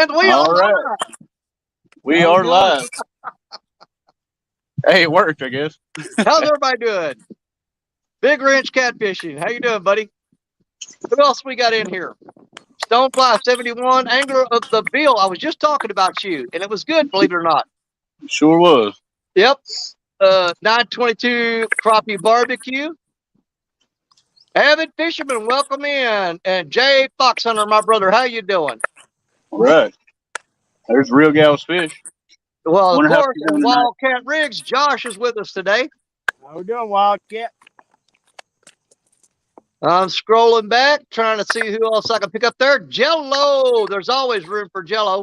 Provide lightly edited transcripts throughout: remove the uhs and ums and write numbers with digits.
And we All are right. live. We are live. Hey, it worked, I guess. How's everybody doing? Big Ranch Catfishing. How you doing, buddy? Who else we got in here? Stonefly 71, Angler of the Bill. I was just talking about you, and it was good, believe it or not. Sure was. Yep. 922 Crappie Barbecue. Avid Fisherman, welcome in. And Jay Fox Hunter, my brother, how you doing? All right. There's real gal's fish. Well, of Wonder how course, she's doing and tonight. Wildcat Riggs, Josh is with us today. How we doing, Wildcat? I'm scrolling back, trying to see who else I can pick up there. Jello. There's always room for Jello.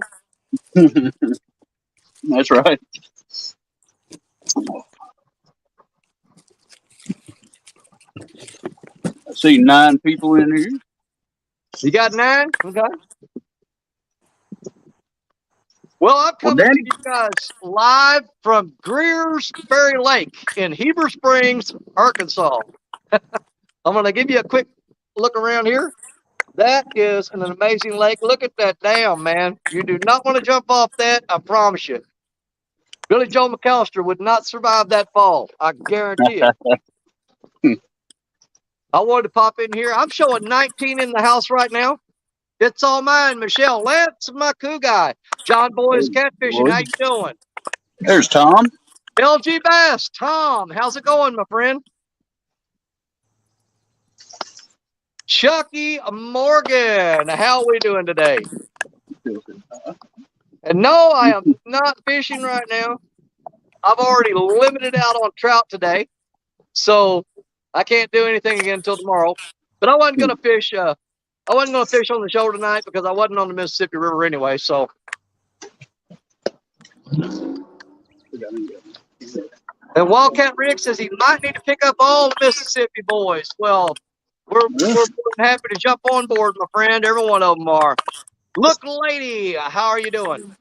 That's right. I see 9 people in here. You got 9? Okay. Well, I'm coming Danny. to you guys live from Greer's Ferry Lake in Heber Springs, Arkansas. I'm going to give you a quick look around here. That is an amazing lake. Look at that dam, man. You do not want to jump off that, I promise you. Billy Joe McAllister would not survive that fall. I guarantee it. I wanted to pop in here. I'm showing 19 in the house right now. It's all mine, Michelle Lance, my coup guy. John Boy's Catfishing. How you doing? There's Tom. LG Bass, Tom. How's it going, my friend? Chucky Morgan. How are we doing today? And no, I am not fishing right now. I've already limited out on trout today, so I can't do anything again until tomorrow. But I wasn't going to fish. I wasn't going to fish on the show tonight because I wasn't on the Mississippi River anyway. So, and Wildcat Rick says he might need to pick up all the Mississippi boys. Well, we're happy to jump on board, my friend. Every one of them are. Look, lady, how are you doing?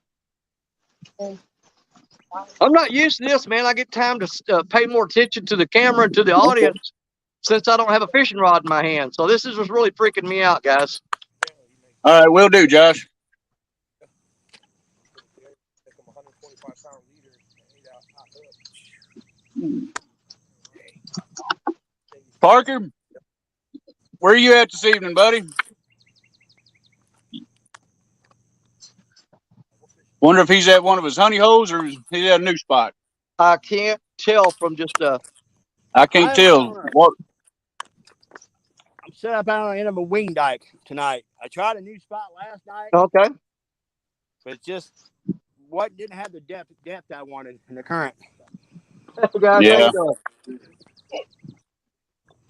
I'm not used to this, man. I get time to pay more attention to the camera and to the audience since I don't have a fishing rod in my hand. So this is just really freaking me out, guys. All right, will do, Josh. Parker, where are you at this evening, buddy? Wonder if he's at one of his honey holes or he's at a new spot. I can't tell from just I can't tell. What? I'm set up out on the end of a wing dike tonight. I tried a new spot last night, okay. but it's just what didn't have the depth I wanted in the current. Guys, Yeah. how you doing?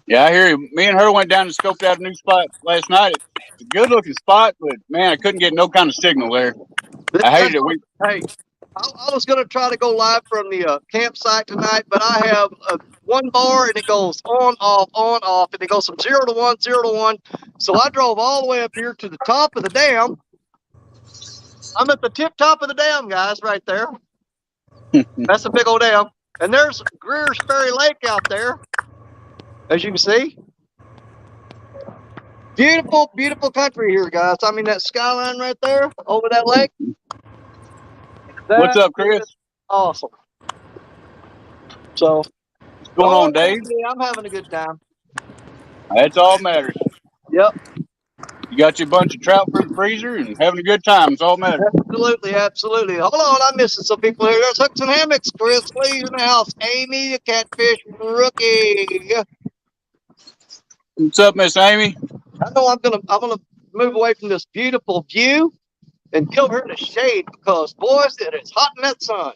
Yeah, I hear you. Me and her went down and scoped out a new spot last night. It's a good looking spot, but man, I couldn't get no kind of signal there. I hated it. Hey, I was going to try to go live from the campsite tonight, but I have one bar and it goes on, off, and it goes from 0 to 1, 0 to 1. So I drove all the way up here to the top of the dam. I'm at the top of the dam, guys, right there. That's a big old dam. And there's Greer's Ferry Lake out there, as you can see. Beautiful, beautiful country here, guys. I mean, that skyline right there over that lake. What's up, Chris? Awesome. So, What's going on, Dave? I'm having a good time. That's all that matters. Yep. You got your bunch of trout for the freezer and having a good time. It's all that matters. Absolutely, absolutely. Hold on, I'm missing some people here. There's Hooks and Hammocks. Chris Lee's in the house. Amy, the catfish rookie. What's up, Miss Amy? I know I'm gonna move away from this beautiful view and get over here in the shade because boys, it is hot in that sun.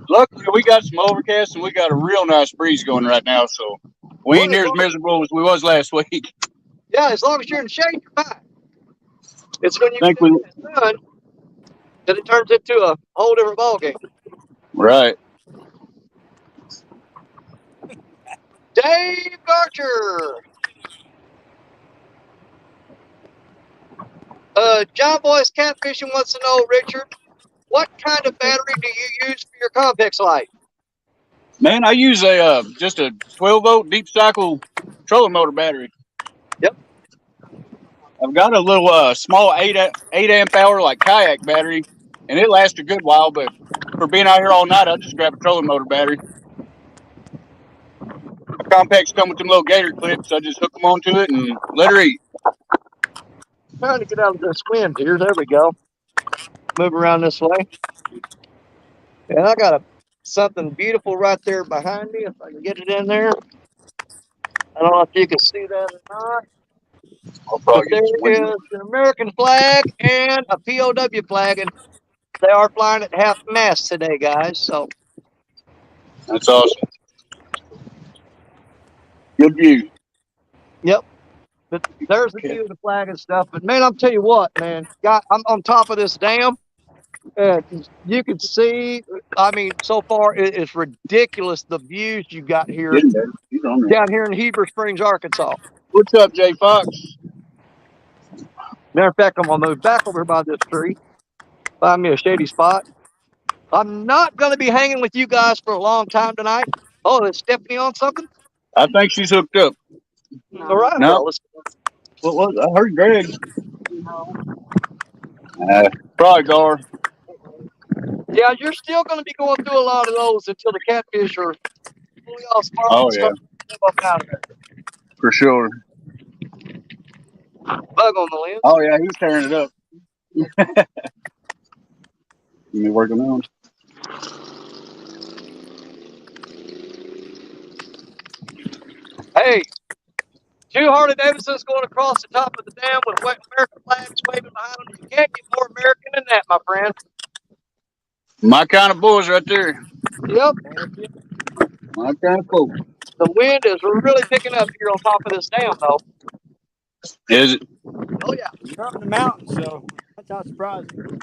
Luckily, we got some overcast and we got a real nice breeze going right now, so we ain't near as miserable as we was last week. Yeah, as long as you're in the shade, you're fine. It's when you Think get in the sun that it turns into a whole different ballgame. Right. Dave Garcher. John Boy's Catfishing wants to know, Richard, what kind of battery do you use for your convex light? Man, I use a just a 12-volt deep cycle trolling motor battery. Yep. I've got a little small 8 amp hour like kayak battery, and it lasts a good while. But for being out here all night, I just grab a trolling motor battery. My compacts come with them little gator clips. I just hook them onto it and let her eat. Trying to get out of this wind here. There we go. Move around this way. And I got something beautiful right there behind me. If I can get it in there. I don't know if you can see that or not. I'll But probably there get this window. is an American flag and a POW flag, and they are flying at half mast today, guys. So That's awesome. Good view. yep. But there's the view of the flag and stuff. But man, I'm tell you what, man, I'm on top of this dam. And you can see, I mean, so far it's ridiculous the views you got here Get in there. He's on there. down here in Heber Springs, Arkansas. What's up, Jay Fox? Matter of fact, I'm gonna move back over by this tree, find me a shady spot. I'm not gonna be hanging with you guys for a long time tonight. Oh, is Stephanie on something? I think she's hooked up. All right, No. fellas. What was? I heard Greg. Probably Gar. Yeah, you're still gonna be going through a lot of those until the catfish are fully all smart. Oh yeah, Out of there. for sure. Bug on the lens. Oh yeah, he's tearing it up. You working on? Hey, two Harley Davidsons going across the top of the dam with wet American flags waving behind them. You can't get more American than that, my friend. My kind of boys right there. Yep. My kind of folks. The wind is really picking up here on top of this dam, though. Is it? Oh, yeah. You're up in the mountains, so that's not surprising.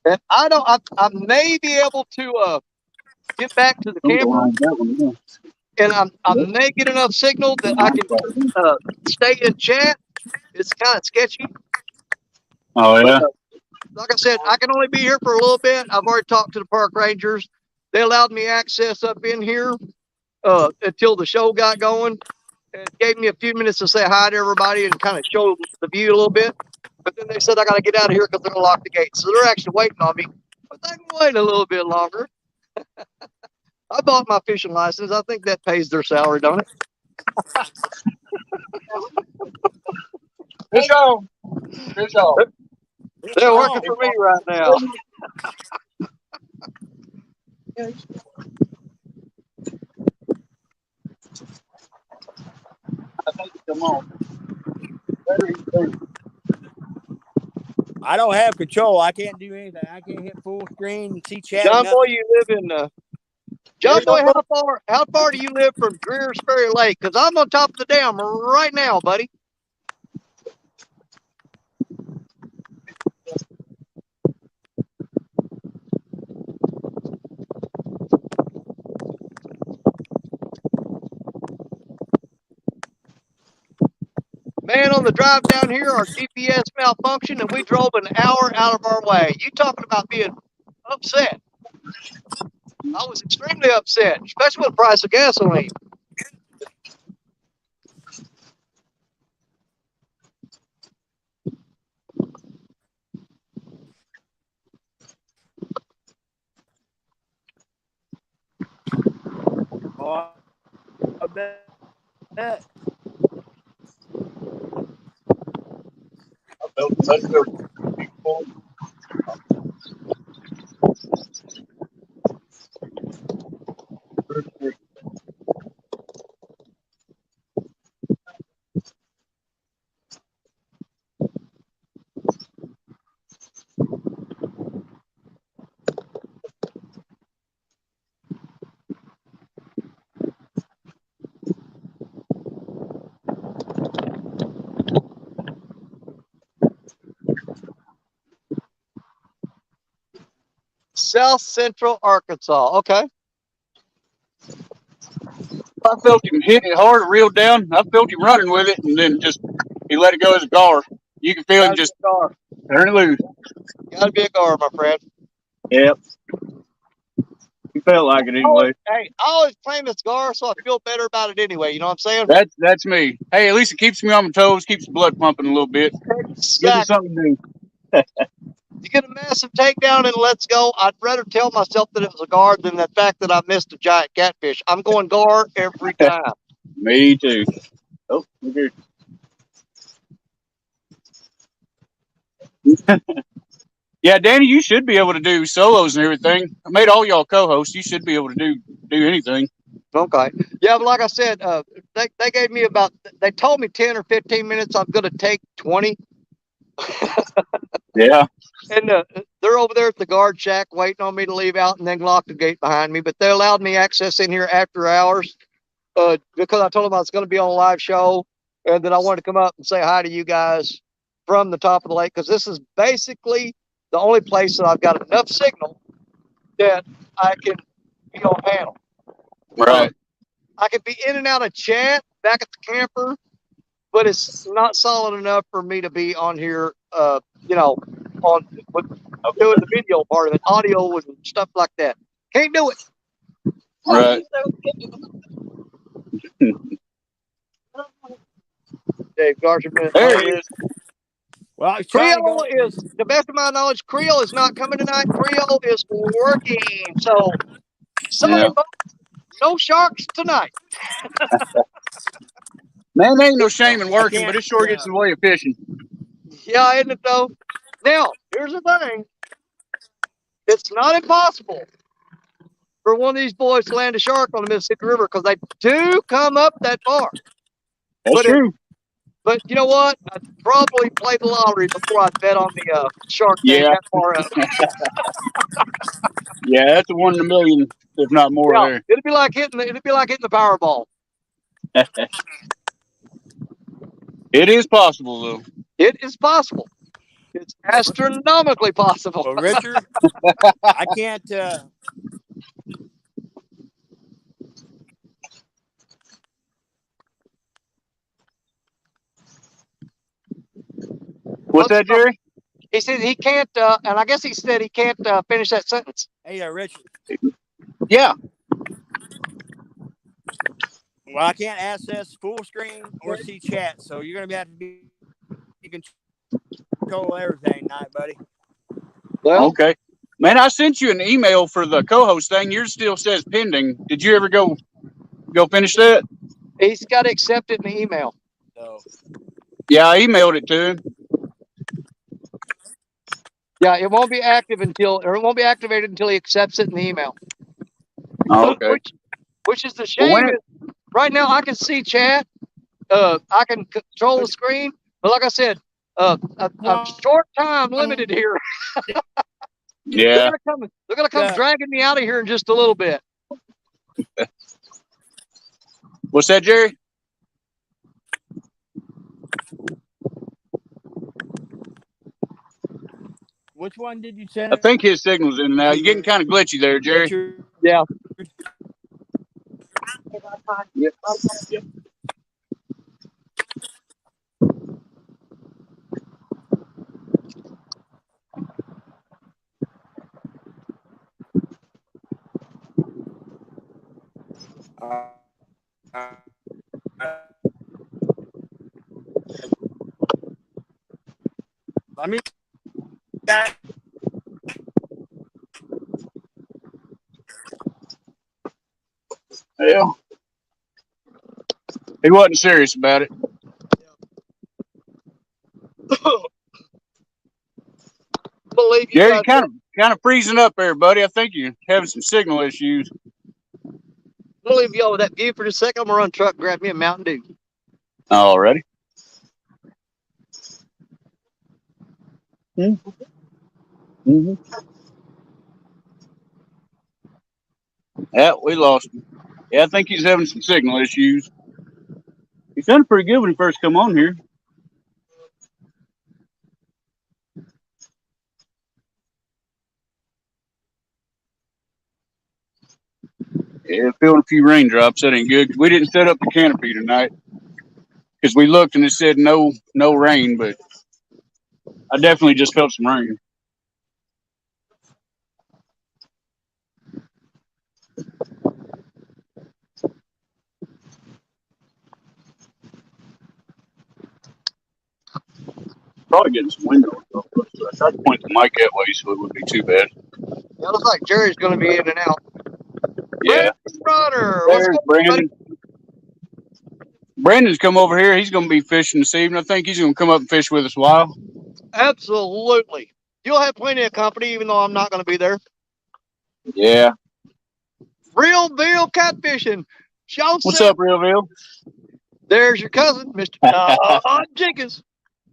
And I may be able to get back to the camera, and I may get enough signal that I can stay in chat. It's kind of sketchy. Oh yeah. But, like I said, I can only be here for a little bit. I've already talked to the park rangers. They allowed me access up in here until the show got going. It gave me a few minutes to say hi to everybody and kind of show the view a little bit. But then they said I got to get out of here because they're going to lock the gate. So they're actually waiting on me. But they can wait a little bit longer. I bought my fishing license. I think that pays their salary, don't it? Fish on. Fish on. They're working for me right now. I think come on. I don't have control. I can't do anything. I can't hit full screen and see chat. John Boy, you live in John Boy, how far do you live from Greer's Ferry Lake? Because I'm on top of the dam right now, buddy. Man, on the drive down here, our GPS malfunctioned and we drove an hour out of our way. You talking about being upset? I was extremely upset, especially with the price of gasoline. Oh, I bet. Let's go. South Central Arkansas. Okay. I felt him hit it hard, reeled down. I felt him running with it, and then just he let it go as a gar. You can feel him just turn it loose. Gotta be a gar, my friend. Yep. He felt like it anyway. Hey, I always claim a cigar, so I feel better about it anyway. You know what I'm saying? That's me. Hey, at least it keeps me on my toes, keeps the blood pumping a little bit. Gives me Exactly. something to do. You get a massive takedown and let's go. I'd rather tell myself that it was a gar than the fact that I missed a giant catfish. I'm going gar every time. Me too. Oh, okay. Yeah, Danny, you should be able to do solos and everything. I made all y'all co-hosts. You should be able to do anything. Okay. Yeah, but like I said, they gave me they told me 10 or 15 minutes. I'm going to take 20. Yeah. And they're over there at the guard shack waiting on me to leave out and then lock the gate behind me. But they allowed me access in here after hours because I told them I was going to be on a live show and that I wanted to come up and say hi to you guys from the top of the lake because this is basically the only place that I've got enough signal that I can be on panel. Right. I could be in and out of chat back at the camper, but it's not solid enough for me to be on here, on doing the video part of it, audio and stuff like that. Can't do it. Right. Dave Garcia. There he is. Well, I was trying to Creole go. is, the best of my knowledge, Creole is not coming tonight. Creole is working. So, sorry, Yeah. no sharks tonight. Man, there ain't no shame in working, can't, but it sure gets in the way of fishing. Yeah, isn't it though? Now, here's the thing. It's not impossible for one of these boys to land a shark on the Mississippi River because they do come up that far. That's true. But you know what? I'd probably play the lottery before I bet on the shark thing Yeah. that far up. Yeah, that's a 1 in a million, if not more. Yeah, There. it'd be like hitting the Powerball. It is possible, though. It is possible. It's astronomically possible. Well, Richard, I can't. What's that, Jerry? He said he can't, and I guess he said he can't finish that sentence. Hey, Richard. Yeah. Well, I can't access full screen or see chat, so you're going to have to be in control of everything tonight, buddy. Well, okay. Man, I sent you an email for the co-host thing. Yours still says pending. Did you ever go finish that? he's got to accept it in the email. So. Yeah, I emailed it to him. Yeah, it won't be activated until he accepts it in the email. Oh, okay. Which is the shame. Right now, I can see chat. I can control the screen, but like I said, I'm short time limited here. Yeah. They're gonna come dragging me out of here in just a little bit. What's that, Jerry? Which one did you send? I think his signal's in now. You're getting kind of glitchy there, Jerry. Richard? Yeah. Yep. Yep. I mean, that. Yeah. He wasn't serious about it. Believe you Jerry, kind of freezing up there, buddy. I think you're having some signal issues. I'll leave y'all with that view for just a second. I'm gonna run truck, grab me a Mountain Dew. Alrighty. Mm-hmm. Yeah, we lost him. Yeah, I think he's having some signal issues. He sounded pretty good when he first come on here. Yeah, feeling a few raindrops. That ain't good. We didn't set up the canopy tonight because we looked and it said no rain, but I definitely just felt some rain. Probably getting some window. I tried to point the mic that way so it wouldn't be too bad. It looks like Jerry's going to be in and out. Yeah. Brother, what's There's going on, buddy? Brandon. Brandon's come over here. He's going to be fishing this evening. I think he's going to come up and fish with us a while. Absolutely. You'll have plenty of company, even though I'm not going to be there. Yeah. Real Bill catfishing. Sean What's said, up, Realville? there's your cousin, Mr. Jenkins.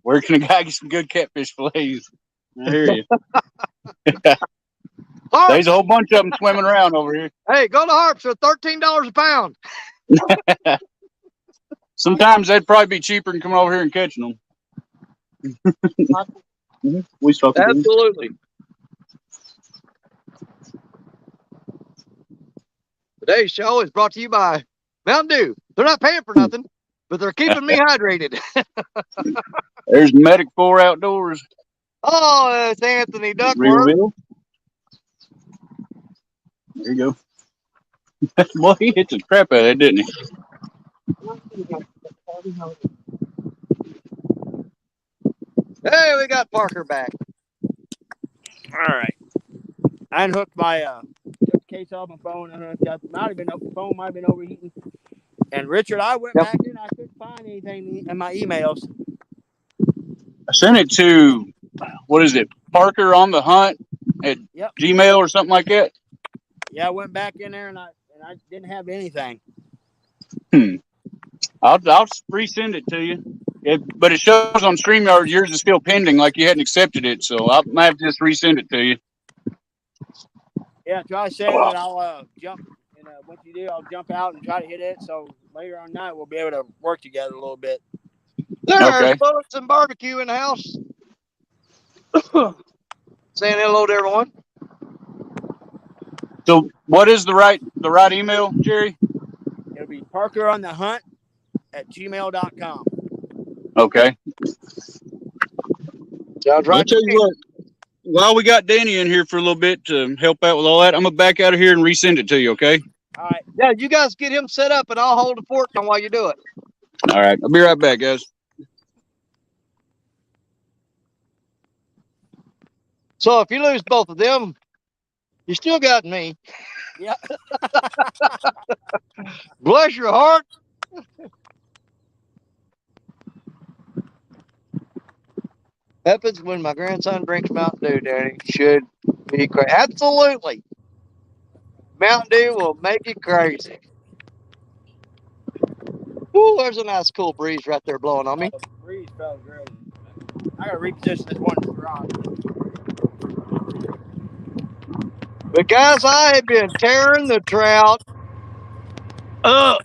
Where can a guy get some good catfish fillets? I hear you. Harps. There's a whole bunch of them swimming around over here. Hey, go to Harps. They're $13 a pound. Sometimes that'd probably be cheaper than coming over here and catching them. We talking. Absolutely. Today's show is brought to you by Mountain Dew. They're not paying for nothing, but they're keeping me hydrated. There's Medic 4 Outdoors. Oh, it's Anthony Duckworth. Realville. There you go. Boy, he hit the crap out of it, didn't he? Hey, we got Parker back. All right. I unhooked my took the case off my phone. The phone might have been overheating. And Richard, I went back in. I couldn't find anything in my emails. I sent it to, what is it, Parker on the Hunt at Gmail or something like that. Yeah, I went back in there and I didn't have anything. I'll resend it to you. But it shows on StreamYard yours is still pending, like you hadn't accepted it. So I might have to just resend it to you. Yeah, try saying that I'll jump. And once you do, I'll jump out and try to hit it. So later on night, we'll be able to work together a little bit. There's bullets and barbecue in the house. Saying hello to everyone. So what is the right email, Jerry? It'll be parkeronthehunt@gmail.com. Okay. Sounds right. I'll tell you what. While we got Danny in here for a little bit to help out with all that, I'm gonna back out of here and resend it to you. Okay. All right. Yeah, you guys get him set up, and I'll hold the fort down while you do it. All right. I'll be right back, guys. So if you lose both of them, you still got me. Yeah. Bless your heart. Happens when my grandson drinks Mountain Dew, Danny. Should be crazy. Absolutely. Mountain Dew will make you crazy. Ooh, there's a nice cool breeze right there blowing on me. The breeze felt great. I gotta reposition this one rock. But guys, I have been tearing the trout up.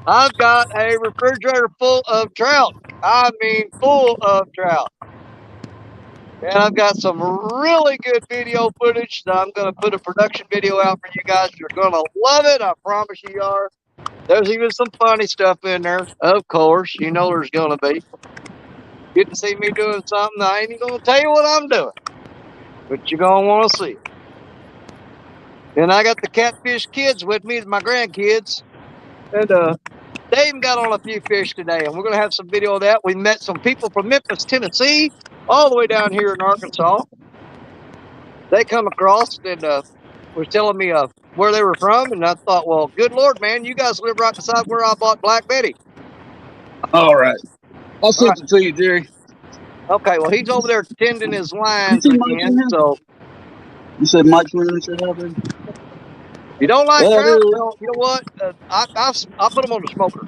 I've got a refrigerator full of trout. I mean, full of trout. And I've got some really good video footage that I'm going to put a production video out for you guys. You're going to love it. I promise you are. There's even some funny stuff in there. Of course, you know there's going to be. Get to see me doing something. I ain't even going to tell you what I'm doing. But you're going to want to see it. And I got the catfish kids with me, my grandkids. And they even got on a few fish today. And we're going to have some video of that. We met some people from Memphis, Tennessee, all the way down here in Arkansas. They come across and was telling me where they were from. And I thought, well, good Lord, man, you guys live right beside where I bought Black Betty. All right. I'll send it to you, Jerry. Okay, well, he's over there tending his lines again. So you said Mike's running shit out there? You don't like trout? Well, you know what? I'll put them on the smoker.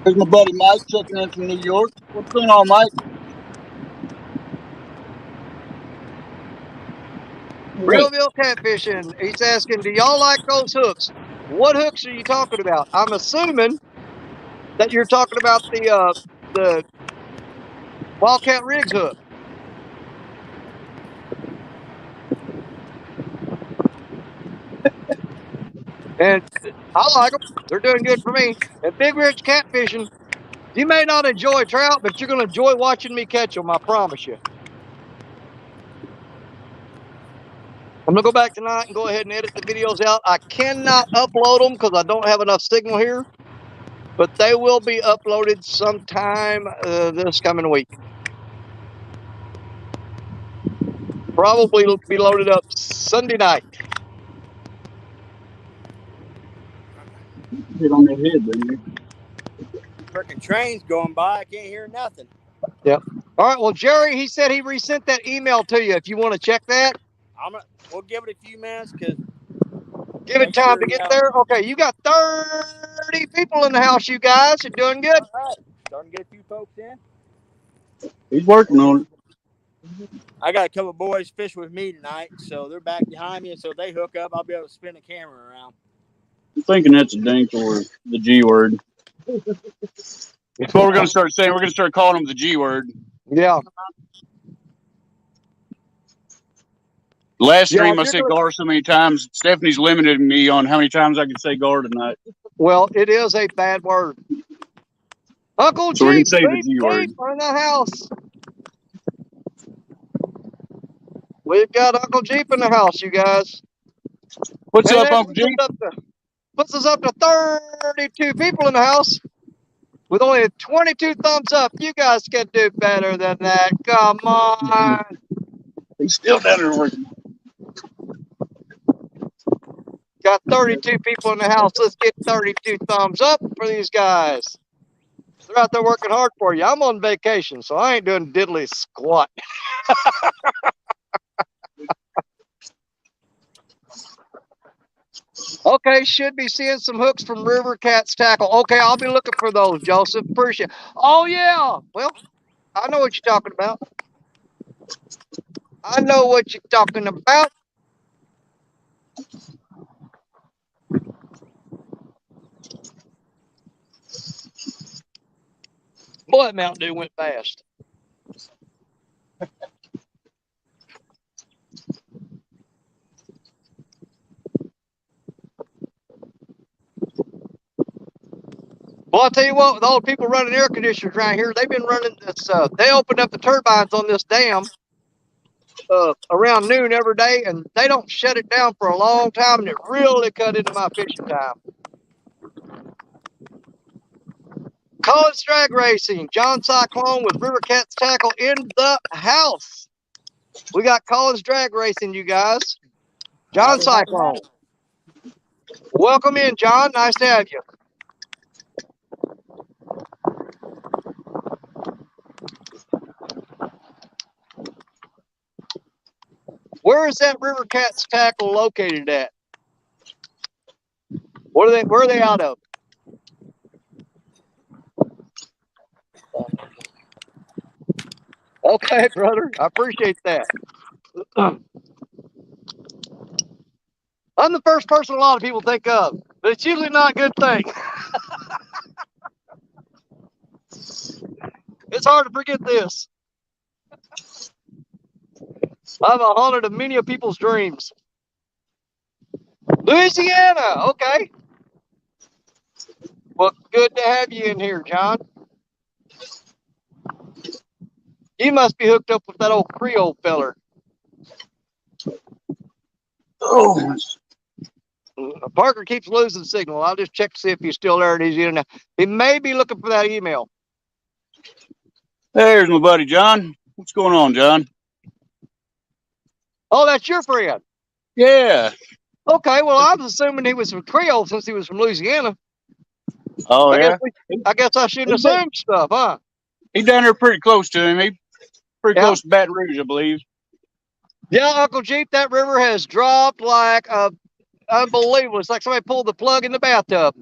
There's my buddy Mike checking in from New York. What's going on, Mike? Realville catfishing. He's asking, do y'all like those hooks? What hooks are you talking about? I'm assuming that you're talking about the Wildcat Rigs hook. And I like them. They're doing good for me. And Big Rich catfishing, you may not enjoy trout, but you're going to enjoy watching me catch them, I promise you. I'm going to go back tonight and go ahead and edit the videos out. I cannot upload them because I don't have enough signal here. but they will be uploaded sometime this coming week. Probably be loaded up Sunday night. Hit on that head, baby. Freaking trains going by. I can't hear nothing. Yep. All right. Well, Jerry, he said he resent that email to you. If you want to check that, We'll give it a few minutes because give it time to get there. Okay, you got 30 people in the house. You guys are doing good. All right, starting to get a few folks in. He's working on it. I got a couple of boys fish with me tonight, so they're back behind me, and so if they hook up, I'll be able to spin the camera around. I'm thinking that's a dink or the G word. That's what we're gonna start saying. We're gonna start calling them the G word. Yeah. Last stream, I said gar so many times. Stephanie's limited me on how many times I can say gar tonight. Well, it is a bad word. Uncle So Jeep, say the G word. Jeep in the house. We've got Uncle Jeep in the house, you guys. What's up, Uncle Jeep? Puts us up to 32 people in the house with only 22 thumbs up. You guys can do better than that. Come on. He's still down there working. Got 32 people in the house. Let's get 32 thumbs up for these guys. They're out there working hard for you. I'm on vacation, so I ain't doing diddly squat. Okay, should be seeing some hooks from River Cat's Tackle. Okay, I'll be looking for those, Joseph. Appreciate it. Oh, yeah. Well, I know what you're talking about. I know what you're talking about. Boy, that Mountain Dew went fast. Well, I'll tell you what, with all the people running air conditioners around here, they've been running this. They opened up the turbines on this dam around noon every day, and they don't shut it down for a long time, and it really cut into my fishing time. Collins Drag Racing, John Cyclone with River Cat's Tackle in the house. We got Collins Drag Racing, you guys. John Cyclone. Welcome in, John. Nice to have you. Where is that River Cat's Tackle located at? Where are they out of? Okay, brother. I appreciate that. I'm the first person a lot of people think of, but it's usually not a good thing. It's hard to forget this. I'm a haunted of many of people's dreams. Louisiana, okay. Well, good to have you in here, John. You must be hooked up with that old Creole feller. Oh. Parker keeps losing signal. I'll just check to see if he's still there and he's in now. He may be looking for that email. There's my buddy John. What's going on, John? Oh, that's your friend. Yeah. Okay, well, I was assuming he was from Creole since he was from Louisiana. Oh, yeah? I guess I shouldn't assume stuff, huh? He's down there pretty close to him. He's pretty close to Baton Rouge, I believe. Yeah, Uncle Jeep, that river has dropped like unbelievable. It's like somebody pulled the plug in the bathtub.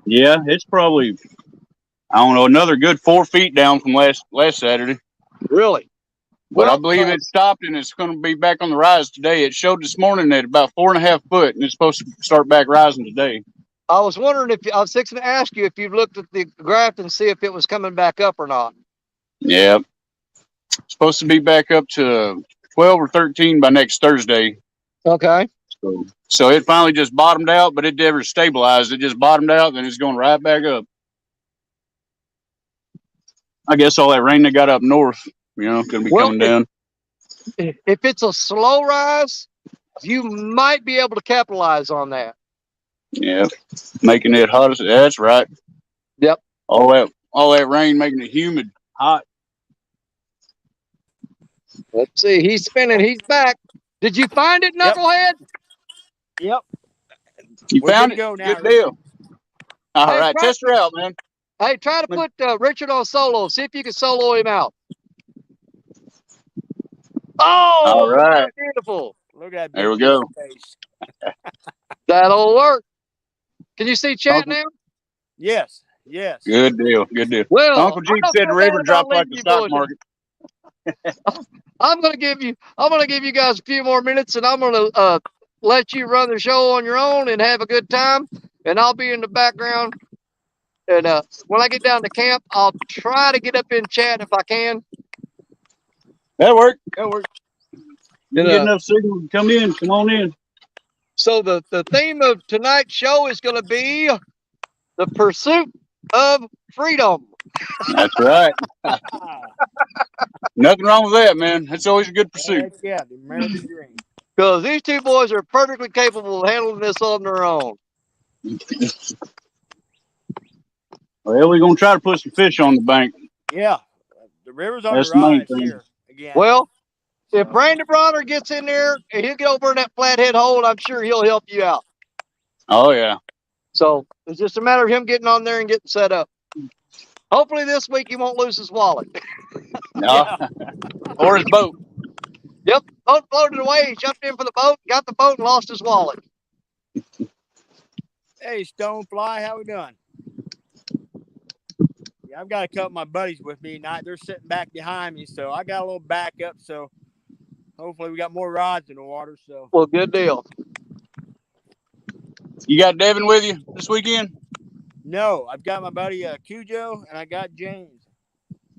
Yeah, it's probably, I don't know, another good 4 feet down from last Saturday. Really? But I believe it stopped and it's going to be back on the rise today. It showed this morning at about 4.5 foot, and it's supposed to start back rising today. I was wondering I was fixing to ask you if you've looked at the graph and see if it was coming back up or not. Yeah. It's supposed to be back up to 12 or 13 by next Thursday. Okay. So it finally just bottomed out, but it never stabilized. It just bottomed out, then it's going right back up. I guess all that rain that got up north, going to be coming down. If it's a slow rise, you might be able to capitalize on that. Yeah, making it hot. That's right. Yep. All that rain making it humid, hot. Let's see. He's spinning. He's back. Did you find it, Yep. Knucklehead? Yep. You We're found good it. to go now, Good deal. All Hey, right, test her out, man. Hey, try to put Richard on solo. See if you can solo him out. All Oh, right, beautiful. Look at that there we big go. face. That'll work. Can you see chat now? Yes. Yes. Good deal. Good deal. Well, Uncle G I don't said the feel bad river about dropped like leaving the you stock boys. market. I'm gonna give you guys a few more minutes, and I'm gonna let you run the show on your own and have a good time. And I'll be in the background. And when I get down to camp, I'll try to get up in chat if I can. That worked. That worked. You And, get enough signal to come in. Come on in. So the theme of tonight's show is going to be the pursuit of freedom. That's right. Nothing wrong with that, man. That's always a good pursuit. Heck yeah, the American dream. Because these two boys are perfectly capable of handling this on their own. Well, we're gonna try to put some fish on the bank. Yeah. The river's on That's the the main rise thing. here again. Well, if So, Brandon Bronner gets in there and he'll get over in that flathead hole, I'm sure he'll help you out. Oh yeah. So it's just a matter of him getting on there and getting set up. Hopefully this week he won't lose his wallet. No. yeah. Or his boat. Yep, boat floated away. He jumped in for the boat, got the boat, and lost his wallet. Hey, Stonefly, how we doing? Yeah, I've got a couple of my buddies with me tonight. They're sitting back behind me, so I got a little backup. So hopefully we got more rods in the water. So Well, good deal. You got Devin with you this weekend? no, I've got my buddy Cujo and I got James.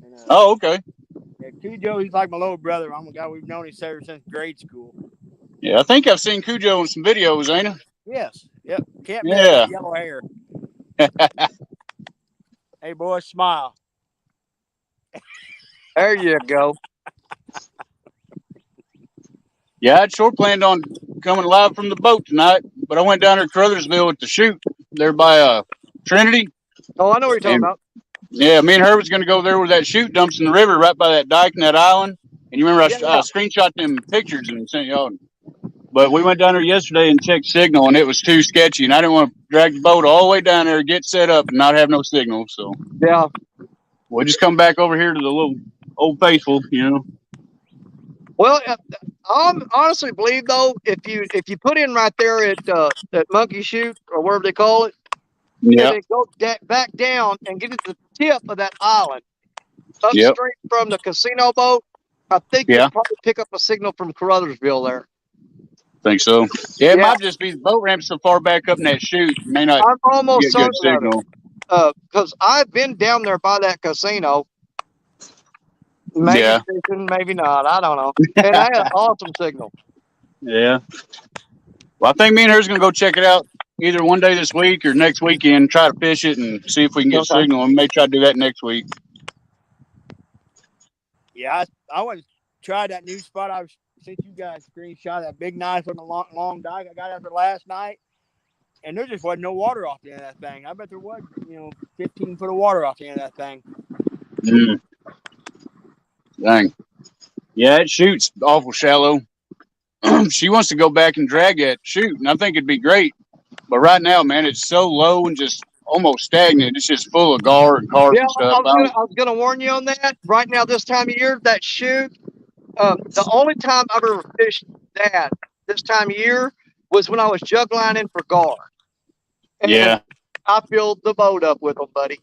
And, Oh, okay. yeah, Cujo, he's like my little brother. I'm a guy we've known each other since grade school. Yeah, I think I've seen Cujo in some videos, ain't I? Yes. Yep. Can't miss Yeah. that yellow hair. Hey, boy, smile. There you go. Yeah, I'd sure planned on coming live from the boat tonight, but I went down there to Crothersville at the shoot there by Trinity. Oh, I know what you're talking And about. yeah, me and her was going to go there where that chute dumps in the river right by that dike and that island. And you remember I screenshot them pictures and sent y'all. But we went down there yesterday and checked signal, and it was too sketchy. And I didn't want to drag the boat all the way down there, get set up, and not have no signal. So Yeah. we'll just come back over here to the little Old Faithful, you know. Well, I honestly believe though, if you put in right there at that Monkey Chute or whatever they call it, Yeah. and then go back down and get to the tip of that island, Yep. upstream from the casino boat, I think Yeah. you'll probably pick up a signal from Crothersville there. Think so. Yeah, it Yeah. might just be the boat ramp so far back up in that chute. May not I'm almost get good certain of signal. it. Because I've been down there by that casino. Maybe Yeah. fishing, maybe not. I don't know. And I had an awesome signal. Yeah. Well, I think me and her's going to go check it out either one day this week or next weekend, try to fish it and see if we can get Okay. signal. And may try to do that next week. Yeah, I went to try that new spot. I sent you guys a screenshot, that big knife on the long dike I got after last night. And there just wasn't no water off the end of that thing. I bet there was, 15 foot of water off the end of that thing. Mm. Dang. Yeah, it shoots awful shallow. She wants to go back and drag that chute, and I think it'd be great. But right now, man, it's so low and just almost stagnant. It's just full of gar and carp Yeah, and stuff. I was gonna warn you on that. Right now, this time of year, that chute. The only time I've ever fished that this time of year was when I was jug lining for gar. And Yeah. I filled the boat up with them, buddy.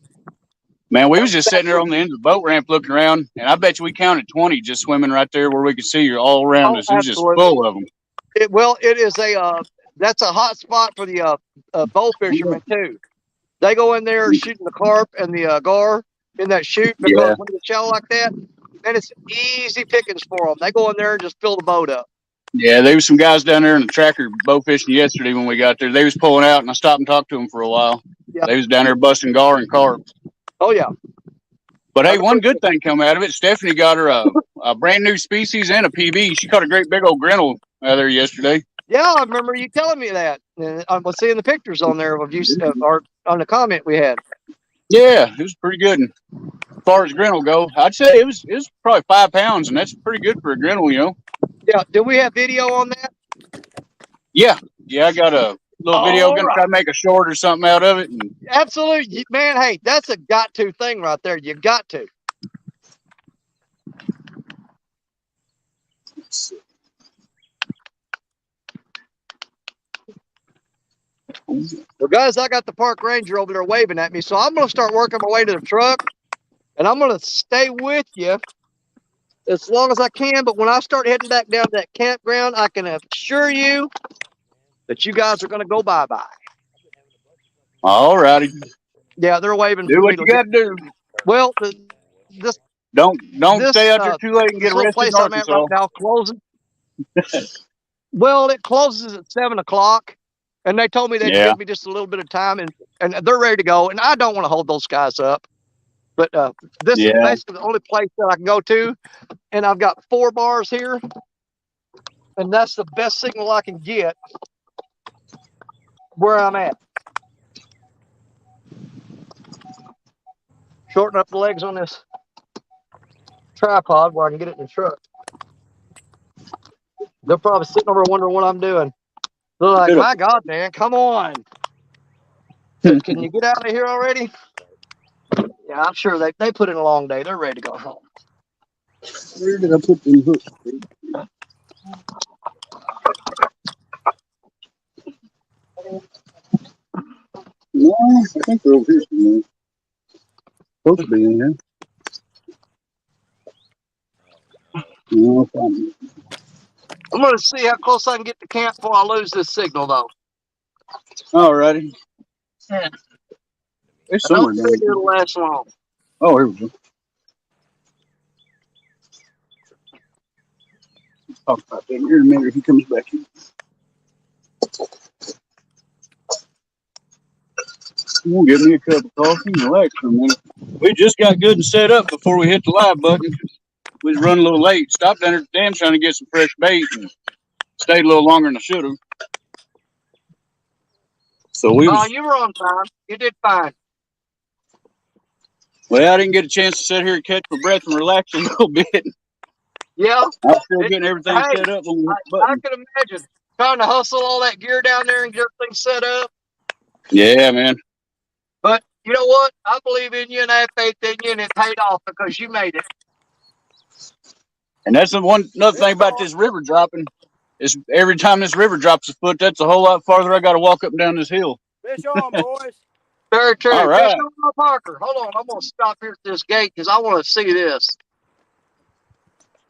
Man, we was just sitting there on the end of the boat ramp looking around, and I bet you we counted 20 just swimming right there where we could see you all around us. It was just full of them. It is that's a hot spot for the bow fishermen too. They go in there shooting the carp and the gar in that chute because when it's shallow like that, and it's easy pickings for them. They go in there and just fill the boat up. Yeah, there was some guys down there in the tracker bow fishing yesterday when we got there. They was pulling out, and I stopped and talked to them for a while. Yeah. They was down there busting gar and carp. Oh yeah. But hey, one good thing come out of it. Stephanie got her a brand new species and a PB. She caught a great big old grinnell out there yesterday. Yeah, I remember you telling me that. And I was seeing the pictures on there of you, or on the comment we had. Yeah, it was pretty good. And as far as grinnell go, I'd say it was probably 5 pounds, and that's pretty good for a grinnell, you know. Yeah, do we have video on that? Yeah, I got a little video. All Gonna right. try to make a short or something out of it. And Absolutely, man. Hey, that's a got-to thing right there. You got to. Well, guys, I got the park ranger over there waving at me, so I'm going to start working my way to the truck, and I'm going to stay with you as long as I can. But when I start heading back down to that campground, I can assure you that you guys are going to go bye-bye. all righty, Yeah, they're waving do for what me. you got to do. Well, Don't this, stay out there too late and this get little arrested in place I'm at right Arkansas. now closing. Well, it closes at 7 o'clock, and they told me they'd Yeah. give me just a little bit of time, and they're ready to go. And I don't want to hold those guys up, but this is Yeah. basically the only place that I can go to, and I've got 4 bars here, and that's the best signal I can get where I'm at. Shorten up the legs on this tripod where I can get it in the truck. They're probably sitting over wondering what I'm doing. They're like, my God, man, come on. Can you get out of here already? Yeah, I'm sure they put in a long day. They're ready to go home. Where did I put the hook? No, I think they're over here somewhere. Supposed to be in here. No, fine. I'm going to see how close I can get to camp before I lose this signal, though. All righty. Yeah. It's I somewhere don't down think here. it'll last long. Oh, here we go. Let's talk about that here in a minute if he comes back in. I'm gonna get me a cup of coffee and relax for a minute. We just got good and set up before we hit the live button. We was running a little late. Stopped down there at the dam trying to get some fresh bait and stayed a little longer than I should have. So we was, you were on time. You did fine. well, I didn't get a chance to sit here and catch my breath and relax a little bit. Yeah. I'm still getting everything set up on the I button. can imagine trying to hustle all that gear down there and get everything set up. Yeah, man. But you know what? I believe in you and I have faith in you, and it paid off because you made it. And that's another thing about this river dropping is every time this river drops a foot, that's a whole lot farther I got to walk up and down this hill. Fish on, boys. Very true. All right. Fish on, Parker. Hold on. I'm going to stop here at this gate because I want to see this.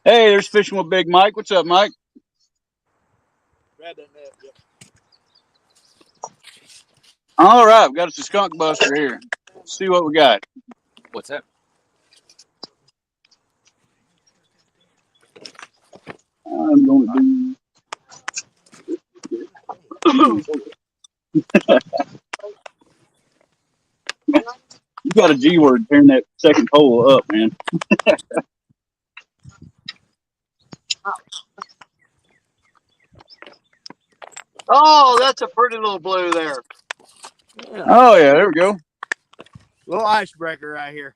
Hey, there's Fishing with Big Mike. What's up, Mike? Grab that net. Yep. All right, we've got us a skunk buster here. Let's see what we got. What's that? I'm going to You got a G word tearing that second pole up, man. Oh, that's a pretty little blue there. Yeah. Oh, yeah, there we go. Little icebreaker right here.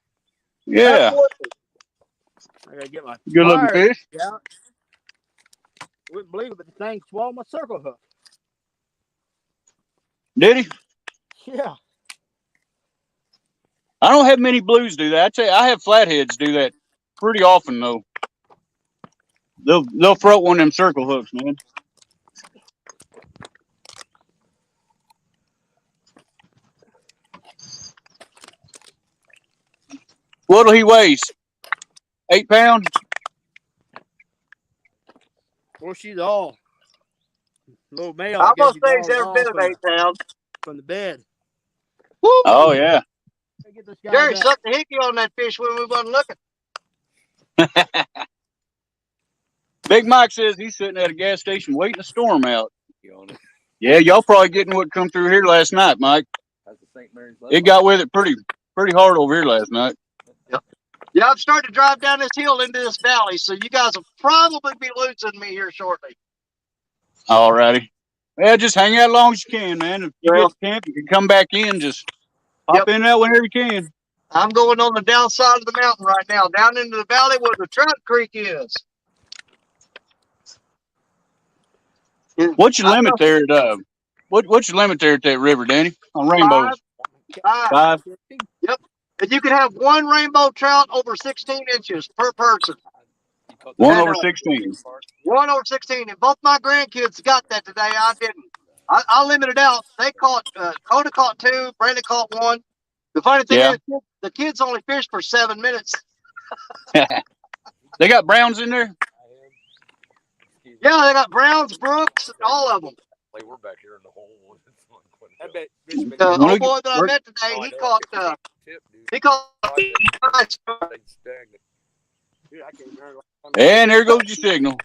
Yeah. I gotta get my Good looking fire fish. out. Wouldn't believe it, but the thing swallowed my circle hook. Did he? Yeah. I don't have many blues do that. I tell you, I have flatheads do that pretty often, though. They'll throw one of them circle hooks, man. What'll he weigh? 8 pounds? Well, she's all little male. I'm I guess going to say he's he's every bit of 8 pounds. from the bed. Woo. Oh, yeah. Get this guy Jerry back. sucked the hickey on that fish when we wasn't looking. Big Mike says he's sitting at a gas station waiting a storm out. Yeah, y'all probably getting what come through here last night, Mike. It got with it pretty hard over here last night. Yeah, I'm starting to drive down this hill into this valley, so you guys will probably be losing me here shortly. All righty. Yeah, just hang out as long as you can, man. If you Well, get to camp, you can come back in. Just hop yep. in and out whenever you can. I'm going on the downside of the mountain right now, down into the valley where the Trout Creek is. What's your I limit know there at what's your limit there at that river, Danny? On five, rainbows? five. 5? Yep. And you can have one rainbow trout over 16 inches per person. 1 And over 16. 1 over 16. And both my grandkids got that today. I didn't. I limited out. They caught, Coda caught 2, Brandon caught 1. The funny thing Yeah. is, the kids only fished for 7 minutes. They got browns in there? Yeah, they got Browns, Brooks, all of them. We're back here in the hole. I bet. The old boy that I met today, he caught. He caught. And there goes your signal.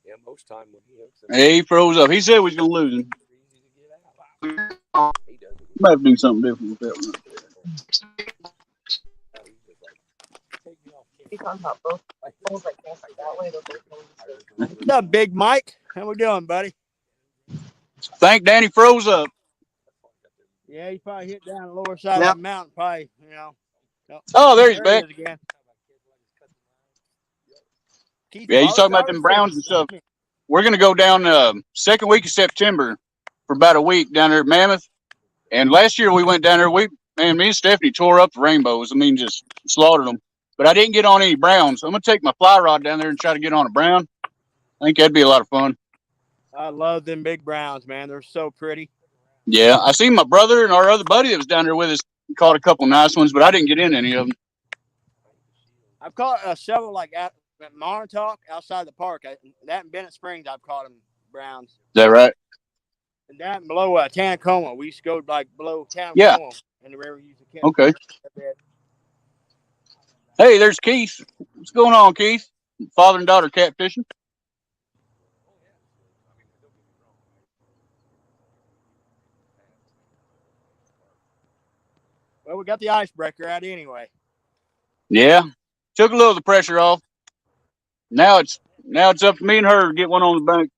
Yeah, most time when he hooks Hey, he froze up. He said we was going to lose him. Might have to do something different with that one. What's up, Big Mike? How we doing, buddy? Thank Danny froze up. Yeah, he probably hit down the lower side of the mountain, probably, you know. Oh, there he's back. He is again. Yeah, he's talking about them browns and stuff. We're going to go down second week of September for about a week down there at Mammoth. And last year we went down there. Me and Stephanie tore up the rainbows. I mean, just slaughtered them. But I didn't get on any browns. I'm going to take my fly rod down there and try to get on a brown. I think that'd be a lot of fun. I love them big browns, man. They're so pretty. Yeah, I seen my brother and our other buddy that was down there with us caught a couple nice ones, but I didn't get in any of them. I've caught several like at Montauk outside the park. That in Bennett Springs, I've caught them browns. Is that right? And down below Tanacoma, we used to go like below Tanacoma in the river. Used to catch Okay. Hey, there's Keith. What's going on, Keith? Father and daughter catfishing. Well, we got the icebreaker out anyway. Yeah, took a little of the pressure off. Now it's up to me and her to get one on the bank.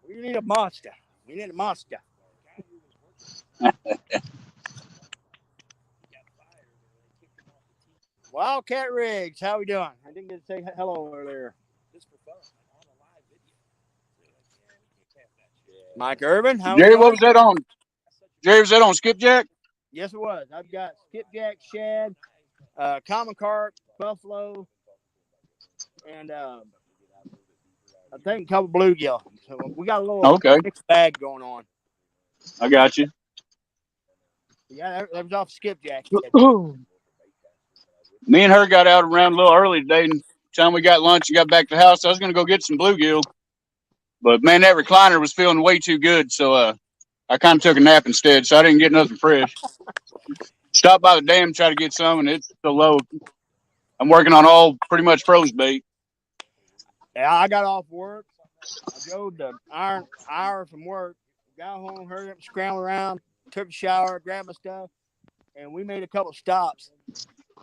We need a monster. We need a monster. Wildcat Rigs, how we doing? I didn't get to say hello earlier. Mike Irvin, how Jerry, we doing? what was that on? Jerry, was that on skipjack? Yes, it was. I've got skipjack, shad, common carp, buffalo, and I think a couple bluegill. So we got a little mixed bag going on. I got you. Yeah, that was off skipjack. Me and her got out around a little early today, and time we got lunch and got back to the house, I was going to go get some bluegill. But, man, that recliner was feeling way too good, so I kind of took a nap instead, so I didn't get nothing fresh. Stopped by the dam, try to get some, and it's so low. I'm working on all pretty much froze bait. Yeah, I got off work. I drove the hour from work, got home, hurried up, scrambled around, took a shower, grabbed my stuff, and we made a couple stops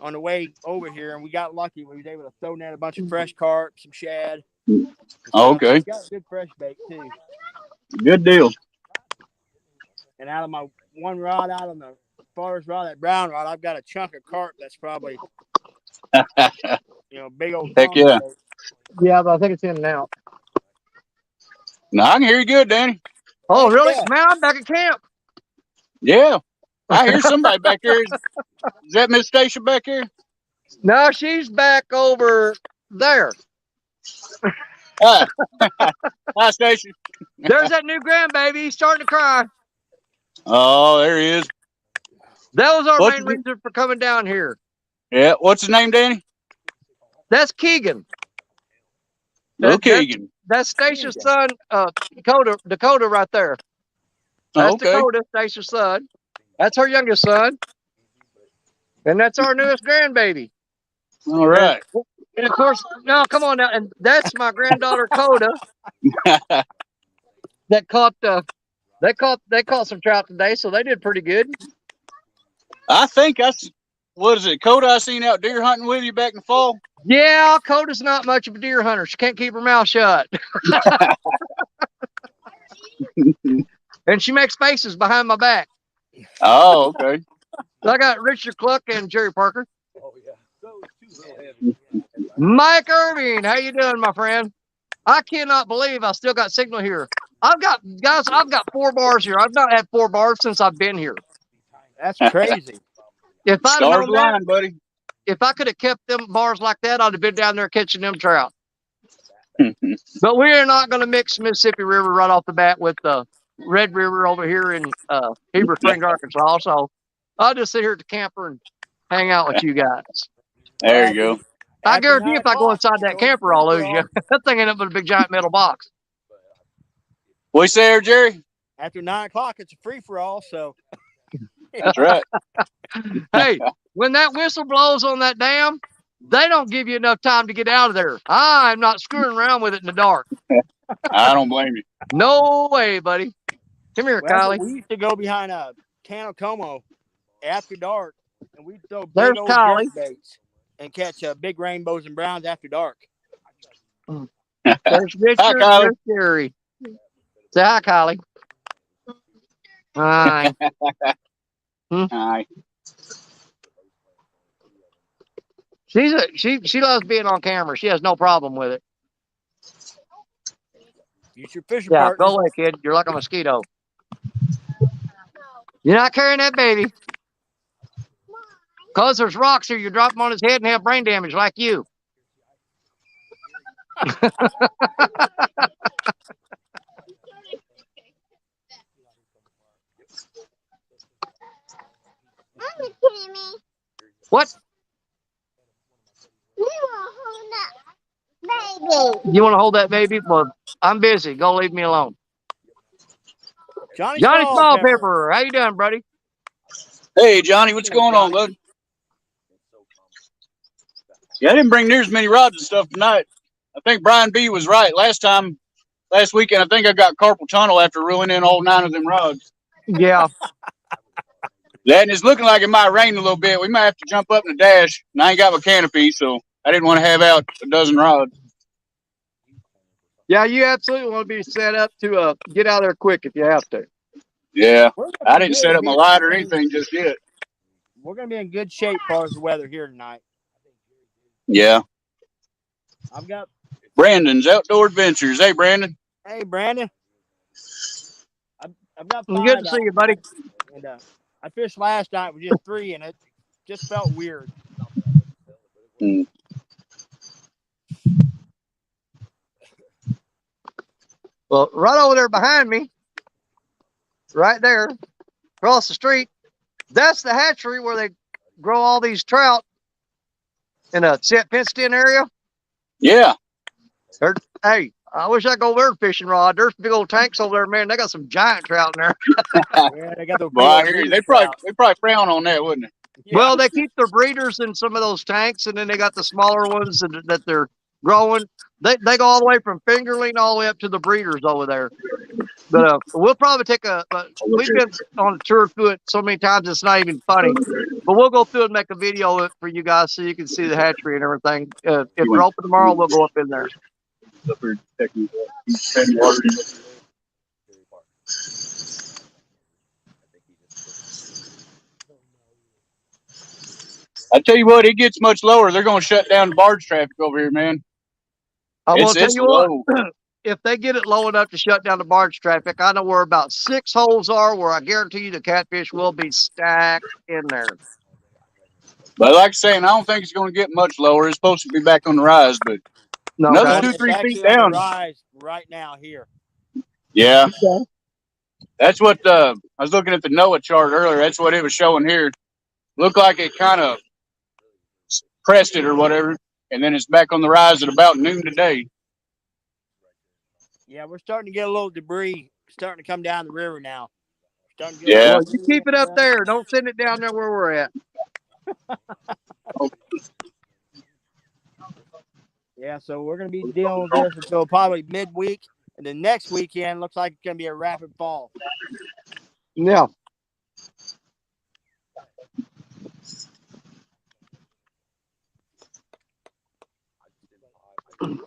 on the way over here, and we got lucky. We was able to throw net a bunch of fresh carp, some shad. Okay. Got good fresh bait, too. Good deal. And out of my one rod, out on the farthest rod, that brown rod, I've got a chunk of carp that's probably, big old. Heck yeah. Bait. Yeah, but I think it's in and out. No, I can hear you good, Danny. Oh, really? Yeah. Man, I'm back at camp. Yeah. I hear somebody back there. Is that Miss Stacia back here? No, she's back over there. Hi, Stacia. There's that new grandbaby. He's starting to cry. Oh, there he is. That was our main reason for coming down here. Yeah. What's his name, Danny? That's Keegan. Little Keegan. That's Stacia's son, Dakota right there. That's Dakota, Stacia's son. That's her youngest son. And that's our newest grandbaby. All right. And of course, no, come on now. And that's my granddaughter Coda. That caught they caught some trout today, so they did pretty good. I think what is it, Coda? I seen out deer hunting with you back in the fall. Yeah, Coda's not much of a deer hunter. She can't keep her mouth shut. And she makes faces behind my back. Oh, okay. I got Richard Cluck and Jerry Parker. Oh yeah. Those two little heavy. Mike Irving, how you doing, my friend? I cannot believe I still got signal here. I've got 4 bars here. I've not had 4 bars since I've been here. That's crazy. If I'd have Stars known that, align, buddy. if I could have kept them bars like that, I'd have been down there catching them trout. But we are not going to mix Mississippi River right off the bat with the Red River over here in Heber Springs, Arkansas. So I'll just sit here at the camper and hang out with you guys. There you go. I After guarantee 9 if I go o'clock, inside that it's camper, over I'll lose free you. for That thing ain't up but a big giant metal box. What you say there, Jerry? all. After 9 o'clock, it's a free for all. So That's right. Hey, when that whistle blows on that dam, they don't give you enough time to get out of there. I'm not screwing around with it in the dark. I don't blame you. No way, buddy. Come here, Kylie. we used to go behind Tanacomo after dark, and we'd throw There's big old Kylie. jerk baits and catch big rainbows and browns after dark. There's Richard. Kylie. There's Jerry. Say hi, Kylie. Hi. Aye. She loves being on camera. She has no problem with it. Use your fishing Yeah, partner. go away, kid. You're like a mosquito. You're not carrying that baby. Because there's rocks here, you drop them on his head and have brain damage like you. What? You want to hold that baby? Well, I'm busy. Go leave me alone. Johnny Small Pepper, how you doing, buddy? Hey, Johnny, what's going on, bud? Yeah, I didn't bring near as many rods and stuff tonight. I think Brian B was right. Last weekend, I think I got carpal tunnel after reeling in all 9 of them rods. Yeah. That, and it's looking like it might rain a little bit. We might have to jump up in the dash. And I ain't got my canopy, so I didn't want to have out a dozen rods. Yeah, you absolutely want to be set up to get out of there quick if you have to. Yeah, I didn't set up my light or anything just yet. We're going to be in good shape as far as the weather here tonight. Yeah. I've got Brandon's Outdoor Adventures. Hey, Brandon. Hey, Brandon. I've got 5. Good to see you, buddy. And I fished last night with just 3, and it just felt weird. Well, right over there behind me, right there, across the street, that's the hatchery where they grow all these trout in a set fenced-in area. Yeah. Hey, I wish I could go there fishing rod. There's big old tanks over there, man. They got some giant trout in there. Yeah, they got those. Well, I hear you. They probably frown on that, wouldn't they? Yeah. Well, they keep their breeders in some of those tanks, and then they got the smaller ones that they're growing. They go all the way from fingerling all the way up to the breeders over there. But we'll probably take we've been on a tour through it so many times it's not even funny. But we'll go through and make a video of it for you guys so you can see the hatchery and everything. If we're open tomorrow, we'll go up in there. I tell you what, it gets much lower. They're going to shut down barge traffic over here, man. I will tell It's you low. what, if they get it low enough to shut down the barge traffic, I know where about 6 holes are where I guarantee you the catfish will be stacked in there. But like I'm saying, I don't think it's going to get much lower. It's supposed to be back on the rise, but No, another okay. 2-3 feet on the down. rise right now here. Yeah. Okay. That's what I was looking at the NOAA chart earlier. That's what it was showing here. Looked like it kind of pressed it or whatever, and then it's back on the rise at about noon today. Yeah, we're starting to get a little debris starting to come down the river now. Yeah. Well, you keep it up there. Don't send it down there where we're at. Yeah, so we're going to be dealing with this until probably midweek. And then next weekend looks like it's going to be a rapid fall. Yeah.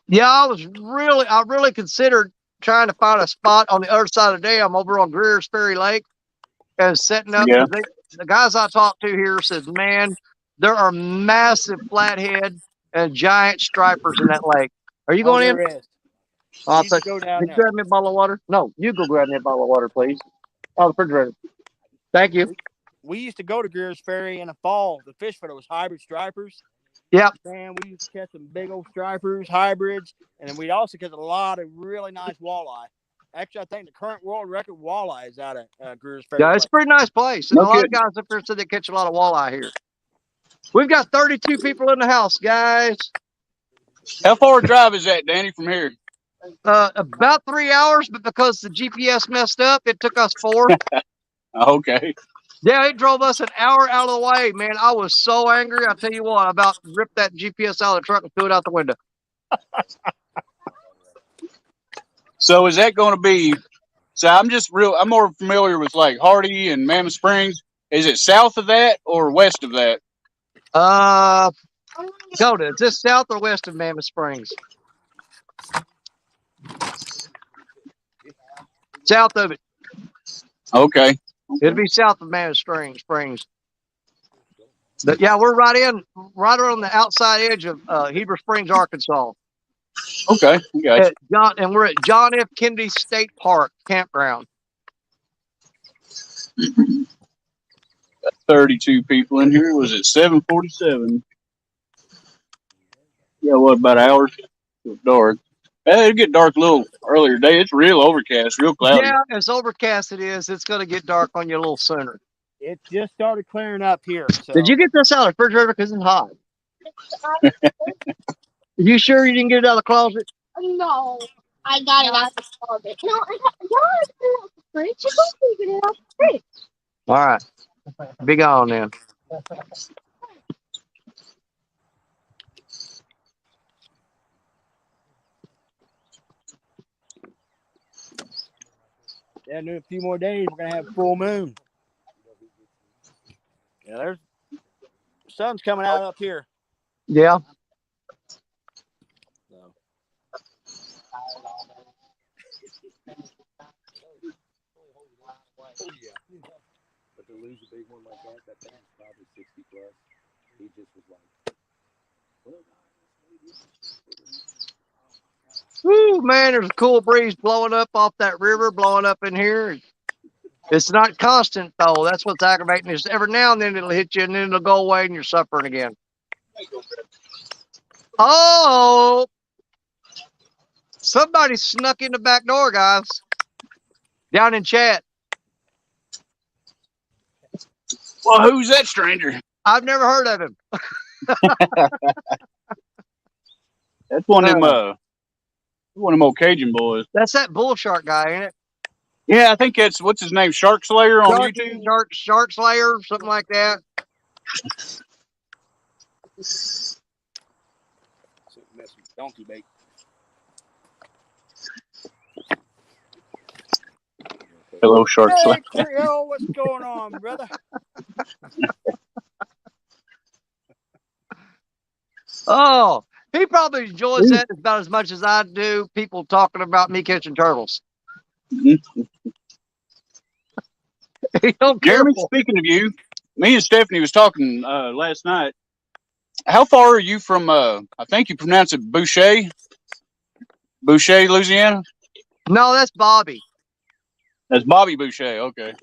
Yeah, I really considered trying to find a spot on the other side of the dam over on Greer's Ferry Lake and setting up. Yeah. The guys I talked to here said, man, there are massive flathead and giant stripers in that lake. Are you Oh, going in? there is. I'll You take. should go down Can you there. grab me a bottle of water? No, you go grab me a bottle of water, please. Oh, the refrigerator. Thank you. We used to go to Greer's Ferry in the fall. The fish for those hybrid stripers. Yep. Man, we used to catch some big old stripers, hybrids, and then we'd also catch a lot of really nice walleye. Actually, I think the current world record walleye is out of Greer's Ferry. Yeah, it's a pretty nice place. And No a lot of kidding. guys up here said they catch a lot of walleye here. We've got 32 people in the house, guys. How far a drive is that, Danny, from here? About 3 hours, but because the GPS messed up, it took us 4. Okay. Yeah, it drove us an hour out of the way, man. I was so angry. I tell you what, I about ripped that GPS out of the truck and threw it out the window. So is that going to be? So I'm more familiar with like Hardy and Mammoth Springs. Is it south of that or west of that? Dakota, is this south or west of Mammoth Springs? South of it. Okay. It'll be south of Mammoth Springs. But yeah, we're right on the outside edge of Heber Springs, Arkansas. Okay. Gotcha. And we're at John F. Kennedy State Park campground. 32 people in here. Was it 7:47? Yeah, what, about an hour? It was dark. It'll get dark a little earlier today. It's real overcast, real cloudy. Yeah, as overcast it is, it's going to get dark on you a little sooner. It just started clearing up here. So. Did you get this out of the refrigerator because it's hot? Are you sure you didn't get it out of the closet? No, I got it out of the closet. No, I got it out of the fridge. You don't get it out of the fridge. All right. Be gone then. Yeah, in a few more days, we're going to have full moon. Yeah, there's sun's coming out up here. Yeah. So. But to lose a big one like that thing's probably 60 plus. He just was like, well, Woo, man, there's a cool breeze blowing up off that river, blowing up in here. It's not constant, though. That's what's aggravating. Is every now and then it'll hit you, and then it'll go away, and you're suffering again. Oh! Somebody snuck in the back door, guys. Down in chat. Well, who's that stranger? I've never heard of him. That's one of them old Cajun boys. That's that bull shark guy, ain't it? Yeah, I think that's, what's his name? Shark Slayer on YouTube? Shark Slayer, something like that. Donkey bait. Hello, Shark Slayer. Hey, Creole, what's going on, brother? Oh, he probably enjoys that about as much as I do. People talking about me catching turtles. He don't care. Jeremy, speaking of you, me and Stephanie was talking last night. How far are you from, I think you pronounce it Boucher, Louisiana? No, that's Bobby. That's Bobby Boucher, okay.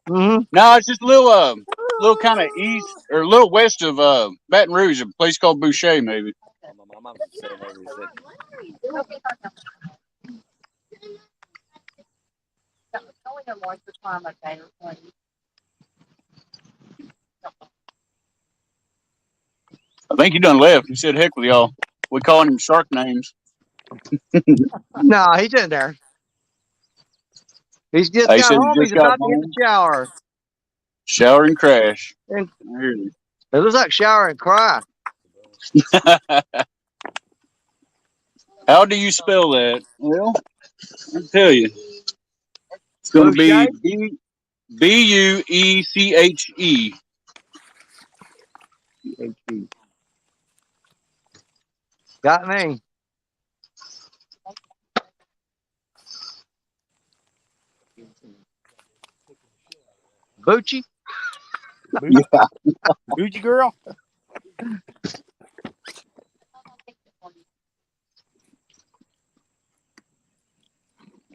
Mm-hmm. No, it's just a little kind of east, or a little west of Baton Rouge, a place called Boucher, maybe. my mom was saying over I think he done left. He said, heck with y'all. We calling him shark names. No, he's in there. He's just He got said he home. just He's got about to hit home. the shower. Shower and crash. And it looks like shower and cry. How do you spell that? Well, I'll tell you. It's going to be Bueche. Got me. Boochie. Yeah. Bougie girl.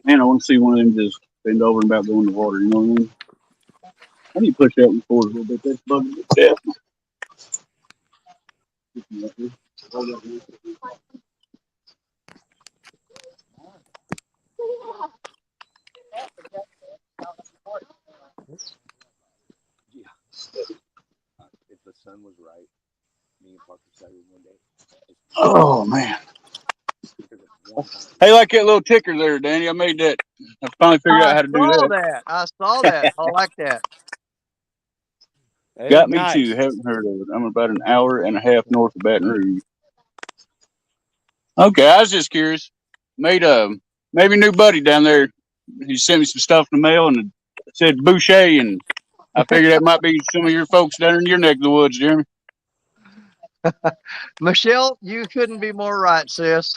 Man, I want to see one of them just bend over and about go in the water. You know what I mean? I need to push that one forward a little bit. That's bugging me to death. If the sun was right, me and Parker decided one day. Oh man. Because it's one time. Hey, like that little ticker there, Danny. I made that. I finally figured out how to do saw that. that. I saw that. I like that. It Got is me nice. too. Haven't heard of it. I'm about an hour and a half north of Baton Rouge. Okay, I was just curious. Made a maybe new buddy down there. He sent me some stuff in the mail and it said Boucher, and I figured that might be some of your folks down in your neck of the woods, Jeremy. Michelle, you couldn't be more right, sis.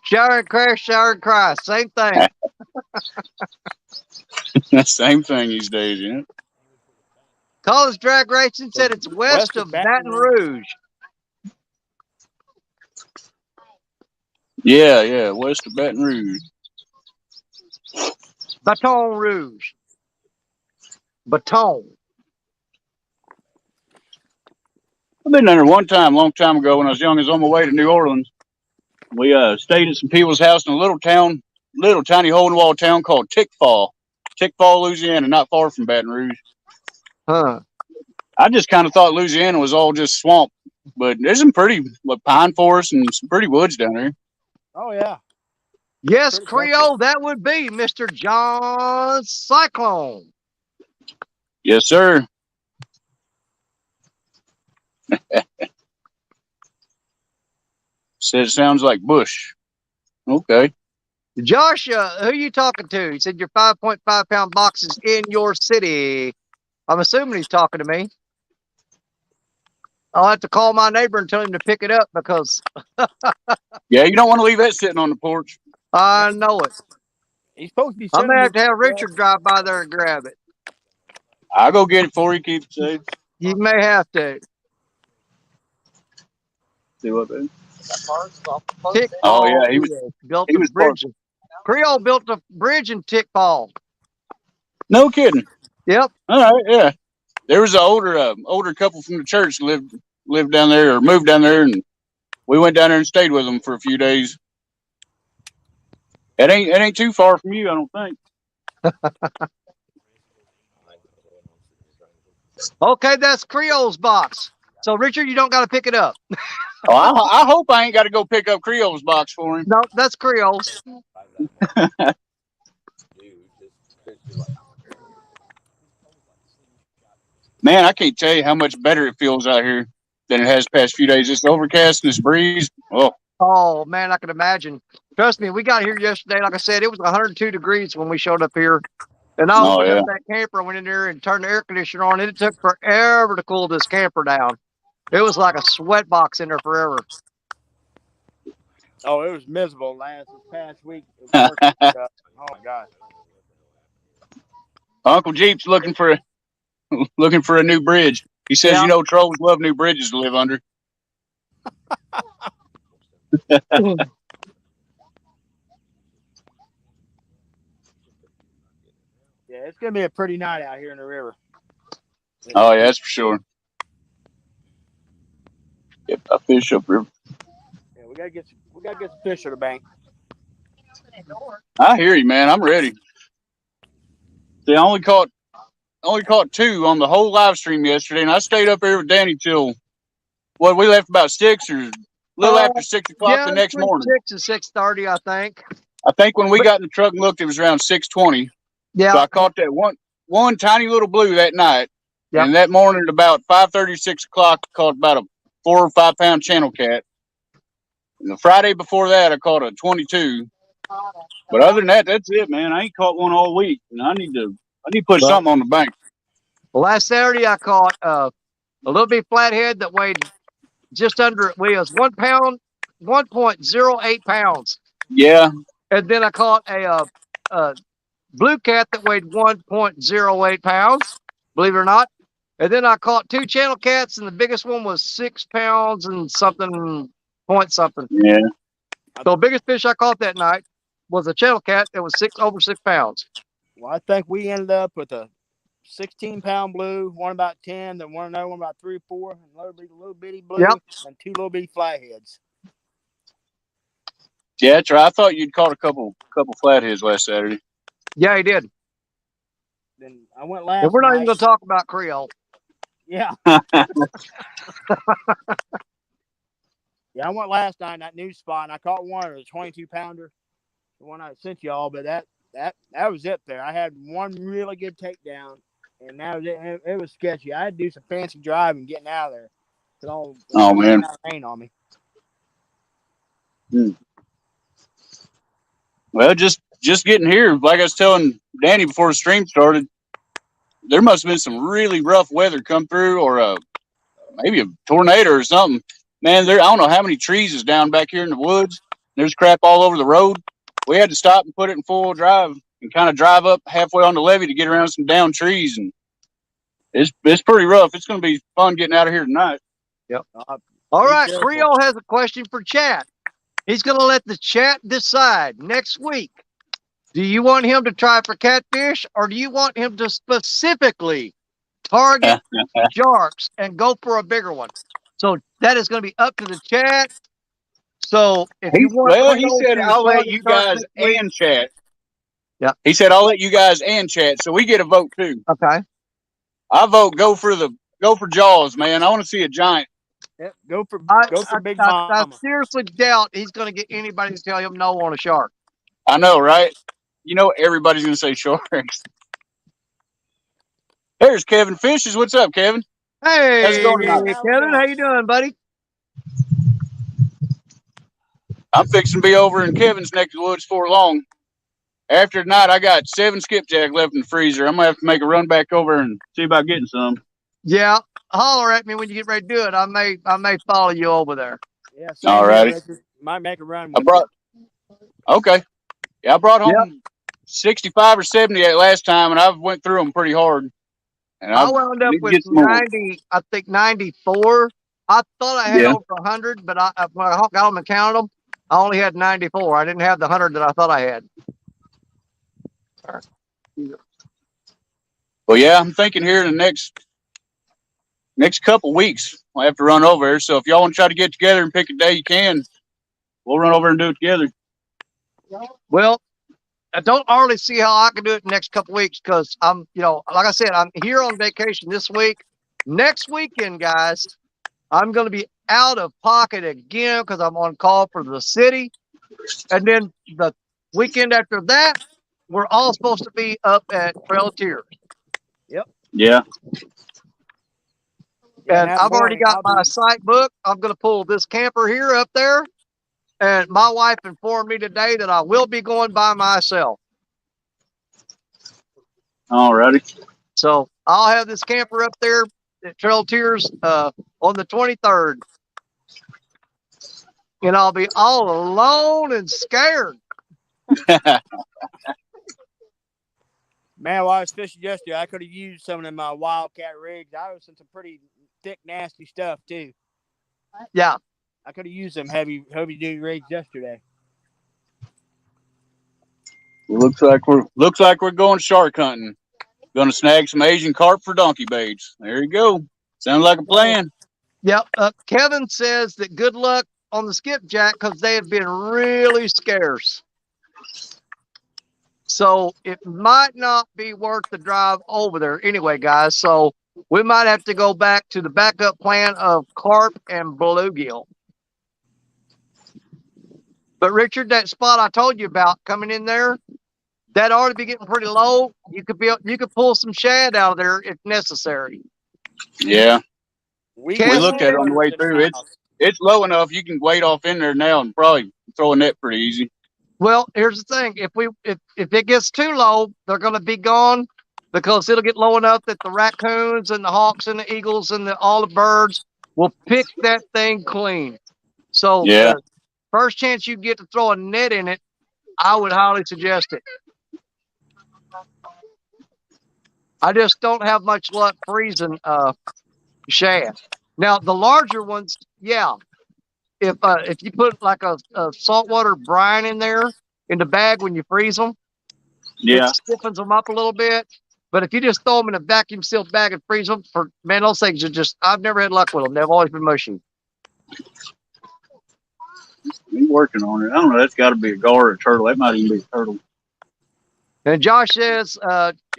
Shower and crash, shower and cry. Same thing. Same thing these days, you know. College Drag Racing said it's west of Baton Rouge. Yeah, west of Baton Rouge. Baton Rouge. Baton. I've been down there one time, a long time ago when I was young. I was on my way to New Orleans. We stayed at some people's house in a little tiny hole in the wall town called Tickfall, Louisiana, not far from Baton Rouge. Huh. I just kind of thought Louisiana was all just swamp, but there's some pretty pine forests and some pretty woods down there. Oh yeah. Yes, Pretty Creole, that would be Mr. John Cyclone. Yes, sir. Said it sounds like bush. Okay. Josh, who you talking to? He said your 5.5 pound box is in your city. I'm assuming he's talking to me. I'll have to call my neighbor and tell him to pick it up because Yeah, you don't want to leave that sitting on the porch. I know it. He's supposed to be. I'm gonna have to have Richard drive by there and grab it. I'll go get it for you. Keep it safe. You may have to. See what that? Oh yeah, he was built a bridge. Creole built a bridge in Tickfall. No kidding. Yep. All right, yeah. There was an older couple from the church lived down there or moved down there, and we went down there and stayed with them for a few days. It ain't too far from you, I don't think. Okay, that's Creole's box. So Richard, you don't got to pick it up. Oh, I hope I ain't got to go pick up Creole's box for him. No, that's Creole's. Man, I can't tell you how much better it feels out here than it has the past few days. It's overcast and this breeze. Oh man, I can imagine. Trust me, we got here yesterday. Like I said, it was 102 degrees when we showed up here. And I opened up that camper, went in there and turned the air conditioner on. And it took forever to cool this camper down. It was like a sweat box in there forever. Oh, it was miserable this past week. Oh my God. Uncle Jeep's looking for a new bridge. He says, Yeah. you know, trolls love new bridges to live under. Yeah, it's gonna be a pretty night out here in the river. Oh yeah, that's for sure. Yep, I fish up river. Yeah, we gotta get some fish to the bank. I hear you, man. I'm ready. See, I only caught 2 on the whole live stream yesterday, and I stayed up here with Danny till we left about 6 or a little after 6 o'clock the next morning. 6 to 6:30, I think. I think when we got in the truck and looked, it was around 6:20. Yeah. So I caught that one tiny little blue that night. Yep. And that morning at about 5:30, 6 o'clock, I caught about a 4 or 5 pound channel cat. And the Friday before that, I caught a 22. But other than that, that's it, man. I ain't caught one all week, and I need to put something on the bank. Well, last Saturday I caught a little bit flathead that weighed just under. It was 1 pound, 1.08 pounds. Yeah. And then I caught a blue cat that weighed 1.08 pounds, believe it or not. And then I caught 2 channel cats, and the biggest one was 6 pounds and something, point something. Yeah. So the biggest fish I caught that night was a channel cat that was over 6 pounds. Well, I think we ended up with a 16-pound blue, one about 10, then another one about 3 or 4, and a little bitty blue, Yep. and 2 little bitty flatheads. Yeah, that's right. I thought you'd caught a couple flatheads last Saturday. Yeah, he did. Then I went last And we're not night. even going to talk about Creole. Yeah. Yeah, I went last night in that new spot, and I caught one. It was a 22-pounder, the one I sent y'all, but that was it there. I had one really good takedown, and that was it. It was sketchy. I had to do some fancy driving getting out of there. Oh, man. Rain on me. Well, just getting here, like I was telling Danny before the stream started, there must have been some really rough weather come through, or maybe a tornado or something. Man, I don't know how many trees is down back here in the woods. There's crap all over the road. We had to stop and put it in full drive and kind of drive up halfway on the levee to get around some down trees, and it's pretty rough. It's going to be fun getting out of here tonight. Yep. All right, careful. Creole has a question for chat. He's going to let the chat decide next week. Do you want him to try for catfish, or do you want him to specifically target sharks and go for a bigger one? So that is going to be up to the chat. So if you want, well, he said I'll let you guys and chat. Yeah. He said I'll let you guys and chat, so we get a vote too. Okay. I vote go for Jaws, man. I want to see a giant. Yep, go for Big I Mama. seriously doubt he's going to get anybody to tell him no on a shark. I know, right? You know everybody's going to say sharks. There's Kevin Fishes. What's up, Kevin? Hey, How's it going tonight? Kevin, how you doing, buddy? I'm fixing to be over in Kevin's neck of the woods before long. After tonight, I got 7 skipjack left in the freezer. I'm going to have to make a run back over and see about getting some. Yeah, holler at me when you get ready to do it. I may follow you over there. Yeah, all righty. Might make a run. Okay. Yeah, I brought home 65 or 70 that last time, and I went through them pretty hard. And I wound up with 90, I think 94. I thought I had over 100, but when I got them and counted them, I only had 94. I didn't have the 100 that I thought I had. Well, yeah, I'm thinking here in the next couple weeks, I'll have to run over there. So if y'all want to try to get together and pick a day, you can. We'll run over and do it together. Well, I don't hardly see how I can do it the next couple weeks because I'm, like I said, I'm here on vacation this week. Next weekend, guys, I'm going to be out of pocket again because I'm on call for the city. And then the weekend after that, we're all supposed to be up at Trail Tiers. Yep. Yeah. And I've already got my site book. I'm going to pull this camper here up there. And my wife informed me today that I will be going by myself. All righty. So I'll have this camper up there at Trail Tiers on the 23rd. And I'll be all alone and scared. Man, while I was fishing yesterday, I could have used some of my Wildcat rigs. I was in some pretty thick, nasty stuff too. Yeah. I could have used some heavy duty rigs yesterday. Looks like we're going shark hunting. Going to snag some Asian carp for donkey baits. There you go. Sounds like a plan. Yep. Kevin says that good luck on the skipjack because they have been really scarce. So it might not be worth the drive over there anyway, guys. So we might have to go back to the backup plan of carp and bluegill. But Richard, that spot I told you about coming in there, that ought to be getting pretty low. You could pull some shad out of there if necessary. Yeah. We Kevin, looked at it on the way through. It's low enough you can wade off in there now and probably throw a net pretty easy. Well, here's the thing: if it gets too low, they're going to be gone because it'll get low enough that the raccoons and the hawks and the eagles and all the birds will pick that thing clean. So the first chance you get to throw a net in it, I would highly suggest it. I just don't have much luck freezing shad. Now the larger ones, yeah. If you put like a saltwater brine in there in the bag when you freeze them, it Yeah. stiffens them up a little bit. But if you just throw them in a vacuum sealed bag and freeze them, man, those things are just, I've never had luck with them. They've always been mushy. He's working on it. I don't know. That's got to be a gar or a turtle. That might even be a turtle. And Josh says,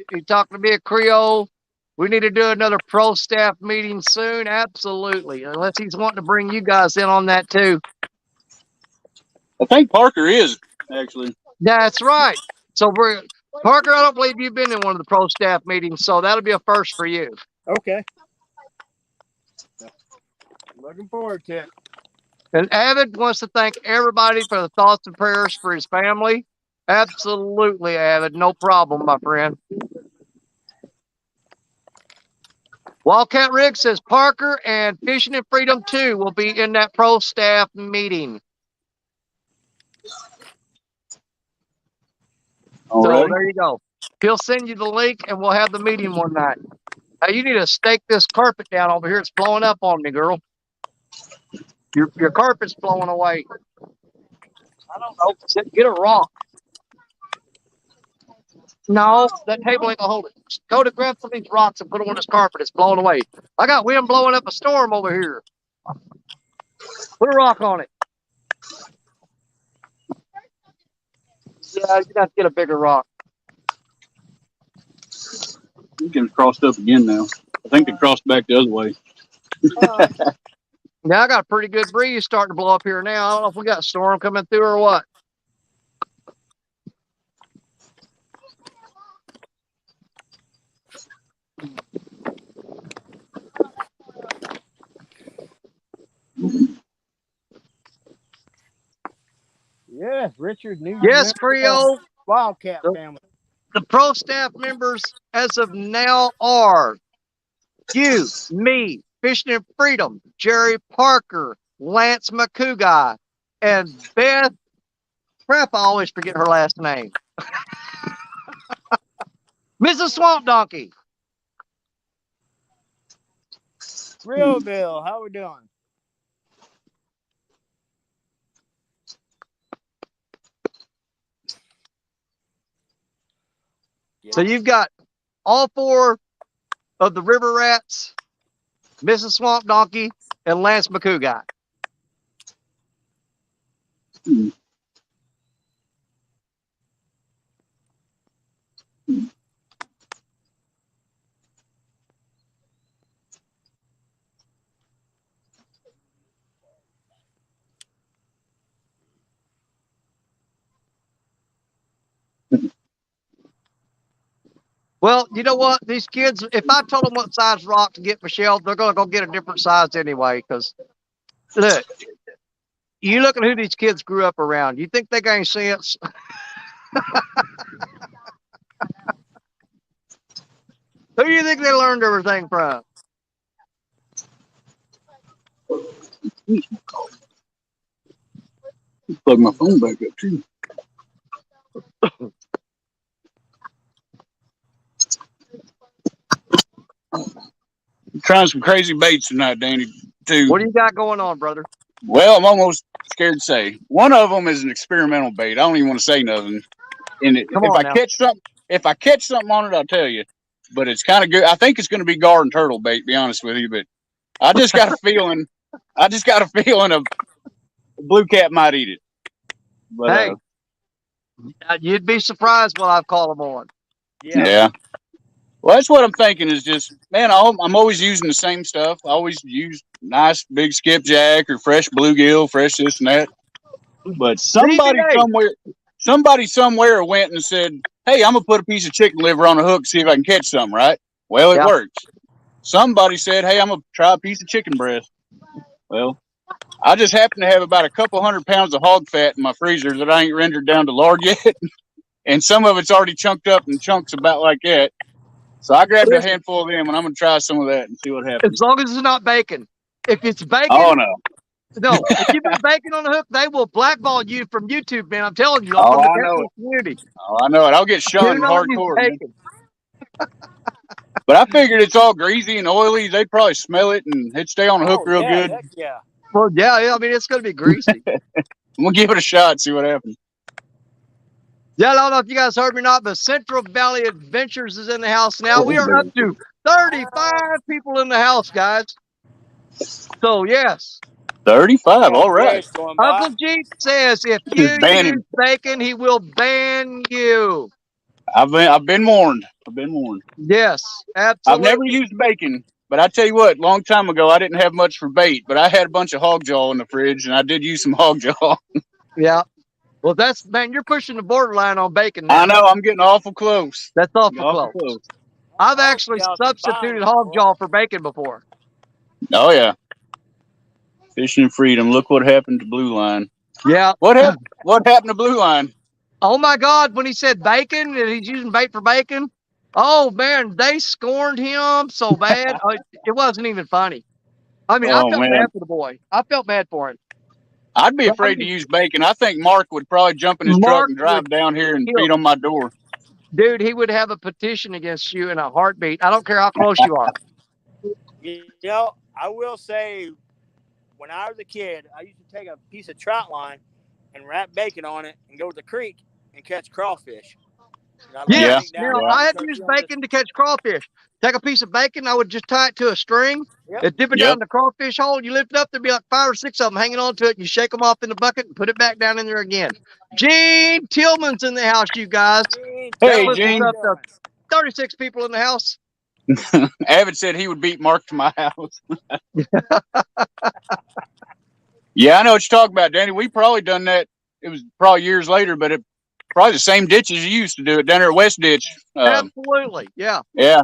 he talking to me a Creole. We need to do another pro staff meeting soon. Absolutely. Unless he's wanting to bring you guys in on that too. I think Parker is, actually. That's right. So Parker, I don't believe you've been in one of the pro staff meetings, so that'll be a first for you. Okay. Looking forward to it. And Avid wants to thank everybody for the thoughts and prayers for his family. Absolutely, Avid. No problem, my friend. Wildcat Rick says Parker and Fishing and Freedom 2 will be in that pro staff meeting. All So right. there you go. He'll send you the link and we'll have the meeting one night. Now you need to stake this carpet down over here. It's blowing up on me, girl. Your carpet's blowing away. I don't know. Get a rock. No, that table ain't gonna hold it. Go to grab some of these rocks and put them on this carpet. It's blowing away. I got wind blowing up a storm over here. Put a rock on it. Yeah, you got to get a bigger rock. He can crossed up again now. I think they crossed back the other way. Now I got a pretty good breeze starting to blow up here now. I don't know if we got a storm coming through or what. Yes, Richard. New Yes, Creole. Wildcat family. The pro staff members as of now are you, me, Fishing and Freedom, Jerry Parker, Lance McCouguy, and Beth. Crap, I always forget her last name. Mrs. Swamp Donkey. Realville, how we doing? So you've got all four of the River Rats, Mrs. Swamp Donkey, and Lance McCouguy. Well, you know what? These kids, if I told them what size rock to get Michelle, they're going to go get a different size anyway. Because, look, you look at who these kids grew up around. You think they got any sense? Who do you think they learned everything from? Plug my phone back up, too. Trying some crazy baits tonight, Danny, too. What do you got going on, brother? Well, I'm almost scared to say. One of them is an experimental bait. I don't even want to say nothing. And if I catch something on it, I'll tell you. But it's kind of good. I think it's going to be gar and turtle bait, to be honest with you. But I just got a feeling. A blue cat might eat it. But, hey, you'd be surprised what I've called them on. Yeah. Well, that's what I'm thinking is just, man, I'm always using the same stuff. I always use nice big skipjack or fresh bluegill, fresh this and that. But somebody somewhere went and said, hey, I'm going to put a piece of chicken liver on a hook, see if I can catch something, right? Well, it works. Somebody said, hey, I'm going to try a piece of chicken breast. Well, I just happen to have about a couple 100 pounds of hog fat in my freezer that I ain't rendered down to lard yet. And some of it's already chunked up in chunks about like that. So I grabbed a handful of them, and I'm going to try some of that and see what happens. As long as it's not bacon. If it's bacon, oh no, if you put bacon on the hook, they will blackball you from YouTube, man. I'm telling you, I from the know it. community. Oh, I know it. I'll get shot in hardcore. But I figured it's all greasy and oily. They'd probably smell it and it'd stay on the hook real yeah, good. heck yeah. Well, yeah. I mean, it's going to be greasy. I'm gonna give it a shot, see what happens. Yeah, I don't know if you guys heard me or not, but Central Valley Adventures is in the house now. We are up to 35 people in the house, guys. So, yes. 35, all right. Uncle Jeep says if you Ban use him. bacon, he will ban you. I've been warned. I've been warned. Yes, I've absolutely. never used bacon, but I tell you what, long time ago I didn't have much for bait, but I had a bunch of hog jaw in the fridge, and I did use some hog jaw. Yeah. Well, man, you're pushing the borderline on bacon now. I know, I'm getting awful close. That's awful close. I've actually substituted hog jaw for bacon before. Oh yeah. Fishing and freedom. Look what happened to Blue Line. Yeah. What happened? What happened to Blue Line? Oh my God! When he said bacon and he's using bait for bacon, oh man, they scorned him so bad. It wasn't even funny. I mean, I felt bad for the boy. I felt bad for him. I'd be afraid to use bacon. I think Mark would probably jump in his truck and drive down here and beat on my door. Dude, he would have a petition against you in a heartbeat. I don't care how close you are. You know, I will say, when I was a kid, I used to take a piece of trout line and wrap bacon on it and go to the creek and catch crawfish. Yes. Now, I have used bacon to catch crawfish. Take a piece of bacon, I would just tie it to a string, and dip it down in the crawfish hole. You lift it up, there'd be like 5 or 6 of them hanging onto it. You shake them off in the bucket and put it back down in there again. Gene Tillman's in the house, you guys. Hey, Gene. 36 people in the house. Avid said he would beat Mark to my house. Yeah, I know what you're talking about, Danny. We probably done that. It was probably years later, but it probably the same ditches you used to do it down there at West Ditch. Absolutely, yeah. Yeah.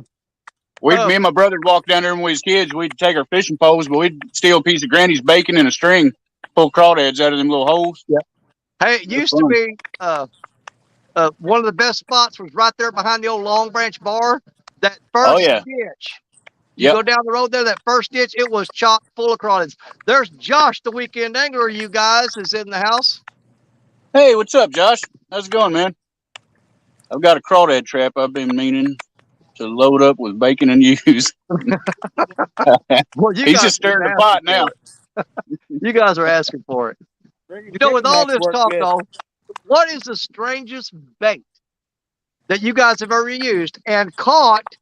Me and my brother would walk down there when we was kids. We'd take our fishing poles, but we'd steal a piece of Granny's bacon and a string, pull crawdads out of them little holes. Yeah. Hey, it used to be one of the best spots was right there behind the old Long Branch bar. That first ditch. You go down the road there, that first ditch, it was chock full of crawdads. There's Josh, the weekend angler, you guys, is in the house. Hey, what's up, Josh? How's it going, man? I've got a crawdad trap I've been meaning to load up with bacon and use. Well, he's just stirring the pot now. You guys are asking for it. You know, with all this talk, though, what is the strangest bait that you guys have ever used and caught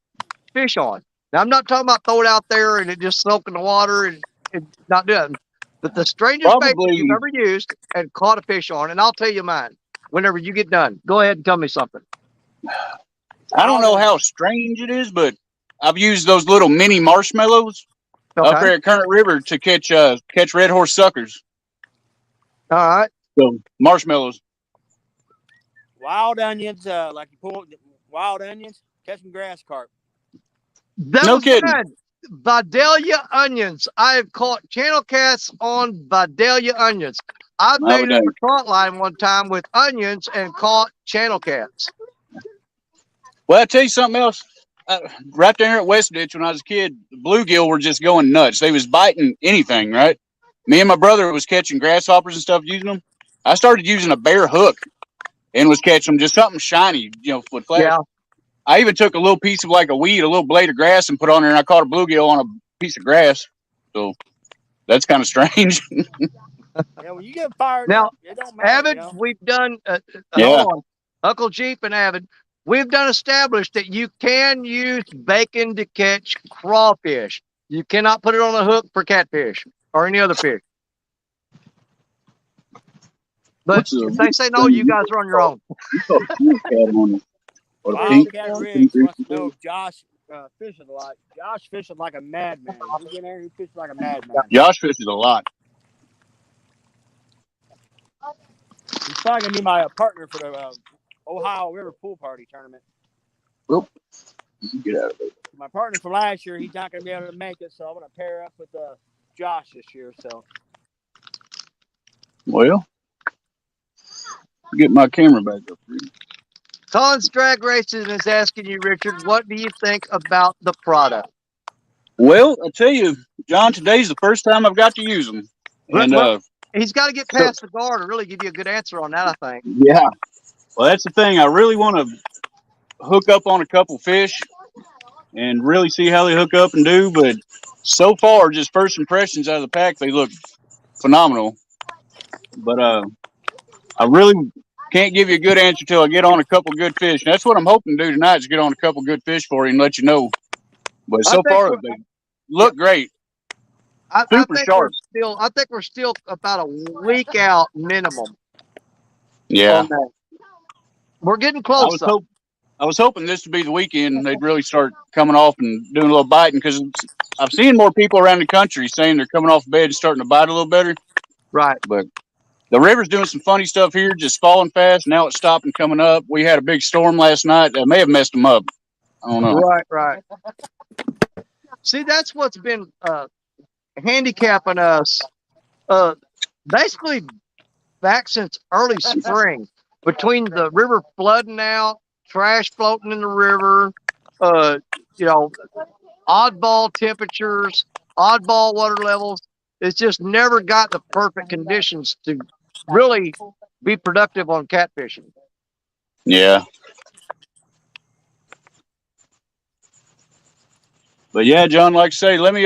fish on? Now, I'm not talking about throw it out there and it just soak in the water and not doing. But the strangest bait that you've ever used and caught a fish on, and I'll tell you mine whenever you get done. Go ahead and tell me something. I don't know how strange it is, but I've used those little mini marshmallows up there at Current River to catch red horse suckers. All right. So marshmallows. Wild onions, like you pull wild onions, catching grass carp. No kidding. Bad. Vidalia onions. I have caught channel cats on Vidalia onions. I've made a trot line one time with onions and caught channel cats. Well, I'll tell you something else. Right there at West Ditch when I was a kid, the bluegill were just going nuts. They was biting anything, right? Me and my brother was catching grasshoppers and stuff using them. I started using a bare hook and was catching them, just something shiny, with flat. Yeah. I even took a little piece of like a weed, a little blade of grass and put on there, and I caught a bluegill on a piece of grass. So that's kind of strange. Yeah, when you get fired now, up, it don't matter, Avid, we've done, hold on. Uncle Jeep and Avid, we've done established that you can use bacon to catch crawfish. You cannot put it on a hook for catfish or any other fish. But if they say no, you guys are on your own. Wildcat Riggs wants to know Josh fishes a lot. Josh fishes like a madman. You get in there, he fishes like a madman. Josh fishes a lot. He's probably going to be my partner for the Ohio River Pool Party tournament. Oop. Get out of it. My partner from last year, he's not going to be able to make it, so I'm going to pair up with Josh this year. So, well, get my camera back up for you. Collins Drag Racing is asking you, Richard, what do you think about the product? Well, I tell you, John, today's the first time I've got to use them. And he's got to get past the guard to really give you a good answer on that, I think. Yeah. Well, that's the thing. I really want to hook up on a couple fish and really see how they hook up and do. But so far, just first impressions out of the pack, they look phenomenal. But I really can't give you a good answer till I get on a couple good fish. And that's what I'm hoping to do tonight is get on a couple good fish for you and let you know. But I so think far, we're, they look great. I Super think sharp. we're still about a week out minimum Yeah. on that. We're getting I close was though. hope I was hoping this would be the weekend they'd really start coming off and doing a little biting because I've seen more people around the country saying they're coming off bed and starting to bite a little better. Right. But the river's doing some funny stuff here, just falling fast. Now it's stopping coming up. We had a big storm last night that may have messed them up. I don't know. Right. See, that's what's been handicapping us. Basically, back since early spring, between the river flooding out, trash floating in the river, you know, oddball temperatures, oddball water levels. It's just never got the perfect conditions to really be productive on catfishing. Yeah. But yeah, John, like I say, let me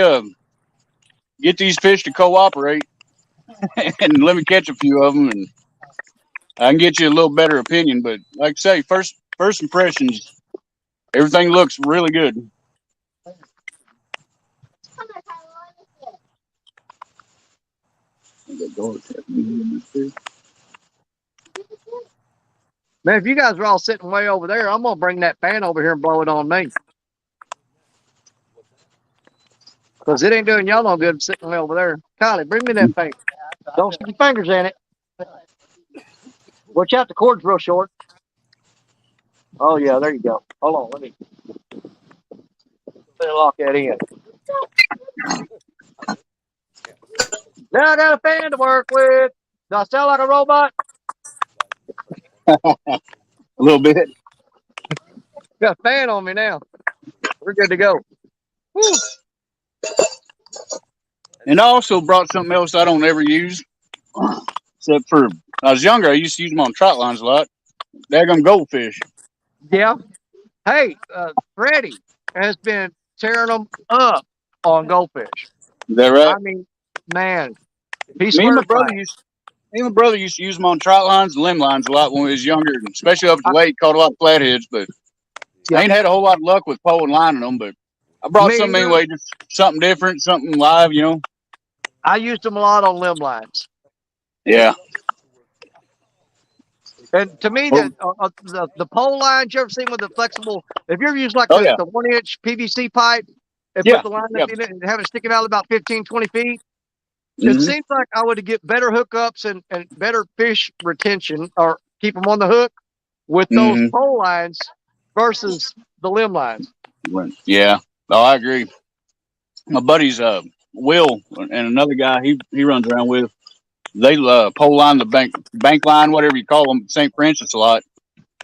get these fish to cooperate and let me catch a few of them, and I can get you a little better opinion. But like I say, first impressions, everything looks really good. Man, if you guys are all sitting way over there, I'm gonna bring that fan over here and blow it on me. Because it ain't doing y'all no good sitting way over there. Kylie, bring me that fan. Don't stick your fingers in it. Watch out, the cord's real short. Oh yeah, there you go. Hold on, let me lock that in. Now I got a fan to work with. Do I sound like a robot? A little bit. Got a fan on me now. We're good to go. Woo. And I also brought something else I don't ever use, except for I was younger. I used to use them on trout lines a lot. Daggum goldfish. Yeah. Hey, Freddie has been tearing them up on goldfish. Is that right? I mean, man, he Me and my swears by brother it. used to use them on trout lines and limb lines a lot when we was younger, especially up at the lake. Caught a lot of flatheads, but I ain't had a whole lot of luck with pole and lining them. But I brought Me something either. anyway, just something different, something live, you know. I used them a lot on limb lines. Yeah. And to me, the pole lines you ever seen with the flexible, if you ever used like Oh yeah. the 1-inch PVC pipe and Yeah. put the line Yeah. up in it and have it sticking out about 15, 20 feet, it Mhm. seems like I would get better hookups and better fish retention or keep them on the hook with those Mhm. pole lines versus the limb lines. Yeah. Oh, I agree. My buddy's Will and another guy he runs around with. They pole line the bank line, whatever you call them, St. Francis a lot.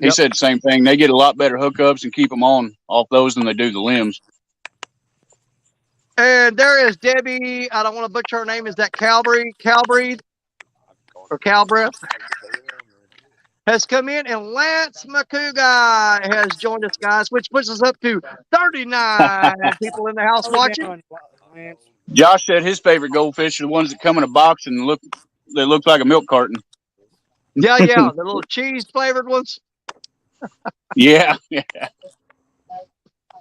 He Yep. said the same thing. They get a lot better hookups and keep them on off those than they do the limbs. And there is Debbie. I don't want to butcher her name. Is that Calbreed or Calbreath? Has come in, and Lance McCouga has joined us, guys, which puts us up to 39 people in the house How we watching. doing, Lance? Josh said his favorite goldfish are the ones that come in a box and they look like a milk carton. Yeah, the little cheese flavored ones. Yeah.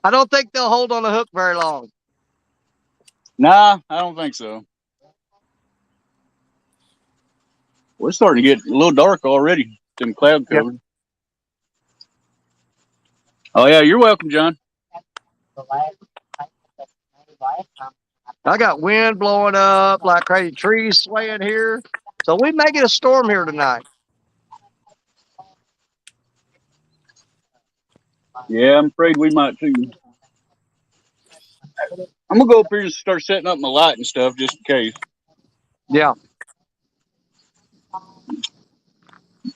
I don't think they'll hold on the hook very long. Nah, I don't think so. We're starting to get a little dark already. Them cloud cover. Oh yeah, you're welcome, John. I got wind blowing up like crazy, trees swaying here. So we may get a storm here tonight. Yeah, I'm afraid we might too. I'm gonna go up here and start setting up my light and stuff just in case. Yeah.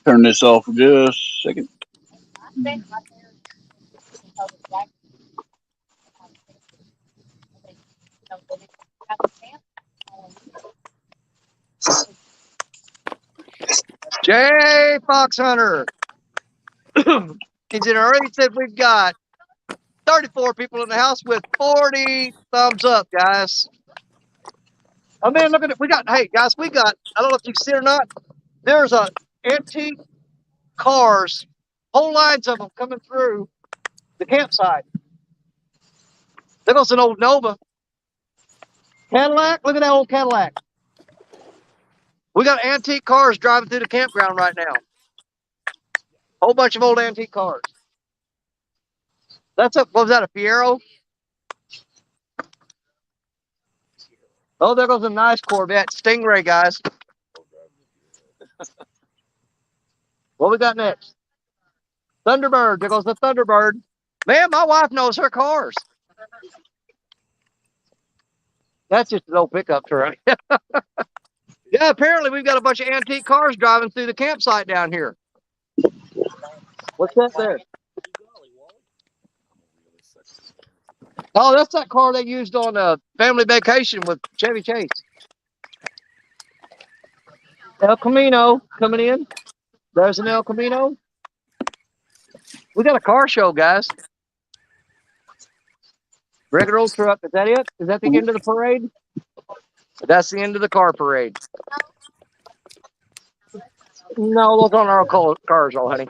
Turn this off for just a second. Jay Fox Hunter. He's in already said we've got 34 people in the house with 40 thumbs up, guys. Oh man, look at it. We got, hey guys, I don't know if you see it or not. There's a antique cars, whole lines of them coming through the campsite. There goes an old Nova. Cadillac, look at that old Cadillac. We got antique cars driving through the campground right now. Whole bunch of old antique cars. What was that, a Fiero? Oh, there goes a nice Corvette. Stingray, guys. What we got next? Thunderbird. There goes the Thunderbird. Man, my wife knows her cars. That's just an old pickup truck. Yeah, apparently we've got a bunch of antique cars driving through the campsite down here. What's that there? Oh, that's that car they used on a family vacation with Chevy Chase. El Camino coming in. There's an El Camino. We got a car show, guys. Regular old truck. Is that it? Is that the end of the parade? That's the end of the car parade. No, look on our cars, oh honey.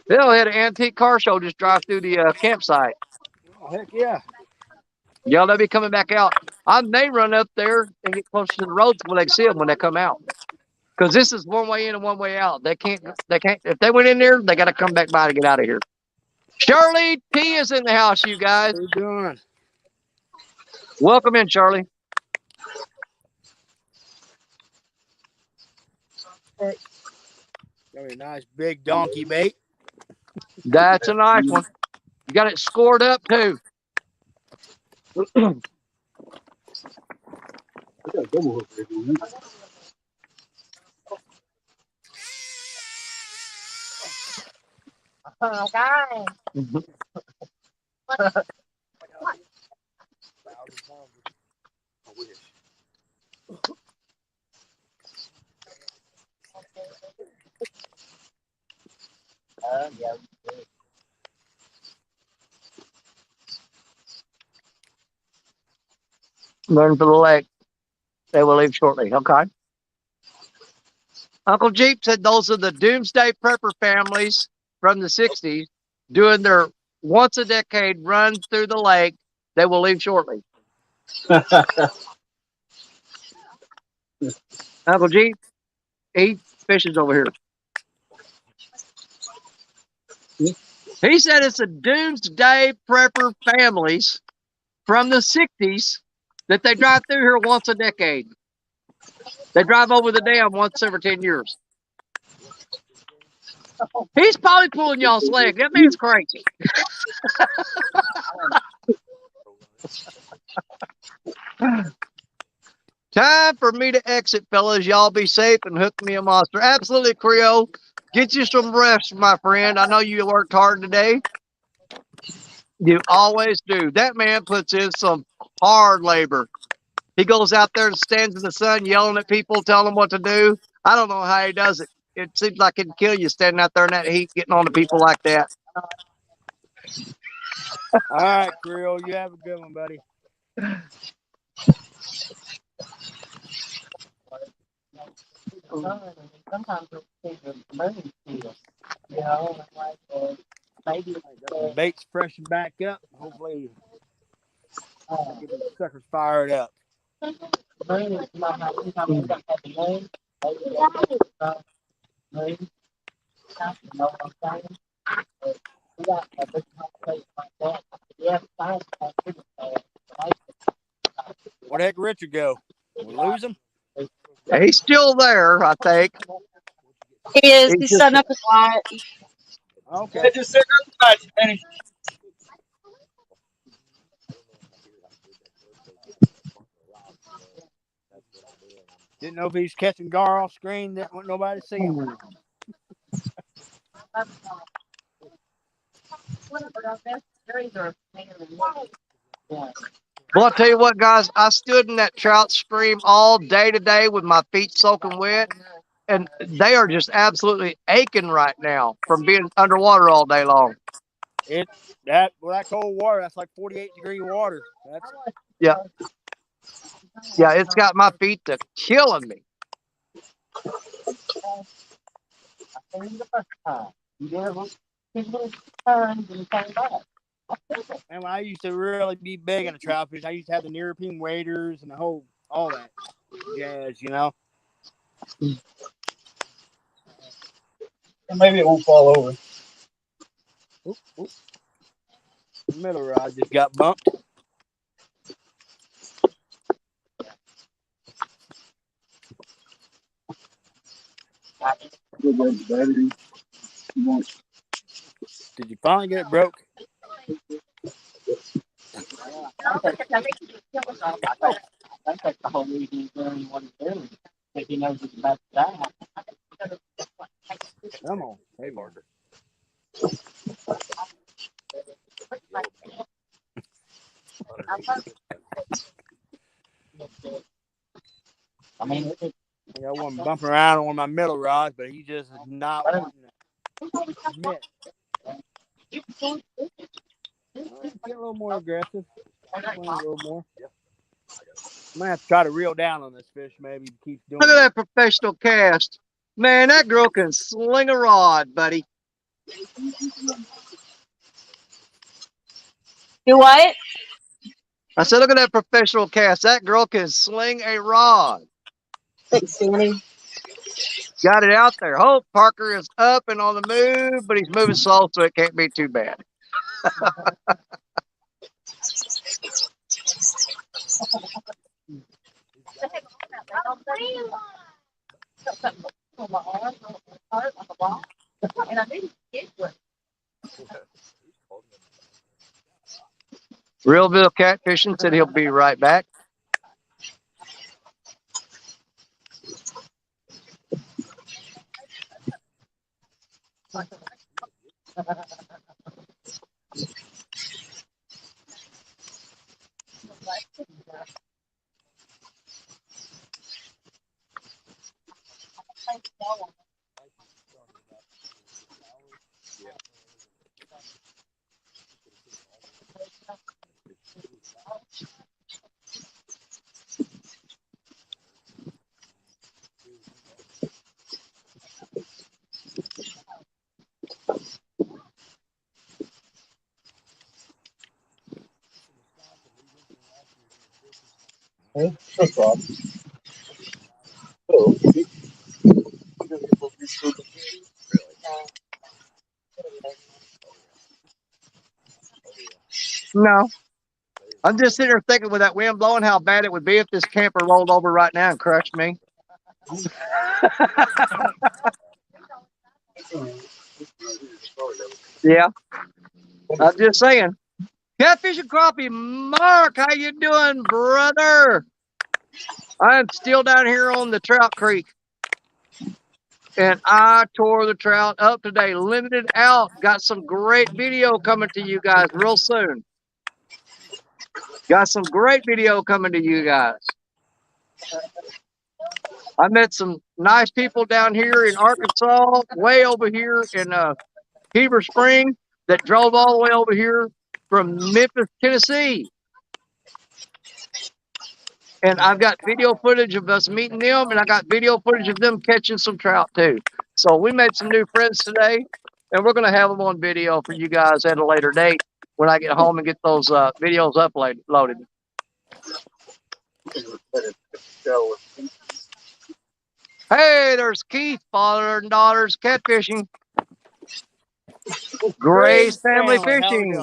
They'll had an antique car show just drive through the campsite. Oh, heck yeah. Yeah, they'll be coming back out. I may run up there and get closer to the roads when they see them when they come out. Because this is one way in and one way out. They can't, if they went in there, they got to come back by to get out of here. Charlie T is in the house, you guys. How you doing? Welcome in, Charlie. Got a nice big donkey bait. That's a nice one. You got it scored up, too. Okay. Learn for the lake. They will leave shortly. Okay. Uncle Jeep said those are the Doomsday Prepper families from the 60s doing their once a decade run through the lake. They will leave shortly. Uncle Jeep, he fishes over here. He said it's the Doomsday Prepper families from the 60s that they drive through here once a decade. They drive over the dam once every 10 years. He's probably pulling y'all's leg. That man's crazy. Time for me to exit, fellas. Y'all be safe and hook me a monster. Absolutely, Creole. Get you some rest, my friend. I know you worked hard today. You always do. That man puts in some hard labor. He goes out there and stands in the sun yelling at people, telling them what to do. I don't know how he does it. It seems like it'd kill you standing out there in that heat, getting on to people like that. All right, Creole, you have a good one, buddy. Sometimes the moon still, you know, like maybe The bait's freshened back up. Hopefully, get the suckers fired up. moon is sometimes we don't have the moon. Moon. You know what I'm saying? We got a big place like that. Yeah, science can't do it. Where the heck Richard go? We lose him? He's still there, I think. He is. He's He's just- setting up his light. Okay. Just sit outside, Penny. Didn't know if he's catching gar off screen. Didn't want nobody to see him. Well, I'll tell you what, guys. I stood in that trout stream all day today with my feet soaking wet, and they are just absolutely aching right now from being underwater all day long. That cold water, that's like 48-degree water. That's Yeah, yeah, it's got my feet to killing me. I seen the first time. You did his little turns and came back. and when I used to really be big in the trout fish, I used to have the European waders and all that jazz, you know. Maybe it won't fall over. Oop, oop. The middle rod just got bumped. Did you finally get it broke? I think that's the whole reason he's doing what he's doing. If he knows he's about to die. Come on. Hey, Margaret. I mean, I got one bumping around on one of my middle rods, but he just is not wanting to admit. Get a little more aggressive. A little more. I'm gonna have to try to reel down on this fish. Maybe he keeps doing. Look at that professional cast. Man, that girl can sling a rod, buddy. Do what? I said, look at that professional cast. That girl can sling a rod. Thanks, Sandy. Got it out there. Hope Parker is up and on the move, but he's moving slow, so it can't be too bad. Realville Catfishing said he'll be right back. No problem. No. I'm just sitting here thinking with that wind blowing how bad it would be if this camper rolled over right now and crushed me. Yeah. I'm just saying. Catfish and crappie, Mark, how you doing, brother? I'm still down here on the Trout Creek. And I tore the trout up today. Limited out. Got some great video coming to you guys real soon. Got some great video coming to you guys. I met some nice people down here in Arkansas, way over here in Heber Springs, that drove all the way over here from Memphis, Tennessee. And I've got video footage of us meeting them, and I got video footage of them catching some trout too. So we made some new friends today, and we're going to have them on video for you guys at a later date when I get home and get those videos uploaded. Hey, there's Keith, father and daughters catfishing. Grace Family Fishing.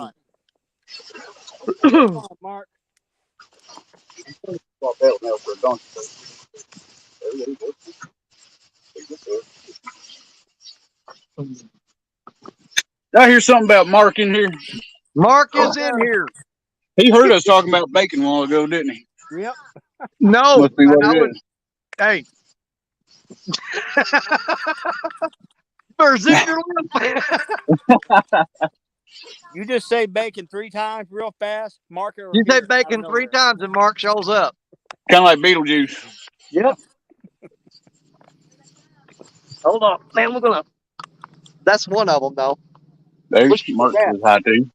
Come on, Mark. I hear something about Mark in here. Mark is in here. He heard us talking about bacon a while ago, didn't he? Yep. No. Must be what it is. Hey. Better zip your lip. You just say bacon 3 times real fast. Mark it. You say bacon 3 times and Mark shows up. Kind of like Beetlejuice. Yep. Hold on, man. We're gonna. That's one of them, though. There's Which Mark that? says hi too.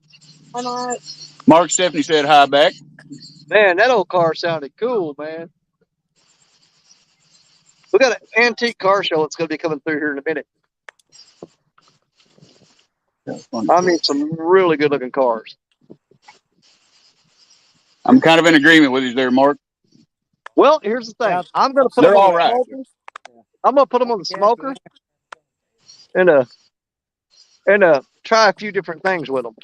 I'm not. Mark Stephanie said hi back. Man, that old car sounded cool, man. We got an antique car show that's going to be coming through here in a minute. I mean, some really good looking cars. I'm kind of in agreement with you there, Mark. Well, here's the thing. Yeah. I'm going to put They're them on all the right. smoker. I'm going to put them on the smoker and try a few different things with them.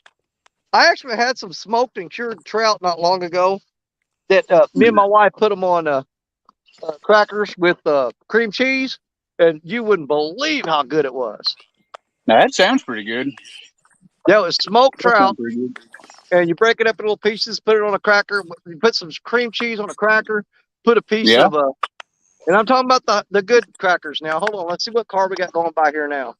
I actually had some smoked and cured trout not long ago that me and my wife put them on crackers with cream cheese, and you wouldn't believe how good it was. Now that sounds pretty good. That was smoked That sounds trout, pretty good. and you break it up in little pieces, put it on a cracker. You put some cream cheese on a cracker, put a piece Yeah. of and I'm talking about the good crackers now. Hold on, let's see what car we got going by here now.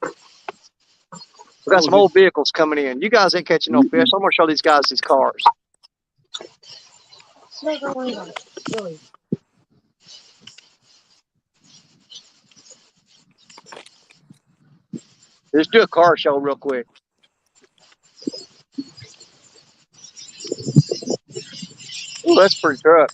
We got some old vehicles coming in. You guys ain't catching no fish. I'm gonna show these guys these cars. Really. Let's do a car show real quick. Ooh, that's a pretty truck.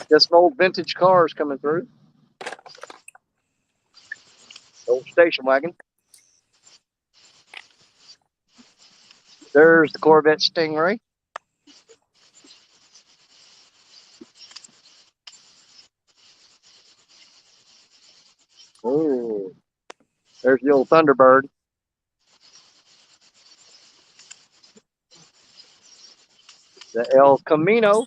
Got some old vintage cars coming through. Old station wagon. There's the Corvette Stingray. Oh, there's the old Thunderbird. The El Camino.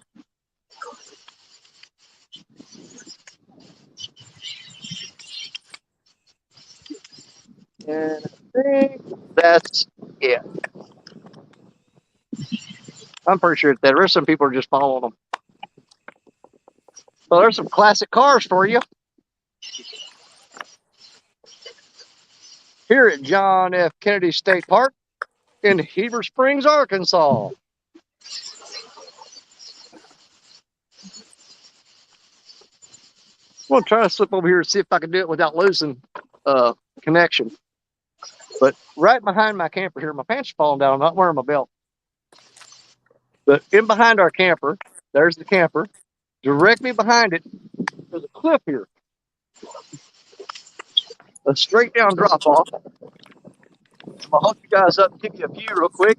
And I think that's it. I'm pretty sure that there's some people are just following them. Well, there's some classic cars for you. Here at John F. Kennedy State Park in Heber Springs, Arkansas. I'm going to try to slip over here and see if I can do it without losing connection. But right behind my camper here, my pants are falling down. I'm not wearing my belt. But in behind our camper, there's the camper. Directly behind it, there's a cliff here. A straight down drop off. I'll hook you guys up and give you a view real quick.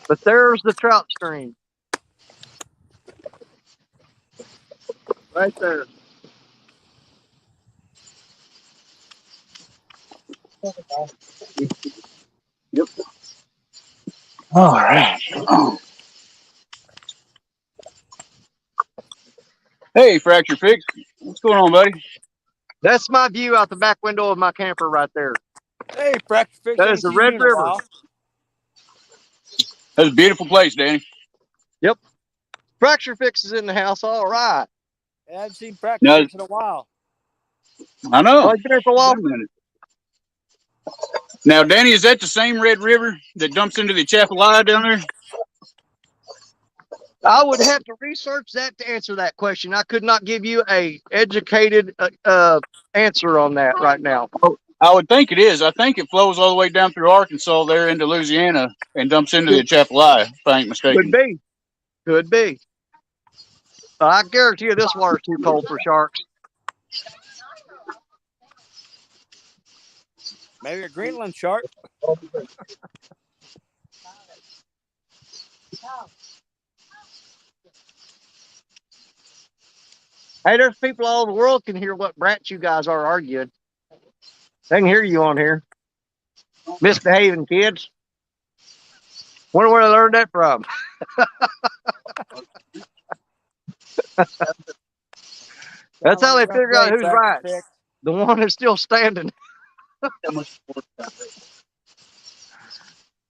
But there's the trout stream. Right there. Yep. All right. Hey, Fracture Fix. What's going on, buddy? That's my view out the back window of my camper right there. Hey, Fracture Fix. That is the Red River. That's a beautiful place, Danny. Yep. Fracture Fix is in the house. All right. I haven't seen Fracture No. Fix in a while. I know. Oh, you been there for a while? Wait a minute. Now, Danny, is that the same Red River that dumps into the Chapelaya down there? I would have to research that to answer that question. I could not give you a educated answer on that right now. I would think it is. I think it flows all the way down through Arkansas there into Louisiana and dumps into the Chapelaya, if I ain't mistaken. Could be. Could be. I guarantee you this water's too cold for sharks. Maybe a Greenland shark. Hey, there's people all over the world can hear what brats you guys are arguing. They can hear you on here. Misbehaving kids. Wonder where I learned that from. That's how they figure out who's right. The one that's still standing.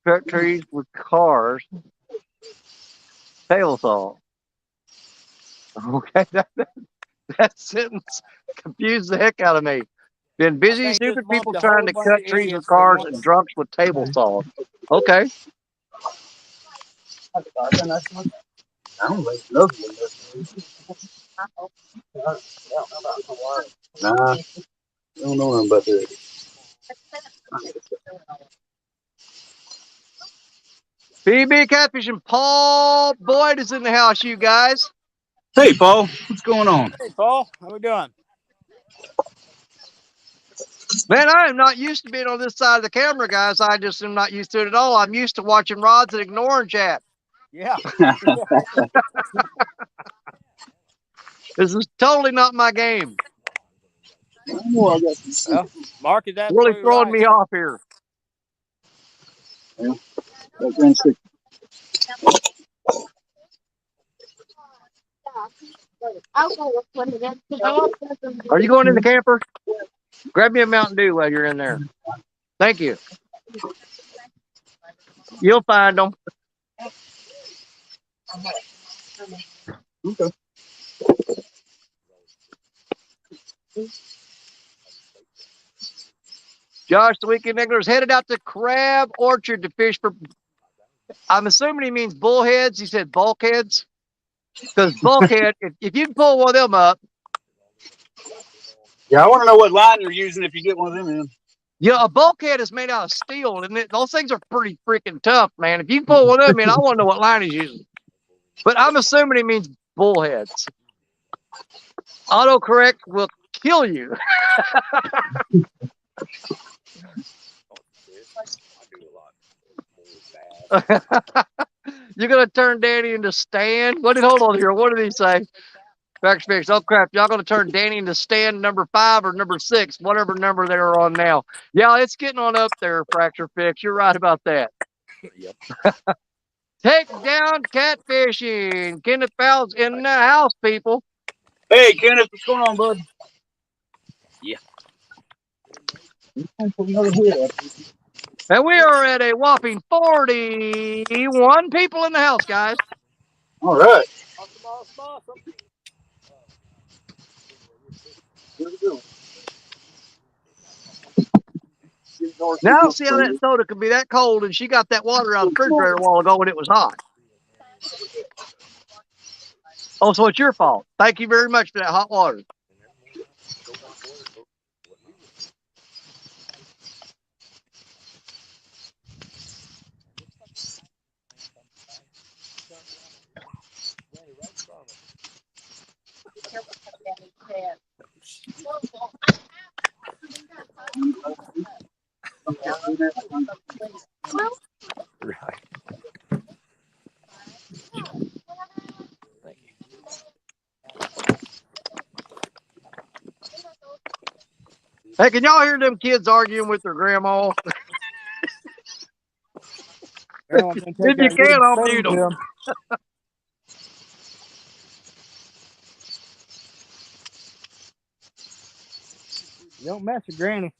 Cut trees with cars. Tail saw. Okay, that sentence confused the heck out of me. Been busy, think stupid this people month a trying whole to bunch cut of trees with idiots that cars want and drunks with table saws. Okay. I don't like love you. Nah, I don't know nothing about that. BB Catfish and Paul Boyd is in the house, you guys. Hey, Paul, what's going on? Hey, Paul, how we doing? Man, I am not used to being on this side of the camera, guys. I just am not used to it at all. I'm used to watching rods and ignoring chat. Yeah. This is totally not my game. Well, Mark is Really absolutely throwing right. me off here. Are you going in the camper? Grab me a Mountain Dew while you're in there. Thank you. You'll find them. Okay. Josh, the Weekend Angler, is headed out to Crab Orchard to fish for, I'm assuming he means bullheads. He said bulkheads. Because bulkhead, if you can pull one of them up. Yeah, I want to know what line you're using if you get one of them in. Yeah, a bulkhead is made out of steel, and those things are pretty freaking tough, man. If you can pull one of them in, I want to know what line he's using. But I'm assuming he means bullheads. Autocorrect will kill you. You're gonna turn Danny into Stan? Hold on here. What did he say? Fracture Fix. Oh crap! Y'all gonna turn Danny into Stan number 5 or number 6, whatever number they're on now. Yeah, it's getting on up there, Fracture Fix. You're right about that. Yep. Take down catfishing. Kenneth Fowles in the house, people. Hey, Kenneth, what's going on, bud? Yeah. And we are at a whopping 41 people in the house, guys. All right. Awesome. Now see how that soda could be that cold, and she got that water out of the refrigerator a while ago when it was hot. Oh, so it's your fault. Thank you very much for that hot water. Right. Thank you. Hey, can y'all hear them kids arguing with their grandma? If you can, I'll mute them. Don't mess with Granny.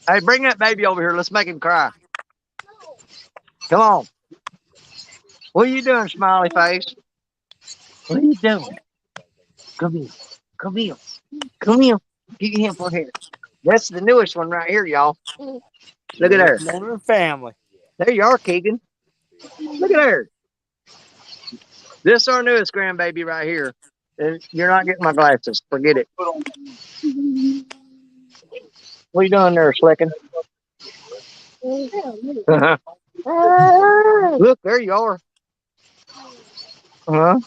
Hey, bring that baby over here. Let's make him cry. Come on. What are you doing, smiley face? What are you doing? Come here. Come here. Come here. Get your hand for here. That's the newest one right here, y'all. Look at there. Member of the family. There you are, Keegan. Look at there. This is our newest grandbaby right here. And you're not getting my glasses. Forget it. What are you doing there, Slickin? Look, there you are. Uh-huh.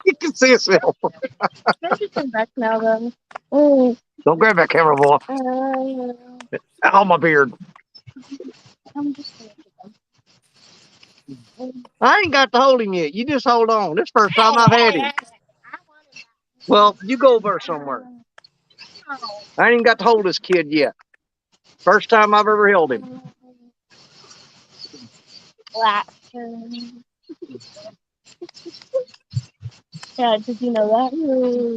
You can see yourself. Don't grab that camera, boy. Ow, my beard. I ain't got to hold him yet. You just hold on. This first time I've had him. Well, you go over somewhere. I ain't even got to hold this kid yet. First time I've ever held him. Yeah, did you know that?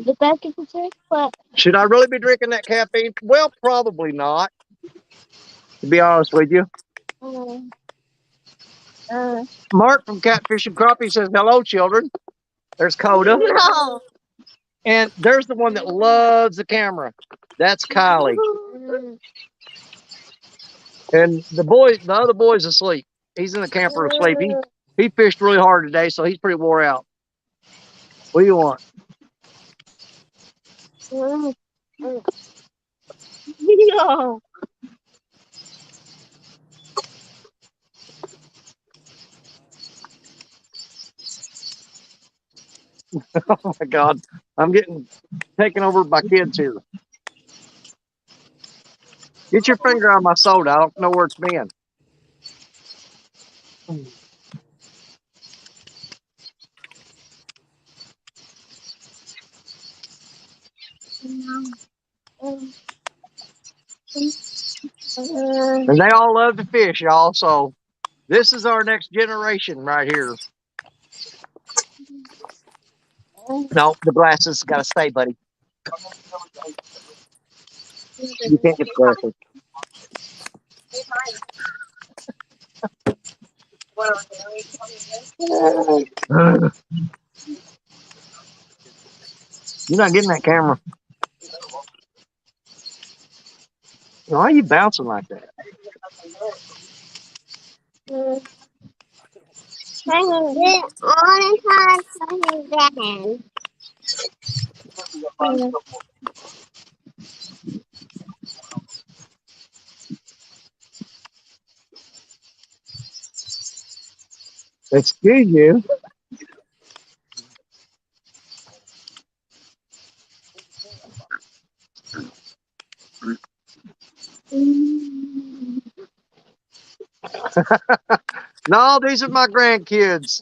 The back of the tank, but Should I really be drinking that caffeine? Well, probably not. to be honest with you. Mark from Catfish and Crappie says, hello, children. There's Coda. No. And there's the one that loves the camera. That's Kylie. And the other boy's asleep. He's in the camper asleep. He fished really hard today, so he's pretty wore out. What do you want? No. Oh my God. I'm getting taken over by kids here. Get your finger on my soda. I don't know where it's been. And they all love to fish, y'all. So this is our next generation right here. No, the glasses got to stay, buddy. You can't get the glasses. You're not getting that camera. Why are you bouncing like that? Hanging it on and hanging down. Excuse you. No, these are my grandkids.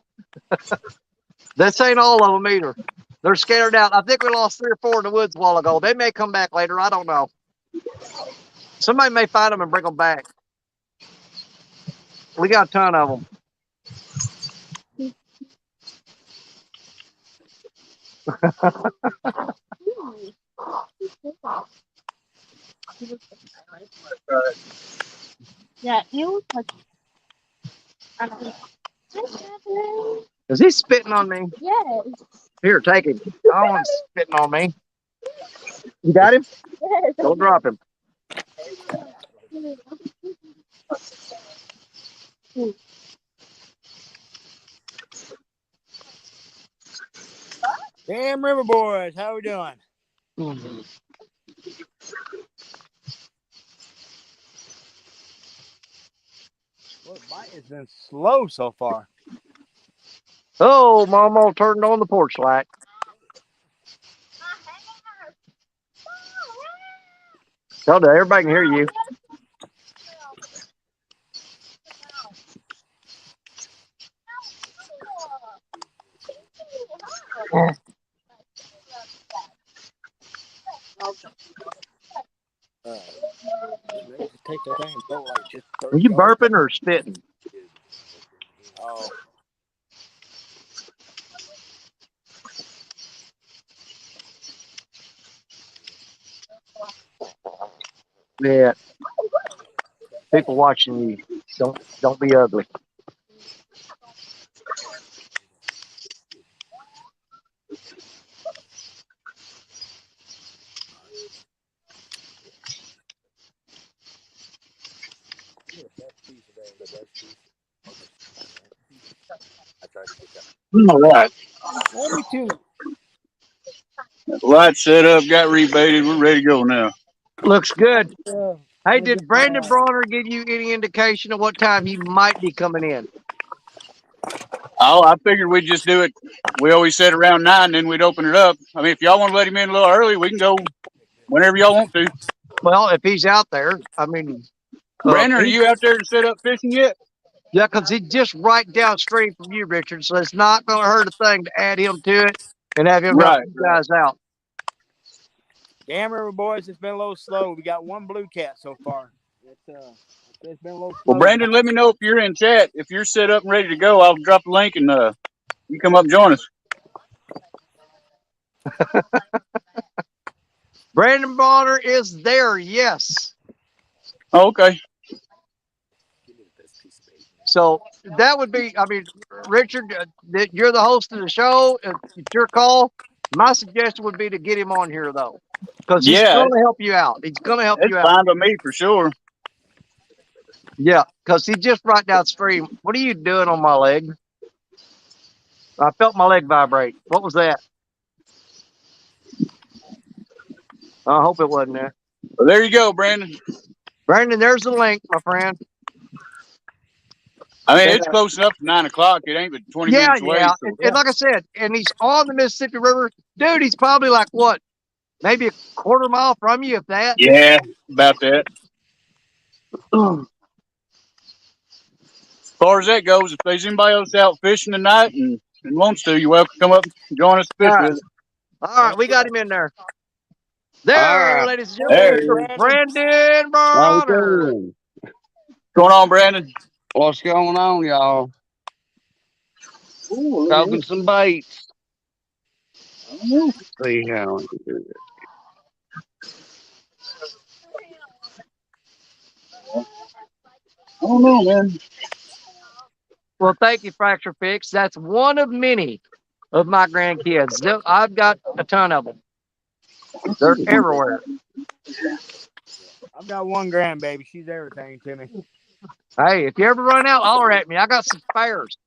This ain't all of them either. They're scared out. I think we lost 3 or 4 in the woods a while ago. They may come back later. I don't know. Somebody may find them and bring them back. We got a ton of them. Yeah, you touch. Is he spitting on me? Yes. Here, take him. I don't want him spitting on me. You got him? Yes. Don't drop him. Damn River Boys, how we doing? Well, bite has been slow so far. Oh, Mama turned on the porch light. Tell that everybody can hear you. Take that thing and go like just Are you burping or spitting? Oh. Yeah. People watching you. Don't be ugly. All right. Me too. Light set up, got rebaited. We're ready to go now. Looks good. Hey, did Brandon Bronner give you any indication of what time he might be coming in? Oh, I figured we'd just do it. We always said around 9, then we'd open it up. I mean, if y'all want to let him in a little early, we can go whenever y'all want to. Well, if he's out there, I mean. Brandon, are you out there to set up fishing yet? Yeah, because he's just right downstream from you, Richard. So it's not going to hurt a thing to add him to it and have him help you guys out. Damn River Boys, it's been a little slow. We got 1 blue cat so far. It's been a little slow. Well, Brandon, let me know if you're in chat. If you're set up and ready to go, I'll drop the link and you come up and join us. Brandon Bonner is there, yes. Oh, okay. So that would be, I mean, Richard, you're the host of the show. It's your call. My suggestion would be to get him on here though, because he's Yeah, going to help you out. He's going to help it's you out. fine by me for sure. Yeah, because he just right downstream. What are you doing on my leg? I felt my leg vibrate. What was that? I hope it wasn't there. Well, there you go, Brandon. Brandon, there's the link, my friend. I mean, it's close enough to 9 o'clock. It ain't but 20 minutes away. Yeah. So. And like I said, and he's on the Mississippi River. Dude, he's probably like what? Maybe a quarter mile from you, if that. Yeah, about that. As far as that goes, if there's anybody else out fishing tonight and wants to, you're welcome to come up and join us to fish with us. All right, we got him in there. There, right. ladies and There gentlemen, he is. Brandon How we Bronner. doing? What's going on, Brandon? What's going on, y'all? Ooh, Talking some baits. See how we do it. I don't know, man. Well, thank you, Fracture Fix. That's one of many of my grandkids. I've got a ton of them. They're everywhere. I've got one grandbaby. She's everything to me. Hey, if you ever run out, holler at me. I got some spares.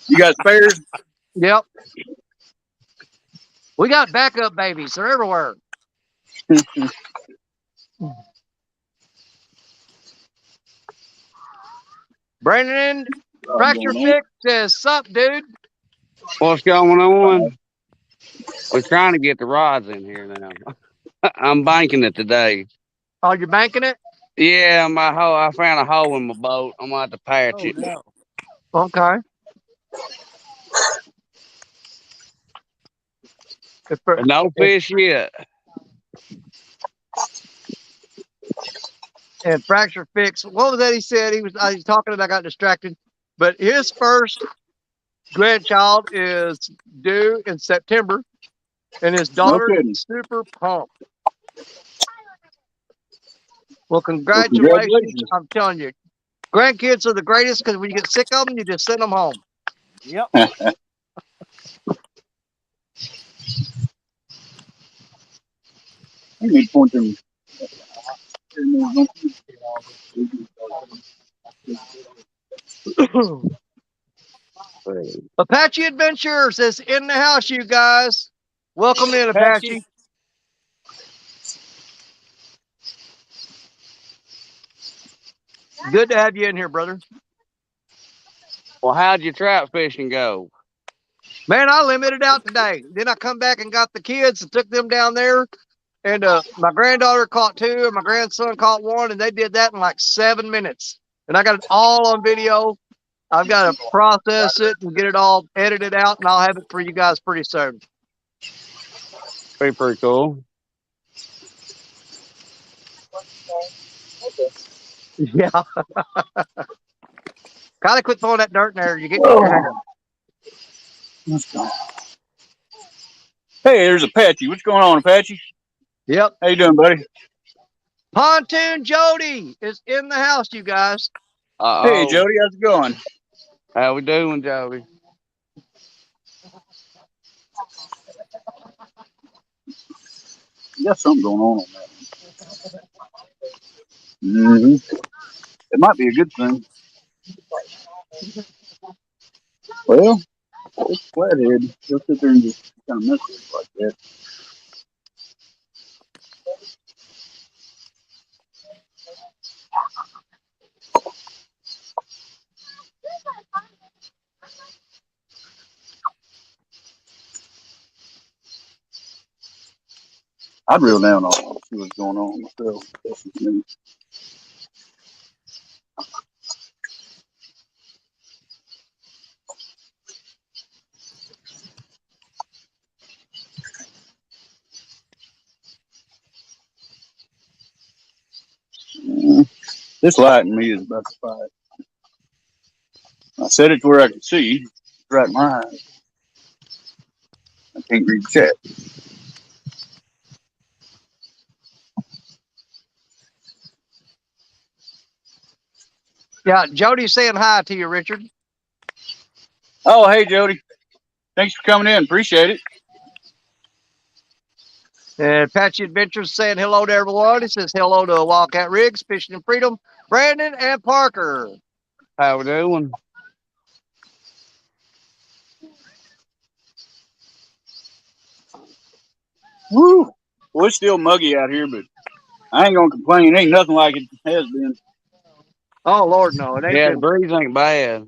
You got spares? Yep. We got backup babies. They're everywhere. Brandon, Fracture Fix says, sup, dude? What's going on? We're trying to get the rods in here now. I'm banking it today. Oh, you're banking it? Yeah, I found a hole in my boat. I'm gonna have to patch it. No. Okay. No fish yet. And Fracture Fix, what was that he said? He was talking and I got distracted. But his first grandchild is due in September, and his daughter is super pumped. Well, congratulations. I'm telling you, grandkids are the greatest because when you get sick of them, you just send them home. Yep. You need to point them. Apache Adventures is in the house, you guys. Welcome in, Apache. Good to have you in here, brother. Well, how'd your trout fishing go? Man, I limited out today. Then I come back and got the kids and took them down there. And my granddaughter caught 2 and my grandson caught 1, and they did that in like 7 minutes. And I got it all on video. I've got to process it and get it all edited out, and I'll have it for you guys pretty soon. Pretty cool. Yeah. Kind of quit throwing that dirt in there. You get your hair. Let's go. Hey, there's Apache. What's going on, Apache? Yep. How you doing, buddy? Pontoon Jody is in the house, you guys. Hey, Jody, how's it going? How we doing, Jody? You got something going on that. It might be a good thing. Well, it's Flathead. He'll sit there and just kind of mess with it like that. I'd reel down on it, see what's going on myself. That's just me. This light in me is about to fight. I set it to where I can see. It's right in my eyes. I can't read the chat. Yeah, Jody's saying hi to you, Richard. Oh, hey, Jody. Thanks for coming in. Appreciate it. And Apache Adventures saying hello to everyone. He says hello to Wildcat Riggs, Fishing and Freedom, Brandon, and Parker. How we doing? Woo! Well, it's still muggy out here, but I ain't gonna complain. It ain't nothing like it has been. Oh Lord, no, it ain't Yeah, the been. breeze ain't bad.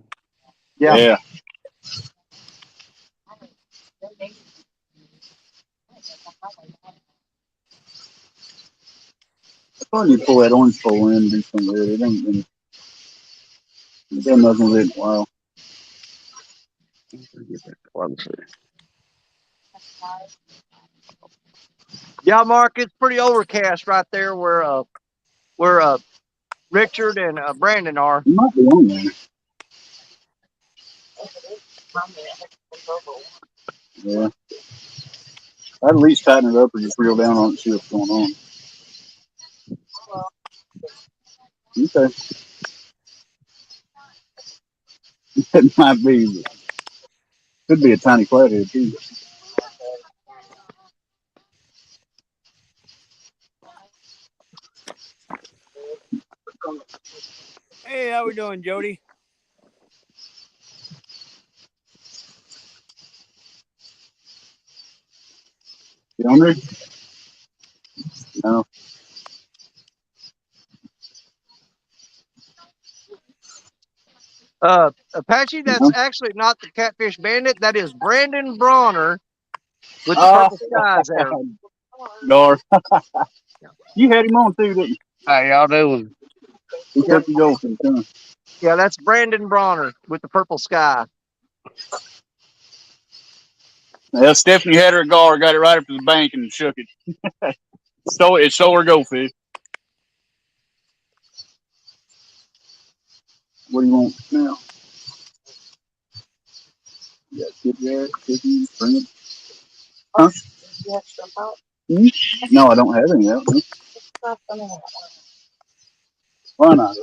Yeah. I thought you pull that orange pole in and do something with it. It ain't been. It's done nothing with it in a while. Yeah, Mark, it's pretty overcast right there where Richard and Brandon are. You might be on there. Yeah. I'd at least tighten it up or just reel down on it and see what's going on. Okay. It might be. Could be a tiny flathead, too. Hey, how we doing, Jody? You on there? No. Apache, that's No. actually not the Catfish Bandit. That is Brandon Bronner with the Oh, purple skies there. Dar. You had him on, too, didn't you? How y'all doing? He Yep. took the goldfish, huh? Yeah, that's Brandon Bronner with the purple sky. Yeah, Stephanie had her gar, got it right up to the bank and shook it. So it stole her goldfish. What do you want now? You got skip jar, cookies, bring it. Huh? Hmm? No, I don't have any of that. Why not?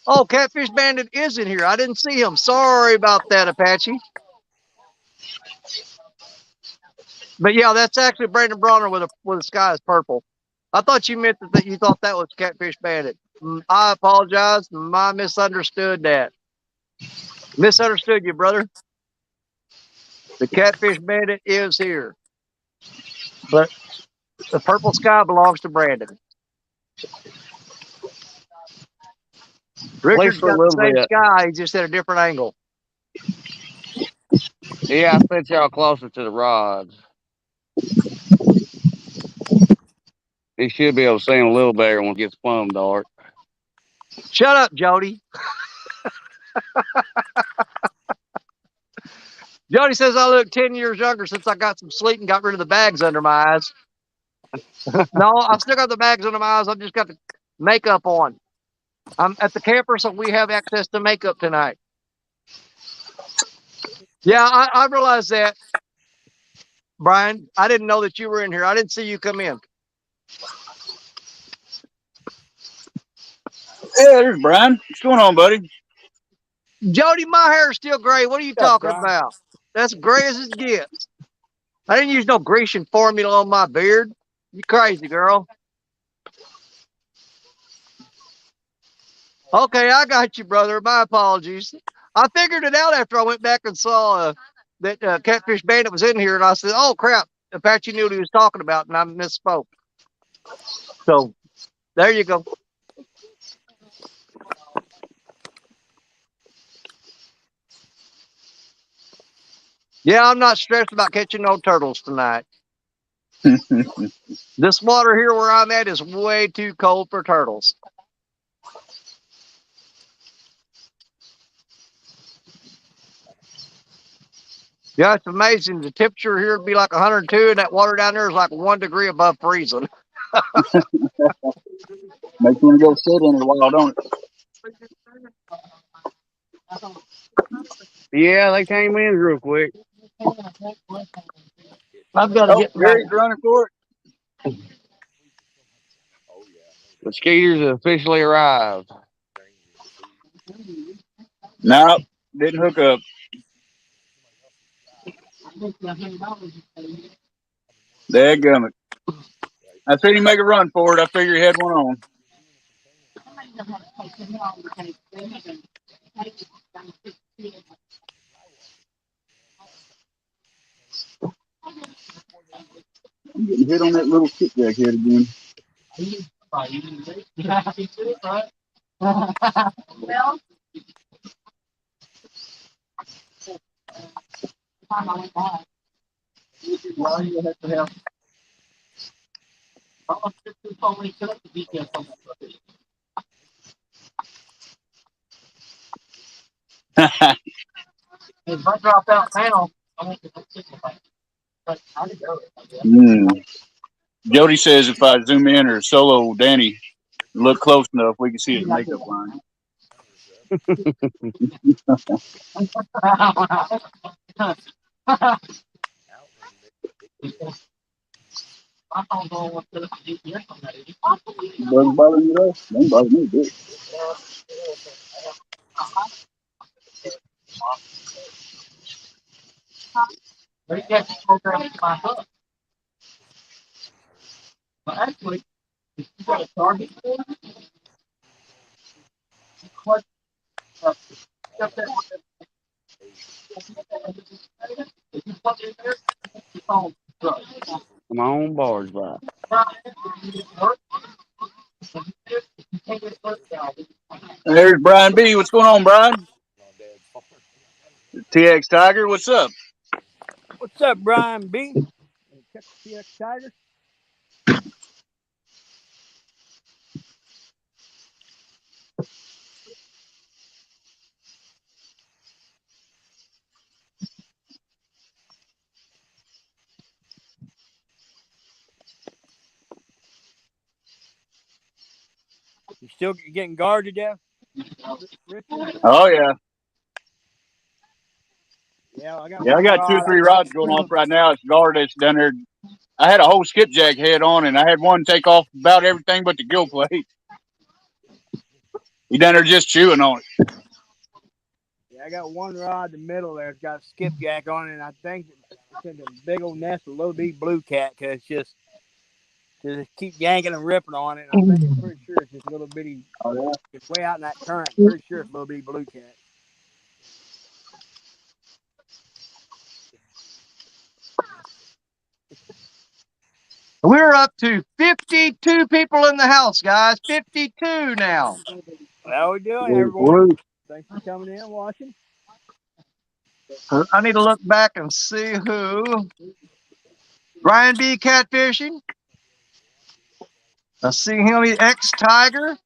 Oh, Catfish Bandit is in here. I didn't see him. Sorry about that, Apache. But yeah, that's actually Brandon Bronner with the sky is purple. I thought you meant that you thought that was Catfish Bandit. I apologize. I misunderstood that. Misunderstood you, brother. The Catfish Bandit is here. But the purple sky belongs to Brandon. Richard's for a got the little same bit. sky, he's just at a different angle. Yeah, I set y'all closer to the rods. You should be able to see them a little better when it gets plumb dark. Shut up, Jody. Jody says I look 10 years younger since I got some sleep and got rid of the bags under my eyes. No, I still got the bags under my eyes. I've just got the makeup on. I'm at the camper, so we have access to makeup tonight. Yeah, I realized that, Brian. I didn't know that you were in here. I didn't see you come in. Yeah, there's Brian. What's going on, buddy? Jody, my hair is still gray. What are you What's up, talking Brian? about? That's gray as it gets. I didn't use no Grecian formula on my beard. You crazy, girl. Okay, I got you, brother. My apologies. I figured it out after I went back and saw that Catfish Bandit was in here, and I said, "Oh crap!" Apache knew what he was talking about, and I misspoke. So there you go. Yeah, I'm not stressed about catching no turtles tonight. This water here where I'm at is way too cold for turtles. Yeah, it's amazing. The temperature here would be like 102, and that water down there is like 1 degree above freezing. Makes me want to go sit in it a while, don't it? Yeah, they came in real quick. I've got to Oh, get my. Gary's running for it. The skeeters have officially arrived. No, didn't hook up. Dadgummit. I seen him make a run for it. I figured he had one on. I'm getting hit on that little skipjack head again. Well, well, you have to have. If I drop out now, I won't get but I go. Jody says if I zoom in or solo Danny look close enough, we can see his makeup line. Doesn't bother me though. Don't bother me a bit. But you have to program my hook. But actually, if you got a target, Come on, barge by. There's Brian B. What's going on, Brian? TX Tiger, what's up? What's up, Brian B? TX Tiger. You still getting guarded there? Oh yeah. Yeah, I got 2 or 3 rods going off right now. It's guard that's down there. I had a whole skipjack head on, and I had one take off about everything but the gill plate. He down there just chewing on it. Yeah, I got one rod in the middle there. It's got a skipjack on it, and I think it's in a big old nest of little bitty blue cat because it's just keep yanking and ripping on it. And I'm pretty sure it's just a little bitty. Oh yeah. It's way out in that current. I'm pretty sure it's a little bitty blue cat. We're up to 52 people in the house, guys. 52 now. How we doing, everyone? Thanks for coming in and watching. I need to look back and see who. Brian B. Catfishing. I see him. X Tiger.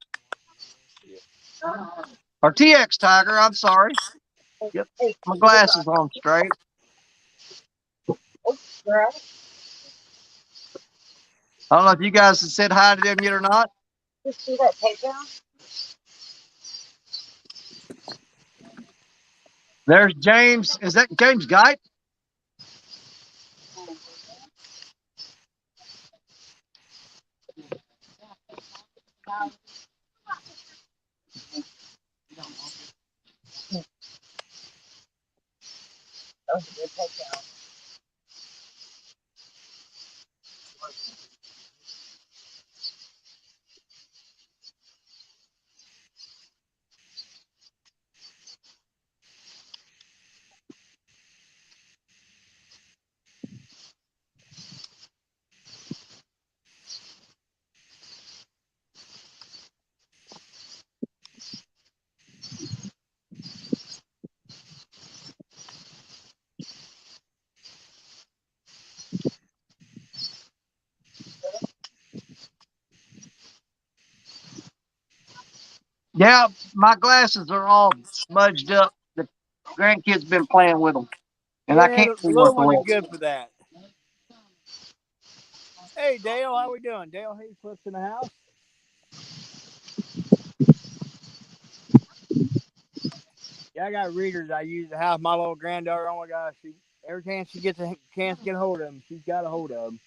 Or TX Tiger, I'm sorry. Get my glasses on straight. I don't know if you guys have said hi to them yet or not. Just see that takedown? There's James. Is that James Geit? That was a good takedown. Yeah, my glasses are all smudged up. The grandkids been playing with them, and I can't see the worth little the ones are light. good for that. Hey, Dale, how we doing? Dale Hayflips in the house. Yeah, I got readers I use to house my little granddaughter. Oh my gosh, every chance she gets a chance to get a hold of them, she's got a hold of them.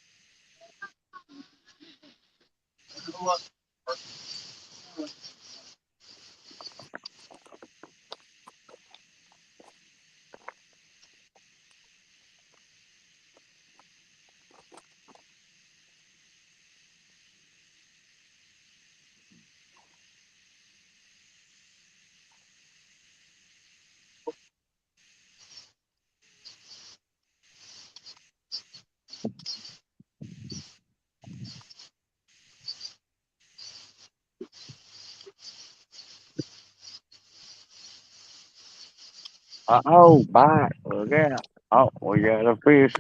Oh, bite. Look out. Oh, we got a fish.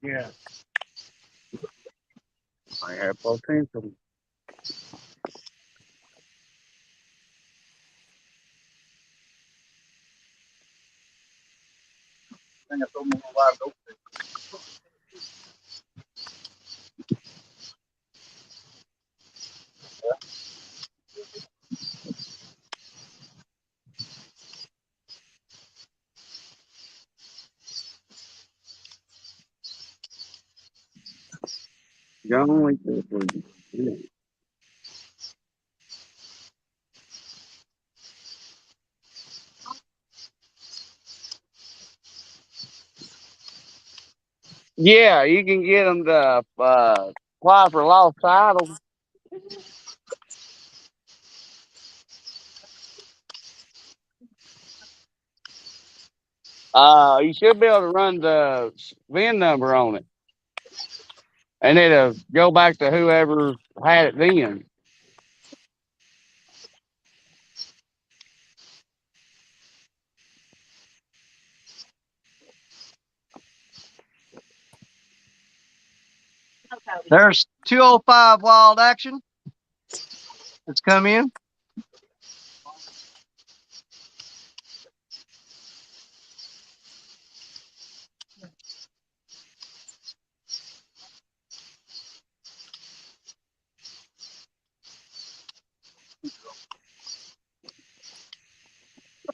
Yeah. I have potential. Y'all only fish with you. Yeah, you can get them to apply for lost title. You should be able to run the VIN number on it, and it'll go back to whoever had it then. There's 205 wild action. It's come in.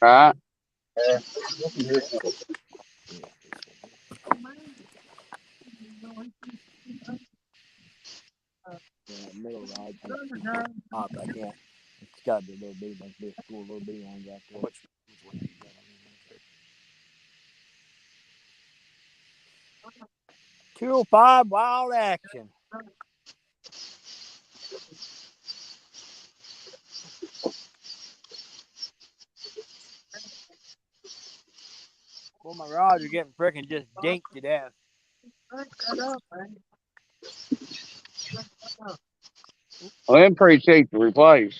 Right? Yeah, middle rod. I can't. It's got to be a little bitty one. Be a cool little bitty one out there. Which one you got on there? 205 wild action. Well, my rods are getting freaking just dinked to death. Well, they're pretty cheap to replace.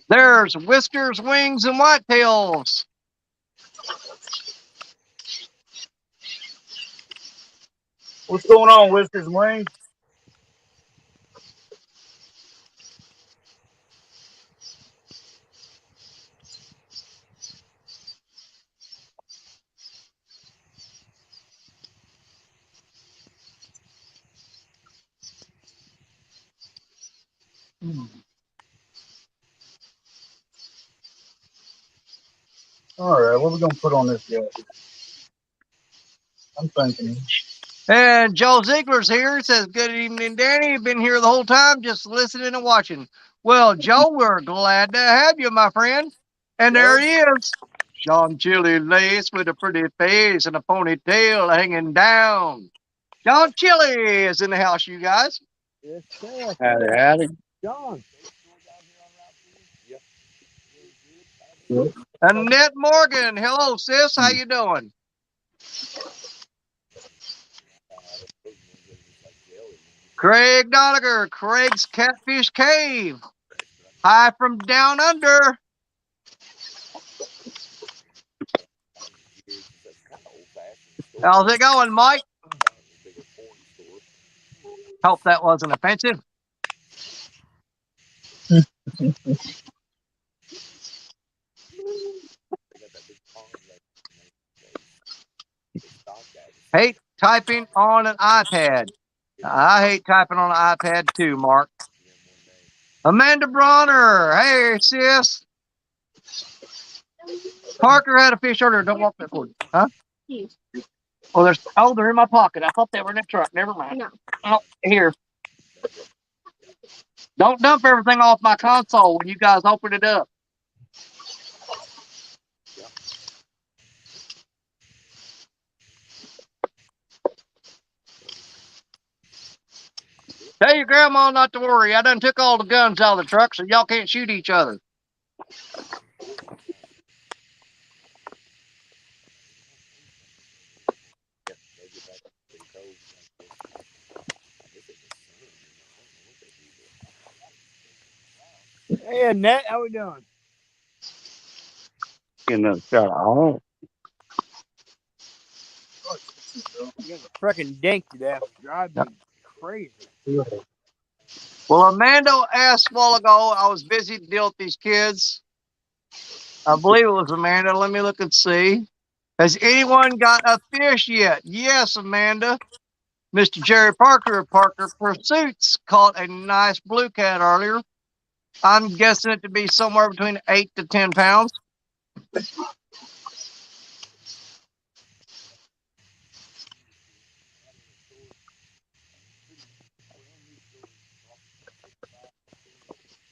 There's whiskers, wings, and whitetails. What's going on, Whiskers and Wings? All right, what are we gonna put on this guy? I'm thinking. And Joe Ziegler's here. He says, "Good evening, Danny. You've been here the whole time, just listening and watching." Well, Joe, we're glad to have you, my friend. And there he is, John Chili Lace with a pretty face and a ponytail hanging down. John Chili is in the house, you guys. Yes, sir. Howdy. John. Annette Morgan. Hello, sis. How you doing? Craig Doniger, Craig's Catfish Cave. Hi from down under. How's it going, Mike? Hope that wasn't offensive. Hate typing on an iPad. I hate typing on an iPad too, Mark. Amanda Bronner. Hey, sis. Parker had a fish earlier. Don't walk that cord. Huh? Yes. Oh, they're in my pocket. I thought they were in the truck. Never mind. No. Oh, here. Don't dump everything off my console when you guys open it up. Tell your grandma not to worry. I done took all the guns out of the truck, so y'all can't shoot each other. Hey, Annette, how we doing? Get another shot. Oh, You got a freaking dink to death. Drive me crazy. Well, Amanda asked a while ago. I was busy to deal with these kids. I believe it was Amanda. Let me look and see. Has anyone got a fish yet? Yes, Amanda. Mr. Jerry Parker of Parker Pursuits caught a nice blue cat earlier. I'm guessing it to be somewhere between 8 to 10 pounds.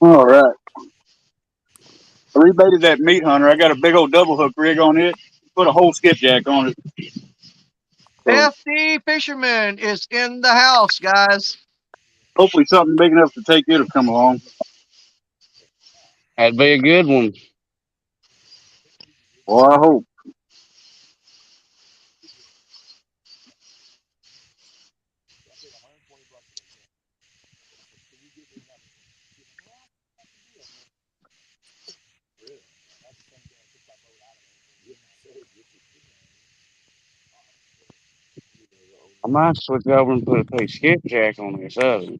All right. I rebaited that meat hunter. I got a big old double hook rig on it. Put a whole skipjack on it. So FD Fisherman is in the house, guys. hopefully something big enough to take it will come along. that'd be a good one. Well, I hope. I might switch over and put a skipjack on this other.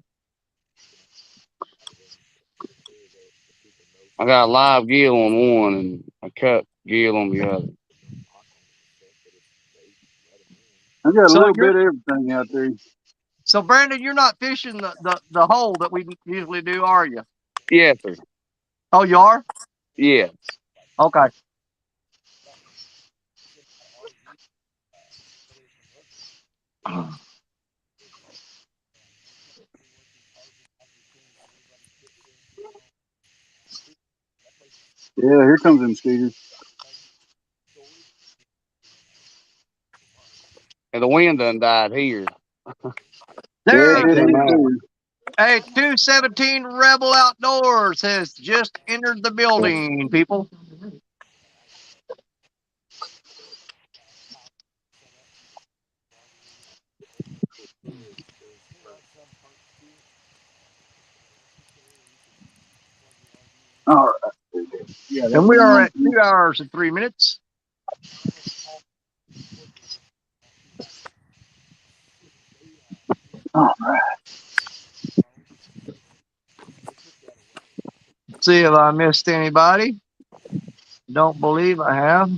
I got a live gill on one and a cut gill on the other. I got a So little bit of everything out there. So Brandon, you're not fishing the hole that we usually do, are you? Yes, sir. Oh, you are? Yeah. Okay. Yeah, here comes them skeeters. And the wind done died here. Yeah, There, it did here Come too. hey, 217 Rebel Outdoors has just entered the building, people. All right. Yeah, And we are at 2 hours and 3 minutes. all right. See if I missed anybody. Don't believe I have.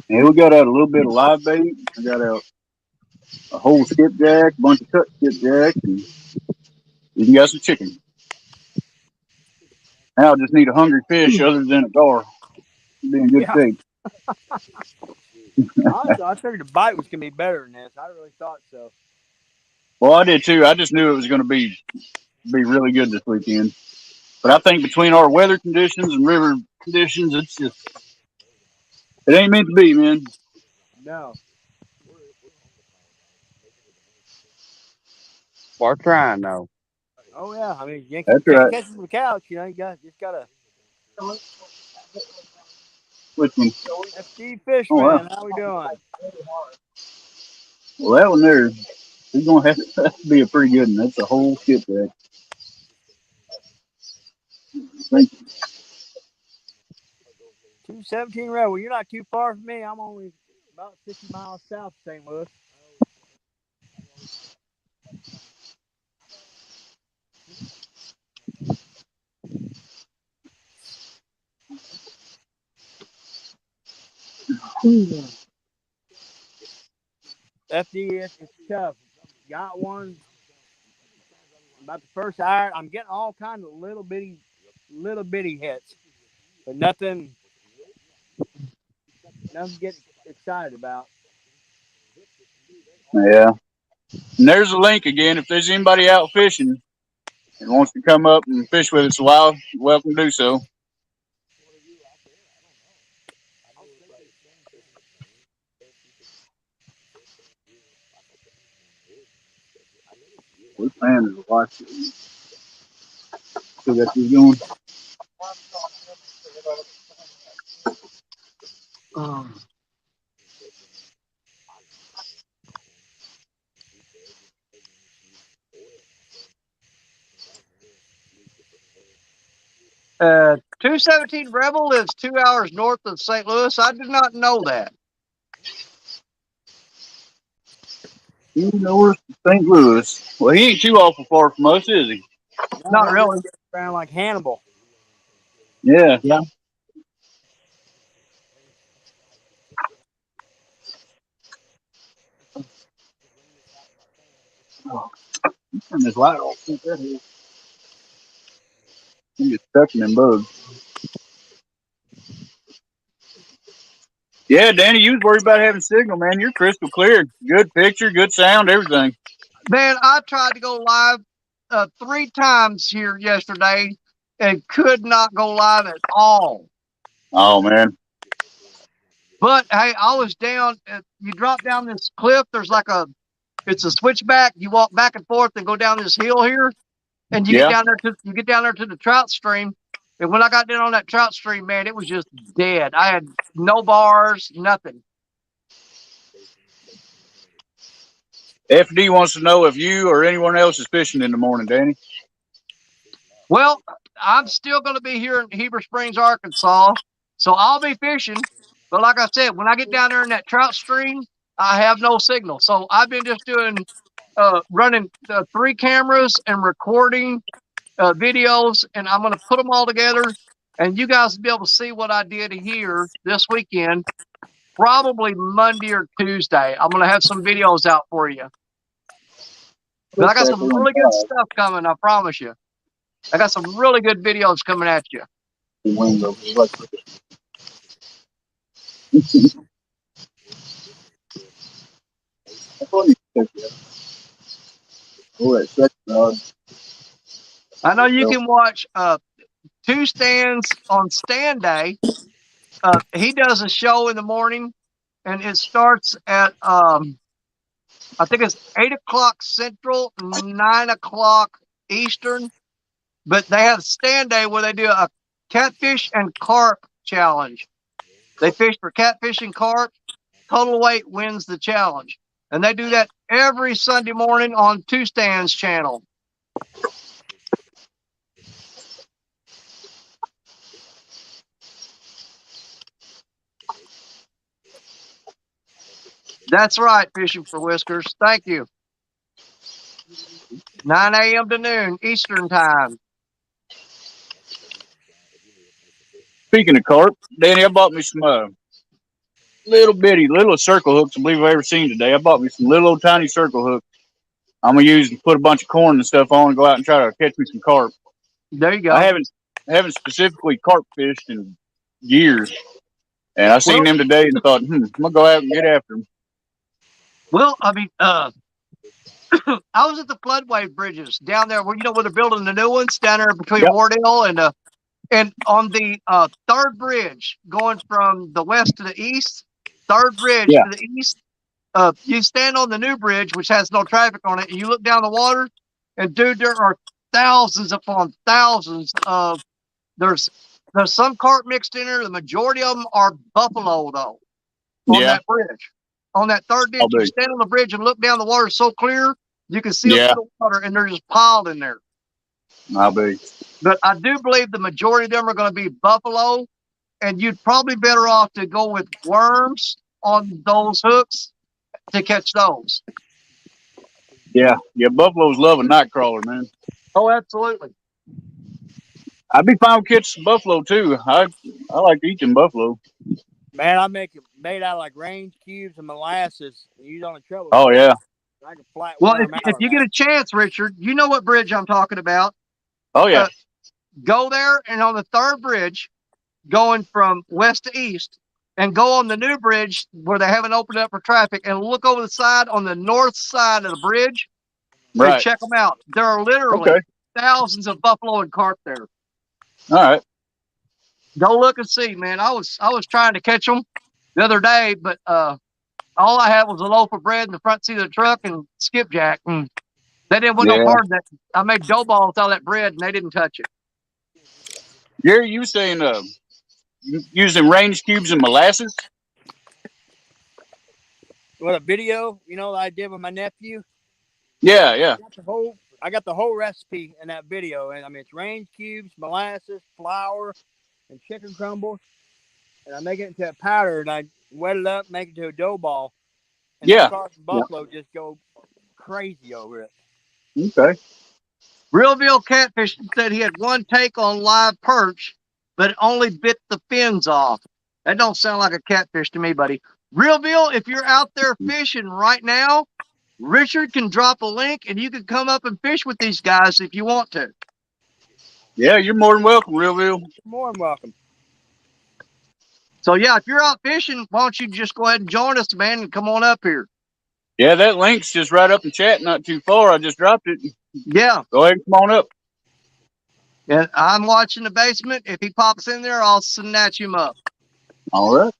And we got out a little bit of live bait. I got out a whole skipjack, a bunch of cut skipjacks, and even got some chicken. Now I just need a hungry fish other than a gar. Be in good Yeah. shape. Honestly, I figured the bite was gonna be better than this. I really thought so. Well, I did too. I just knew it was going to be really good this weekend. But I think between our weather conditions and river conditions, it ain't meant to be, man. No. We're trying though. Oh yeah. I mean, you That's can't right. catch it from the couch. You know, just gotta. Which one? FD Oh, wow. Fishman, how we doing? Well, that one there, he's going to have to be a pretty good one. That's a whole skipjack. Thank you. 217 Red. Well, you're not too far from me. I'm only about 50 miles south of St. Louis. FD, it's tough. Got one about the first hour. I'm getting all kinds of little bitty hits, but nothing to get excited about. Yeah. And there's a link again. If there's anybody out fishing and wants to come up and fish with us a while, you're welcome to do so. We're planning to watch it. So that you're doing. 217 Rebel lives 2 hours north of St. Louis. I did not know that. You know, St. Louis. Well, he ain't too awful far from us, is he? Not really. Around like Hannibal. Yeah. Yeah. Turn this light off. He gets stuck in them bugs. Yeah, Danny, you was worried about having signal, man. You're crystal clear. Good picture, good sound, everything. Man, I tried to go live 3 times here yesterday and could not go live at all. Oh, man. But hey, I was down. You drop down this cliff. There's like it's a switchback. You walk back and forth and go down this hill here, and you get down there to the trout stream. And when I got down on that trout stream, man, it was just dead. I had no bars, nothing. FD wants to know if you or anyone else is fishing in the morning, Danny. Well, I'm still going to be here in Heber Springs, Arkansas, so I'll be fishing. But like I said, when I get down there in that trout stream, I have no signal. So I've been just doing running 3 cameras and recording videos, and I'm going to put them all together, and you guys will be able to see what I did here this weekend, probably Monday or Tuesday. I'm going to have some videos out for you. But I got some really good stuff coming, I promise you. I got some really good videos coming at you. I know you can watch 2 stands on stand day. He does a show in the morning, and it starts at I think it's 8 o'clock Central, 9 o'clock Eastern. But they have stand day where they do a catfish and carp challenge. They fish for catfish and carp. Total weight wins the challenge. And they do that every Sunday morning on 2 Stands channel. That's right, Fishing for Whiskers. Thank you. 9 a.m. to noon Eastern time. Speaking of carp, Danny, I bought me some little circle hooks I believe I've ever seen today. I bought me some little old tiny circle hooks. I'm gonna use and put a bunch of corn and stuff on and go out and try to catch me some carp. There you go. I haven't specifically carp fished in years, and I seen them today and thought, I'm gonna go out and get after them. Well, I mean, I was at the floodway bridges down there where where they're building the new ones down there between Wardell and on the 3rd bridge going from the west to the east, 3rd bridge to the east. You stand on the new bridge, which has no traffic on it, and you look down the water, and dude, there are thousands upon thousands of there's some carp mixed in there. The majority of them are buffalo though. On that bridge, on that 3rd ditch, you stand on the bridge and look down. The water so clear you can see them in the water, and they're just piled in there. I'll be. But I do believe the majority of them are going to be buffalo, and you'd probably better off to go with worms on those hooks to catch those. Yeah, buffaloes love a night crawler, man. Oh, absolutely. I'd be fine with catching some buffalo too. I like eating buffalo. Man, I make it made out of like range cubes and molasses. And use on the trouble. Oh yeah. I can flat Well, worm out if on you get that. a chance, Richard, you know what bridge I'm talking about. Oh yeah. Go there and on the third bridge, going from west to east, and go on the new bridge where they haven't opened up for traffic, and look over the side on the north side of the bridge and Right. check them out. There are literally Okay. thousands of buffalo and carp there. All right. Go look and see, man. I was trying to catch them the other day, but all I had was a loaf of bread in the front seat of the truck and skipjack, and they didn't want no Yeah. part of that. I made dough balls out of that bread, and they didn't touch it. Gary, you saying using range cubes and molasses? What a video, that I did with my nephew. Yeah, yeah. I got the whole recipe in that video, and I mean it's range cubes, molasses, flour, and chicken crumbles, and I make it into a powder, and I wet it up, make it to a dough ball, and Yeah. carp and buffalo just go crazy over it. Okay. Realville Catfish said he had one take on live perch, but it only bit the fins off. That don't sound like a catfish to me, buddy. Realville, if you're out there fishing right now, Richard can drop a link and you can come up and fish with these guys if you want to. Yeah, you're more than welcome, Realville. More than welcome. So yeah, if you're out fishing, why don't you just go ahead and join us, man, and come on up here. Yeah, that link's just right up in chat, not too far. I just dropped it. Yeah. Go ahead and come on up. And I'm watching the basement. If he pops in there, I'll snatch him up. All right.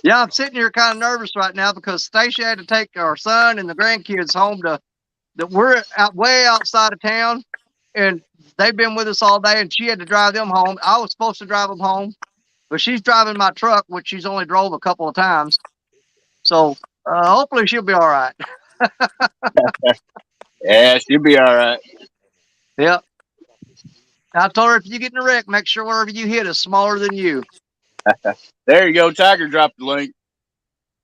Yeah, I'm sitting here kind of nervous right now because Stacia had to take our son and the grandkids home that we're out way outside of town, and they've been with us all day, and she had to drive them home. I was supposed to drive them home, but she's driving my truck, which she's only drove a couple of times. So hopefully she'll be all right. Yeah, she'll be all right. Yep. I told her if you get in a wreck, make sure wherever you hit is smaller than you. There you go. Tiger dropped the link.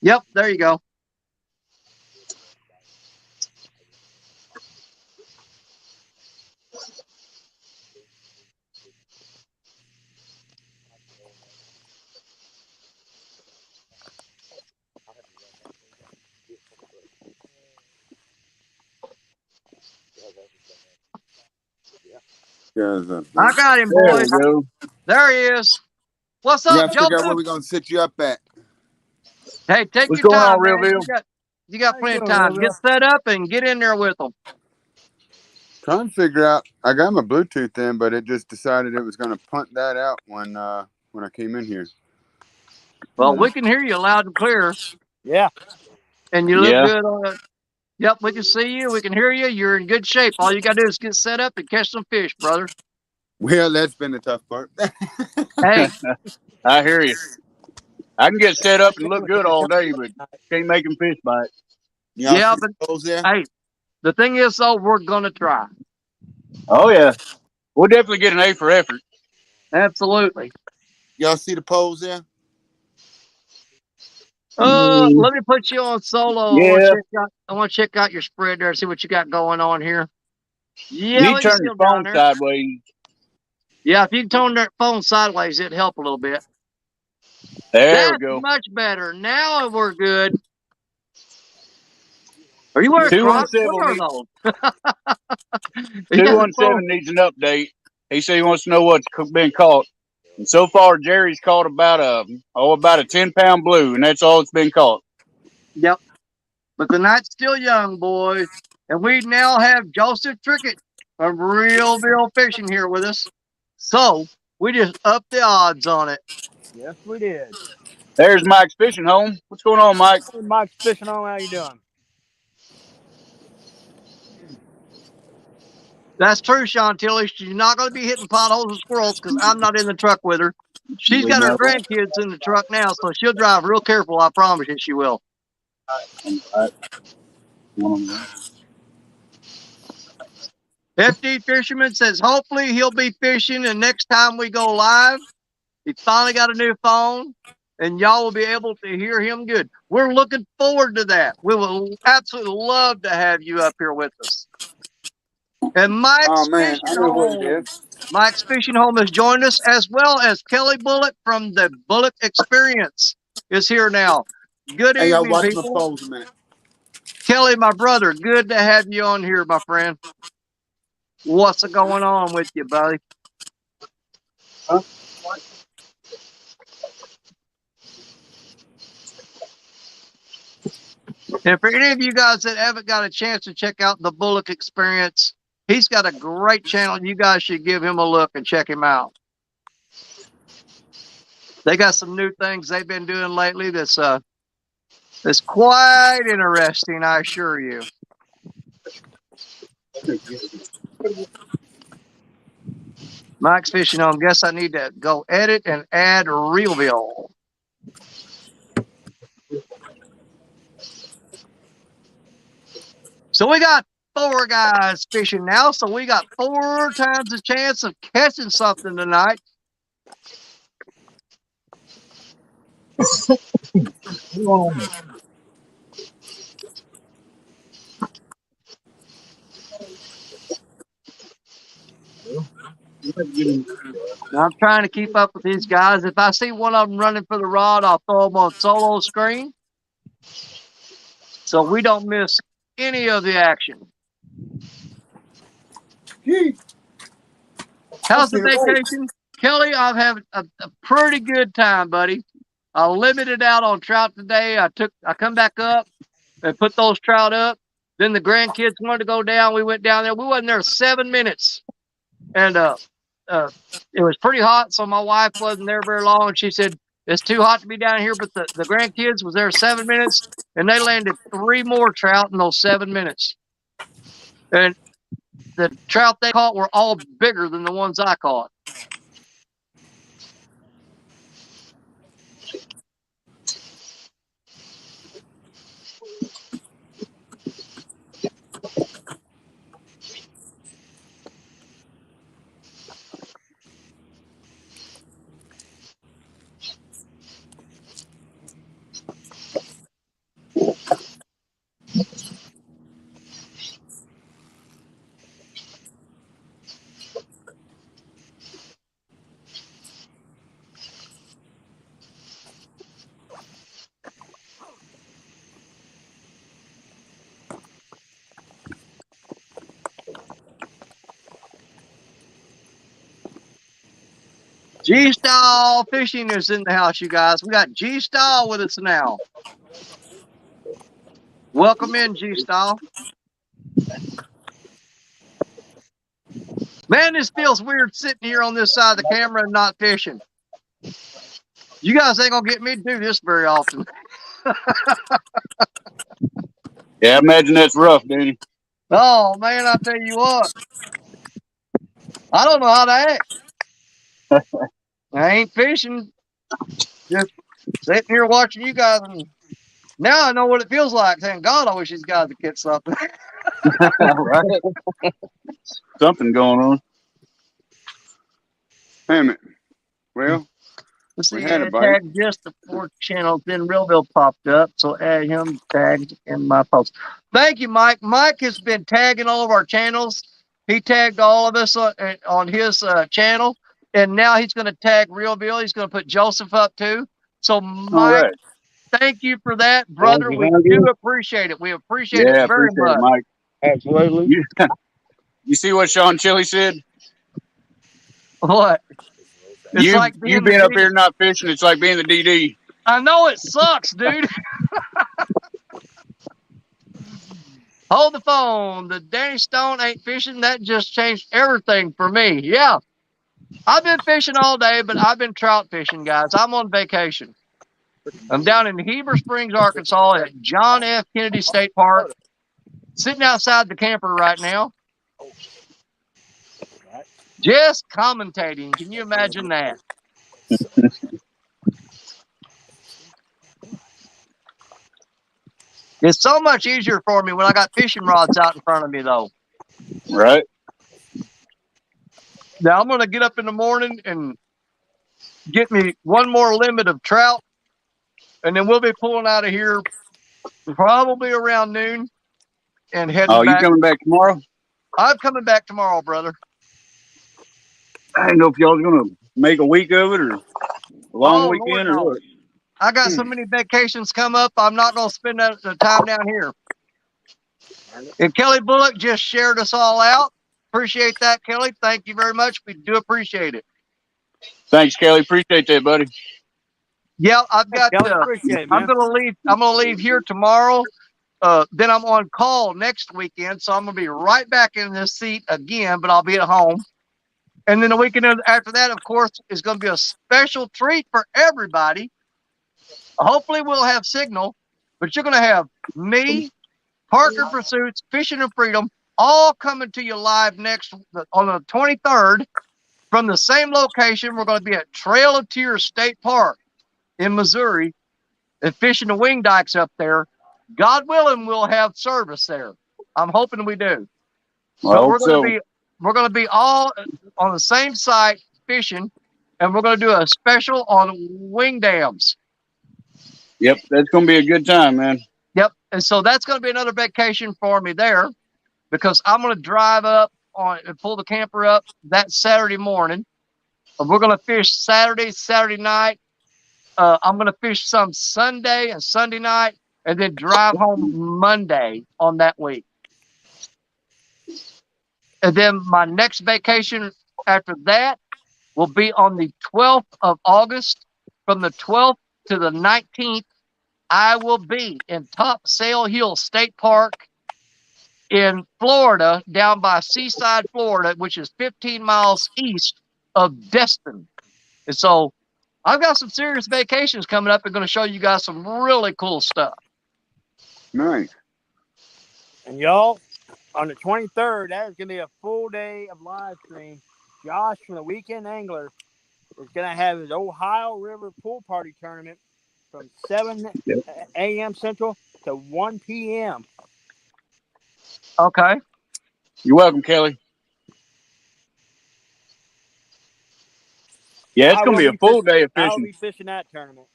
Yep, there you go. I got him, There boys. we go. There he is. What's We up, gotta figure out where Joseph? we're gonna sit you up at. Hey, take What's your going time, on, man. Realville? You got plenty of doing, time. Realville? Get set up and get in there with them. Trying to figure out. I got my Bluetooth in, but it just decided it was gonna punt that out when I came in here. Well, we can hear you loud and clear, Yeah. and you look Yeah. good on it. Yep, we can see you. We can hear you. You're in good shape. All you got to do is get set up and catch some fish, brother. Well, that's been the tough part. Hey, I hear you. I can get set up and look good all day, but can't make them fish bite. Y'all yeah, see but the poles there? hey, the thing is, though, we're going to try. Oh, yeah. We'll definitely get an A for effort. Absolutely. Y'all see the poles there? Let me put you on solo. Yeah. I want to check out your spread there, see what you got going on here. You Yeah, need we to can turn see your 'em down phone there. sideways. Yeah, if you can turn that phone sideways, it'd help a little bit. There That's we go. much better. Now we're good. Are you wearing Crocs? 217 What are needs- those? You got the 217 needs an update. He said he wants to know what's been caught. And so far, Jerry's caught about a 10-pound blue, and that's all that's been caught. Yep. But the night's still young, boys. And we now have Joseph Trickett from Realville Fishing here with us. So we just upped the odds on it. Yes, we did. There's Mike's fishing home. What's going on, Mike? Hey, Mike's fishing home. How you doing? That's true, Chantilly. She's not going to be hitting potholes and squirrels because I'm not in the truck with her. She's got her grandkids in the truck now, so she'll drive real careful. I promise you she will. FD Fisherman says hopefully he'll be fishing, and next time we go live, he finally got a new phone. and y'all will be able to hear him good. We're looking forward to that. We will absolutely love to have you up here with us. And Oh man, I know what it is. Mike's Fishing Home has joined us, as well as Kelly Bullock from the Bullock Experience is here now. Good Hey, y'all evening, watch my people. poles a minute. Kelly, my brother, good to have you on here, my friend. What's going on with you, buddy? Huh? And for any of you guys that haven't got a chance to check out the Bullock Experience, he's got a great channel. You guys should give him a look and check him out. They got some new things they've been doing lately that's quite interesting, I assure you. Mike's Fishing Home. Guess I need to go edit and add Reelville. So we got 4 guys fishing now. So we got 4 times the chance of catching something tonight. I'm trying to keep up with these guys. If I see one of them running for the rod, I'll throw them on solo screen, so we don't miss any of the action. How's the vacation? Kelly, I've had a pretty good time, buddy. I limited out on trout today. I come back up and put those trout up. Then the grandkids wanted to go down. We went down there. We wasn't there 7 minutes. And it was pretty hot, so my wife wasn't there very long. She said, it's too hot to be down here. But the grandkids was there 7 minutes, and they landed 3 more trout in those 7 minutes. And the trout they caught were all bigger than the ones I caught. G-Style Fishing is in the house, you guys. We got G-Style with us now. Welcome in, G-Style. Man, this feels weird sitting here on this side of the camera and not fishing. You guys ain't gonna get me to do this very often. Yeah, I imagine that's rough, Danny. Oh, man, I tell you what. I don't know how to act. I ain't fishing. Just sitting here watching you guys. And now I know what it feels like saying, God, I wish these guys would get something. Right? Something going on. Damn it. Well, Let's see, we had a bite. tag just the 4 channels. Then Reelville popped up, so add him tagged in my post. Thank you, Mike. Mike has been tagging all of our channels. He tagged all of us on his channel, and now he's going to tag Reelville. He's going to put Joseph up too. So, Mike, right. Thank you for that, brother. We do appreciate it. We appreciate it very much. It, Mike. Absolutely. You see what Sean Chili said? What? It's You like being up here not fishing, it's like being the DD. I know it sucks, dude. Hold the phone. The Danny Stone ain't fishing. That just changed everything for me. Yeah. I've been fishing all day, but I've been trout fishing, guys. I'm on vacation. I'm down in Heber Springs, Arkansas at John F. Kennedy State Park, sitting outside the camper right now. Just commentating. Can you imagine that? It's so much easier for me when I got fishing rods out in front of me, though. Right. Now I'm going to get up in the morning and get me one more limit of trout and then we'll be pulling out of here probably around noon and heading Oh, you back. coming back tomorrow? I'm coming back tomorrow, brother. I didn't know if y'all was gonna make a week of it or a long Oh, Lord, weekend or no. what. I got so many vacations come up. I'm not going to spend the time down here. And Kelly Bullock just shared us all out. Appreciate that, Kelly. Thank you very much. We do appreciate it. Thanks, Kelly. Appreciate that, buddy. Yeah, I've got. Kelly, appreciate it, I'm man. going to leave. I'm going to leave here tomorrow. Then I'm on call next weekend, so I'm going to be right back in this seat again. But I'll be at home. And then the weekend after that, of course, is going to be a special treat for everybody. Hopefully, we'll have signal, but you're going to have me, Parker Pursuits, Fishing and Freedom, all coming to you live next on the 23rd from the same location. We're going to be at Trail of Tears State Park in Missouri and fishing the wing dikes up there. God willing, we'll have service there. I'm hoping we do. But we're going to be all on the same site fishing, and we're going to do a special on wing dams. Yep, that's gonna be a good time, man. Yep. And so that's going to be another vacation for me there because I'm going to drive up on and pull the camper up that Saturday morning. We're going to fish Saturday night. I'm going to fish some Sunday and Sunday night and then drive home Monday on that week. And then my next vacation after that will be on the 12th of August. From the 12th to the 19th, I will be in Topsail Hill State Park in Florida, down by Seaside, Florida, which is 15 miles east of Destin. And so I've got some serious vacations coming up and going to show you guys some really cool stuff. Nice. And y'all, on the 23rd, that is going to be a full day of live stream. Josh from the Weekend Angler is going to have his Ohio River Pool Party Tournament from 7 a.m. Central to 1 p.m. Okay. You're welcome, Kelly. Yeah, it's gonna be a full day of I'll fishing. be fishing that tournament.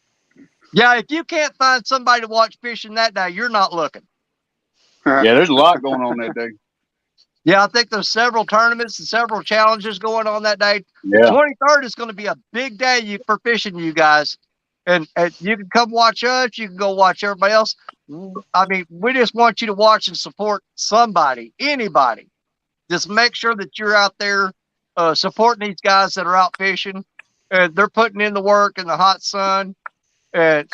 Yeah, if you can't find somebody to watch fishing that day, you're not looking. Yeah, there's a lot going on that day. Yeah, I think there's several tournaments and several challenges going on that day. Yeah. 23rd is going to be a big day for fishing, you guys. And you can come watch us. You can go watch everybody else. I mean, we just want you to watch and support somebody, anybody. Just make sure that you're out there supporting these guys that are out fishing. They're putting in the work in the hot sun and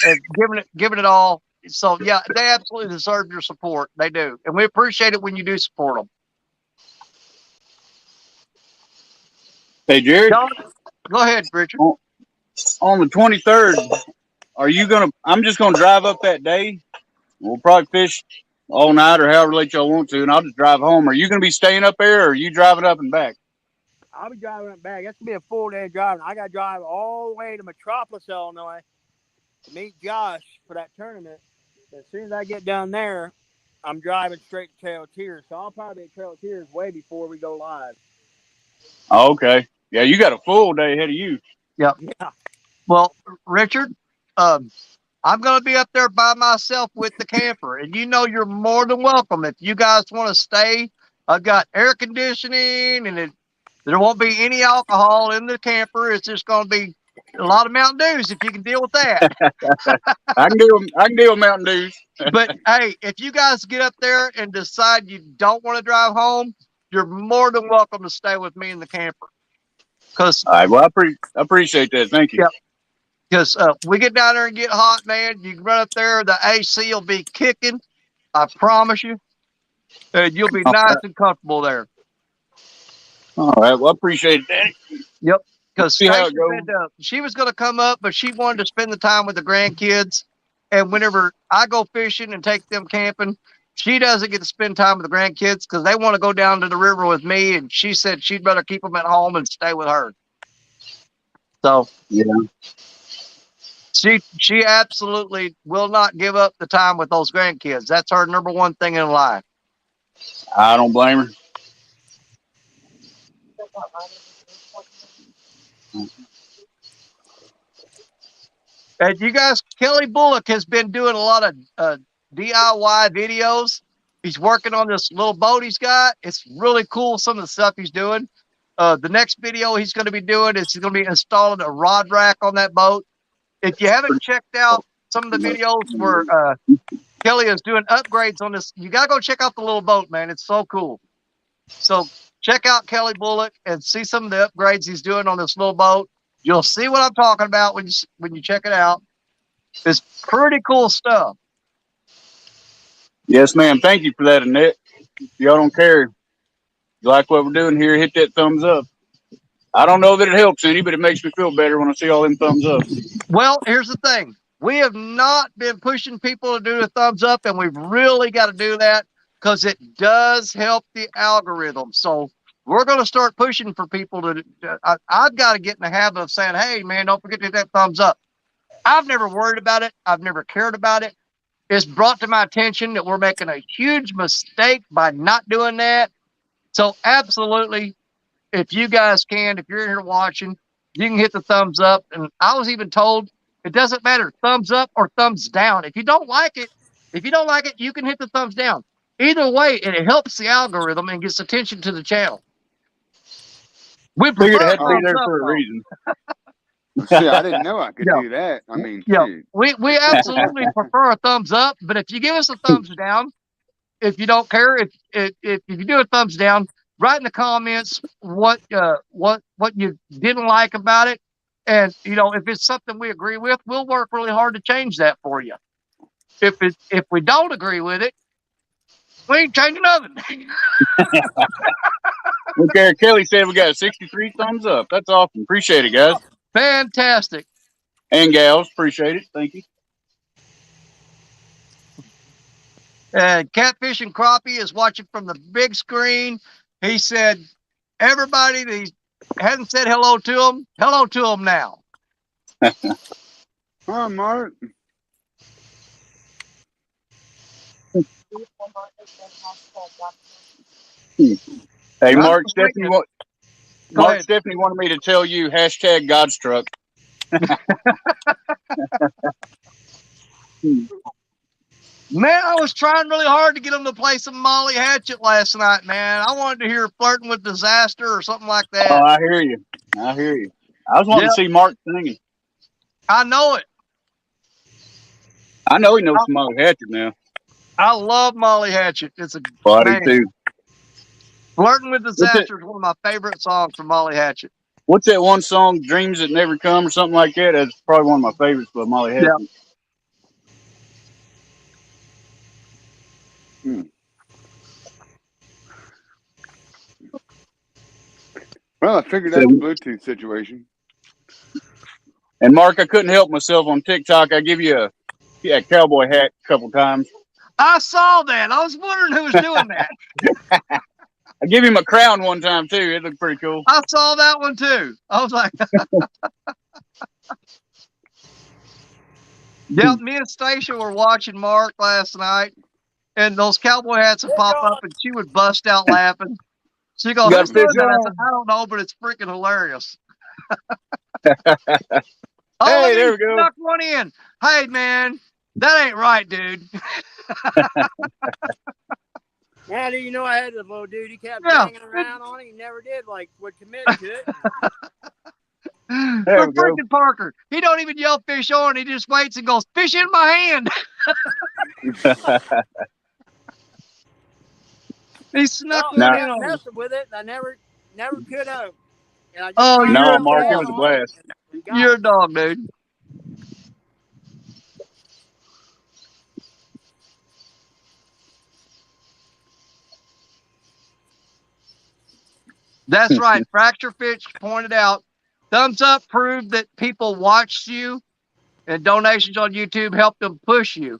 giving it all. So, yeah, they absolutely deserve your support. They do. And we appreciate it when you do support them. Hey, Jared. John, go ahead, Richard. On the 23rd, are you gonna? I'm just gonna drive up that day. We'll probably fish all night or however late y'all want to, and I'll just drive home. Are you gonna be staying up there, or are you driving up and back? I'll be driving it back. That's gonna be a full day driving. I gotta drive all the way to Metropolis, Illinois, to meet Josh for that tournament. As soon as I get down there, I'm driving straight to Trail of Tears. So I'll probably be at Trail of Tears way before we go live. Oh, okay. Yeah, you got a full day ahead of you. Yep. Yeah. Well, Richard, I'm going to be up there by myself with the camper, and you know you're more than welcome. If you guys want to stay, I've got air conditioning, and there won't be any alcohol in the camper. It's just going to be a lot of Mountain Dews if you can deal with that. I can deal with Mountain Dews. But hey, if you guys get up there and decide you don't want to drive home, you're more than welcome to stay with me in the camper. Because all right, well, I appreciate that. Thank you. Yeah. Because we get down there and get hot, man. You can run up there, the AC will be kicking. I promise you. And you'll be nice and comfortable there. All right, well, I appreciate it, Danny. Yep. Because See how it goes. she was going to come up, but she wanted to spend the time with the grandkids. And whenever I go fishing and take them camping, she doesn't get to spend time with the grandkids because they want to go down to the river with me. And she said she'd rather keep them at home and stay with her. So, yeah. She absolutely will not give up the time with those grandkids. That's her number one thing in life. I don't blame her. And you guys Kelly Bullock has been doing a lot of DIY videos. He's working on this little boat he's got. It's really cool, some of the stuff he's doing. The next video he's going to be doing is he's going to be installing a rod rack on that boat. If you haven't checked out some of the videos where Kelly is doing upgrades on this, you got to go check out the little boat, man. It's so cool. So check out Kelly Bullock and see some of the upgrades he's doing on this little boat. You'll see what I'm talking about when you check it out. It's pretty cool stuff. Yes, ma'am. Thank you for that, Annette. If y'all don't care, you like what we're doing here, hit that thumbs up. I don't know that it helps any, but it makes me feel better when I see all them thumbs up. Well, here's the thing. We have not been pushing people to do the thumbs up, and we've really got to do that because it does help the algorithm. So we're going to start pushing for people to. I've got to get in the habit of saying, hey, man, don't forget to hit that thumbs up. I've never worried about it. I've never cared about it. It's brought to my attention that we're making a huge mistake by not doing that. So absolutely, if you guys can, if you're here watching, you can hit the thumbs up. And I was even told it doesn't matter, thumbs up or thumbs down. If you don't like it, you can hit the thumbs down. Either way, it helps the algorithm and gets attention to the channel. We figured it had to be thumbs there up, for a though. reason. See, I didn't know I could Yeah. do that. I mean, Yeah, shoot. we absolutely prefer a thumbs up, but if you give us a thumbs down, if you don't care, if you do a thumbs down, write in the comments what you didn't like about it, and if it's something we agree with, we'll work really hard to change that for you. If we don't agree with it, we ain't changing nothing. Okay, Kelly said we got 63 thumbs up. That's awesome. Appreciate it, guys. Fantastic. And gals. Appreciate it. Thank you. Catfish and Crappie is watching from the big screen. He said, everybody that he hadn't said hello to him now. Hi, Mark. Hey, Mark, Go ahead. Stephanie wanted me to tell you #Godstruck. Man, I was trying really hard to get him to play some Molly Hatchet last night, man. I wanted to hear Flirting with Disaster or something like that. Oh, I hear you. I was wanting to see Mark singing. I know it. I know he knows some Molly Hatchet now. I love Molly Hatchet. It's a Body too. Flirting with Disaster is one of my favorite songs from Molly Hatchet. What's that one song, Dreams That Never Come or something like that? That's probably one of my favorites by Molly Hatchet. Yeah. Well, I figured out the Bluetooth situation. And Mark, I couldn't help myself on TikTok. I give you a cowboy hat a couple times. I saw that. I was wondering who was doing that. I give him a crown one time too. It looked pretty cool. I saw that one too. I was like, yeah, me and Stacia were watching Mark last night, and those cowboy hats would pop up, and she would bust out laughing. She goes, "Who's doing that?" I said, "I don't know, but it's freaking hilarious." Oh, hey, there we go. Snuck one in. Hey, man, that ain't right, dude. Now, do you know I had the little dude? He kept hanging around on it. He never did would commit to it. For freaking Parker, he don't even yell fish on. He just waits and goes, "Fish in my hand." He snuck one in on me. Messing with it. I never could have. Oh, no, Mark, it was a blast. You're a dog, dude. That's right. Fracture Fish pointed out, thumbs up proved that people watched you, and donations on YouTube help them push you.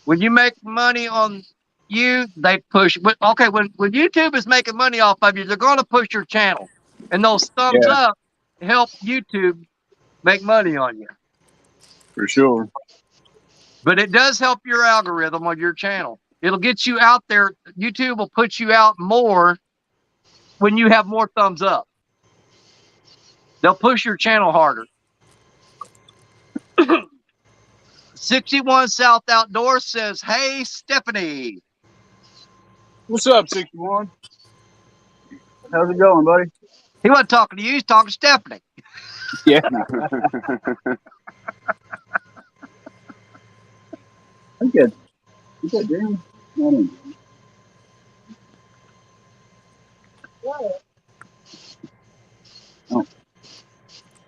When you make money on you, they push. Okay, when YouTube is making money off of you, they're going to push your channel. And those thumbs up help YouTube make money on you. For sure. But it does help your algorithm on your channel. It'll get you out there. YouTube will put you out more when you have more thumbs up. They'll push your channel harder. 61 South Outdoors says, "Hey, Stephanie." What's up, 61? How's it going, buddy? He wasn't talking to you. He's talking to Stephanie. Yeah. Okay. Okay, damn.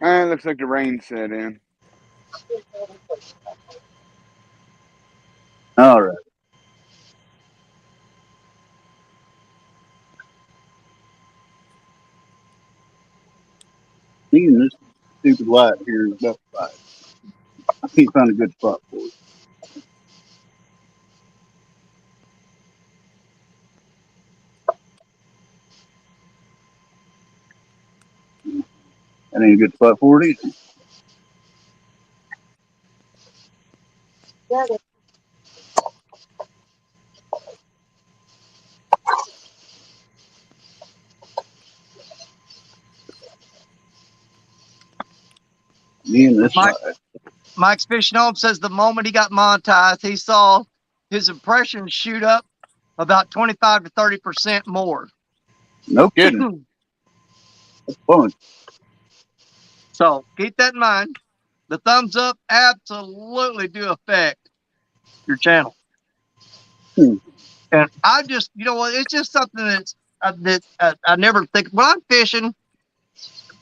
It looks like the rain set in. All right. Even this stupid light here is about to fight. I can't find a good spot for it. That ain't a good spot for it either. Me and this Mike, side. Mike's Fishing Home says the moment he got monetized, he saw his impressions shoot up about 25 to 30% more. No kidding. That's fun. So keep that in mind. The thumbs up absolutely do affect your channel. And I just, you know what, it's just something I never think. When I'm fishing,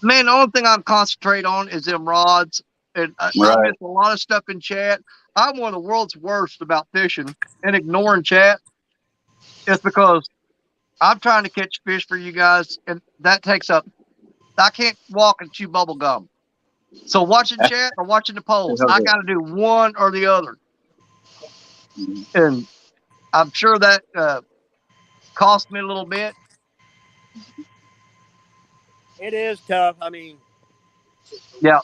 man, the only thing I'm concentrate on is them rods. And I miss a lot of stuff in chat. I'm one of the world's worst about fishing and ignoring chat. It's because I'm trying to catch fish for you guys, and that takes up. I can't walk and chew bubble gum. So watching chat or watching the polls, I got to do one or the other. And I'm sure that cost me a little bit. It is tough. I mean, yeah,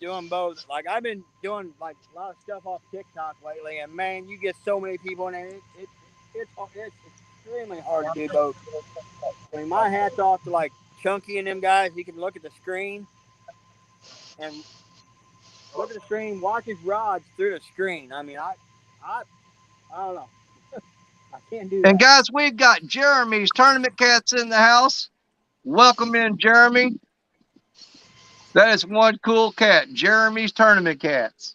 doing both. Like I've been doing like a lot of stuff off TikTok lately, and man, you get so many people in there. It's extremely hard to do both. I mean, my hat's off to like Chunky and them guys. He can look at the screen and look at the screen, watch his rods through the screen. I mean, I don't know. I can't do that. And guys, we've got Jeremy's Tournament Cats in the house. Welcome in, Jeremy. That is one cool cat. Jeremy's Tournament Cats.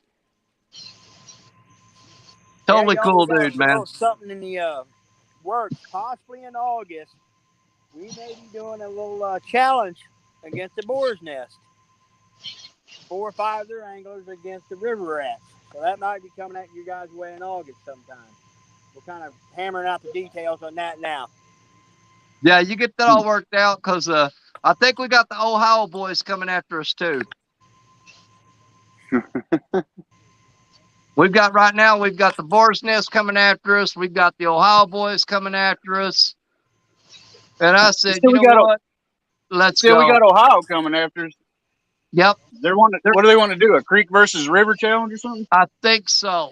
Totally cool dude, man. Something in the works, possibly in August. We may be doing a little challenge against the boar's nest. 4 or 5 of their anglers against the river rats. So that might be coming at you guys' way in August sometime. We're kind of hammering out the details on that now. Yeah, you get that all worked out because I think we got the Ohio boys coming after us too. We've got the boar's nest coming after us. We've got the Ohio boys coming after us. And I said, you know what? Let's go. We got Ohio coming after us. Yep. What do they want to do? A creek versus river challenge or something? I think so.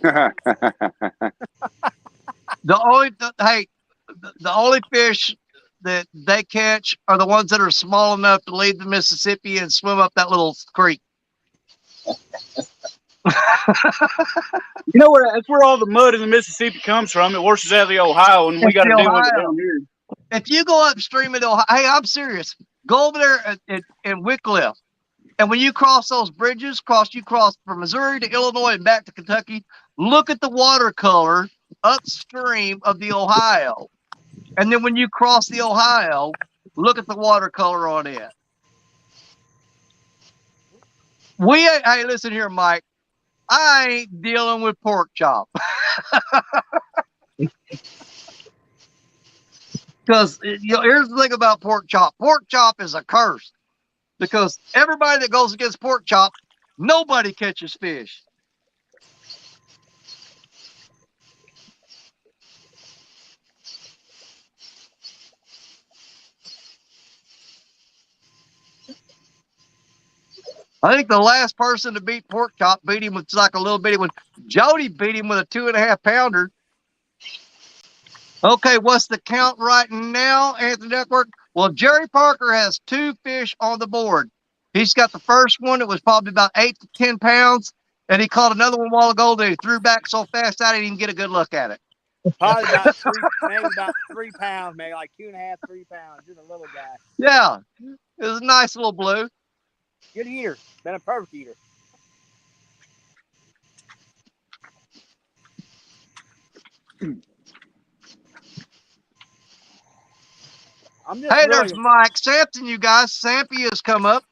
The only fish that they catch are the ones that are small enough to leave the Mississippi and swim up that little creek. You know what? That's where all the mud in the Mississippi comes from. It washes out of the Ohio, and we got to deal with it down here. If you go upstream in Ohio, hey, I'm serious. Go over there in Wycliffe, and when you cross those bridges, you cross from Missouri to Illinois and back to Kentucky. Look at the watercolor upstream of the Ohio, and then when you cross the Ohio, look at the watercolor on it. Hey, listen here, Mike. I ain't dealing with pork chop. Because here's the thing about pork chop. Pork chop is a curse. Because everybody that goes against pork chop, nobody catches fish. I think the last person to beat pork chop beat him with like a little bitty one. Jody beat him with a 2.5 pounder. Okay, what's the count right now, Anthony Duckworth? Well, Jerry Parker has 2 fish on the board. He's got the first one. It was probably about 8 to 10 pounds. And he caught another one a while ago that he threw back so fast I didn't even get a good look at it. Probably about maybe about 3 pounds, maybe like 2.5, 3 pounds. Just a little guy. Yeah, it was a nice little blue. Good eater. Been a perfect eater. I'm just Hey, really. there's Mike Sampson, you guys. Sampy has come up.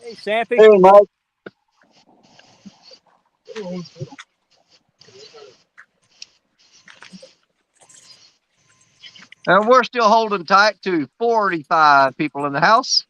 Hey, Sampy. Hey, Mike. And we're still holding tight to 45 people in the house.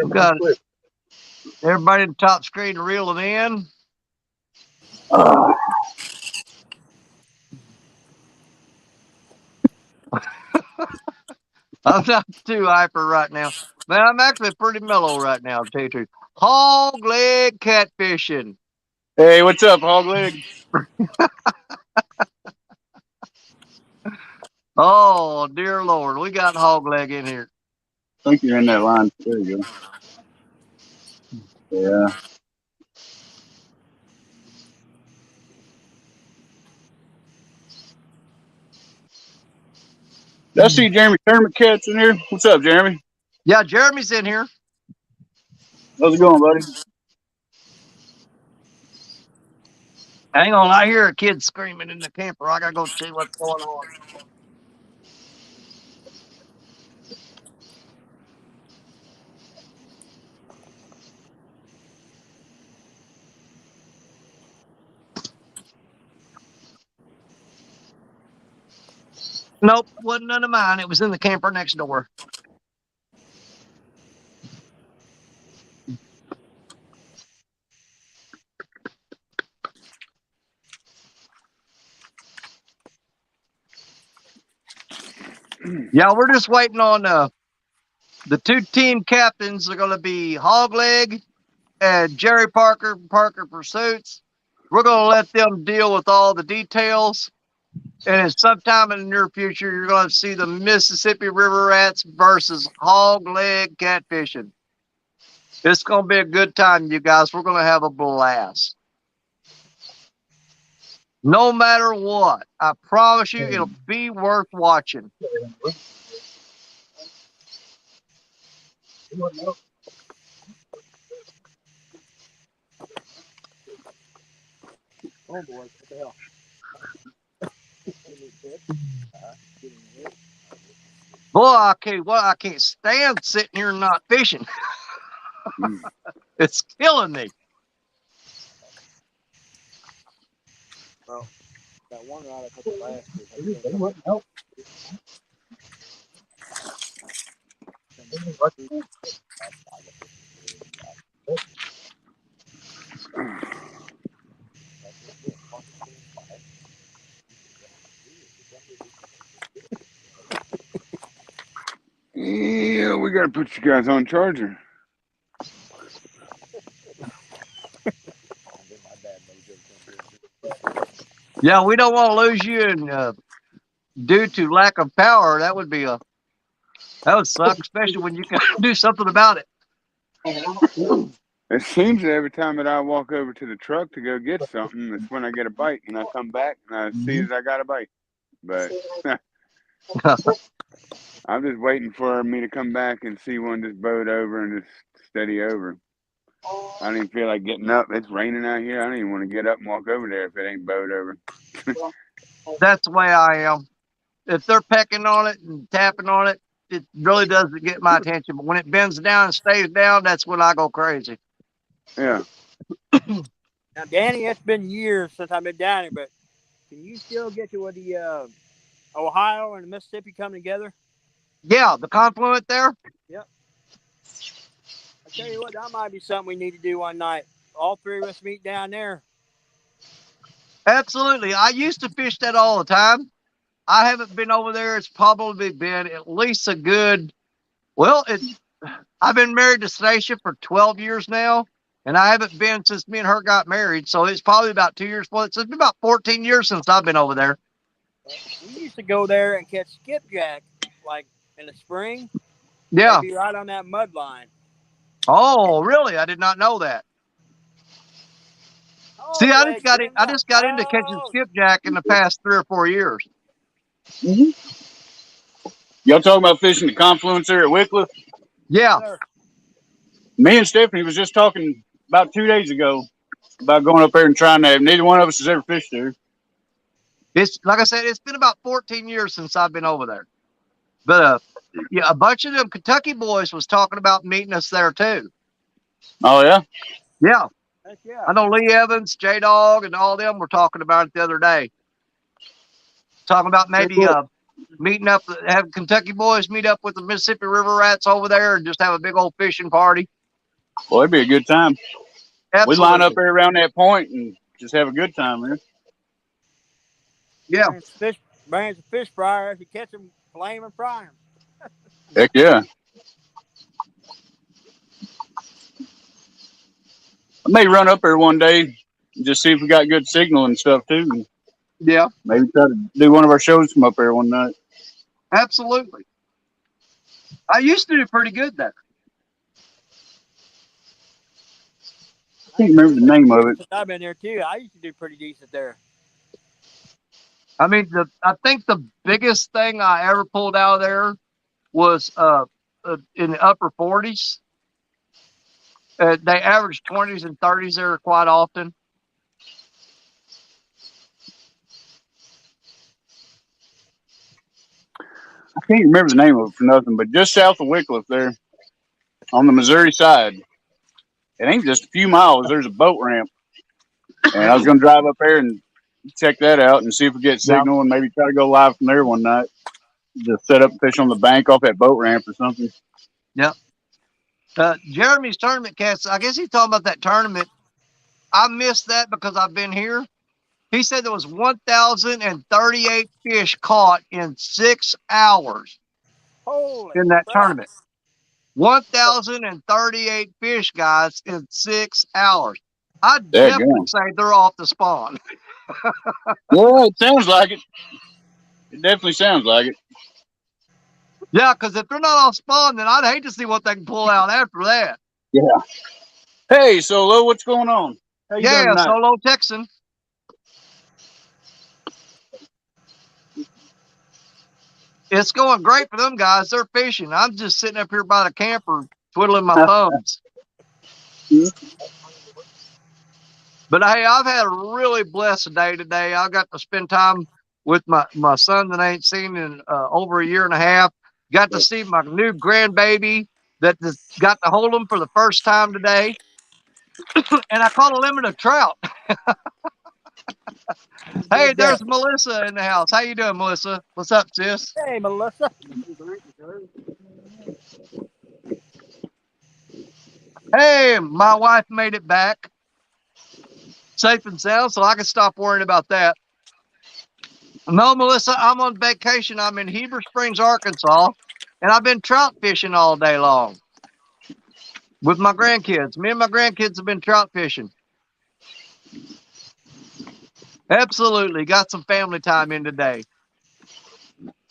We've got everybody at the top screen reeling in. I'm not too hyper right now. Man, I'm actually pretty mellow right now, to tell you the truth. Hog leg catfishing. Hey, what's up, hog leg? Oh, dear Lord. We got hog leg in here. I think you're in that line. There you go. Yeah. Did I see Jeremy Kermit Cats in here? What's up, Jeremy? Yeah, Jeremy's in here. How's it going, buddy? Hang on, I hear a kid screaming in the camper. I gotta go see what's going on. Nope, wasn't none of mine. It was in the camper next door. Yeah, we're just waiting on the two team captains are going to be Hogleg and Jerry Parker, Parker Pursuits. We're going to let them deal with all the details. And sometime in the near future, you're going to see the Mississippi River Rats versus Hogleg Catfishing. It's going to be a good time, you guys. We're going to have a blast. No matter what, I promise you, it'll be worth watching. Oh boy, what the hell? Boy, I can't stand sitting here and not fishing. It's killing me. Well, that one rod I took last year. Yeah, we gotta put you guys on charger. Yeah, we don't want to lose you, and due to lack of power, that would suck, especially when you can do something about it. It seems that every time that I walk over to the truck to go get something, it's when I get a bite, and I come back and I see that I got a bite. But I'm just waiting for me to come back and see one just bowed over and just steady over. I don't even feel like getting up. It's raining out here. I don't even want to get up and walk over there if it ain't bowed over. That's the way I am. If they're pecking on it and tapping on it, it really doesn't get my attention. But when it bends down and stays down, that's when I go crazy. Yeah. Now, Danny, it's been years since I've been down here, but can you still get to where the Ohio and the Mississippi come together? Yeah, the confluent there. Yep. I tell you what, that might be something we need to do one night. All three of us meet down there. Absolutely. I used to fish that all the time. I haven't been over there. It's probably been at least a good, well, I've been married to Stacia for 12 years now, and I haven't been since me and her got married. So it's probably about 2 years. Well, it's been about 14 years since I've been over there. We used to go there and catch skipjack, like in the spring. Yeah. They'd be right on that mud line. Oh, really? I did not know that. See, I just got into catching skipjack in the past 3 or 4 years. Mm-hmm. Y'all talking about fishing the confluence there at Wycliffe? Yeah. Sir. Me and Stephanie was just talking about 2 days ago about going up there and trying that. Neither one of us has ever fished there. It's like I said, it's been about 14 years since I've been over there. But yeah, a bunch of them Kentucky boys was talking about meeting us there too. Oh yeah? Yeah. Heck yeah. I know Lee Evans, J Dog, and all them were talking about it the other day. Talking about maybe meeting up, have Kentucky boys meet up with the Mississippi River rats over there and just have a big old fishing party. Well, it'd be a good time. Absolutely. We line up there around that point and just have a good time, man. Yeah. Bring some fish fryers. You catch them, flame and fry them. Heck yeah. I may run up there one day and just see if we got good signal and stuff too. And yeah. Maybe try to do one of our shows from up there one night. Absolutely. I used to do pretty good there. I can't remember the name of it. I've been there too. I used to do pretty decent there. I mean, I think the biggest thing I ever pulled out of there was in the upper 40s. They average 20s and 30s there quite often. I can't remember the name of it for nothing, but just south of Wycliffe there on the Missouri side, it ain't just a few miles. There's a boat ramp. And I was going to drive up there and check that out and see if we get signal and maybe try to go live from there one night. Just set up and fish on the bank off that boat ramp or something. Yep. Jeremy's tournament cast, I guess he's talking about that tournament. I missed that because I've been here. He said there was 1,038 fish caught in 6 hours in that tournament. 1,038 fish, guys, in 6 hours. I'd definitely say they're off the spawn. Well, it sounds like it. It definitely sounds like it. Yeah, because if they're not off spawn, then I'd hate to see what they can pull out after that. Yeah. Hey, Solo, what's going on? How you doing tonight? Solo Texan. It's going great for them guys. They're fishing. I'm just sitting up here by the camper twiddling my thumbs. But hey, I've had a really blessed day today. I got to spend time with my son that I ain't seen in over a year and a half. Got to see my new grandbaby that got to hold him for the first time today. And I caught a limit of trout. Hey, there's Melissa in the house. How you doing, Melissa? What's up, sis? Hey, Melissa. Hey, my wife made it back safe and sound, so I can stop worrying about that. No, Melissa, I'm on vacation. I'm in Heber Springs, Arkansas, and I've been trout fishing all day long with my grandkids. Me and my grandkids have been trout fishing. Absolutely. Got some family time in today.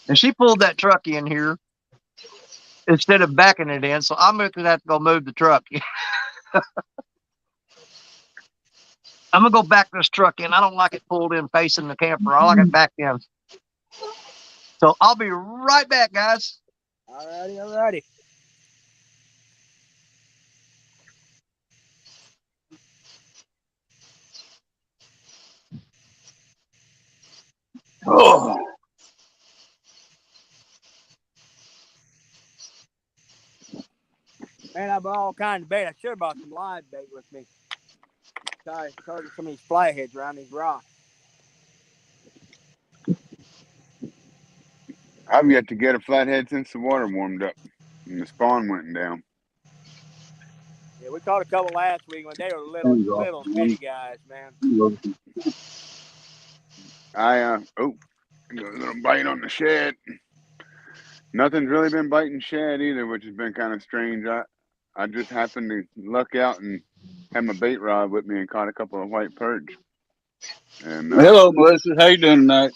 And she pulled that truck in here instead of backing it in, so I'm going to have to go move the truck. I'm going to go back this truck in. I don't like it pulled in facing the camper. I like it back in. So I'll be right back, guys. All righty. Oh. Man, I bought all kinds of bait. I should have brought some live bait with me. target some of these flatheads around these rocks. I've yet to get a flathead since the water warmed up and the spawn went down. Yeah, we caught a couple last week when they were little bitty guys, man. I got a little bite on the shad. Nothing's really been biting shad either, which has been kind of strange. I just happened to luck out and had my bait rod with me and caught a couple of white perch. And Hello, Melissa. How you doing tonight?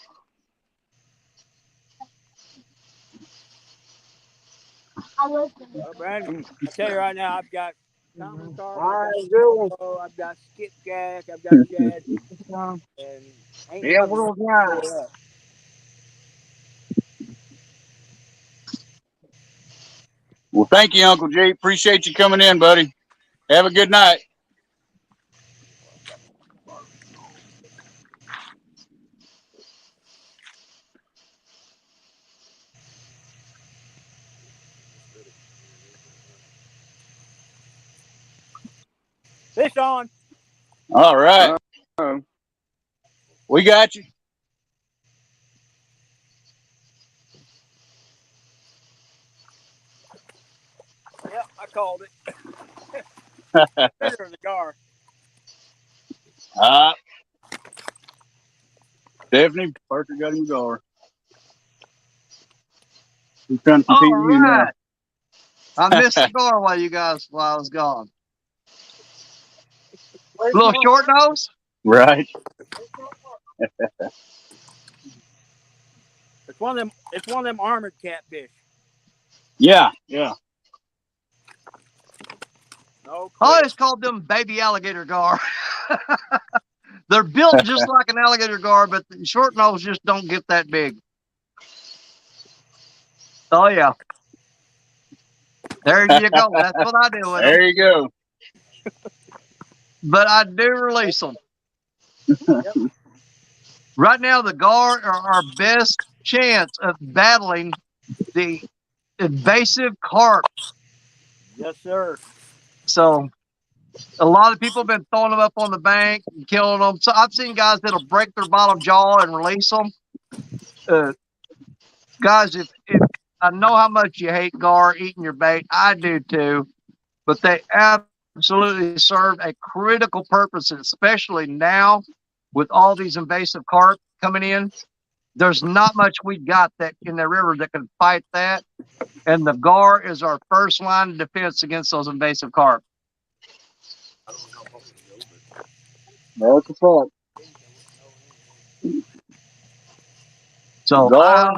Well, Brandon, I tell you right now, I've got common carp, I've got skipjack, I've got shad, and ain't Yeah, nothing we'll try. up. Well, thank you, Uncle Jay. Appreciate you coming in, buddy. Have a good night. Fish on. All right. We got you. Yep, I called it. Bigger in the gar. Stephanie, Parker got him going. He's trying to compete with you now. I missed the gar while I was gone. Little short nose? Right. It's one of them armored catfish. Yeah. No. I always called them baby alligator gar. They're built just like an alligator gar, but the short nose just don't get that big. Oh yeah. There you go. That's what I do with them. There you go. But I do release them. Yep. Right now, the gar are our best chance of battling the invasive carp. Yes, sir. So a lot of people have been throwing them up on the bank and killing them. So I've seen guys that'll break their bottom jaw and release them. Guys, if I know how much you hate gar eating your bait, I do too, but they absolutely serve a critical purpose, especially now with all these invasive carp coming in. There's not much we got that in the river that can fight that, and the gar is our first line of defense against those invasive carp. That's a fact. So Gar,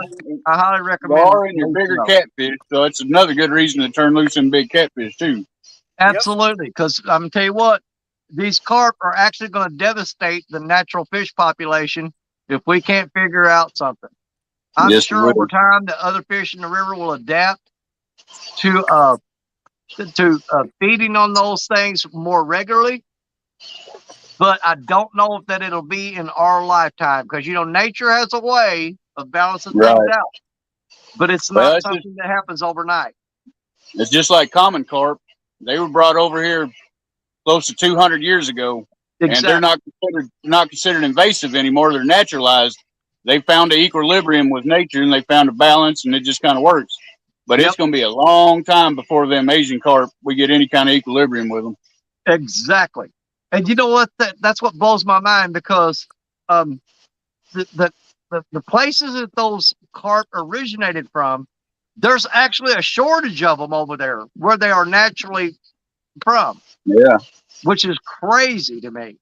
I highly recommend gar and your bigger catfish. So it's another good reason to turn loose in big catfish too. Absolutely, because I'm gonna tell you what, these carp are actually going to devastate the natural fish population if we can't figure out something. I'm sure over time the other fish in the river will adapt to feeding on those things more regularly. But I don't know if that it'll be in our lifetime, because nature has a way of balancing things out, but it's not something that happens overnight. It's just like common carp. They were brought over here close to 200 years ago, and they're not considered invasive anymore. They're naturalized. They found an equilibrium with nature, and they found a balance, and it just kind of works. But it's going to be a long time before them Asian carp we get any kind of equilibrium with them. Exactly. And you know what? That's what blows my mind, because the places that those carp originated from, there's actually a shortage of them over there where they are naturally from. Yeah. Which is crazy to me.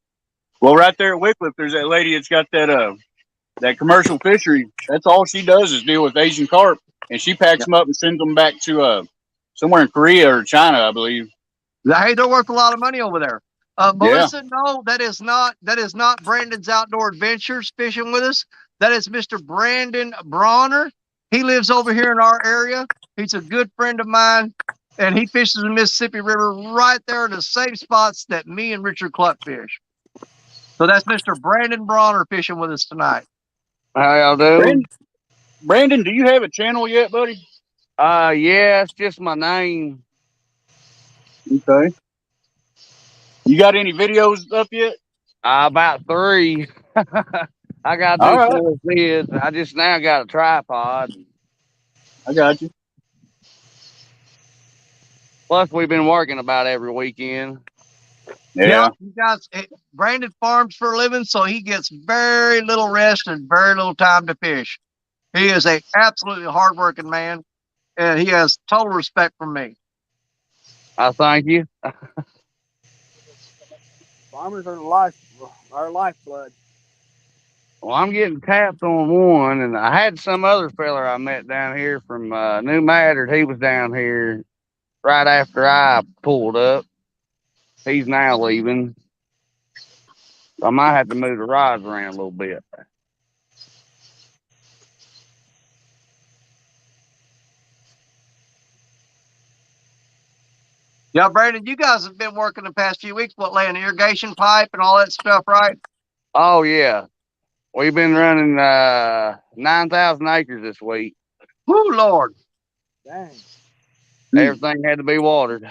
Well, right there at Wycliffe, there's that lady that's got that commercial fishery. That's all she does is deal with Asian carp, and she packs them up and sends them back to somewhere in Korea or China, I believe. Hey, they're worth a lot of money over there. Melissa, no, that is not Brandon's Outdoor Adventures fishing with us. That is Mr. Brandon Bronner. He lives over here in our area. He's a good friend of mine, and he fishes the Mississippi River right there in the same spots that me and Richard Cluck fish. So that's Mr. Brandon Bronner fishing with us tonight. How y'all doing? Brandon, do you have a channel yet, buddy? Yeah, it's just my name. Okay. You got any videos up yet? About 3. I got to All do right. 4 bids. I just now got a tripod. I got you. Plus, we've been working about every weekend. Yeah. You guys, Brandon farms for a living, so he gets very little rest and very little time to fish. He is a absolutely hardworking man, and he has total respect from me. I thank you. Farmers are our lifeblood. Well, I'm getting tapped on one, and I had some other feller I met down here from New Matter. He was down here right after I pulled up. He's now leaving. So I might have to move the rods around a little bit. Yeah, Brandon, you guys have been working the past few weeks, what, laying irrigation pipe and all that stuff, right? Oh, yeah. We've been running 9,000 acres this week. Whoo, Lord. Dang. Everything had to be watered.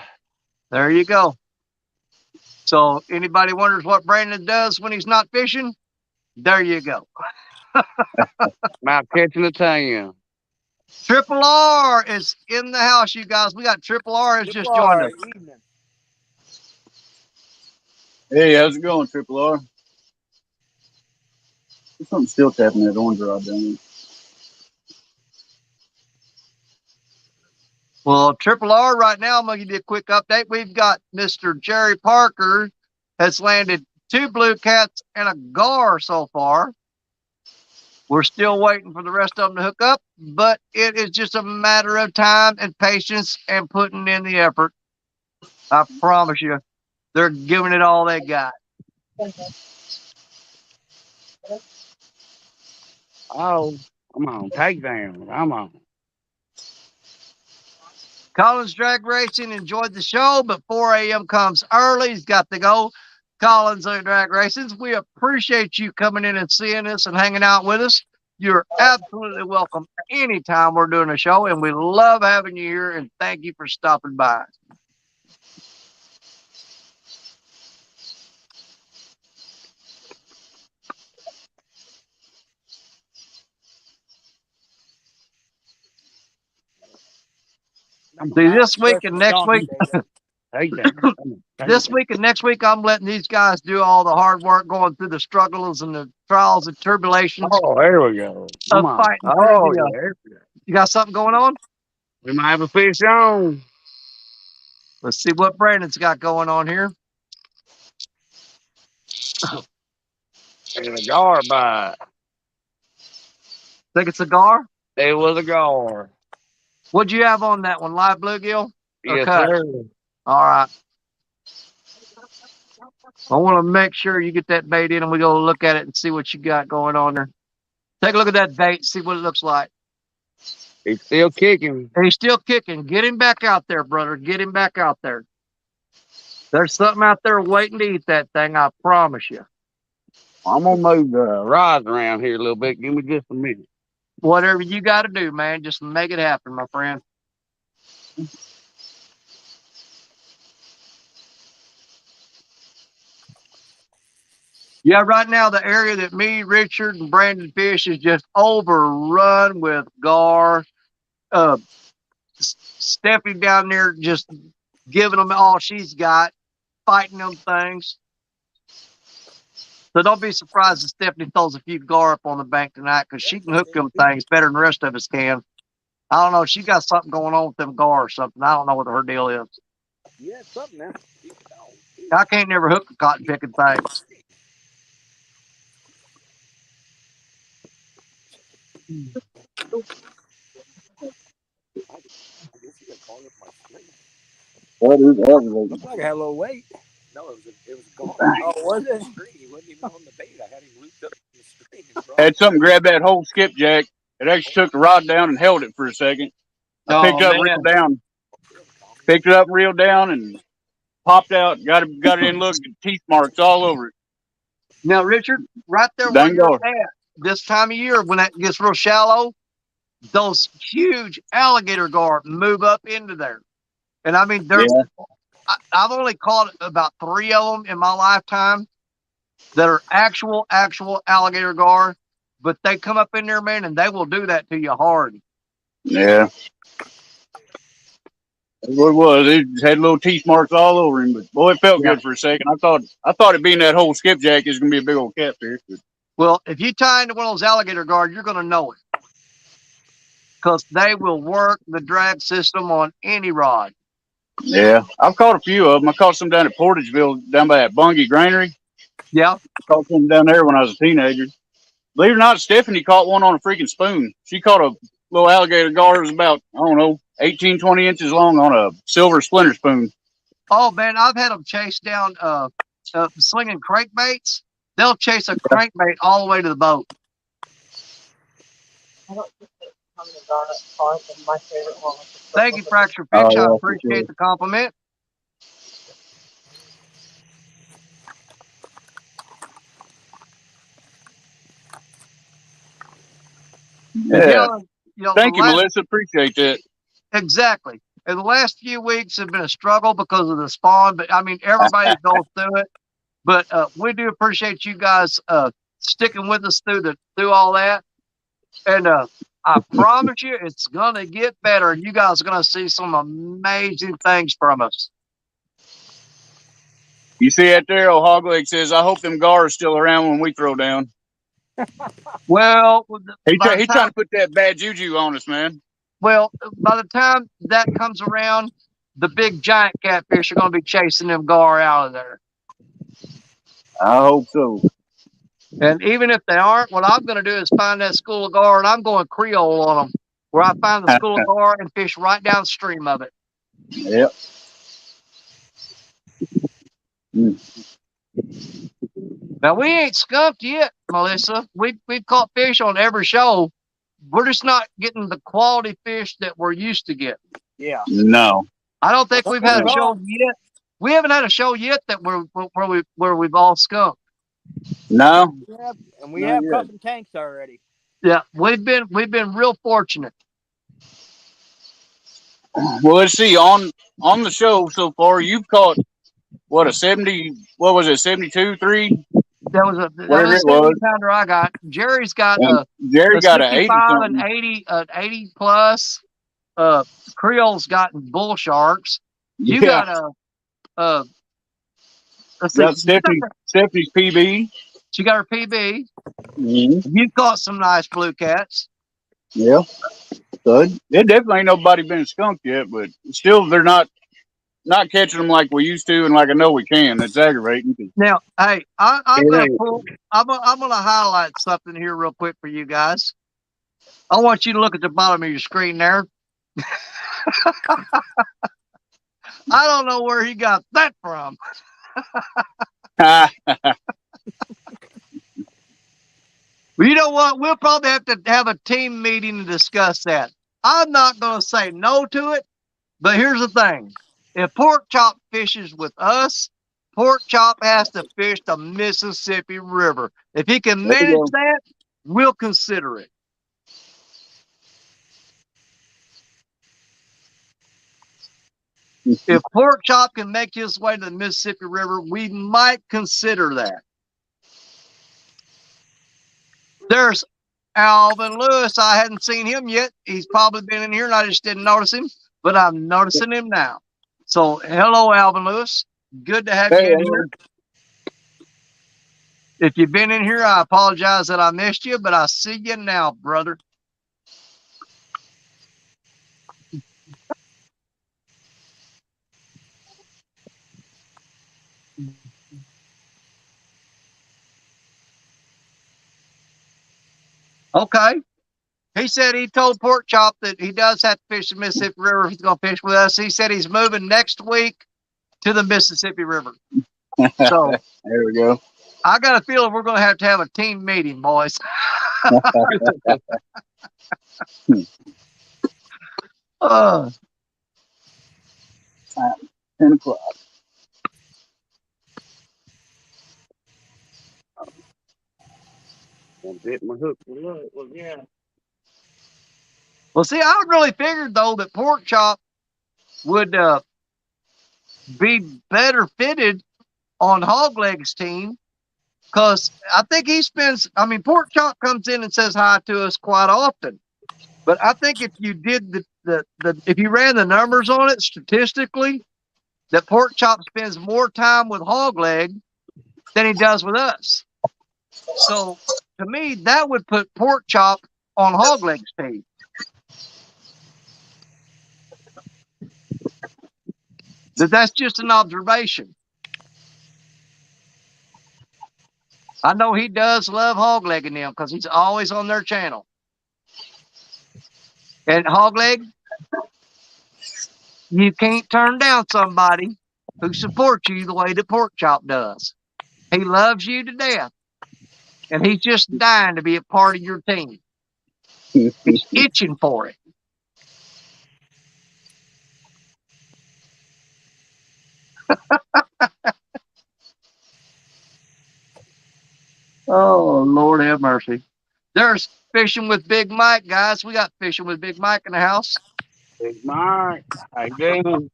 There you go. So anybody wonders what Brandon does when he's not fishing? There you go. I'm out catching a tan. Triple R is in the house, you guys. We got Triple R has just joined us. Evening. Hey, how's it going, Triple R? There's something still tapping that orange rod down there. Well, Triple R right now, I'm going to give you a quick update. We've got Mr. Jerry Parker has landed 2 blue cats and a gar so far. We're still waiting for the rest of them to hook up, but it is just a matter of time and patience and putting in the effort. I promise you, they're giving it all they got. Oh, come on, take down. Come on. Collins Drag Racing enjoyed the show, but 4 a.m. comes early. He's got to go. Collins Drag Racing, we appreciate you coming in and seeing us and hanging out with us. You're absolutely welcome anytime we're doing a show, and we love having you here, and thank you for stopping by. See, this week and next week, Take down. this week and next week, I'm letting these guys do all the hard work, going through the struggles and the trials and tribulations Oh, there we go. Come of on. fighting Oh, through the. yeah. There we go. You got something going on? We might have a fish on. Let's see what Brandon's got going on here. And a gar bite. Think it's a gar? It was a gar. What'd you have on that one? Live bluegill? Yes, cut? sir. All right. I want to make sure you get that bait in and we go look at it and see what you got going on there. Take a look at that bait, see what it looks like. He's still kicking. He's still kicking. Get him back out there, brother. Get him back out there. There's something out there waiting to eat that thing, I promise you. I'm going to move the rods around here a little bit. Give me just a minute. Whatever you got to do, man, just make it happen, my friend. Yeah, right now the area that me, Richard, and Brandon fish is just overrun with gar. Stephanie down there just giving them all she's got, fighting them things. So don't be surprised if Stephanie throws a few gar up on the bank tonight, because she can hook them things better than the rest of us can. I don't know. She got something going on with them gar or something. I don't know what her deal is. Yeah, something now. I can't never hook a cotton picking things. That is aggravating. Looked like I had a little weight. No, it was gone. Oh, was it? He wasn't even on the bait. I had him looped up in the string. and brought Had it something back. grab that whole skipjack. It actually took the rod down and held it for a second. I picked it up, reeled down. Picked it up, reeled down, and popped out. Got it in. Look, teeth marks all over it. Now, Richard, right there where Dang you're gar. at, this time of year when that gets real shallow, those huge alligator gar move up into there. And I mean, Yeah. I've only caught about 3 of them in my lifetime. that are actual alligator gar, but they come up in there, man, and they will do that to you hard. Yeah. That's what it was. It had little teeth marks all over him, but boy, it felt good for a second. I thought it being that whole skipjack is gonna be a big old catfish. But Well, if you tie into one of those alligator guard, you're gonna know it. Because they will work the drag system on any rod. yeah, I've caught a few of them. I caught some down at Portageville, down by that Bungie Granary. Yeah. Caught some down there when I was a teenager. Believe it or not, Stephanie caught one on a freaking spoon. She caught a little alligator gar. It was about, I don't know, 18, 20 inches long on a silver splinter spoon. Oh, man, I've had them chase down slinging crankbaits. They'll chase a crankbait all the way to the boat. I don't think it's coming to garnet part, and my favorite one was the Thank you, Fracture Oh, Fish. yeah, I for appreciate sure. the compliment. Yeah. Thank you, last, Melissa. Appreciate that. exactly. And the last few weeks have been a struggle because of the spawn, but I mean, everybody goes through it. But we do appreciate you guys sticking with us through all that. And I promise you, it's going to get better. You guys are going to see some amazing things from us. You see that there? Old Hogleg says, I hope them gar are still around when we throw down. Well, He's trying to put that bad juju on us, man. Well, by the time that comes around, the big giant catfish are going to be chasing them gar out of there. I hope so. And even if they aren't, what I'm going to do is find that school of gar, and I'm going Creole on them, where I find the school of gar and fish right downstream of it. Yep. Now, we ain't skunked yet, Melissa. We've caught fish on every show. We're just not getting the quality fish that we're used to getting. Yeah. No. I don't think we've had a show yet. We haven't had a show yet that where we've all skunked. No. Yeah, and we have caught some tanks already. Yeah, we've been real fortunate. Well, let's see. On the show so far, you've caught what, a 70? What was it? 72, 3? That was a 70-pounder I got. Jerry's got Jerry got an 80 and 80 plus. Creole's gotten bull sharks. You got let's see. Stephanie's PB. She got her PB. Mm-hmm. You caught some nice blue cats. Yeah. Good. It definitely ain't nobody been skunked yet, but still they're not catching them like we used to, and like I know we can. That's aggravating. Now, hey, I'm gonna highlight something here real quick for you guys. I want you to look at the bottom of your screen there. I don't know where he got that from. Well, you know what? We'll probably have to have a team meeting to discuss that. I'm not going to say no to it, but here's the thing. If Pork Chop fishes with us, Pork Chop has to fish the Mississippi River. If he can manage that, we'll consider it. If Pork Chop can make his way to the Mississippi River, we might consider that. There's Alvin Lewis. I hadn't seen him yet. He's probably been in here and I just didn't notice him, but I'm noticing him now. So, hello, Alvin Lewis. Good to have you in here. If you've been in here, I apologize that I missed you, but I see you now, brother. Okay. He said he told Pork Chop that he does have to fish the Mississippi River if he's going to fish with us. He said he's moving next week to the Mississippi River. So there we go. I got a feeling we're going to have a team meeting, boys. 10 o'clock. I'm hitting my hook. Well, yeah. Well, see, I really figured, though, that Pork Chop would be better fitted on Hogleg's team Because I think he spends, I mean, Pork Chop comes in and says hi to us quite often. But I think if you did if you ran the numbers on it statistically, that Pork Chop spends more time with Hog Leg than he does with us. So to me, that would put Pork Chop on Hog Leg's team. That's just an observation. I know he does love Hog Leg and them because he's always on their channel. And Hog Leg, you can't turn down somebody who supports you the way that Pork Chop does. He loves you to death. And he's just dying to be a part of your team. He's itching for it. Oh, Lord have mercy. There's fishing with Big Mike, guys. We got fishing with Big Mike in the house. Big Mike, how you doing?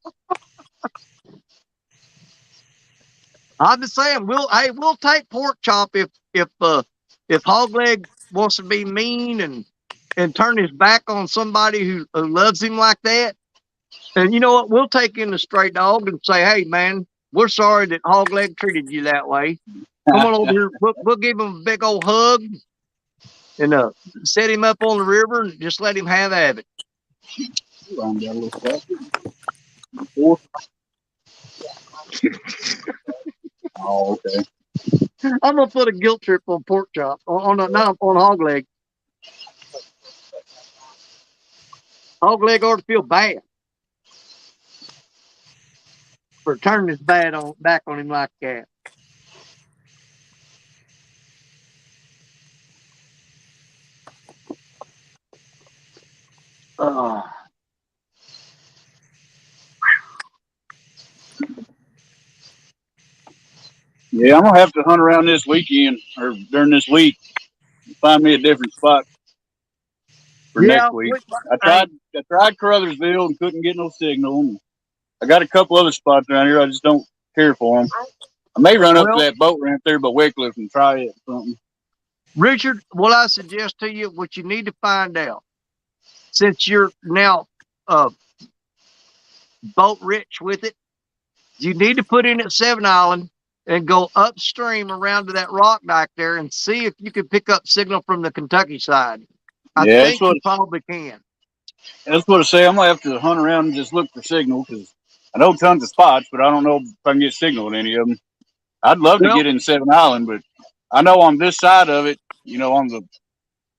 I'm just saying, we'll take Pork Chop if Hog Leg wants to be mean and turn his back on somebody who loves him like that. And you know what? We'll take in the straight dog and say, hey, man, we're sorry that Hog Leg treated you that way. Come on over here. We'll give him a big old hug and set him up on the river and just let him have at it. Oh, okay. I'm gonna put a guilt trip on Pork Chop not on Hog Leg. Hog Leg ought to feel bad for turning his back on him like that. Yeah, I'm gonna have to hunt around this weekend or during this week and find me a different spot for next week. I tried Caruthersville and couldn't get no signal. I got a couple other spots around here. I just don't care for them. I may run up to that boat ramp there by Wycliffe and try it or something. Richard, what I suggest to you, what you need to find out, since you're now boat rich with it, you need to put in at Seven Island and go upstream around to that rock back there and see if you can pick up signal from the Kentucky side. I think you probably can. That's what I say. I'm gonna have to hunt around and just look for signal because I know tons of spots, but I don't know if I can get signal in any of them. I'd love to get in Seven Island, but I know on this side of it, on the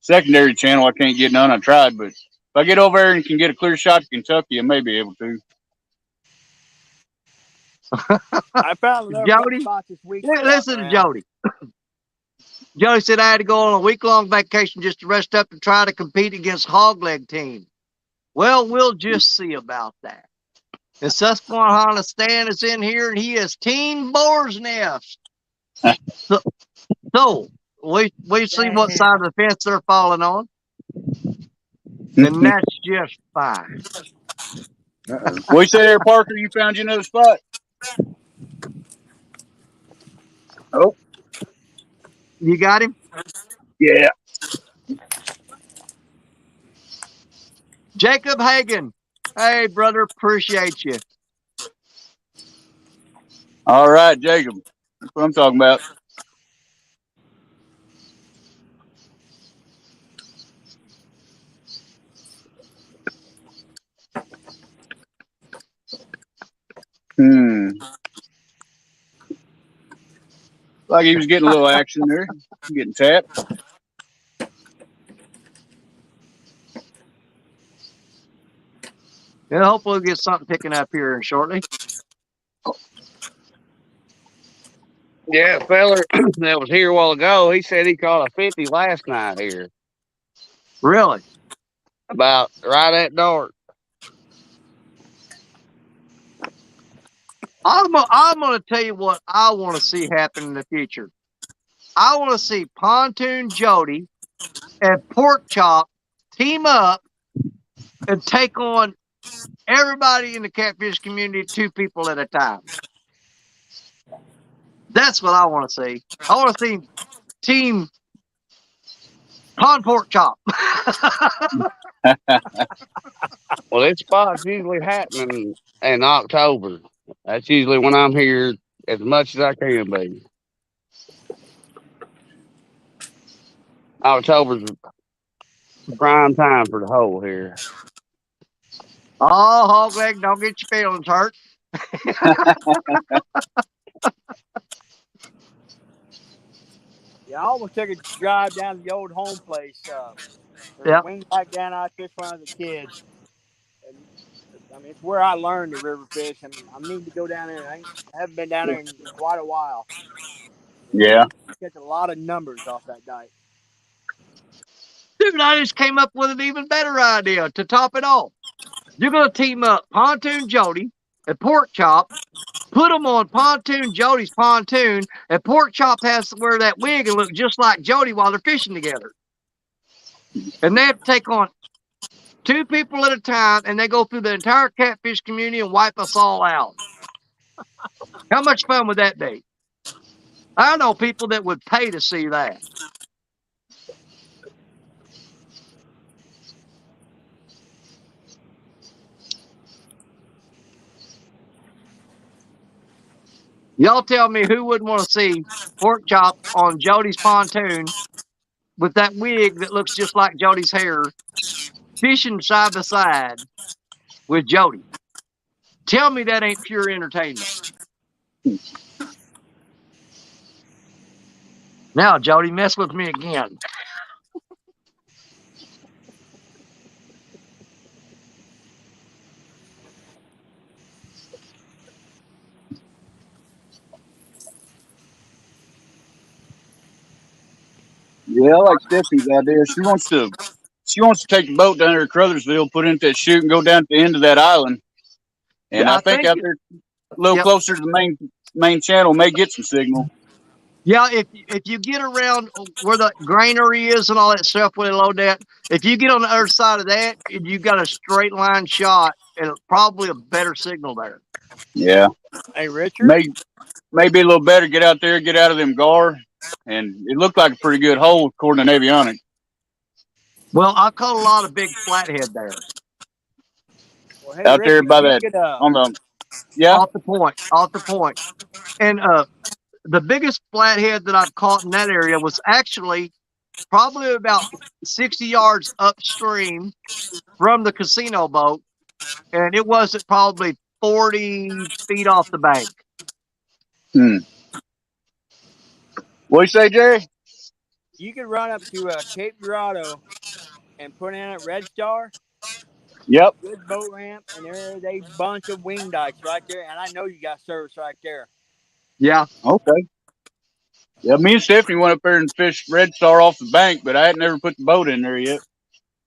secondary channel, I can't get none. I tried, but if I get over there and can get a clear shot to Kentucky, I may be able to. I found Jody, spots this week. Listen to Jody. Jody said I had to go on a week-long vacation just to rest up and try to compete against Hog Leg team. Well, we'll just see about that. And Susquehanna Stan is in here, and he is Team Boar's Nest. So we see what side of the fence they're falling on, and that's just fine. What you say there, Parker? You found you another spot? Oh, you got him? Yeah. Jacob Hagan. Hey, brother, appreciate you. All right, Jacob. That's what I'm talking about. Like he was getting a little action there. Getting tapped. Yeah, hopefully we'll get something picking up here shortly. Yeah, fella that was here a while ago, he said he caught a 50 last night here. Really? About right at dark. I'm going to tell you what I want to see happen in the future. I want to see Pontoon Jody and Pork Chop team up and take on everybody in the catfish community, 2 people at a time. That's what I want to see. I want to see Team Pond Pork Chop. Well, this spot's usually happening in October. That's usually when I'm here as much as I can be. October's prime time for the hole here. Oh, hog leg, don't get your feelings hurt. Yeah, I almost took a drive down to the old home place. There's Yeah. a wing back down I fished when I was a kid. And, I mean, it's where I learned to river fish. I mean, I need to go down there. I haven't been down there in quite a while. Yeah. Catch a lot of numbers off that dike. Dude, I just came up with an even better idea to top it off. You're going to team up Pontoon Jody and Pork Chop, put them on Pontoon Jody's pontoon, and Pork Chop has to wear that wig and look just like Jody while they're fishing together. And they have to take on 2 people at a time, and they go through the entire catfish community and wipe us all out. How much fun would that be? I know people that would pay to see that. Y'all tell me who wouldn't want to see Pork Chop on Jody's pontoon with that wig that looks just like Jody's hair, fishing side by side with Jody. Tell me that ain't pure entertainment. Now, Jody, mess with me again. Yeah, I like Stephanie's idea. She wants to take the boat down there to Crothersville, put it into that chute, and go down to the end of that island. And Yeah, I I think think out there, a little yep. closer to the main channel, may get some signal. Yeah, if you get around where the granary is and all that stuff where they load that, if you get on the other side of that, you got a straight line shot and probably a better signal there. Yeah, Hey, Richard. may be a little better. Get out there, get out of them gar, and it looked like a pretty good hole according to Navionic. Well, I caught a lot of big flathead there. Well, hey, Out there Richard, by you that could, on the yeah. Off the point. And the biggest flathead that I've caught in that area was actually probably about 60 yards upstream from the casino boat, and it wasn't probably 40 feet off the bank. What you say, Jerry? You could run up to Cape Dorado and put in at Red Star. Yep. Good boat ramp, and there's a bunch of wing dikes right there, and I know you got service right there. Yeah. Okay. Yeah, me and Stephanie went up there and fished Red Star off the bank, but I had never put the boat in there yet.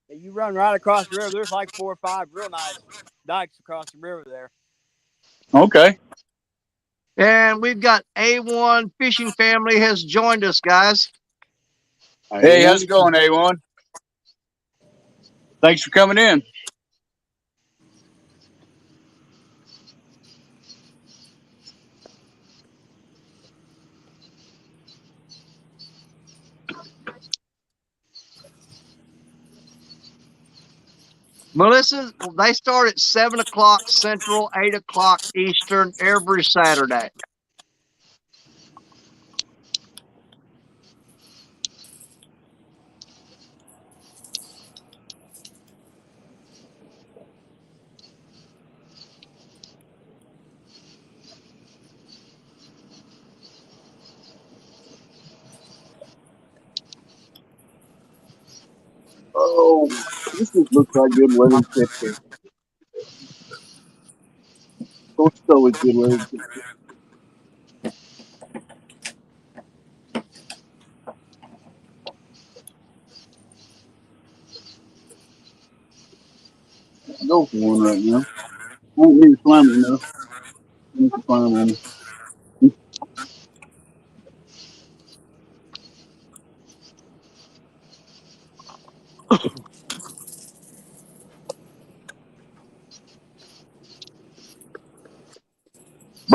You run right across the river. There's like 4 or 5 real nice dikes across the river there. Okay. And we've got A1 Fishing Family has joined us, guys. Hey, how's it going, A1? Thanks for coming in. Melissa, they start at 7 o'clock Central, 8 o'clock Eastern every Saturday. Oh, this looks like good weather. It's always good weather. Go for one right now. I don't need to climb it enough. I need to climb on it.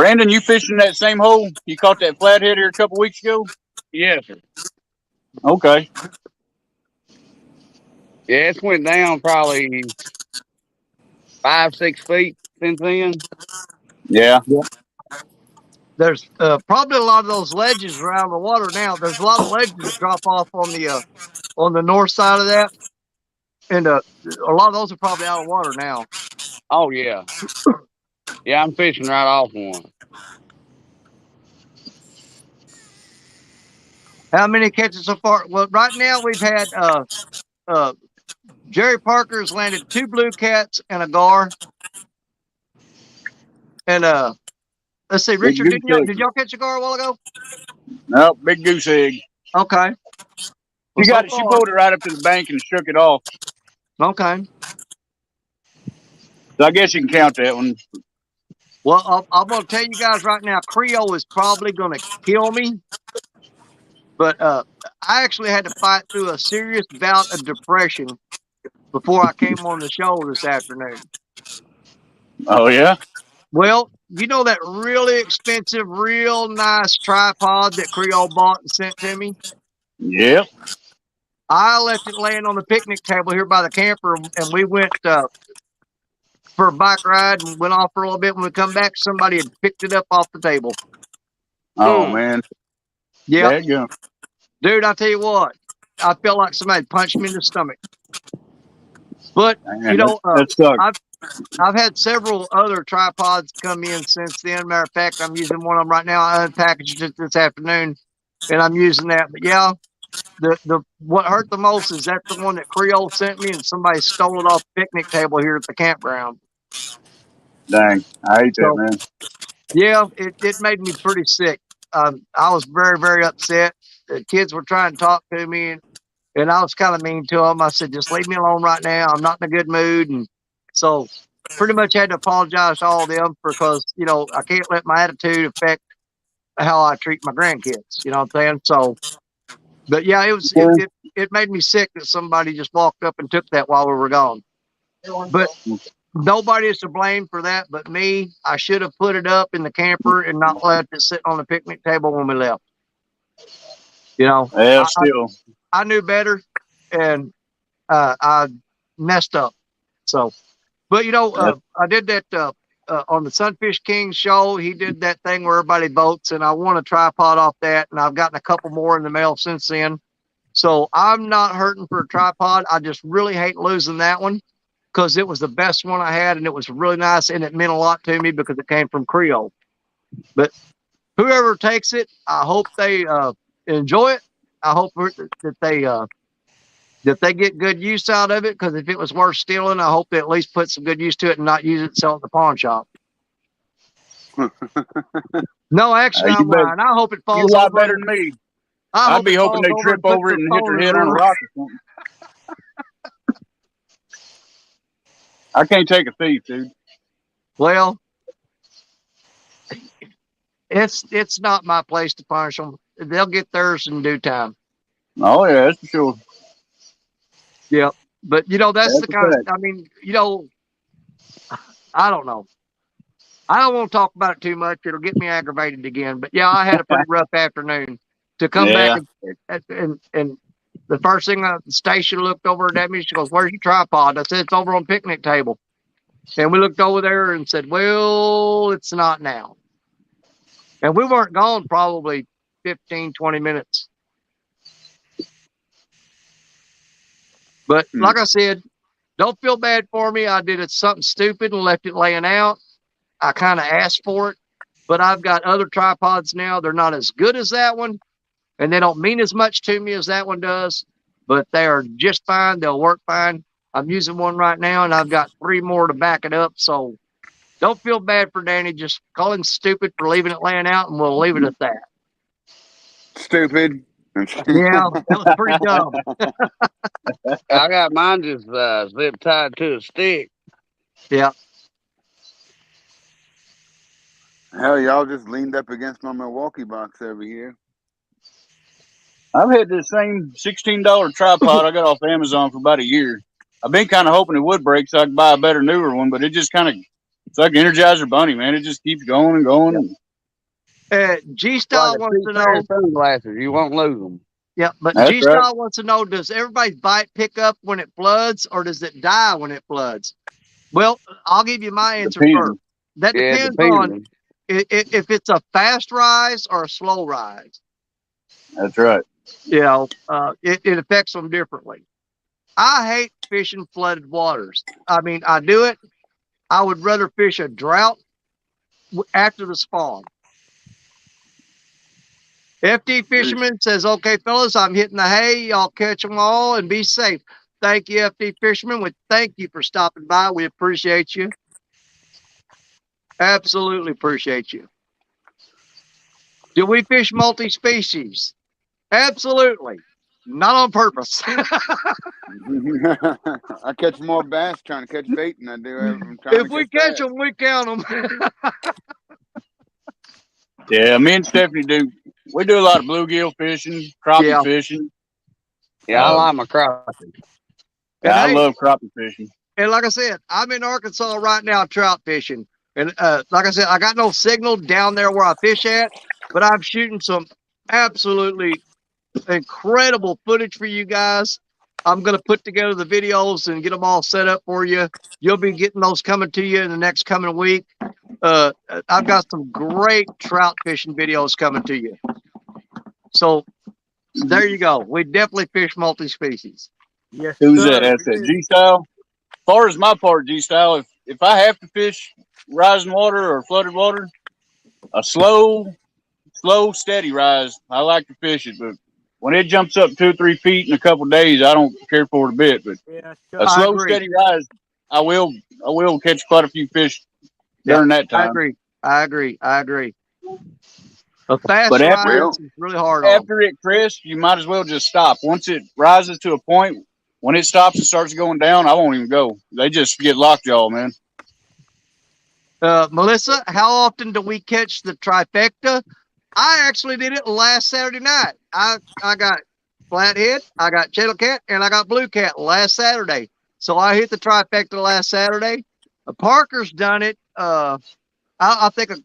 Brandon, you fishing that same hole? You caught that flathead here a couple weeks ago? Yes, sir. Okay. Yeah, it's went down probably 5-6 feet since then. Yeah. There's probably a lot of those ledges around the water now. There's a lot of ledges that drop off on the north side of that, and a lot of those are probably out of water now. Oh yeah. Yeah, I'm fishing right off one. How many catches so far? Well, right now we've had Jerry Parker's landed 2 blue cats and a gar, and let's see, Richard, did y'all catch a gar a while ago? Nope, big goose egg. Okay. Well, she pulled it right up to the bank and shook it off. Okay. So I guess you can count that one. Well, I'm going to tell you guys right now, Creole is probably going to kill me. But I actually had to fight through a serious bout of depression before I came on the show this afternoon. Oh, yeah? Well, you know that really expensive, real nice tripod that Creole bought and sent to me? Yep. I left it laying on the picnic table here by the camper, and we went for a bike ride and went off for a little bit. When we come back, somebody had picked it up off the table. Oh, man. Yeah. Yeah. Dude, I tell you what, I felt like somebody punched me in the stomach. But, Man, you know, that sucks. I've had several other tripods come in since then. Matter of fact, I'm using one of them right now. I unpackaged it this afternoon, and I'm using that. But, yeah, the what hurt the most is that's the one that Creole sent me, and somebody stole it off the picnic table here at the campground. Dang, I hate that, man. Yeah, it made me pretty sick. I was very, very upset. The kids were trying to talk to me, and I was kind of mean to them. I said, just leave me alone right now. I'm not in a good mood. And so pretty much had to apologize to all of them because, you know, I can't let my attitude affect how I treat my grandkids. You know what I'm saying? So, but yeah, it made me sick that somebody just walked up and took that while we were gone. But nobody is to blame for that but me. I should have put it up in the camper and not left it sit on the picnic table when we left. You know, yeah, still. I knew better, and I messed up. So, but you know, I did that on the Sunfish King show. He did that thing where everybody votes, and I won a tripod off that, and I've gotten a couple more in the mail since then. So I'm not hurting for a tripod. I just really hate losing that one because it was the best one I had, and it was really nice, and it meant a lot to me because it came from Creole. But whoever takes it, I hope they enjoy it. I hope that they get good use out of it, because if it was worth stealing, I hope they at least put some good use to it and not use it to sell at the pawn shop. No, actually, I'm lying. I hope it falls over. You're a lot better than me. I'd be hoping they trip over it and hit their head on a rock or something. I can't take a thief, dude. Well, it's not my place to punish them. They'll get theirs in due time. Oh yeah, that's for sure. Yeah, but you know that's the kind of. I mean, you know, I don't know. I don't want to talk about it too much. It'll get me aggravated again. But yeah, I had a pretty rough afternoon. To come back and the first thing the station looked over at me, she goes, "Where's your tripod?" I said, "It's over on the picnic table." And we looked over there and said, "Well, it's not now." And we weren't gone probably 15, 20 minutes. But like I said, don't feel bad for me. I did something stupid and left it laying out. I kind of asked for it, but I've got other tripods now. They're not as good as that one, and they don't mean as much to me as that one does, but they are just fine. They'll work fine. I'm using one right now, and I've got 3 more to back it up. So don't feel bad for Danny. Just call him stupid for leaving it laying out, and we'll leave it at that. Stupid. Yeah, that was pretty dumb. I got mine just zip tied to a stick. Yeah. Hell, y'all just leaned up against my Milwaukee box over here. I've had this same $16 tripod I got off Amazon for about a year. I've been kind of hoping it would break so I could buy a better, newer one, but it just kind of It's like Energizer Bunny, man. It just keeps going and going. Yep. G Like Style a wants cheap to pair know. of sunglasses. You won't lose them. Yeah, but That's G right. Style wants to know: does everybody's bite pick up when it floods, or does it die when it floods? Well, I'll give you my answer first. Depends. That Yeah, it depends on depends. if it's a fast rise or a slow rise. That's right. You know, it affects them differently. I hate fishing flooded waters. I mean, I do it. I would rather fish a drought after the spawn. FD Fisherman says, okay, fellas, I'm hitting the hay. Y'all catch them all and be safe. Thank you, FD Fisherman. We thank you for stopping by. We appreciate you. Absolutely appreciate you. Do we fish multi-species? Absolutely. Not on purpose. I catch more bass trying to catch bait than I do trying If to we catch catch bass. them, we count them. Yeah, me and Stephanie do. We do a lot of bluegill fishing, crappie Yeah. fishing. Yeah, I like my crappie. And I hey, love crappie fishing. and like I said, I'm in Arkansas right now trout fishing. And like I said, I got no signal down there where I fish at, but I'm shooting some absolutely incredible footage for you guys. I'm going to put together the videos and get them all set up for you. You'll be getting those coming to you in the next coming week. I've got some great trout fishing videos coming to you. So there you go. We definitely fish multi-species. Yes, Who's sir. that? That's that G Style. Far as my part, G Style, if I have to fish rising water or flooded water, a slow, steady rise, I like to fish it. But when it jumps up 2 or 3 feet in a couple of days, I don't care for it a bit. But Yeah, a I slow, agree. steady rise, I will catch quite a few fish during that I time. agree. I agree. I agree. A fast But rise Well, is really hard on. after it crests, you might as well just stop. Once it rises to a point, when it stops and starts going down, I won't even go. They just get lockjaw, man. Melissa, how often do we catch the trifecta? I actually did it last Saturday night. I got flathead, I got cheddar cat, and I got blue cat last Saturday. So I hit the trifecta last Saturday. Parker's done it. I think a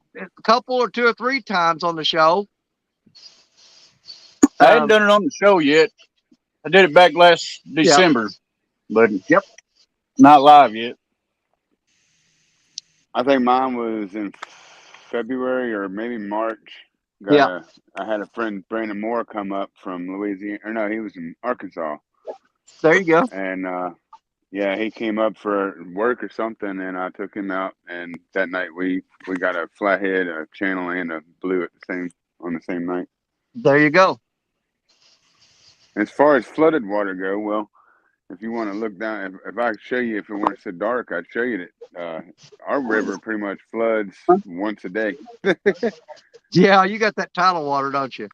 couple or 2 or 3 times on the show. I hadn't done it on the show yet. I did it back last December, but not live yet. I think mine was in February or maybe March. I had a friend, Brandon Moore, come up from Louisiana. Or no, he was in Arkansas. There you go. And yeah, he came up for work or something, and I took him out. And that night we got a flathead, a channel, and a blue on the same night. There you go. As far as flooded water go, well, if you want to look down, if I show you, if it weren't so dark, I'd show you that our river pretty much floods once a day. Yeah, you got that tidal water, don't you?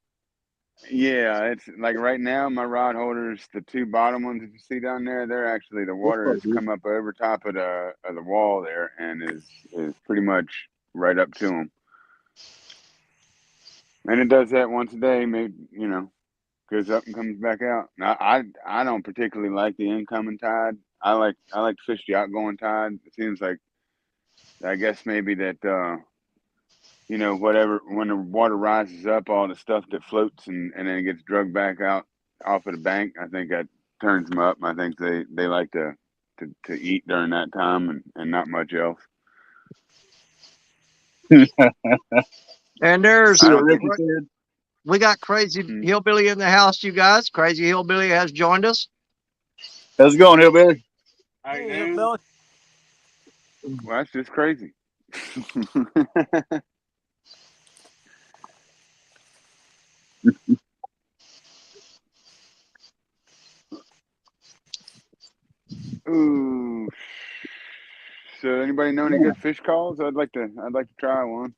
Yeah, it's like right now, my rod holders, the 2 bottom ones that you see down there, they're actually, the water has come up over top of the wall there and is pretty much right up to them. And it does that once a day, maybe, goes up and comes back out. Now, I don't particularly like the incoming tide. I like to fish the outgoing tide. It seems like, I guess maybe that whatever, when the water rises up, all the stuff that floats and then it gets drugged back out off of the bank, I think that turns them up. I think they like to eat during that time and not much else. And there's we got Crazy Hillbilly in the house, you guys. Crazy Hillbilly has joined us. How's it going, Hillbilly? Hey, Hillbilly. Well, that's just crazy. Ooh. So anybody know any good fish calls? I'd like to try one.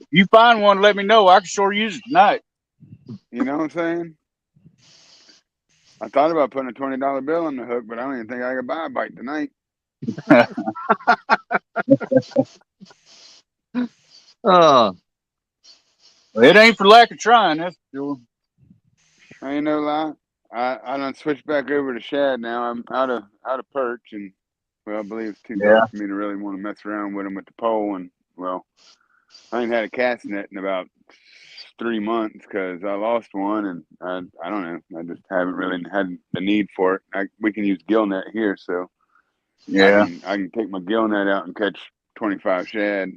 If you find one, let me know. I can sure use it tonight. You know what I'm saying? I thought about putting a $20 bill on the hook, but I don't even think I could buy a bite tonight. It ain't for lack of trying, that's for sure. I ain't no lie. I done switched back over to shad now. I'm out of perch and Well, I believe it's too dark for me to really want to mess around with them with the pole. And well, I ain't had a cast net in about 3 months because I lost one, and I don't know. I just haven't really had the need for it. We can use gill net here, so Yeah. I can take my gill net out and catch 25 shad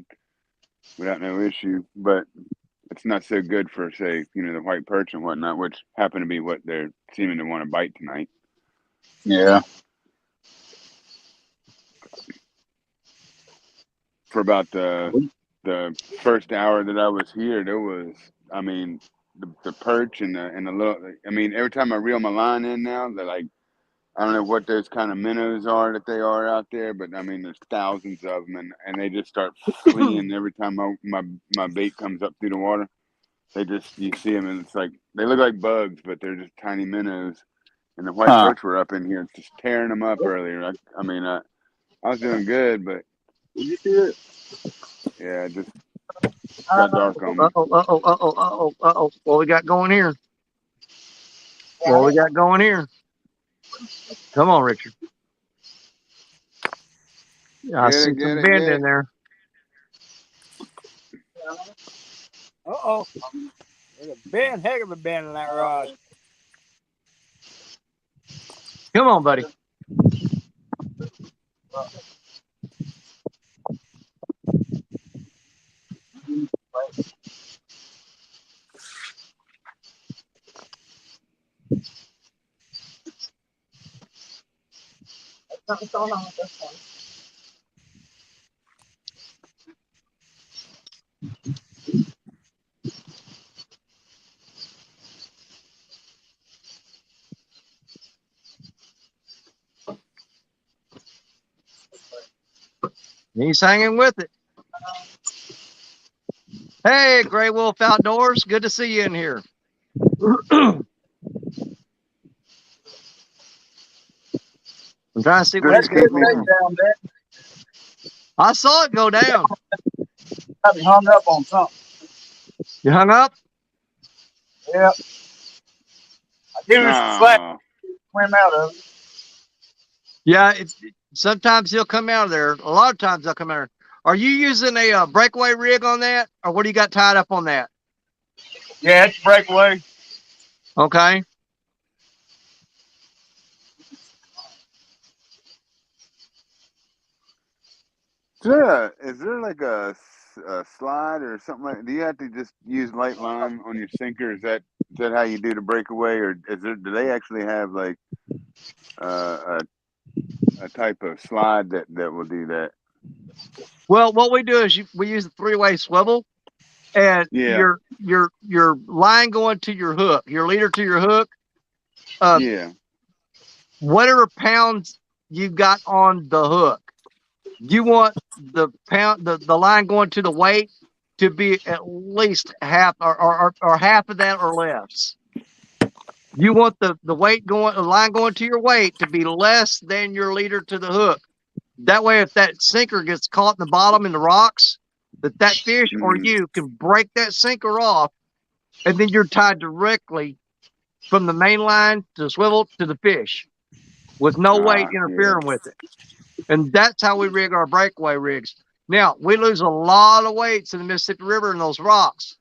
without no issue. But it's not so good for, say, the white perch and whatnot, which happen to be what they're seeming to want to bite tonight. Yeah. For about the first hour that I was here, there was, the perch and the little. Every time I reel my line in now, they're like, I don't know what those kind of minnows are that they are out there, but there's thousands of them, and they just start fleeing every time my bait comes up through the water. You see them, and it's like they look like bugs, but they're just tiny minnows. And the white perch were up in here, just tearing them up earlier. I was doing good, but Did you see it? yeah, it just got dark on me. What we got going here? What we got going here? Come on, Richard. I see some bend in there. Uh-oh. There's a bend, heck of a bend in that rod. Come on, buddy. Something's going on with this one. He's hanging with it. Hey, Gray Wolf Outdoors. Good to see you in here. I'm trying to see what he's got going on. Down there. I saw it go down. I hung up on something. You hung up? Yeah. I give you some slack. Swim out of it. Yeah, sometimes he'll come out of there. A lot of times they'll come out of there. Are you using a breakaway rig on that, or what do you got tied up on that? Yeah, it's breakaway. Okay. Is there like a slide or something like? Do you have to just use light line on your sinker? Is that how you do the breakaway, or do they actually have like a type of slide that will do that? Well, what we do is we use the 3-way swivel, and your line going to your hook, your leader to your hook. Whatever pounds you've got on the hook, you want the line going to the weight to be at least half or half of that or less. You want the line going to your weight to be less than your leader to the hook. That way, if that sinker gets caught in the bottom in the rocks, that fish or you can break that sinker off, and then you're tied directly from the main line to the swivel to the fish with no weight interfering with it. And that's how we rig our breakaway rigs. Now, we lose a lot of weights in the Mississippi River in those rocks.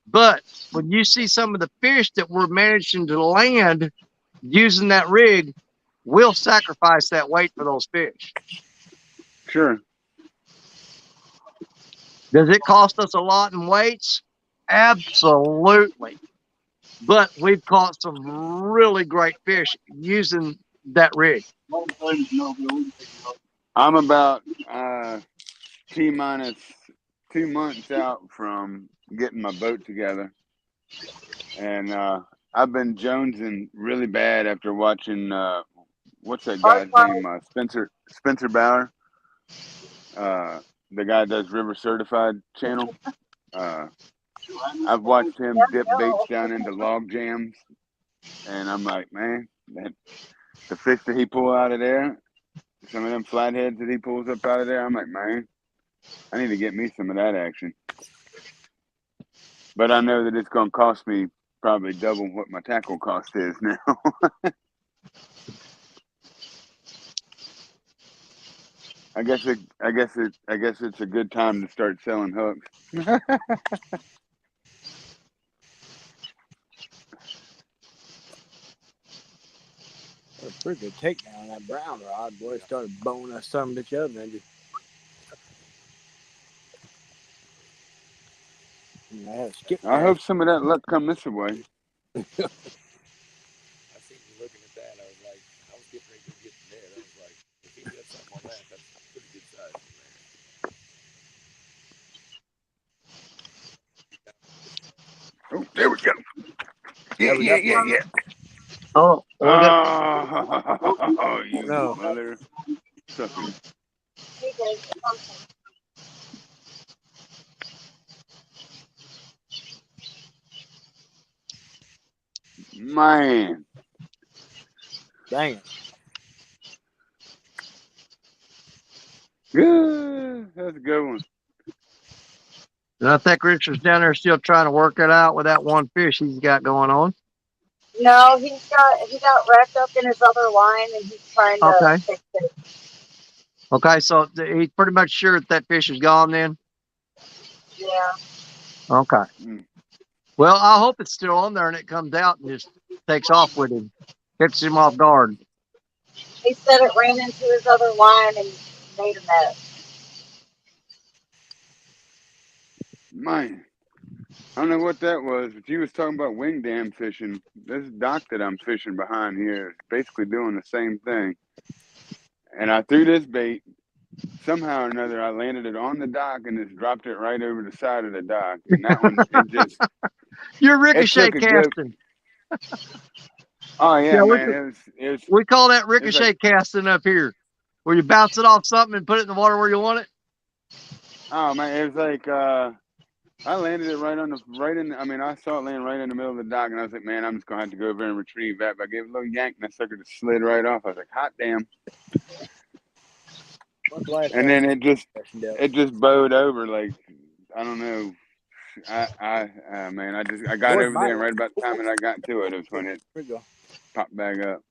But when you see some of the fish that we're managing to land using that rig, we'll sacrifice that weight for those fish. Sure. Does it cost us a lot in weights? Absolutely. But we've caught some really great fish using that rig. I'm about T-minus 2 months out from getting my boat together, and I've been jonesing really bad after watching what's that guy's name? Spencer Bauer. The guy that does River Certified channel. I've watched him dip baits down into log jams, and I'm like, man, the fish that he pull out of there, some of them flatheads that he pulls up out of there, I'm like, man, I need to get me some of that action. But I know that it's going to cost me probably double what my tackle cost is now. I guess it's a good time to start selling hooks. That was a pretty good takedown on that brown rod. Boy, it started boning that son of a bitch up, and then just. And I had a skip I there. hope some of that luck come this way. I seen you looking at that. I was like, I was getting ready to get to there. I was like, if he got something on that, that's pretty good size from there. Oh, there we go. Yeah, There we yeah, go. yeah, yeah. Oh, well, we got Oh, you No. mother sucker. Man. Dang it. Yeah, that's a good one. And I think Richard's down there still trying to work it out with that one fish he's got going on. No, he got wrapped up in his other line, and he's trying to Okay. fix it. Okay, so he's pretty much sure that fish is gone then? Yeah. Okay. Mm. Well, I hope it's still on there and it comes out and just takes off with him. Gets him off guard. He said it ran into his other line and made a mess. Man. I don't know what that was, but you was talking about wing dam fishing. This dock that I'm fishing behind here is basically doing the same thing. And I threw this bait. Somehow or another, I landed it on the dock and just dropped it right over the side of the dock. And that one, it just... You're ricochet took a good- casting. Oh, yeah, Yeah, man. We call that ricochet casting up here, where you bounce it off something and put it in the water where you want it. Oh, man, it was like... I landed it I saw it laying right in the middle of the dock, and I was like, man, I'm just going to have to go over and retrieve that. But I gave it a little yank, and that sucker just slid right off. I was like, hot damn. And then it just bowed over, like, I don't know. I got over there, and right about the time that I got to it, it was when it popped back up.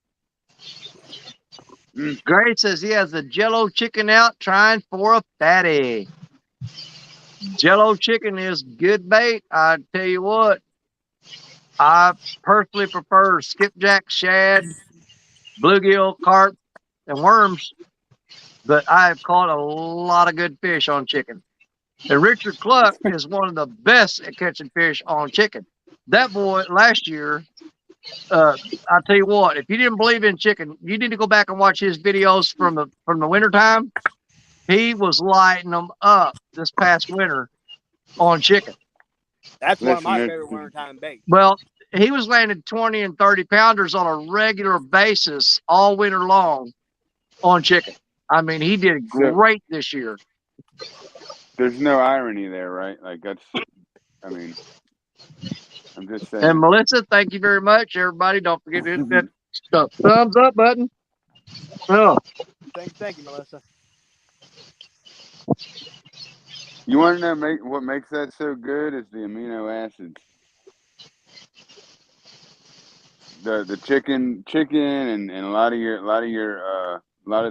Gray says he has the Jello chicken out trying for a fatty. Jello chicken is good bait. I tell you what, I personally prefer skipjack, shad, bluegill, carp, and worms. But I have caught a lot of good fish on chicken. And Richard Cluck is one of the best at catching fish on chicken. That boy last year, I tell you what, if you didn't believe in chicken, you need to go back and watch his videos from the wintertime. He was lighting them up this past winter on chicken. That's one of my favorite wintertime baits. Well, he was landing 20 and 30 pounders on a regular basis all winter long on chicken. I mean, he did great this year. There's no irony there, right? Like that's, I mean, I'm just saying. And Melissa, thank you very much. Everybody, don't forget to hit that thumbs up button. Oh. Thank you, Melissa. You want to know what makes that so good is the amino acids. The chicken and a lot of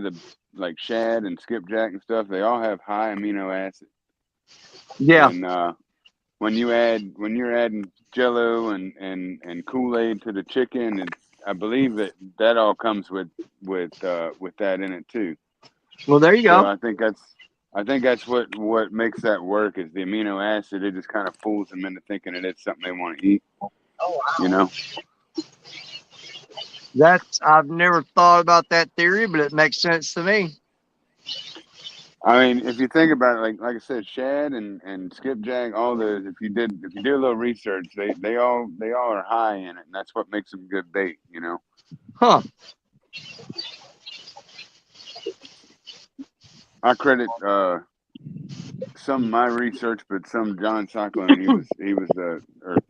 the like shad and skipjack and stuff, they all have high amino acids. Yeah. And when you're adding Jello and Kool-Aid to the chicken, I believe that all comes with that in it too. Well, there you go. So I think that's what makes that work is the amino acid. It just kind of fools them into thinking that it's something they want to eat. Oh, wow. You know. I've never thought about that theory, but it makes sense to me. I mean, if you think about it, like I said, shad and skipjack, all those. If you do a little research, they all are high in it, and that's what makes them good bait. You know. Huh. I credit some of my research, but some John Cyclone. He was or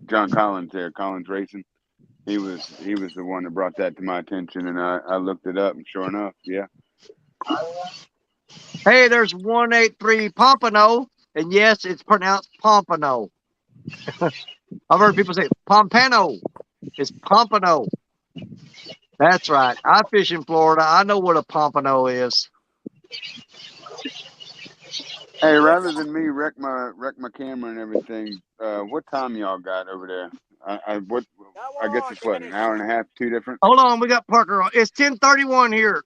John Collins there, Collins Racing. He was the one that brought that to my attention, and I looked it up, and sure enough, yeah. Hey, there's 183 Pompano, and yes, it's pronounced Pompano. I've heard people say Pompano. It's Pompano. That's right. I fish in Florida. I know what a Pompano is. Hey, rather than me wreck my camera and everything, what time y'all got over there? I guess it's what, an hour and a half, two different. Hold on, we got Parker on. It's 10:31 here.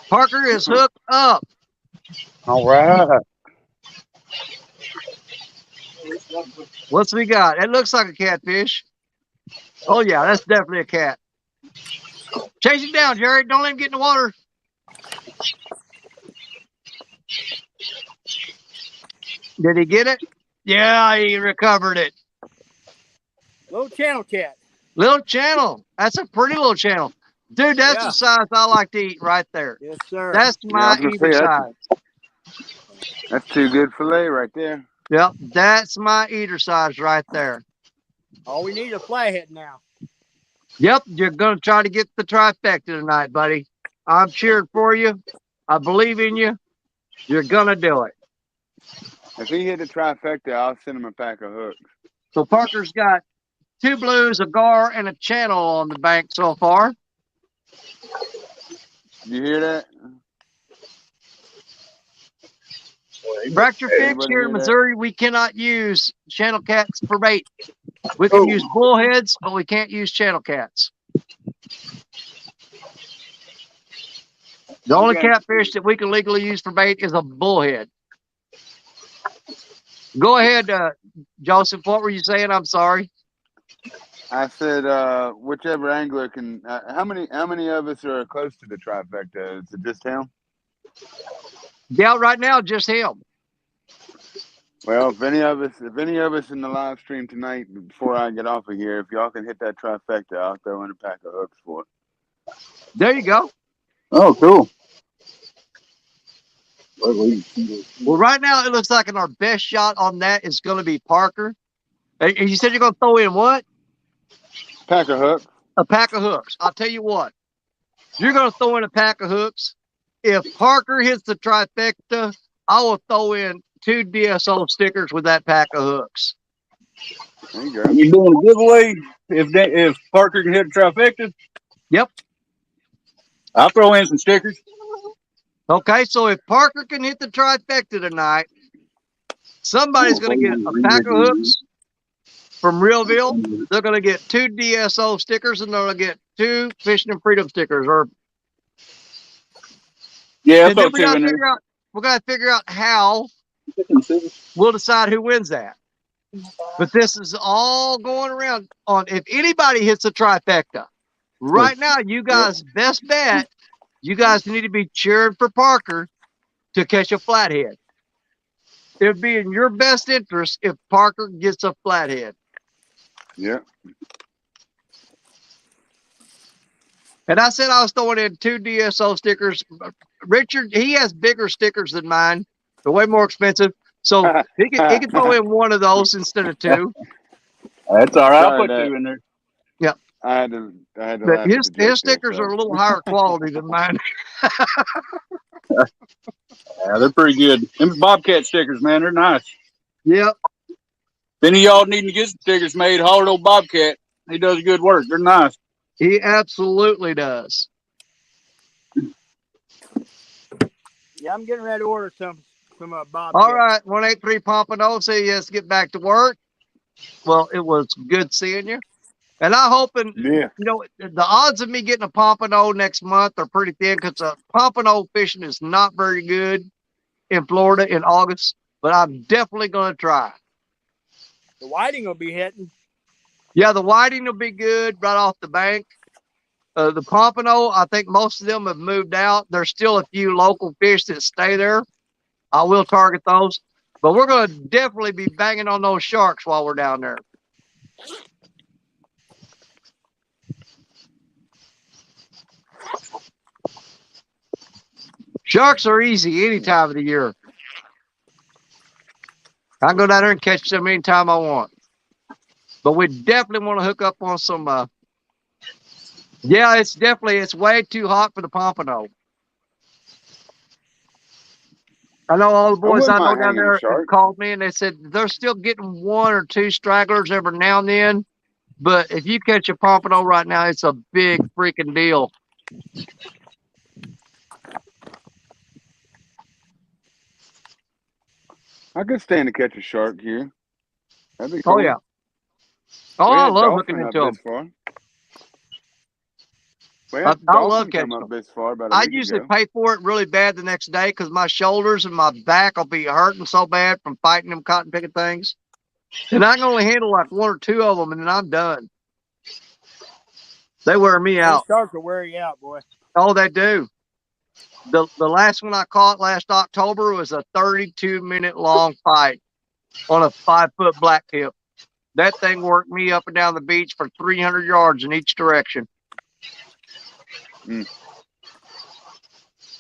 Parker is hooked up. All right. What's we got? It looks like a catfish. Oh yeah, that's definitely a cat. Chase him down, Jerry. Don't let him get in the water. Did he get it? Yeah, he recovered it. Little channel cat. Little channel. That's a pretty little channel. Dude, that's the size I like to eat right there. Yes, sir. That's my eater size. That's too good fillet right there. Yep, that's my eater size right there. All we need is a flathead now. Yep, you're going to try to get the trifecta tonight, buddy. I'm cheering for you. I believe in you. You're going to do it. If he hit the trifecta, I'll send him a pack of hooks. So Parker's got 2 blues, a gar, and a channel on the bank so far. You hear that? Bractor Fish here in Missouri, we cannot use channel cats for bait. We can use bullheads, but we can't use channel cats. The only catfish that we can legally use for bait is a bullhead. Go ahead, Joseph. What were you saying? I'm sorry. I said, whichever angler can. How many of us are close to the trifecta? Is it just him? Yeah, right now, just him. Well, if any of us in the live stream tonight, before I get off of here, if y'all can hit that trifecta, I'll throw in a pack of hooks for it. There you go. Oh, cool. Well, right now, it looks like our best shot on that is going to be Parker. And you said you're going to throw in what? Pack of hooks. A pack of hooks. I'll tell you what. You're going to throw in a pack of hooks. If Parker hits the trifecta, I will throw in 2 DSO stickers with that pack of hooks. There you go. You doing a giveaway if Parker can hit a trifecta? Yep. I'll throw in some stickers. Okay, so if Parker can hit the trifecta tonight, somebody's going to get a pack of hooks from Realville. They're going to get 2 DSO stickers, and they're going to get 2 Fishing and Freedom stickers. Yeah, and then we got to figure out. We got to figure out how we'll decide who wins that. But this is all going around on. If anybody hits a trifecta, right now, you guys' best bet. You guys need to be cheering for Parker to catch a flathead. It'd be in your best interest if Parker gets a flathead. Yeah. And I said I was throwing in 2 DSO stickers. Richard, he has bigger stickers than mine. They're way more expensive. So he can throw in 1 of those instead of 2. That's all right. I'll put 2 in there. Yep. I had to But his stickers are a little higher quality than mine. Yeah, they're pretty good. Them Bobcat stickers, man, they're nice. Yep. If any of y'all needing to get some stickers made, holler at old Bobcat. He does good work. They're nice. He absolutely does. Yeah, I'm getting ready to order some Bobcat. All right, 183 Pompano. Say yes, get back to work. Well, it was good seeing you. And I'm hoping, you know, the odds of me getting a pompano next month are pretty thin because pompano fishing is not very good in Florida in August. But I'm definitely going to try. The whiting will be hitting. Yeah, the whiting will be good right off the bank. The pompano, I think most of them have moved out. There's still a few local fish that stay there. I will target those. But we're going to definitely be banging on those sharks while we're down there. Sharks are easy any time of the year. I can go down there and catch them anytime I want. But we definitely want to hook up on some. Yeah, it's way too hot for the pompano. I know all the boys I know down there have called me and they said they're still getting 1 or 2 stragglers every now and then. But if you catch a pompano right now, it's a big freaking deal. I could stand to catch a shark here. That'd be Oh cool. yeah. Oh, We I had love hooking dolphin up into them. this far. We had I love dolphin catching come up them. this far about a I week usually ago. pay for it really bad the next day because my shoulders and my back will be hurting so bad from fighting them cotton picking things. And I can only handle like one or two of them, and then I'm done. They wear me Those out. sharks will wear you out, boy. Oh, they do. The last one I caught last October was a 32-minute long fight on a 5-foot black tip. That thing worked me up and down the beach for 300 yards in each direction. And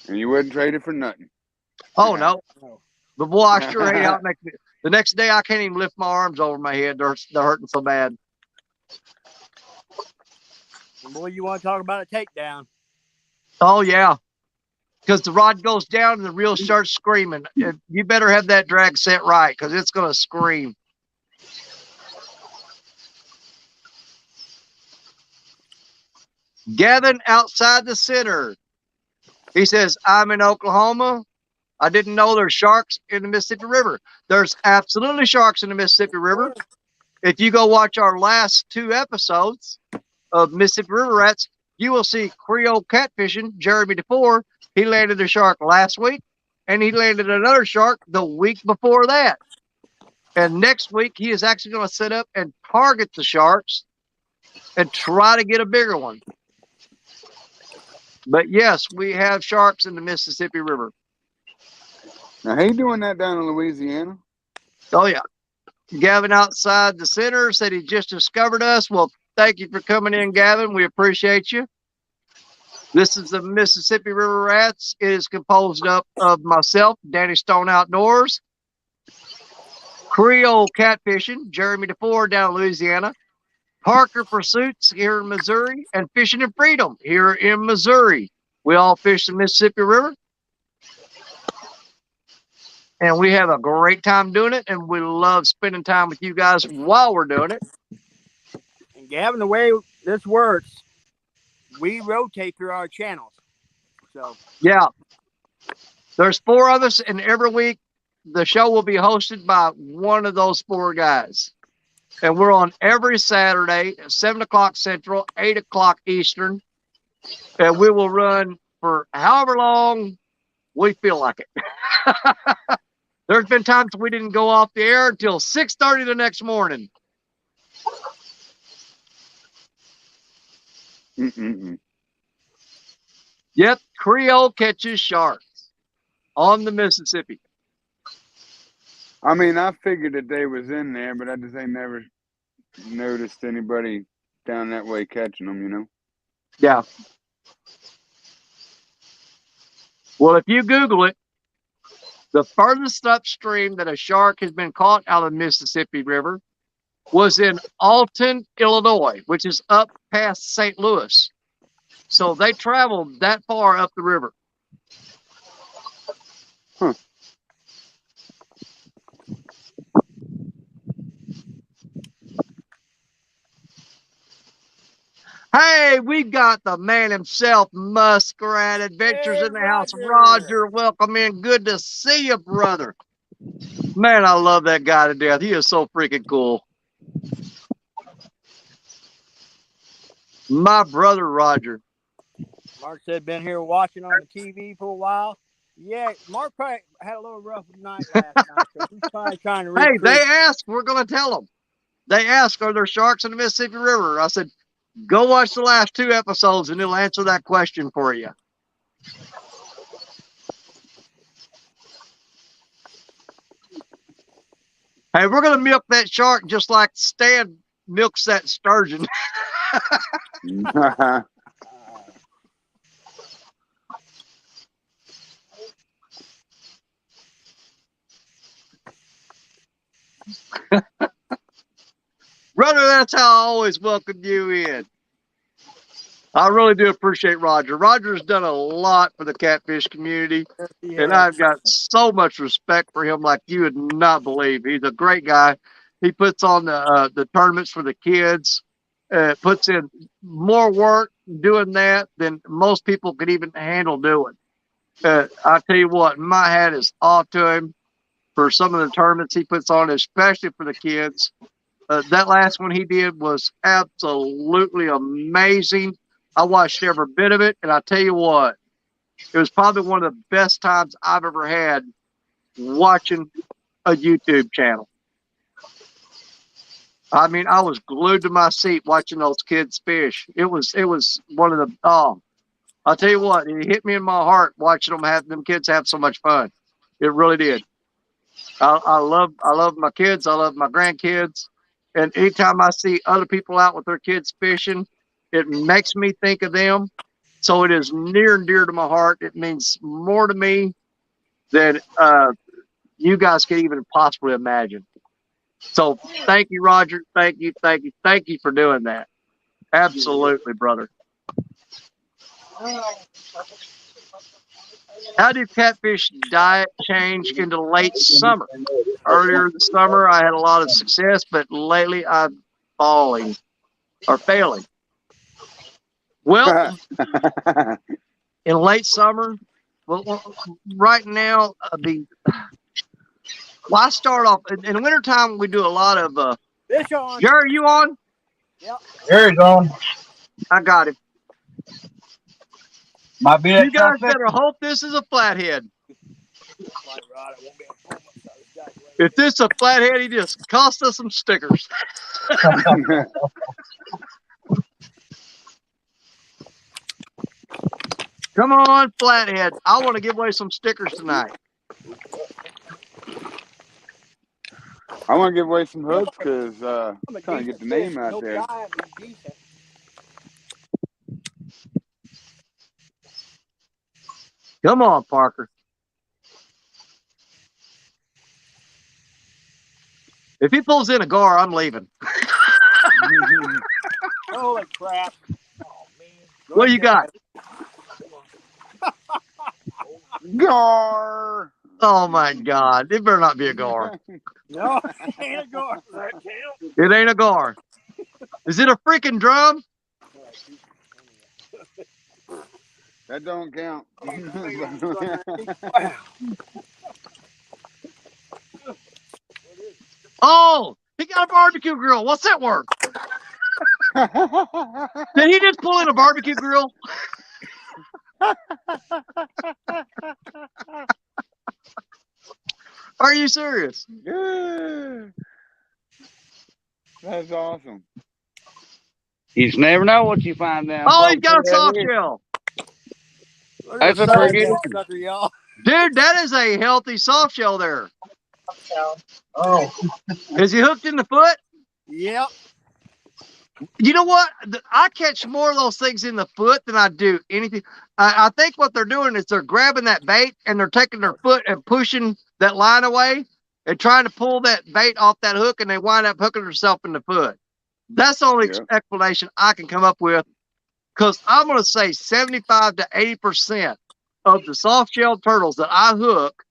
you wouldn't trade it for nothing. Oh, Yeah. no. But boy, I sure hate how it makes me. The next day, I can't even lift my arms over my head. They're hurting so bad. And boy, you want to talk about a takedown? Oh, yeah. Because the rod goes down and the reel starts screaming. You better have that drag set right because it's going to scream. Gavin outside the center. He says, I'm in Oklahoma. I didn't know there's sharks in the Mississippi River. There's absolutely sharks in the Mississippi River. If you go watch our last 2 episodes of Mississippi River Rats, you will see Creole catfishing. Jeremy DeFore, he landed a shark last week, and he landed another shark the week before that. And next week, he is actually going to set up and target the sharks and try to get a bigger one. But yes, we have sharks in the Mississippi River. Now, he doing that down in Louisiana? Oh, yeah. Gavin outside the center said he just discovered us. Well, thank you for coming in, Gavin. We appreciate you. This is the Mississippi River Rats. It is composed up of myself, Danny Stone Outdoors, Creole Catfishing, Jeremy DeFore down in Louisiana, Parker Pursuits here in Missouri, and Fishing and Freedom here in Missouri. We all fish the Mississippi River. And we have a great time doing it, and we love spending time with you guys while we're doing it. And Gavin, the way this works, we rotate through our channels. So yeah, there's 4 of us, and every week the show will be hosted by one of those 4 guys. And we're on every Saturday at 7 o'clock Central, 8 o'clock Eastern. And we will run for however long we feel like it. There's been times we didn't go off the air until 6:30 the next morning. Yep, Creole catches sharks on the Mississippi. I mean, I figured that they was in there, but I just ain't never noticed anybody down that way catching them, you know? Yeah. Well, if you Google it, the furthest upstream that a shark has been caught out of the Mississippi River was in Alton, Illinois, which is up past St. Louis. So they traveled that far up the river. Huh. Hey, we got the man himself, Muskrat Adventures Hey, in the house. Roger. Roger, welcome in. Good to see you, brother. Man, I love that guy to death. He is so freaking cool. My brother, Roger. Mark said, been here watching on the TV for a while. Yeah, Mark probably had a little rough night last night, so he's probably trying to Hey, recruit. they asked. We're going to tell them. They asked, are there sharks in the Mississippi River? I said, go watch the last 2 episodes, and it'll answer that question for you. Hey, we're going to milk that shark just like Stan milks that sturgeon. Brother, that's how I always welcome you in. I really do appreciate Roger. Roger's done a lot for the catfish community, and I've got so much respect for him like you would not believe. He's a great guy. He puts on the tournaments for the kids, puts in more work doing that than most people could even handle doing. I tell you what, my hat is off to him. for some of the tournaments he puts on, especially for the kids. That last one he did was absolutely amazing. I watched every bit of it, and I tell you what, it was probably one of the best times I've ever had watching a YouTube channel. I mean, I was glued to my seat watching those kids fish. It was one of the I'll tell you what, it hit me in my heart watching them kids have so much fun. It really did. I love my kids. I love my grandkids. And anytime I see other people out with their kids fishing, it makes me think of them. So it is near and dear to my heart. It means more to me than you guys could even possibly imagine. So thank you, Roger. Thank you for doing that. Absolutely, brother. How do catfish diet change into late summer? Earlier this summer, I had a lot of success, but lately I'm failing. Well, in late summer, well right now, I start off in the wintertime. We do a lot of. Fish on. Jerry, you on? Yep. Jerry's on. I got him. Might be You guys better hope this is a flathead. If this is a flathead, he just cost us some stickers. Come on, flathead. I want to give away some stickers tonight. I want to give away some hooks because I'm trying to get the name out there. Come on, Parker. If he pulls in a gar, I'm leaving. Holy crap. Oh, man. What do you got? Gar! Oh, my God. It better not be a gar. No, it ain't a gar. It ain't a gar. Is it a freaking drum? That don't count. Oh, he got a barbecue grill. What's that worth? Did he just pull in a barbecue grill? Are you serious? Yeah. That's awesome. You just never know what you find down. Oh, he's got a soft shell. That's a pretty good sucker, y'all. Dude, that is a healthy soft shell there. Oh, Is he hooked in the foot? Yep. You know what? I catch more of those things in the foot than I do anything. I think what they're doing is they're grabbing that bait and they're taking their foot and pushing that line away and trying to pull that bait off that hook, and they wind up hooking themselves in the foot. That's the only explanation I can come up with, because I'm going to say 75 to 80% of the soft-shelled turtles that I hook,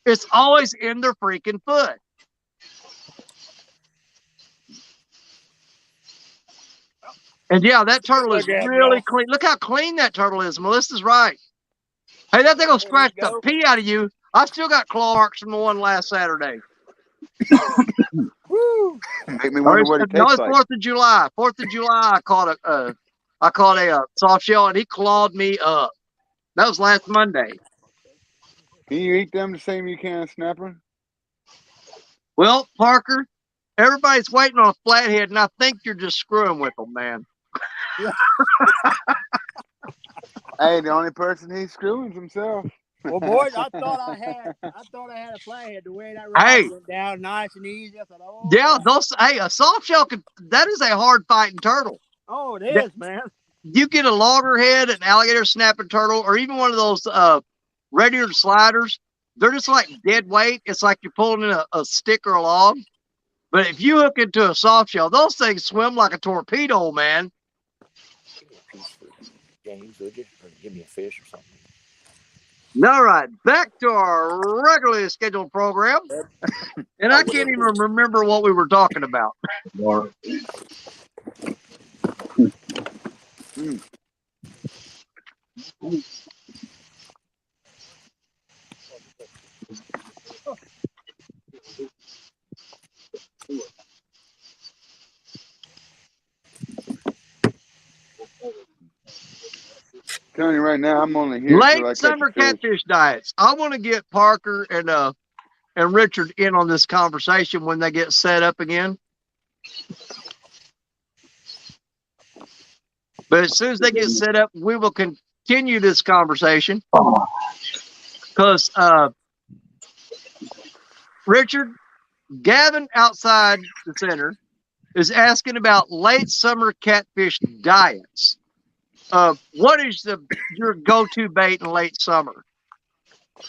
it's always in their freaking foot. And yeah, that turtle is really clean. Look how clean that turtle is. Melissa's right. Hey, that thing will scratch the pee out of you. I still got claw marks from the one last Saturday. Woo. Make me wonder what it tastes like. 4th of July. 4th of July, I caught a soft shell, and he clawed me up. That was last Monday. Can you eat them the same you can a snapper? Well, Parker, everybody's waiting on a flathead, and I think you're just screwing with them, man. Hey, the only person he's screwing is himself. Well, boys, I thought I had a flathead the way that rod went down nice and easy. I thought, oh, yeah, a soft shell that is a hard fighting turtle. Oh, it is, man. You get a loggerhead, an alligator snapping turtle, or even one of those red eared sliders. They're just like dead weight. It's like you're pulling in a stick or a log. But if you hook into a soft shell, those things swim like a torpedo, man. James, would you? Or give me a fish or something. All right, back to our regularly scheduled program. And I can't even remember what we were talking about. telling you right now, I'm only here till I Late catch summer a fish. catfish diets. I want to get Parker and Richard in on this conversation when they get set up again. But as soon as they get set up, we will continue this conversation. Because Richard, Gavin outside the center is asking about late summer catfish diets. What is your go-to bait in late summer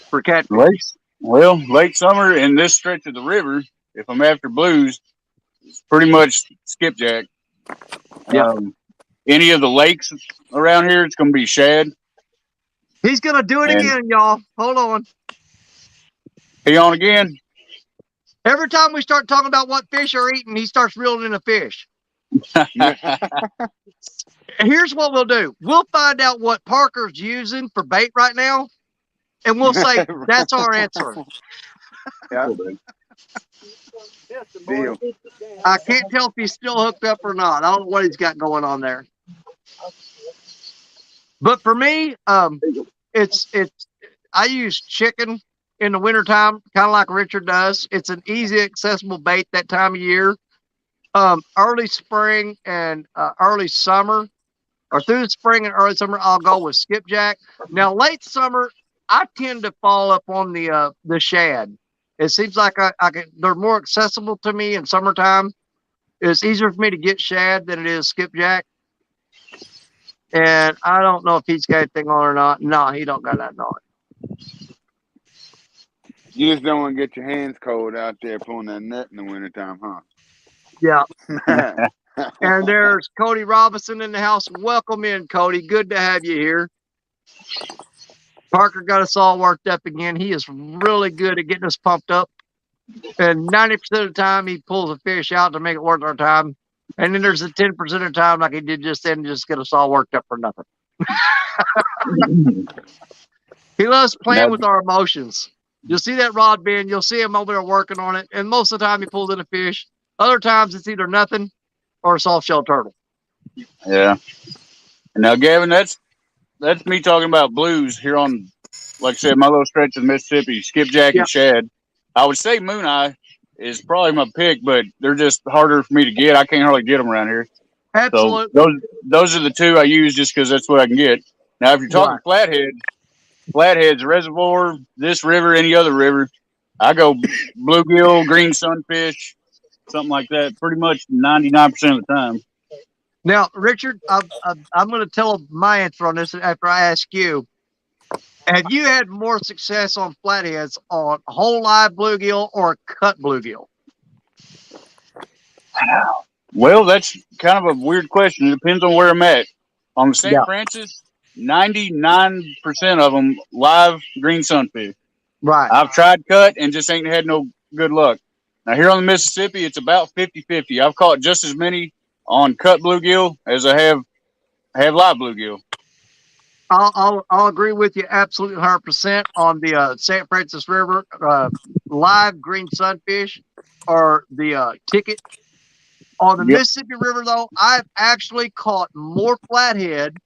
for catfish? Late summer in this stretch of the river, if I'm after blues, it's pretty much skipjack. Yeah. Any of the lakes around here, it's going to be shad. He's going to do it again, y'all. Hold on. He on again? Every time we start talking about what fish are eating, he starts reeling in a fish. Here's what we'll do. We'll find out what Parker's using for bait right now, and we'll say that's our answer. Yeah. Deal. I can't tell if he's still hooked up or not. I don't know what he's got going on there. But for me, it's I use chicken in the wintertime, kind of like Richard does. It's an easy, accessible bait that time of year. Early spring and early summer, or through the spring and early summer, I'll go with skipjack. Now, late summer, I tend to fall up on the shad. It seems like they're more accessible to me in summertime. It's easier for me to get shad than it is skipjack. And I don't know if he's got anything on or not. No, he don't got nothing on. You just don't want to get your hands cold out there pulling that net in the wintertime, huh? Yeah. And there's Cody Robinson in the house. Welcome in, Cody. Good to have you here. Parker got us all worked up again. He is really good at getting us pumped up. And 90% of the time, he pulls a fish out to make it worth our time. And then there's the 10% of the time, like he did just then, just get us all worked up for nothing. He loves playing with our emotions. You'll see that rod bend. You'll see him over there working on it. And most of the time, he pulls in a fish. Other times, it's either nothing or a soft-shell turtle. Yeah. Now, Gavin, that's me talking about blues here on, like I said, my little stretch of Mississippi, skipjack and shad. I would say moon eye is probably my pick, but they're just harder for me to get. I can't hardly get them around here. Absolutely. So those are the two I use just because that's what I can get. Now, if you're talking Flatheads, reservoir, this river, any other river, I go bluegill, green sunfish, something like that, pretty much 99% of the time. Now, Richard, I'm going to tell my answer on this after I ask you. Have you had more success on flatheads on whole live bluegill or cut bluegill? Well, that's kind of a weird question. It depends on where I'm at. On the St. Francis, 99% of them live green sunfish. Right. I've tried cut and just ain't had no good luck. Now, here on the Mississippi, it's about 50-50. I've caught just as many on cut bluegill as I have live bluegill. I'll agree with you absolutely 100% on the St. Francis River live green sunfish or the ticket. On the Mississippi River, though, I've actually caught more flathead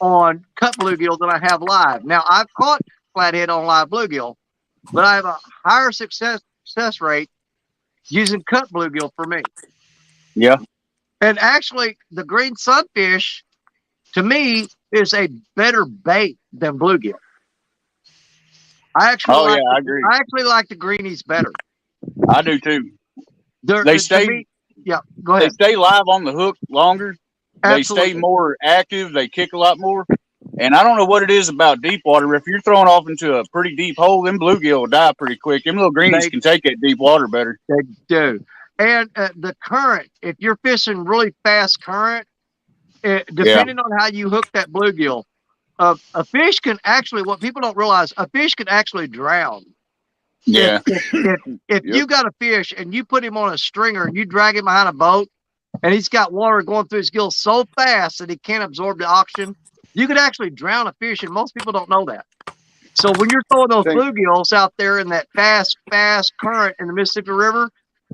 on cut bluegill than I have live. Now, I've caught flathead on live bluegill, but I have a higher success rate using cut bluegill for me. Yeah. And actually, the green sunfish, to me, is a better bait than bluegill. I agree. I actually like the greenies better. I do too. They stay. Go ahead. They stay live on the hook longer. Absolutely. They stay more active. They kick a lot more. And I don't know what it is about deep water. If you're throwing off into a pretty deep hole, them bluegill will die pretty quick. Them little greenies can take that deep water better. They do. And the current, if you're fishing really fast current, depending on how you hook that bluegill, a fish can actually, what people don't realize, a fish can actually drown. Yeah. If you got a fish and you put him on a stringer and you drag him behind a boat and he's got water going through his gills so fast that he can't absorb the oxygen, you could actually drown a fish, and most people don't know that. So when you're throwing those bluegills out there in that fast current in the Mississippi River,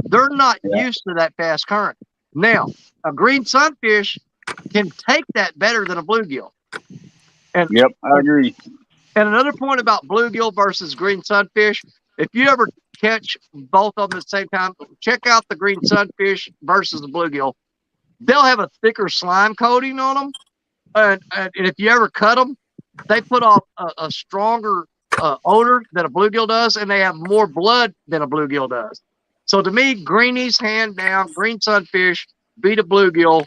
they're not used to that fast current. Now, a green sunfish can take that better than a bluegill. And Yep, I agree. and another point about bluegill versus green sunfish, if you ever catch both of them at the same time, check out the green sunfish versus the bluegill. They'll have a thicker slime coating on them, and if you ever cut them, they put off a stronger odor than a bluegill does, and they have more blood than a bluegill does. So to me, greenies, hand down, green sunfish beat a bluegill.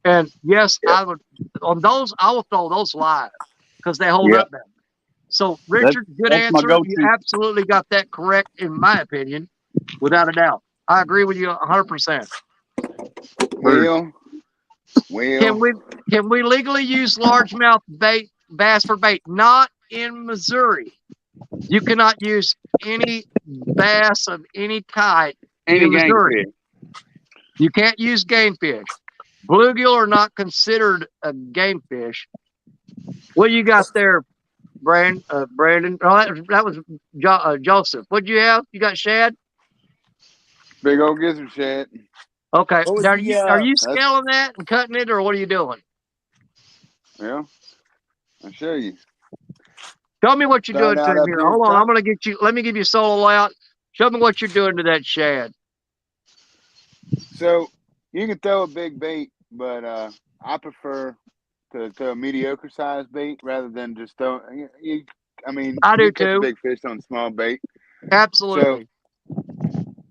And yes, Yep. I would on those. I will throw those live because they hold Yep. up better. So That's Richard, good that's my answer. You go-to. absolutely got that correct, in my opinion, without a doubt. I agree with you 100%. Well, Can we legally use largemouth bass for bait? Not in Missouri. You cannot use any bass of any type Any in game Missouri. fish. You can't use game fish. Bluegill are not considered a game fish. What you got there, Brandon? Oh, that was Joseph. What'd you have? You got shad? big old gizzard shad. Okay. What was Now, the are you That's scaling that and cutting it, or what are you doing? well. I'll show you. Tell me what you're Start doing to out him up here. here Hold on. I'm top. going to get you. Let me give you a solo layout. Show me what you're doing to that shad. So you can throw a big bait, but I prefer to throw a mediocre sized bait rather than just throw. I mean, I do you catch a too. big fish on small bait. So Absolutely.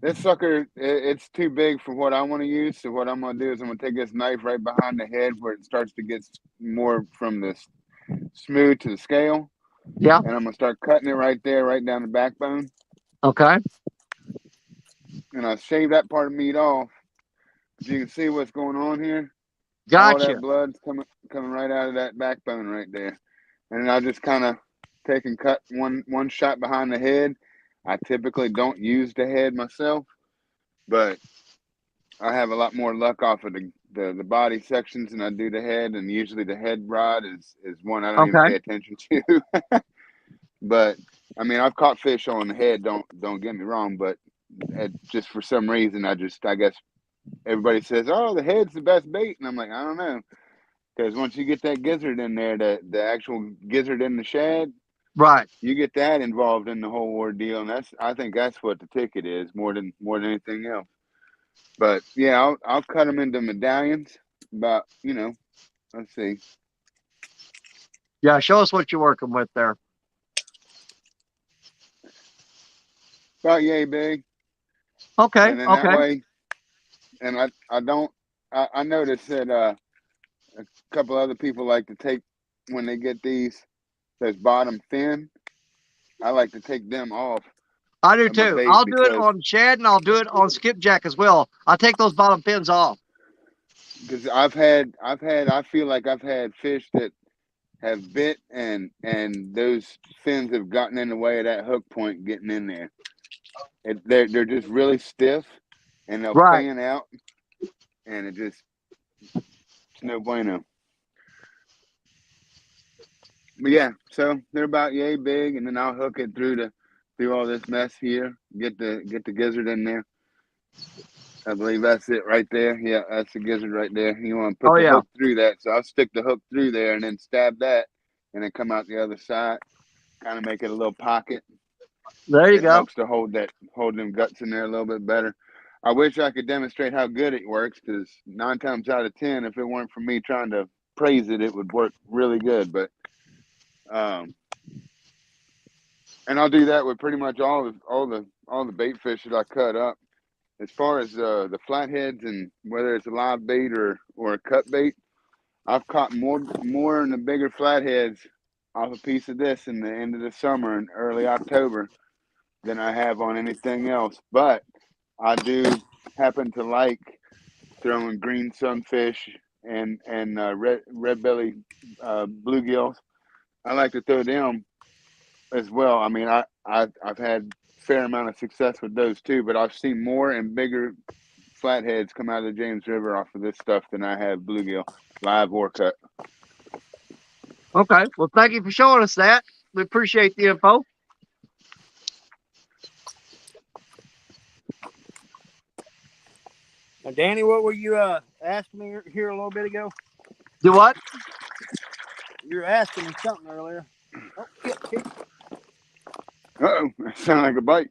this sucker, it's too big for what I want to use. So what I'm gonna do is I'm gonna take this knife right behind the head where it starts to get more from the smooth to the scale, Yeah. and I'm gonna start cutting it right there, right down the backbone, Okay. and I'll shave that part of meat off. But you can see what's going on here. All Gotcha. that blood's coming right out of that backbone right there, and then I'll just kind of take and cut one shot behind the head. I typically don't use the head myself, but I have a lot more luck off of the body sections than I do the head, and usually the head rod is one I don't even Okay. pay attention to. But I mean, I've caught fish on the head. Don't get me wrong, but just for some reason, I guess everybody says, "Oh, the head's the best bait," and I'm like, I don't know, because once you get that gizzard in there, the actual gizzard in the shad, Right. you get that involved in the whole ordeal, and I think that's what the ticket is more than anything else. But yeah, I'll cut them into medallions. About let's see, Yeah. Show us what you're working with there. about yay big, Okay. and then that Okay. way, and I noticed that a couple other people like to take when they get those bottom fin. I like to take them off I do of my too. bait I'll do it because on shad and I'll do it on skipjack as well. I take those bottom fins off. I feel like I've had fish that have bit and those fins have gotten in the way of that hook point getting in there. They're just really stiff and they'll Right. fan out and it's no bueno. But yeah, so they're about yay big, and then I'll hook it through all this mess here. Get the gizzard in there. I believe that's it right there. Yeah, that's the gizzard right there. You want to put Oh the yeah. hook through that. So I'll stick the hook through there and then stab that and then come out the other side. Kind of make it a little pocket. There you It go. helps to hold them guts in there a little bit better. I wish I could demonstrate how good it works, because 9 times out of 10, if it weren't for me trying to praise it, it would work really good. But and I'll do that with pretty much all the bait fish that I cut up. As far as the flatheads and whether it's a live bait or a cut bait, I've caught more in the bigger flatheads off a piece of this in the end of the summer and early October than I have on anything else. But I do happen to like throwing green sunfish and red belly bluegills. I like to throw them as well. I mean, I've had a fair amount of success with those too, but I've seen more and bigger flatheads come out of the James River off of this stuff than I have bluegill, live or cut. Okay. Well, thank you for showing us that. We appreciate the info. Now, Danny, what were you asking me here a little bit ago? Do what? You were asking me something earlier. Oh, kick. Uh-oh, that sounded like a bite.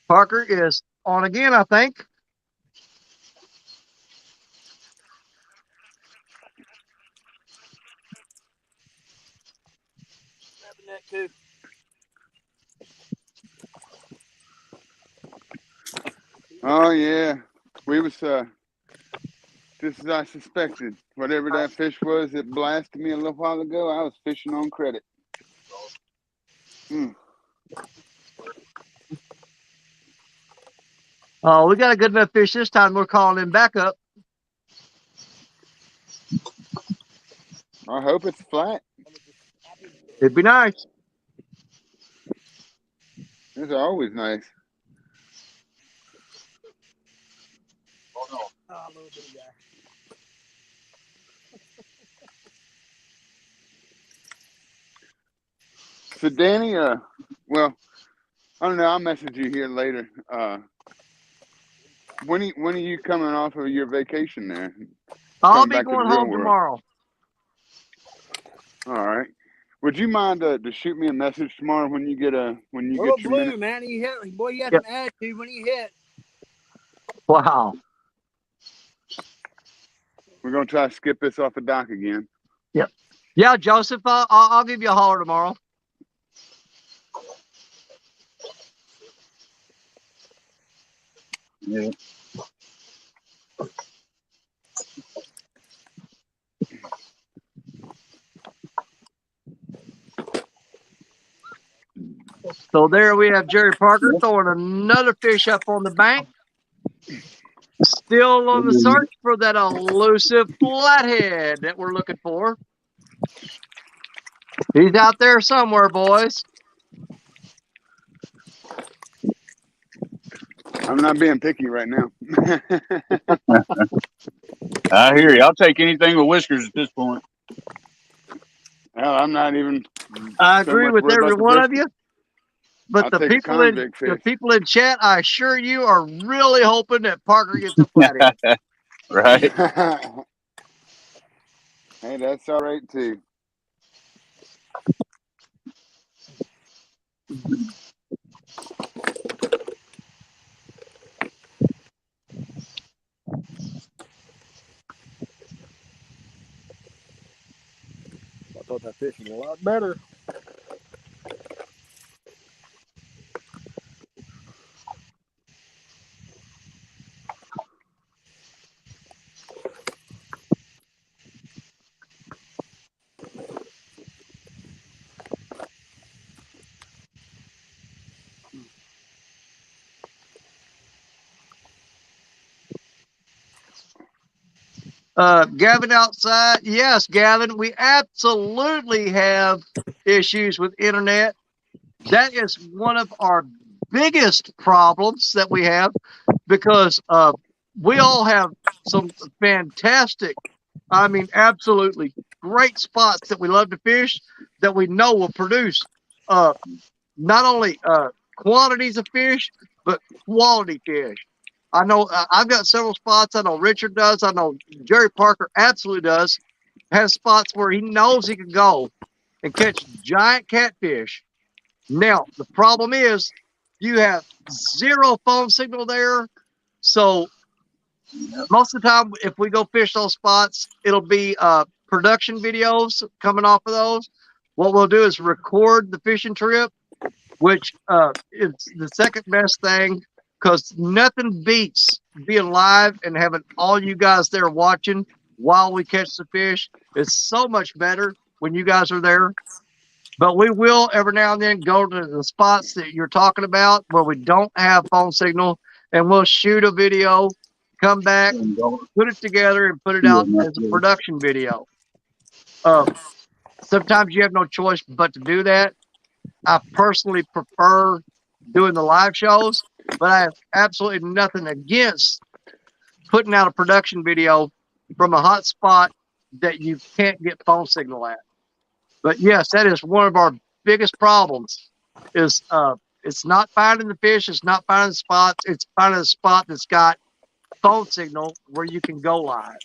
Parker is on again, I think. Grabbing that too. Oh yeah, we was just as I suspected. Whatever that fish was that blasted me a little while ago, I was fishing on credit. Oh, we got a good enough fish this time. We're calling him back up. I hope it's flat. It'd be nice. Those are always nice. Oh, a little bitty guy. So Danny, well, I don't know. I'll message you here later. When are you coming off of your vacation there? I'll Coming be back to the going real home world. tomorrow. All right. Would you mind to shoot me a message tomorrow when you get your Blue, minute? man, he hit. Boy, he had Yep. some attitude when he hit. Wow. We're gonna try to skip this off the dock again. Yep. Yeah, Joseph, I'll give you a holler tomorrow. Yeah. So there we have Jerry Parker throwing another fish up on the bank. Still on the search for that elusive flathead that we're looking for. He's out there somewhere, boys. I'm not being picky right now. I hear you. I'll take anything with whiskers at this point. Hell, I'm not even. I so agree much with worried every about the one of brisket. you. But I'll the take a people in convict the fish. people in chat, I assure you, are really hoping that Parker gets a flathead. Right. Hey, that's all right too. I thought that fish was a lot better. Gavin outside. Yes, Gavin, we absolutely have issues with internet. That is one of our biggest problems that we have because we all have some fantastic, I mean, absolutely great spots that we love to fish that we know will produce not only quantities of fish, but quality fish. I know I've got several spots. I know Richard does. I know Jerry Parker absolutely does. Has spots where he knows he can go and catch giant catfish. Now, the problem is you have zero phone signal there. So most of the time, if we go fish those spots, it'll be production videos coming off of those. What we'll do is record the fishing trip, which is the second best thing because nothing beats being live and having all you guys there watching while we catch the fish. It's so much better when you guys are there. But we will every now and then go to the spots that you're talking about where we don't have phone signal, and we'll shoot a video, come back, put it together, and put it out as a production video. Sometimes you have no choice but to do that. I personally prefer doing the live shows, but I have absolutely nothing against putting out a production video from a hot spot that you can't get phone signal at. But yes, that is one of our biggest problems is it's not finding the fish, it's not finding the spots, it's finding a spot that's got phone signal where you can go live.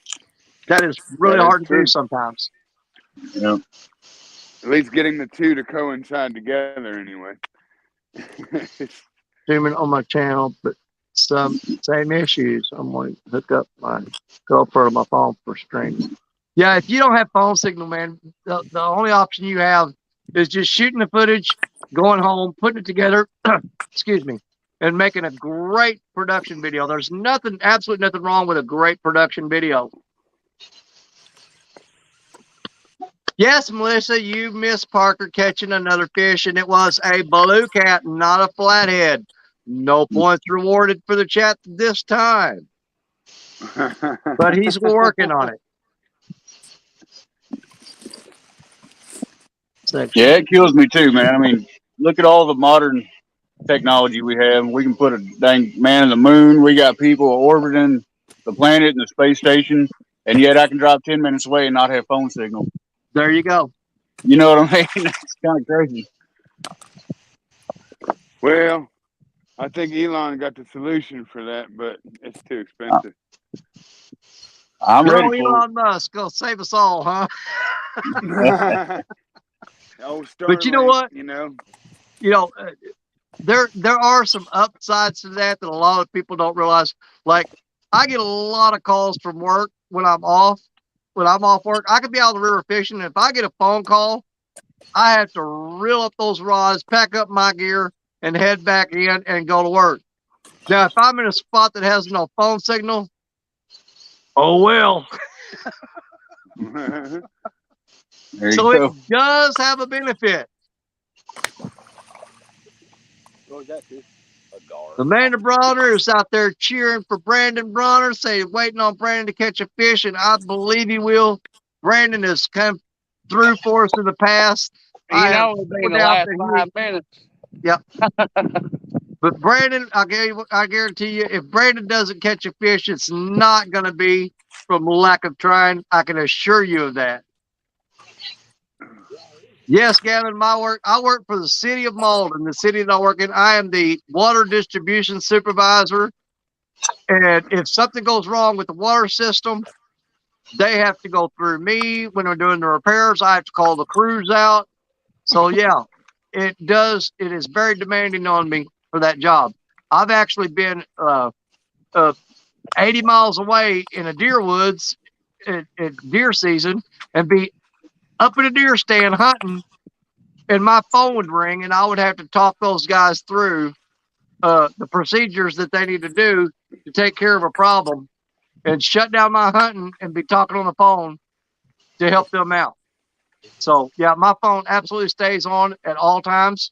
That is really That is hard to do true. sometimes. Yeah. At least getting the two to coincide together anyway. Streaming on my channel, but some same issues. I'm going to hook up my GoPro to my phone for streaming. Yeah, if you don't have phone signal, man, the only option you have is just shooting the footage, going home, putting it together, excuse me, and making a great production video. There's nothing, absolutely nothing wrong with a great production video. Yes, Melissa, you missed Parker catching another fish, and it was a blue cat, not a flathead. No points rewarded for the chat this time, but he's working on it. Yeah, it kills me too, man. I mean, look at all the modern technology we have. We can put a dang man in the moon. We got people orbiting the planet and the space station, and yet I can drive 10 minutes away and not have phone signal. There you go. You know what I mean? It's kind of crazy. Well, I think Elon got the solution for that, but it's too expensive. I'm ready Go for it. Elon Musk, go save us all, huh? Oh, But you know Starlink, what? you know, There are some upsides to that a lot of people don't realize. Like, I get a lot of calls from work when I'm off. When I'm off work, I could be out on the river fishing. And if I get a phone call, I have to reel up those rods, pack up my gear, and head back in and go to work. Now, if I'm in a spot that has no phone signal, oh well. There you So go. it does have a benefit. What was that, too? Amanda Bronner is out there cheering for Brandon Bronner, saying waiting on Brandon to catch a fish, and I believe he will. Brandon has come through for us in the past. You know, it'll be the last 5 minutes. Yep. But Brandon, I guarantee you, if Brandon doesn't catch a fish, it's not going to be from lack of trying. I can assure you of that. Yes, Gavin, I work for the city of Malden, the city that I work in. I am the water distribution supervisor. And if something goes wrong with the water system, they have to go through me. When they're doing the repairs, I have to call the crews out. So yeah, it is very demanding on me for that job. I've actually been 80 miles away in a deer woods at deer season and be up in a deer stand hunting, and my phone would ring, and I would have to talk those guys through the procedures that they need to do to take care of a problem, and shut down my hunting and be talking on the phone to help them out. So yeah, my phone absolutely stays on at all times,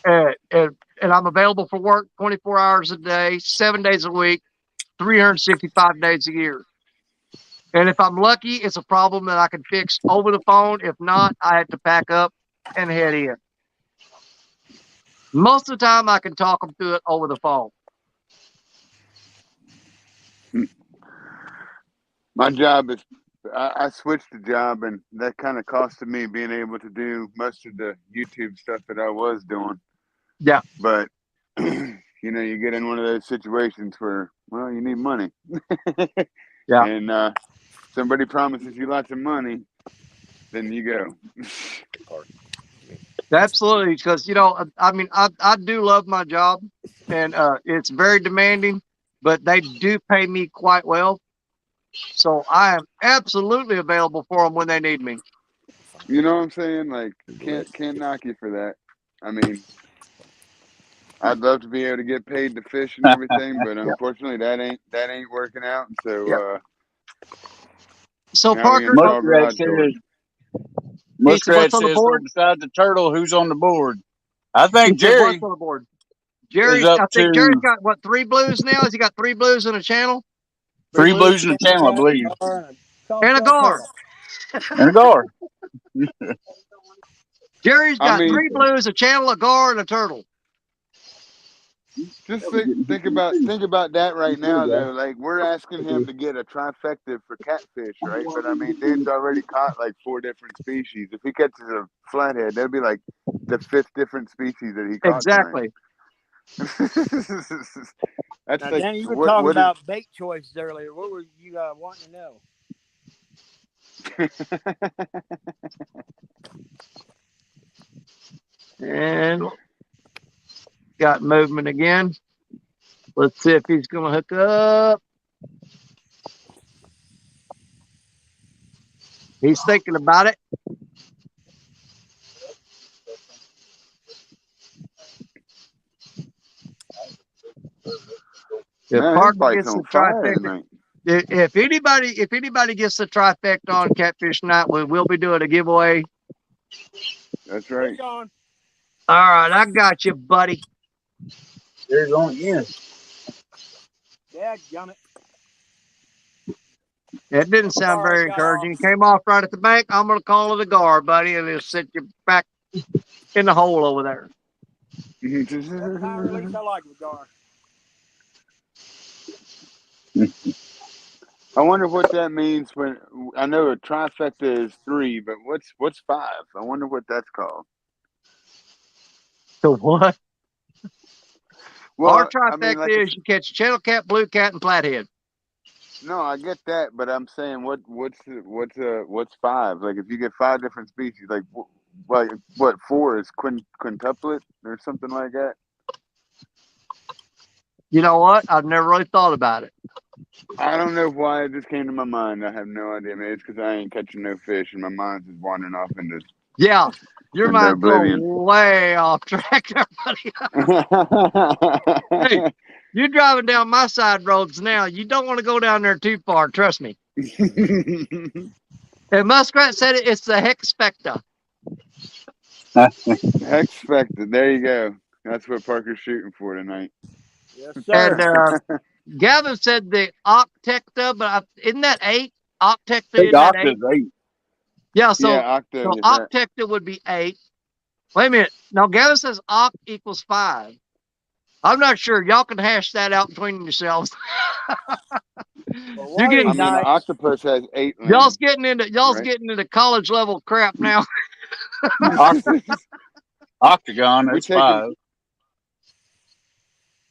and I'm available for work 24 hours a day, 7 days a week, 365 days a year. And if I'm lucky, it's a problem that I can fix over the phone. If not, I have to pack up and head in. Most of the time, I can talk them through it over the phone. my job is, I switched the job, and that kind of costed me being able to do most of the YouTube stuff that I was doing. Yeah. But, you get in one of those situations where, well, you need money. Yeah. And somebody promises you lots of money, then you go. Absolutely, because I do love my job, and it's very demanding, but they do pay me quite well, so I am absolutely available for them when they need me. You know what I'm saying? Like, can't knock you for that. I mean, I'd love to be able to get paid to fish and everything, but unfortunately, that ain't working out. So, So now we Parker, install Muskrat garage doors. Muskrat what's on the says, so board? besides the turtle, who's on the board? I think He said, Jerry what's on the board? Jerry, is up I think to Jerry's got what, 3 blues now? Has he got 3 blues in a channel 3 blues in the channel, I believe, and a gar? and a gar. Jerry's I got mean, 3 blues, a channel, a gar, and a turtle. just think about that right now, though. Like, we're asking him to get a trifecta for catfish, right? But I mean, dude's already caught like 4 different species. If he catches a flathead, that'd be like the 5th different species that he caught Exactly. That's Now, like, Danny, you were talking what about bait choices earlier. What were you wanting to know? And got movement again. Let's see if he's going to hook up. He's thinking about it. If Man, his Parker bite's gets the on fire trifecta, tonight. if anybody gets the trifecta on Catfish Night, we will be doing a giveaway. That's right. All right, I got you, buddy. There's on again. Yeah, gummit. It didn't sound very encouraging. Came off right at the bank. I'm going to call it a gar, buddy, and just sit you back in the hole over there. That's the kind of release I like with gar. I wonder what that means when I know a trifecta is 3, but what's 5? I wonder what that's called. So what? Well, Our trifecta I mean, like is you catch channel cat, blue cat, and flathead. no, I get that, but I'm saying what's 5? Like if you get 5 different species, like what 4 is quintuplet or something like that. You know what? I've never really thought about it. I don't know why it just came to my mind. I have no idea. Maybe it's because I ain't catching no fish and my mind's just wandering off into Yeah, your into mind's going oblivion. way off track there, buddy. Hey, you're driving down my side roads now. You don't want to go down there too far. Trust me. And Muskrat said it's the hexpecta. Hexpected. There you go. That's what Parker's shooting for tonight. Yes, sir. And Gavin said the octecta, but isn't that 8? Octecta, Hey, isn't that 8? Doctor's 8. Yeah, so, Yeah, octave so is that. octecta would be 8. Wait a minute. Now, Gavin says oct equals 5. I'm not sure. Y'all can hash that out between yourselves. Well, You're getting, I mean, an octopus has 8 y'all's limbs. getting into college level crap now. Octagon, We that's taking- 5.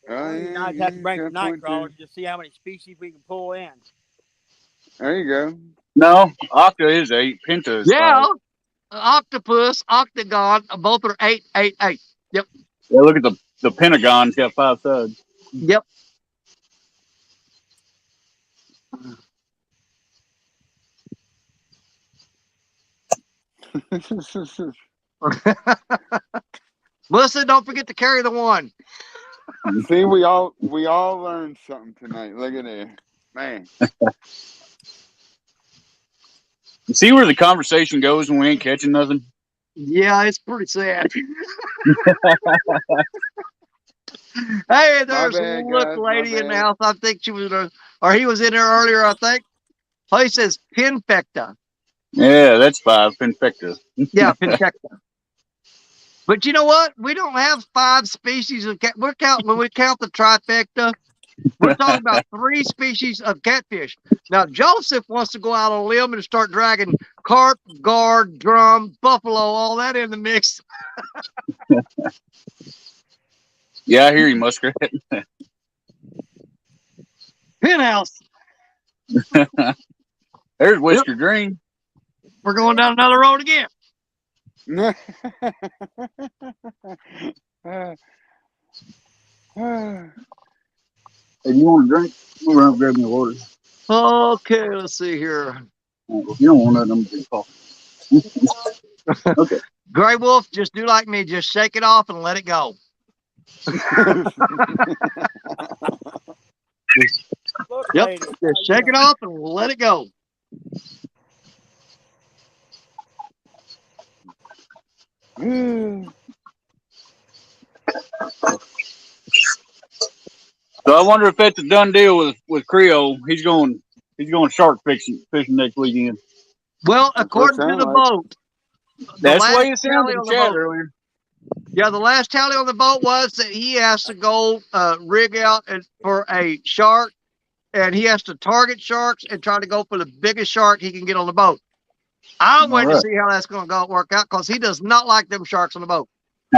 Oh, You yeah, guys yeah, have to bring good some night point, crawlers too. to see how many species we can pull in. There you go. No, Octa is 8. Penta is Yeah, 5. octopus, octagon, both are 8, 8, 8. Yep. Yeah, look at the Pentagon. It's got 5 sides. Yep. Melissa, don't forget to carry the one. See, we all learned something tonight. Look at it, man. You see where the conversation goes when we ain't catching nothing? Yeah, it's pretty sad. Hey, there's a bad, look guys, lady my in the bad. house. I think she was, or he was in there earlier, I think. Oh, he says pinfecta. Yeah, that's 5. Pinfecta. Yeah, pinfecta. But you know what? We don't have 5 species of cat. We're counting when we count the trifecta. We're talking about 3 species of catfish. Now, Joseph wants to go out on a limb and start dragging carp, gar, drum, buffalo, all that in the mix. Yeah, I hear you, Muskrat. Penthouse. There's Whisker Green. We're going down another road again. Hey, you want a drink? We'll run up and grab me water. Okay, let's see here. If you don't want that, I'm going to coffee. Okay. Gray Wolf, just do like me. Just shake it off and let it go. Look, Yep. lady, Just shake it off and let it go. So I wonder if that's a done deal with Creole. He's going shark fishing next weekend. Well, That's according what it to the sound like. boat, That's the way it last sounded tally in on the the chat boat, earlier. yeah, the last tally on the boat was that he has to go rig out for a shark, and he has to target sharks and try to go for the biggest shark he can get on the boat. I'm waiting to see how that's going to work out because he does not like them sharks on the boat.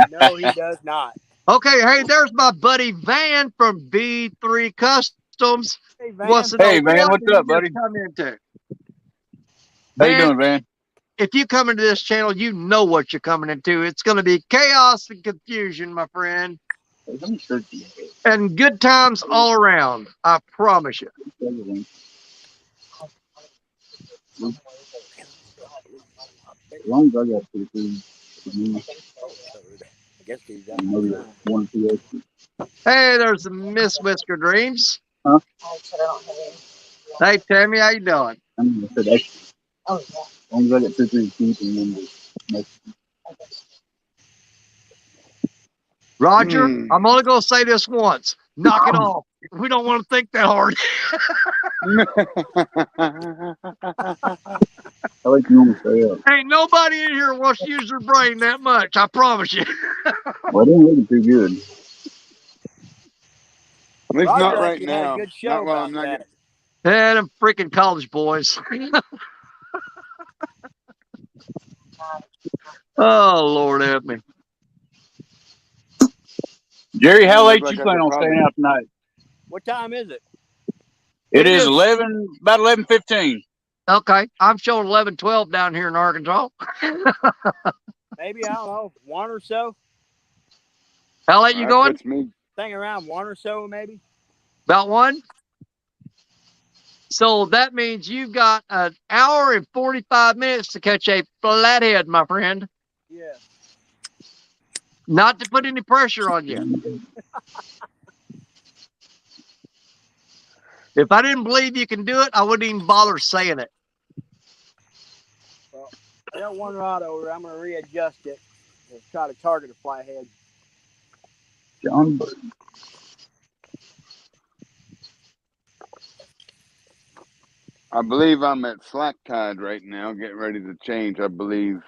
No, he does not. Okay, hey, there's my buddy Van from B3 Customs. Hey, Van. Wants to know Hey, man, what what's did up, he just buddy? come into? How you Man, doing, Van? if you come into this channel, you know what you're coming into. It's going to be chaos and confusion, my friend, and good times all around. I promise you. As long as I got 2 things, I guess he's got maybe 1 or 2 extra. Hey, there's the Miss Whisker Dreams. Huh? Hey, Tammy, how you doing? I mean, I said extra. Oh, yeah. As long as I got 2 things cheap and then just next. Roger, I'm only going to say this once. Knock it off. We don't want to think that hard. I like you want to stay up. Ain't nobody in here wants to use their brain that much. I promise you. Well, I didn't look too good. At least Roger not right actually had a now. good show Not while about I'm not that. getting. And them freaking college boys. Oh, Lord help me. Jerry, how Look late like you I plan could on probably. staying out tonight? What time is it? It It is is. 11, about 11:15. Okay, I'm showing 11-12 down here in Arkansas. Maybe, I don't know, 1 or so? How late you That going? puts me. Thing around 1 or so, maybe? About 1? So that means you've got an hour and 45 minutes to catch a flathead, my friend. Yeah. Not to put any pressure on you. If I didn't believe you can do it, I wouldn't even bother saying it. Well, I got 1 rod over. I'm going to readjust it and try to target a flathead. John Bird. I believe I'm at slack tide right now, getting ready to change. I believe.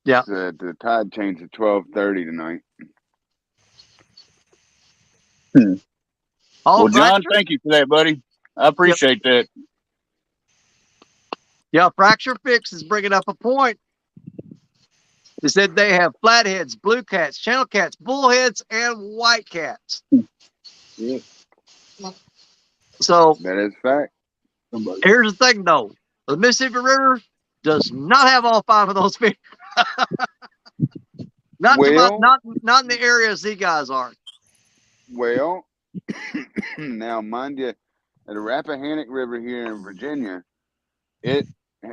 Yeah. The tide changed at 12:30 tonight. All Well, John, fracture? thank you for that, buddy. I appreciate that. Yeah, Fracture Fix is bringing up a point. They said they have flatheads, blue cats, channel cats, bullheads, and white cats. Yeah. So That is fact. Somebody. here's the thing, though. The Mississippi River does not have all 5 of those fish. Not in the areas these guys are. Well, now mind you, at the Rappahannock River here in Virginia, it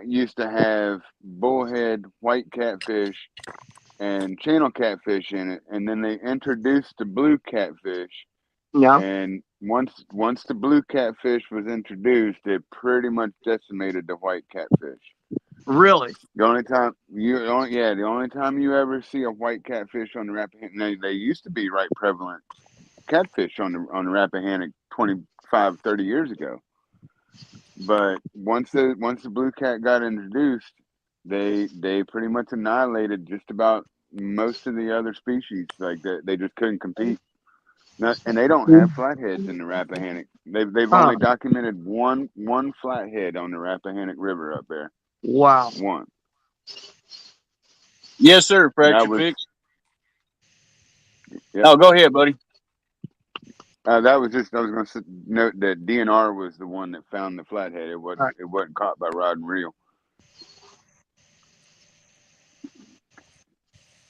used to have bullhead, white catfish, and channel catfish in it, and then they introduced the blue catfish. Yeah. And once the blue catfish was introduced, it pretty much decimated the white catfish. Really? The only time you ever see a white catfish on the Rappahannock, they used to be right prevalent catfish on the Rappahannock 25, 30 years ago. But once the blue cat got introduced, they pretty much annihilated just about most of the other species. Like they just couldn't compete. And they don't have flatheads in the Rappahannock. They've only documented one flathead on the Rappahannock River up there. Wow. One. Yes, sir. Fracture Fix. Yep. Oh, go ahead, buddy. That was just I was going to note that DNR was the one that found the flathead. It wasn't It wasn't caught by rod and reel.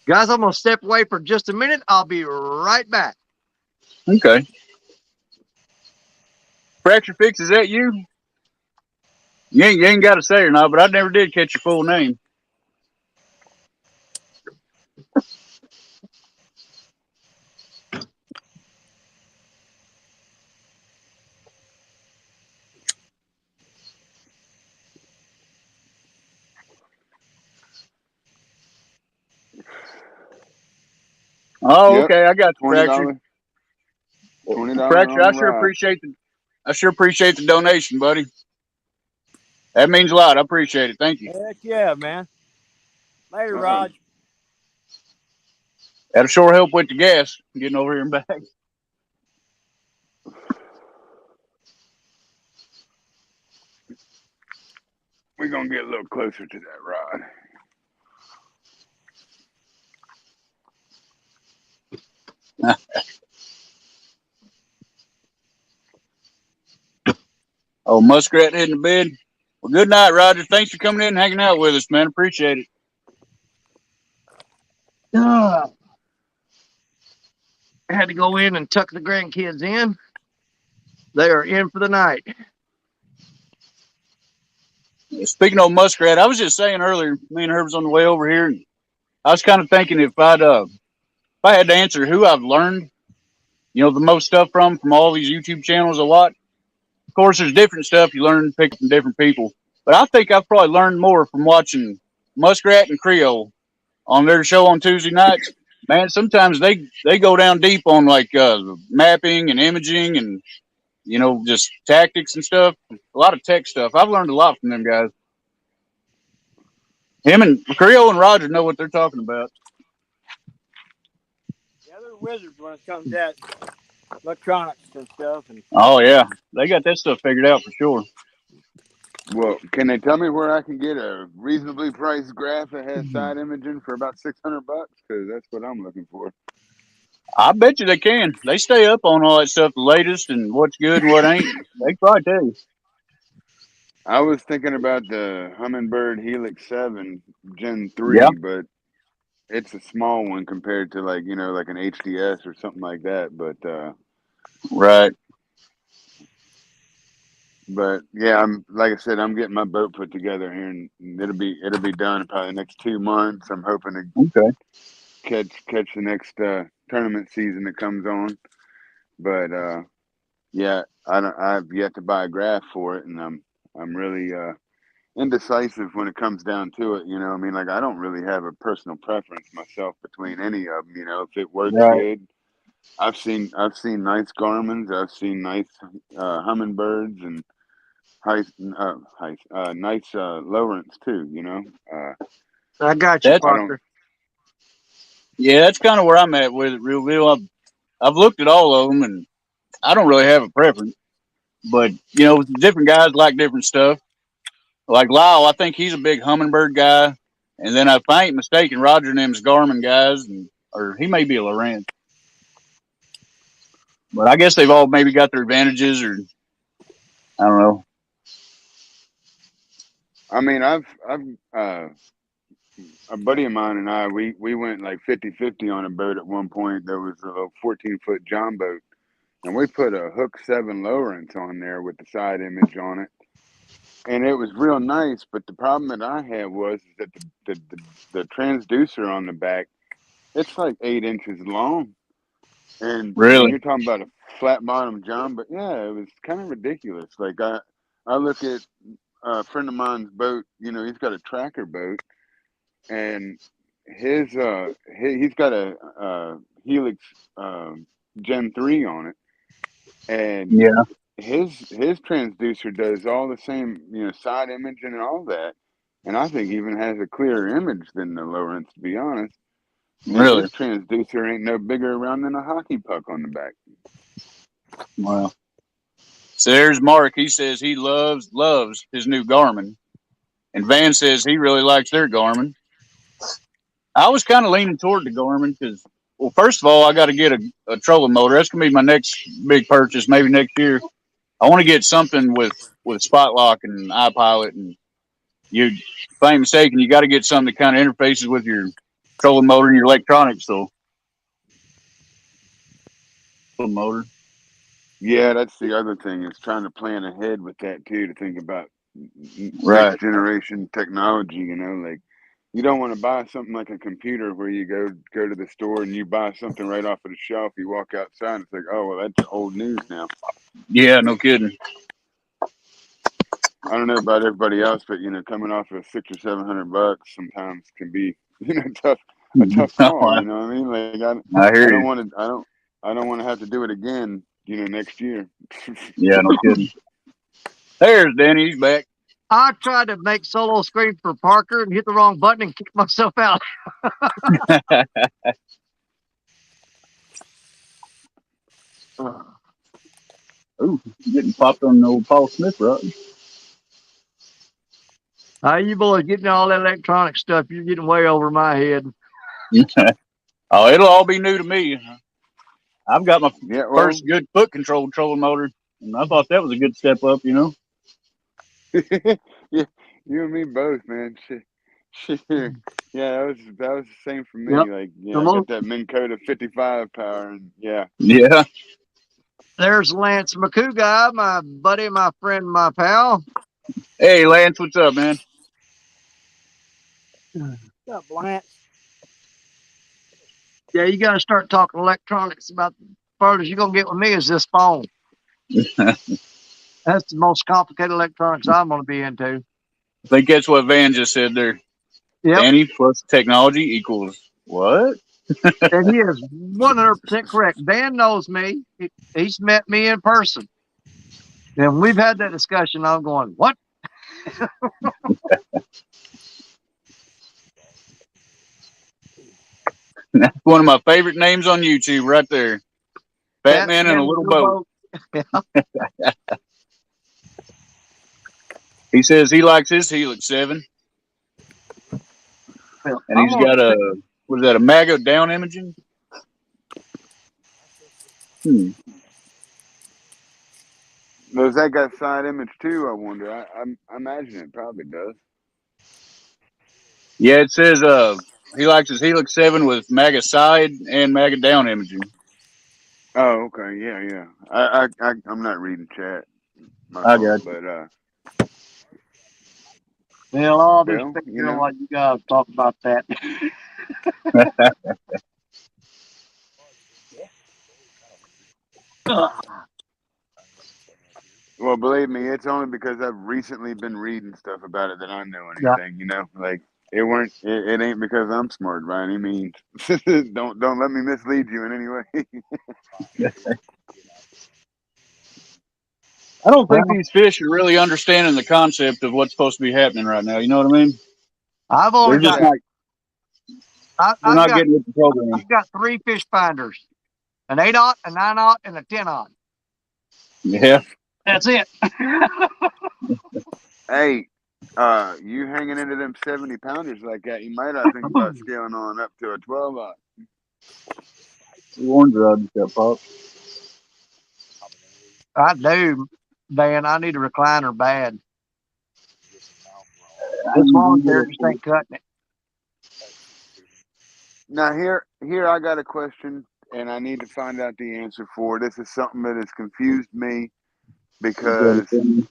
Guys, I'm going to step away for just a minute. I'll be right back. Okay. Fracture Fix, is that you? You ain't got to say or not, but I never did catch your full name. Oh, okay. I got the Fracture. $20 Fracture, on I the sure rod. appreciate the donation, buddy. That means a lot. I appreciate it. Thank you. Heck yeah, man. Later, Rod. That'll sure help with the gas getting over here and back. We're going to get a little closer to that rod. Oh, muskrat hitting the bed? Well, good night, Roger. Thanks for coming in and hanging out with us, man. Appreciate it. I had to go in and tuck the grandkids in. They are in for the night. Speaking of muskrat, I was just saying earlier, me and Herb was on the way over here, and I was kind of thinking if I had to answer who I've learned, the most stuff from all these YouTube channels a lot. Of course, there's different stuff you learn pick from different people, but I think I've probably learned more from watching Muskrat and Creole on their show on Tuesday nights. Man, sometimes they go down deep on like mapping and imaging and just tactics and stuff. A lot of tech stuff. I've learned a lot from them guys. Him and Creole and Roger know what they're talking about. Yeah, they're wizards when it comes to that electronics and stuff. And Oh yeah, they got that stuff figured out for sure. Well, can they tell me where I can get a reasonably priced graph that has side imaging for about $600? Because that's what I'm looking for. I bet you they can. They stay up on all that stuff, the latest and what's good and what ain't. They can probably tell you. I was thinking about the Humminbird Helix 7 Gen 3, Yeah. but it's a small one compared to like an HDS or something like that. But Right. But yeah, like I said, I'm getting my boat put together here, and it'll be done in probably the next 2 months. I'm hoping to catch the next tournament season that comes on. But yeah, I've yet to buy a graph for it, and I'm really indecisive when it comes down to it. I mean, like I don't really have a personal preference myself between any of them. If it works good. I've seen nice Garmins, I've seen nice Humminbirds, and nice Lowrents too. I got you, Parker. Yeah, that's kind of where I'm at with it, real deal. I've looked at all of them, and I don't really have a preference. But different guys like different stuff. Like Lyle, I think he's a big Humminbird guy, and then if I ain't mistaken, Roger and them's Garmin guys, or he may be a Lowrance. But I guess they've all maybe got their advantages, or I don't know. I mean, I've a buddy of mine and I, we went like 50-50 on a boat at one point. There was a little 14-foot John boat, and we put a Hook 7 Lowrance on there with the side image on it, and it was real nice. But the problem that I had was that the transducer on the back, it's like 8 inches long, and really, you're talking about a flat bottom John, but yeah, it was kind of ridiculous. Like I look at a friend of mine's boat. He's got a tracker boat, and he's got a Helix Gen 3 on it, and yeah, his transducer does all the same, side imaging and all that, and I think even has a clearer image than the Lowrance, to be honest. And really. his transducer ain't no bigger around than a hockey puck on the back. Wow. So there's Mark. He says he loves his new Garmin, and Van says he really likes their Garmin. I was kind of leaning toward the Garmin because, well, first of all, I got to get a trolling motor. That's gonna be my next big purchase, maybe next year. I want to get something with spot lock and iPilot, and if I ain't mistaken, you got to get something that kind of interfaces with your trolling motor and your electronics. So, motor. Yeah, that's the other thing, is trying to plan ahead with that too, to think about Right. next generation technology. Like you don't want to buy something like a computer where you go to the store and you buy something right off of the shelf. You walk outside and it's like, oh well, that's old news now. Yeah, no kidding. I don't know about everybody else, but coming off of $600 or $700 sometimes can be a tough call. You know what I mean? Like I hear I don't you. want to I don't want to have to do it again. Next year. Yeah, no kidding. There's Danny. He's back. I tried to make solo screen for Parker and hit the wrong button and kicked myself out. Ooh, getting popped on the old Paul Smith rod. How you boys getting all that electronic stuff? You're getting way over my head. Oh, it'll all be new to me. I've got my first good foot controlled trolling motor, and I thought that was a good step up. Yeah, You and me both, man. Shit. Yeah, that was the same for me. Yep. Like, yeah, The I most, got that Minn Kota 55 power, and yeah. Yeah. there's Lance McCoo guy, my buddy, my friend, my pal. Hey, Lance, what's up, man? What's up, Lance? Yeah, you got to start talking electronics. About the furthest you're gonna get with me is this phone. That's the most complicated electronics I'm gonna be into. I think that's what Van just said there. Yep, Danny plus technology equals what? and he is 100% correct. Van knows me. He's met me in person, and we've had that discussion. I'm going, what? That's one of my favorite names on YouTube right there. Batman and a little boat. He says he likes his Helix 7. Well, And he's got a, what is that, a MAGA down imaging? Does that got side image too? I wonder. I imagine it probably does. Yeah, it says he likes his Helix 7 with MAGA side and MAGA down imaging. Oh, okay. Yeah. I'm not reading chat. My I fault, got you. but well, all this well, picture, like you guys talk about that. well, believe me, it's only because I've recently been reading stuff about it that I know Yeah. anything. You know, like it ain't because I'm smart by any means. don't let me mislead you in any way. I don't think Well, these fish are really understanding the concept of what's supposed to be happening right now. You know what I mean? I've They're only just got, not, they're I've not got, getting with the program. I've got 3 fish finders: an 8/0, a 9/0, and a 10/0. Yeah. That's it. Hey, you hanging into them 70-pounders like that, you might I think about scaling on up to a 12-aught. The orange rod just got popped. I do, Van. I need a recliner bad. This long there just ain't cutting it. Now here I got a question, and I need to find out the answer for. This is something that has confused me because You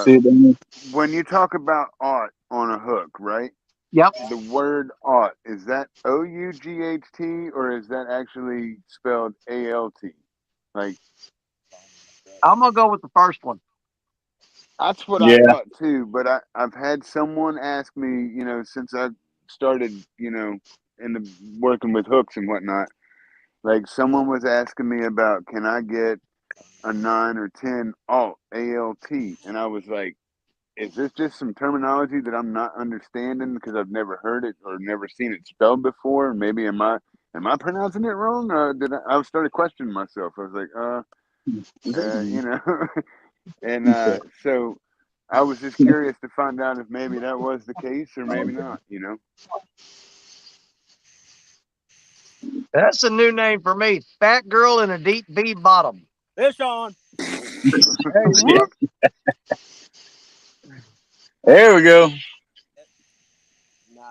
see it down there? when you talk about aught on a hook, right? Yep. The word aught, is that OUGHT or is that actually spelled ALT? Like, I'm gonna go with the first one. that's what I Yeah. thought too, but I've had someone ask me, since I started, working with hooks and whatnot, like someone was asking me about, can I get a 9 or 10 alt, ALT? And I was like, is this just some terminology that I'm not understanding because I've never heard it or never seen it spelled before? Maybe am I pronouncing it wrong? I started questioning myself. I was like, and so I was just curious to find out if maybe that was the case or maybe not. That's a new name for me. Fat girl in a deep V bottom. Fish on. Hey, whoop. There we go. Nah.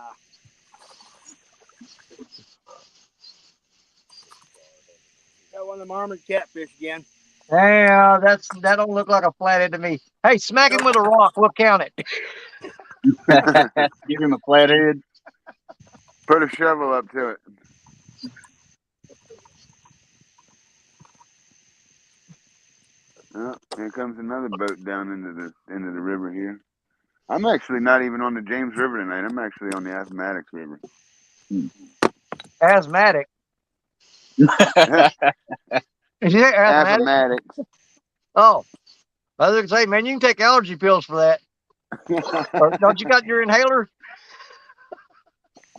Got one of them armored catfish again. Yeah, that don't look like a flathead to me. Hey, smack him with a rock. We'll count it. Give him a flathead. Put a shovel up to it. Oh, here comes another boat down into the river here. I'm actually not even on the James River tonight. I'm actually on the Appomattox River. Asthmatic. Is it asthmatic? Appomattox. Oh, I was gonna say, man, you can take allergy pills for that. Or, don't you got your inhaler?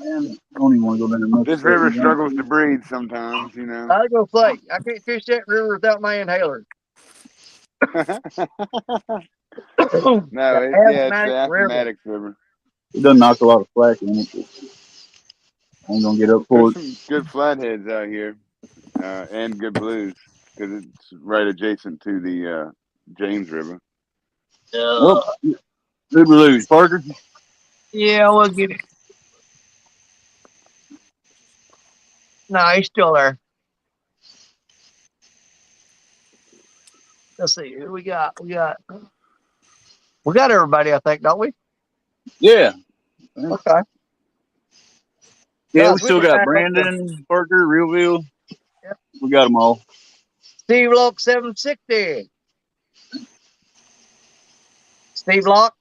Man, I don't even want to go down there much. This river struggles to breathe sometimes, I was gonna say, I can't fish that river without my inhaler. No, it's the Appomattox River. It doesn't knock a lot of slack in it. I ain't gonna get up for There's it. some good flatheads out here, and good blues because it's right adjacent to the James River. Well, Did we lose Parker? Yeah, we'll get it. No, he's still there. Let's see who we got. We got everybody, I think, don't we? Yeah. Okay. Yeah, Guys, we we still can got back up to Brandon, Parker, Realville. Yep. We got them all. Steve Locke 760. Steve Locke.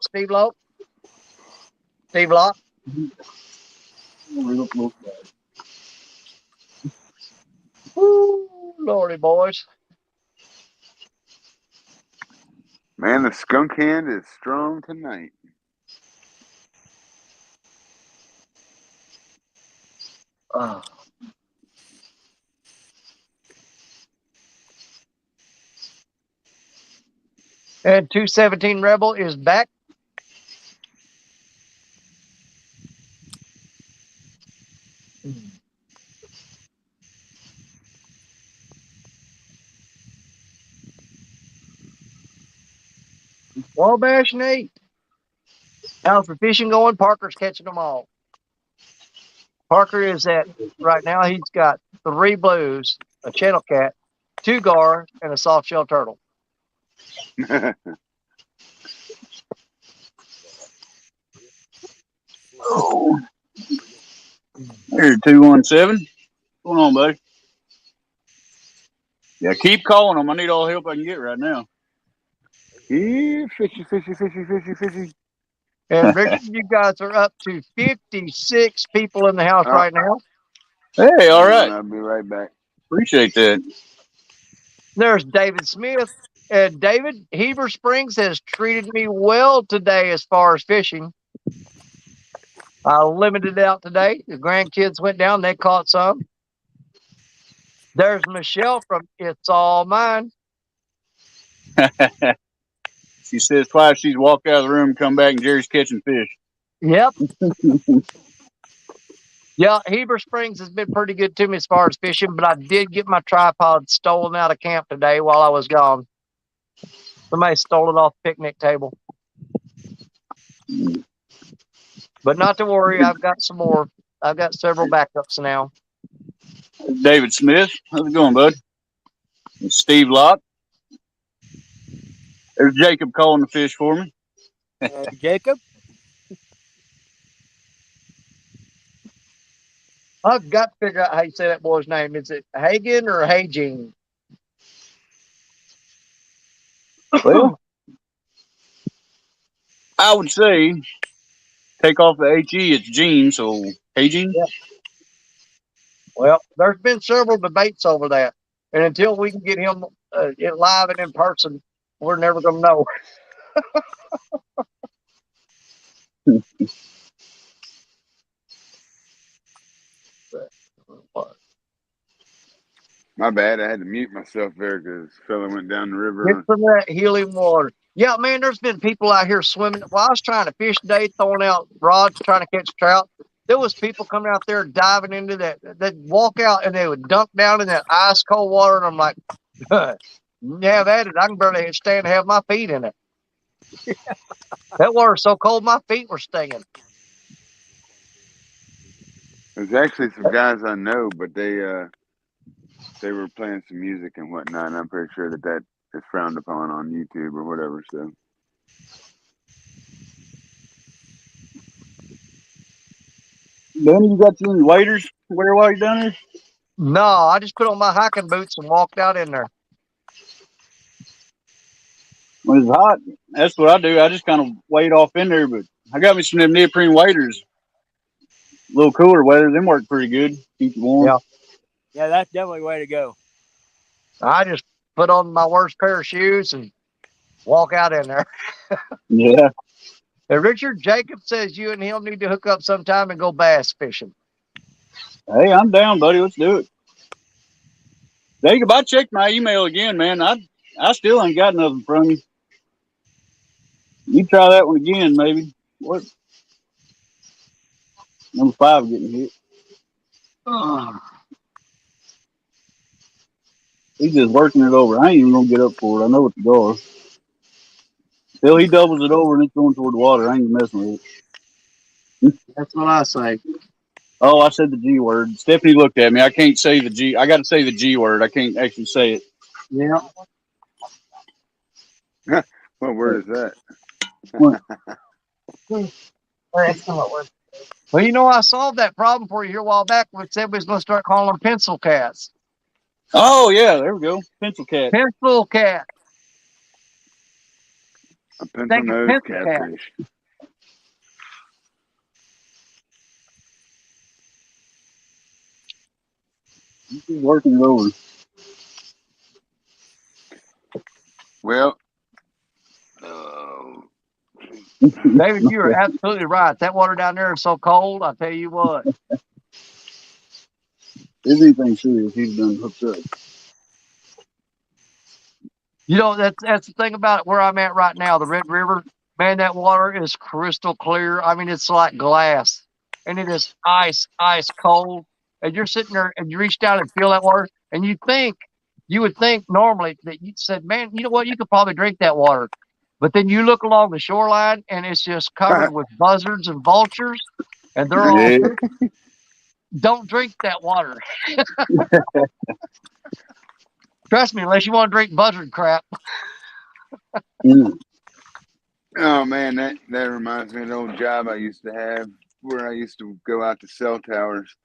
Woo, Lordy boys. Man, the skunk hand is strong tonight. And 217 Rebel is back. Wabash Nate. How's the fishing going? Parker's catching them all. Parker is at, right now, he's got 3 blues, a channel cat, 2 gar, and a soft shell turtle. Oh. Here, 217. What's going on, buddy? Yeah, keep calling them. I need all the help I can get right now. Yeah, fishy. And Richard, you guys are up to 56 people in the house right now. Hey, all right. I'll be right back. Appreciate that. There's David Smith. And David, Heber Springs has treated me well today as far as fishing. I limited it out today. The grandkids went down. They caught some. There's Michelle from It's All Mine. She says twice she's walked out of the room, come back, and Jerry's catching fish. Yep. Yeah, Heber Springs has been pretty good to me as far as fishing, but I did get my tripod stolen out of camp today while I was gone. Somebody stole it off the picnic table. But not to worry, I've got some more. I've got several backups now. David Smith. How's it going, bud? And Steve Locke. There's Jacob calling the fish for me. Jacob? I've got to figure out how you say that boy's name. Is it Hagen or Haging? Well, I would say take off the HE, it's Gene, so hey Gene. Yeah. Well, there's been several debates over that. And until we can get him live and in person, we're never going to know. My bad. I had to mute myself there because fella went down the river. Get some of that healing water. Yeah, man, there's been people out here swimming. Well, I was trying to fish today, throwing out rods, trying to catch trout. There was people coming out there diving into that. They'd walk out and they would dunk down in that ice cold water. And I'm like, have at it. I can barely stand to have my feet in it. That water's so cold, my feet were stinging. There's actually some guys I know, but they were playing some music and whatnot. And I'm pretty sure that is frowned upon on YouTube or whatever. So. Danny, you got any waders to wear while you're down there? No, I just put on my hiking boots and walked out in there. When it's hot, that's what I do. I just kind of wade off in there, but I got me some of them neoprene waders. A little cooler weather, them work pretty good. Keep you warm. Yeah, that's definitely the way to go. I just put on my worst pair of shoes and walk out in there. Yeah. And Richard Jacob says you and him need to hook up sometime and go bass fishing. Hey, I'm down, buddy. Let's do it. Jacob, I checked my email again, man. I still ain't got nothing from you. You try that one again, maybe. What? Number 5 getting hit. He's just working it over. I ain't even gonna get up for it. I know what to go. Till he doubles it over and it's going toward the water. I ain't messing with it. That's what I say. Oh, I said the G word. Stephanie looked at me. I can't say the G. I got to say the G word. I can't actually say it. Yeah. What word is that? Well, you know, I solved that problem for you here a while back. We said we was going to start calling them pencil cats. Oh yeah, there we go. Pencil cat. Pencil cat. A pencil Think of nosed pencil cat. catfish. He's working it over. Well, David, you are absolutely right. That water down there is so cold. I tell you what. If anything serious, he's done hooked up. You know, that's the thing about it. Where I'm at right now, the Red River, man, that water is crystal clear. I mean, it's like glass, and it is ice cold. And you're sitting there, and you reach down and feel that water, and you would think normally that you said, man, you know what, you could probably drink that water. But then you look along the shoreline, and it's just covered with buzzards and vultures, and they're all Yeah. don't drink that water. Trust me, unless you want to drink buzzard crap. Mm. oh man, that reminds me of an old job I used to have where I used to go out to cell towers,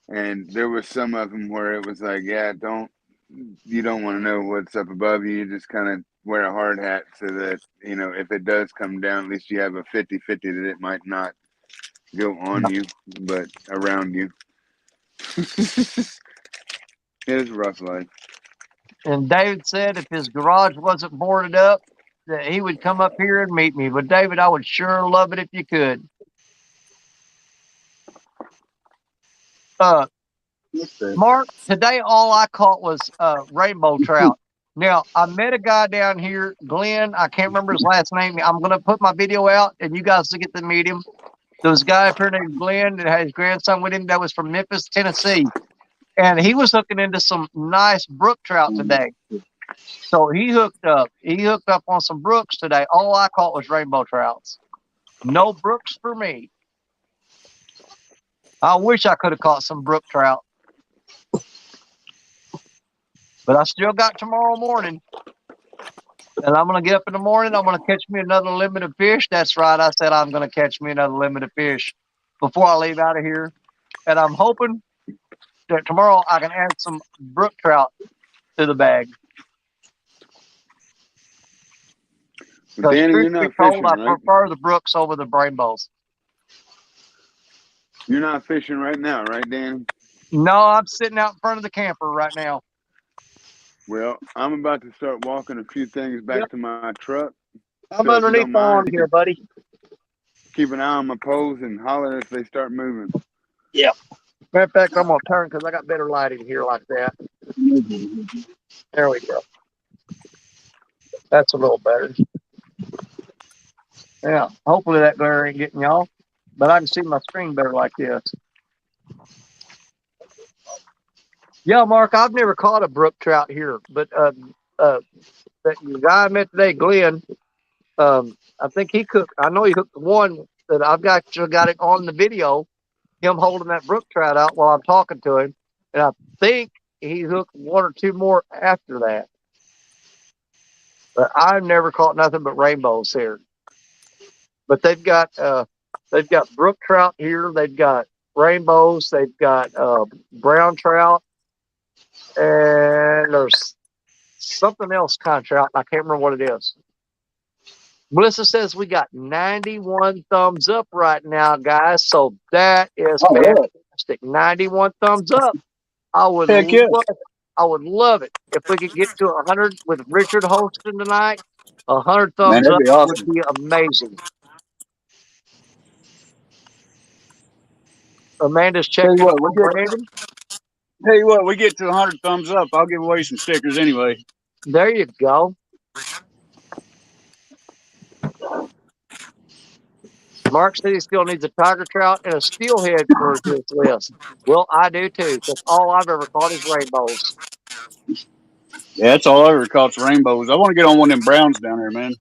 and there was some of them where it was like, yeah, you don't want to know what's up above you. You just kind of wear a hard hat so that, you know, if it does come down, at least you have a 50-50 that it might not go on you, but around you. It is a rough life. And David said if his garage wasn't boarded up, that he would come up here and meet me. But David, I would sure love it if you could. Mark, today all I caught was rainbow trout. Now, I met a guy down here, Glenn. I can't remember his last name. I'm going to put my video out, and you guys will get to meet him. There was a guy up here named Glenn that had his grandson with him that was from Memphis, Tennessee. And he was hooking into some nice brook trout today. So he hooked up. He hooked up on some brooks today. All I caught was rainbow trouts. No brooks for me. I wish I could have caught some brook trout. But I still got tomorrow morning. And I'm going to get up in the morning. I'm going to catch me another limit of fish. That's right. I said I'm going to catch me another limit of fish before I leave out of here. And I'm hoping that tomorrow I can add some brook trout to the bag. But Danny, you're not fishing, I right? prefer the brooks over the rainbows. You're not fishing right now, right, Danny? No, I'm sitting out in front of the camper right now. Well, I'm about to start walking a few things back to my truck. I'm So if you underneath don't the arm mind, here, buddy. keep an eye on my poles and holler if they start moving. Yeah. Matter of fact, I'm going to turn because I got better lighting here like that. There we go. That's a little better. Yeah. Hopefully that glare ain't getting y'all. But I can see my screen better like this. Yeah, Mark, I've never caught a brook trout here. But that guy I met today, Glenn, I think he cooked. I know he hooked the one that I've got it on the video. Him holding that brook trout out while I'm talking to him, and I think he hooked one or two more after that. But I've never caught nothing but rainbows here. But they've got brook trout here. They've got rainbows. They've got brown trout, and there's something else kind of trout. I can't remember what it is. Melissa says we got 91 thumbs up right now, guys. So that is fantastic. 91 thumbs up. I would love it. I would love it if we could get to 100 with Richard hosting tonight. 100 thumbs up would be amazing. Amanda's checking Tell you what, we get to 100 thumbs up, I'll give away some stickers anyway. There you go. Mark said he still needs a tiger trout and a steelhead for his list. Well, I do too. That's all I've ever caught is rainbows. Yeah, that's all I ever caught's rainbows. I want to get on one of them browns down there, man.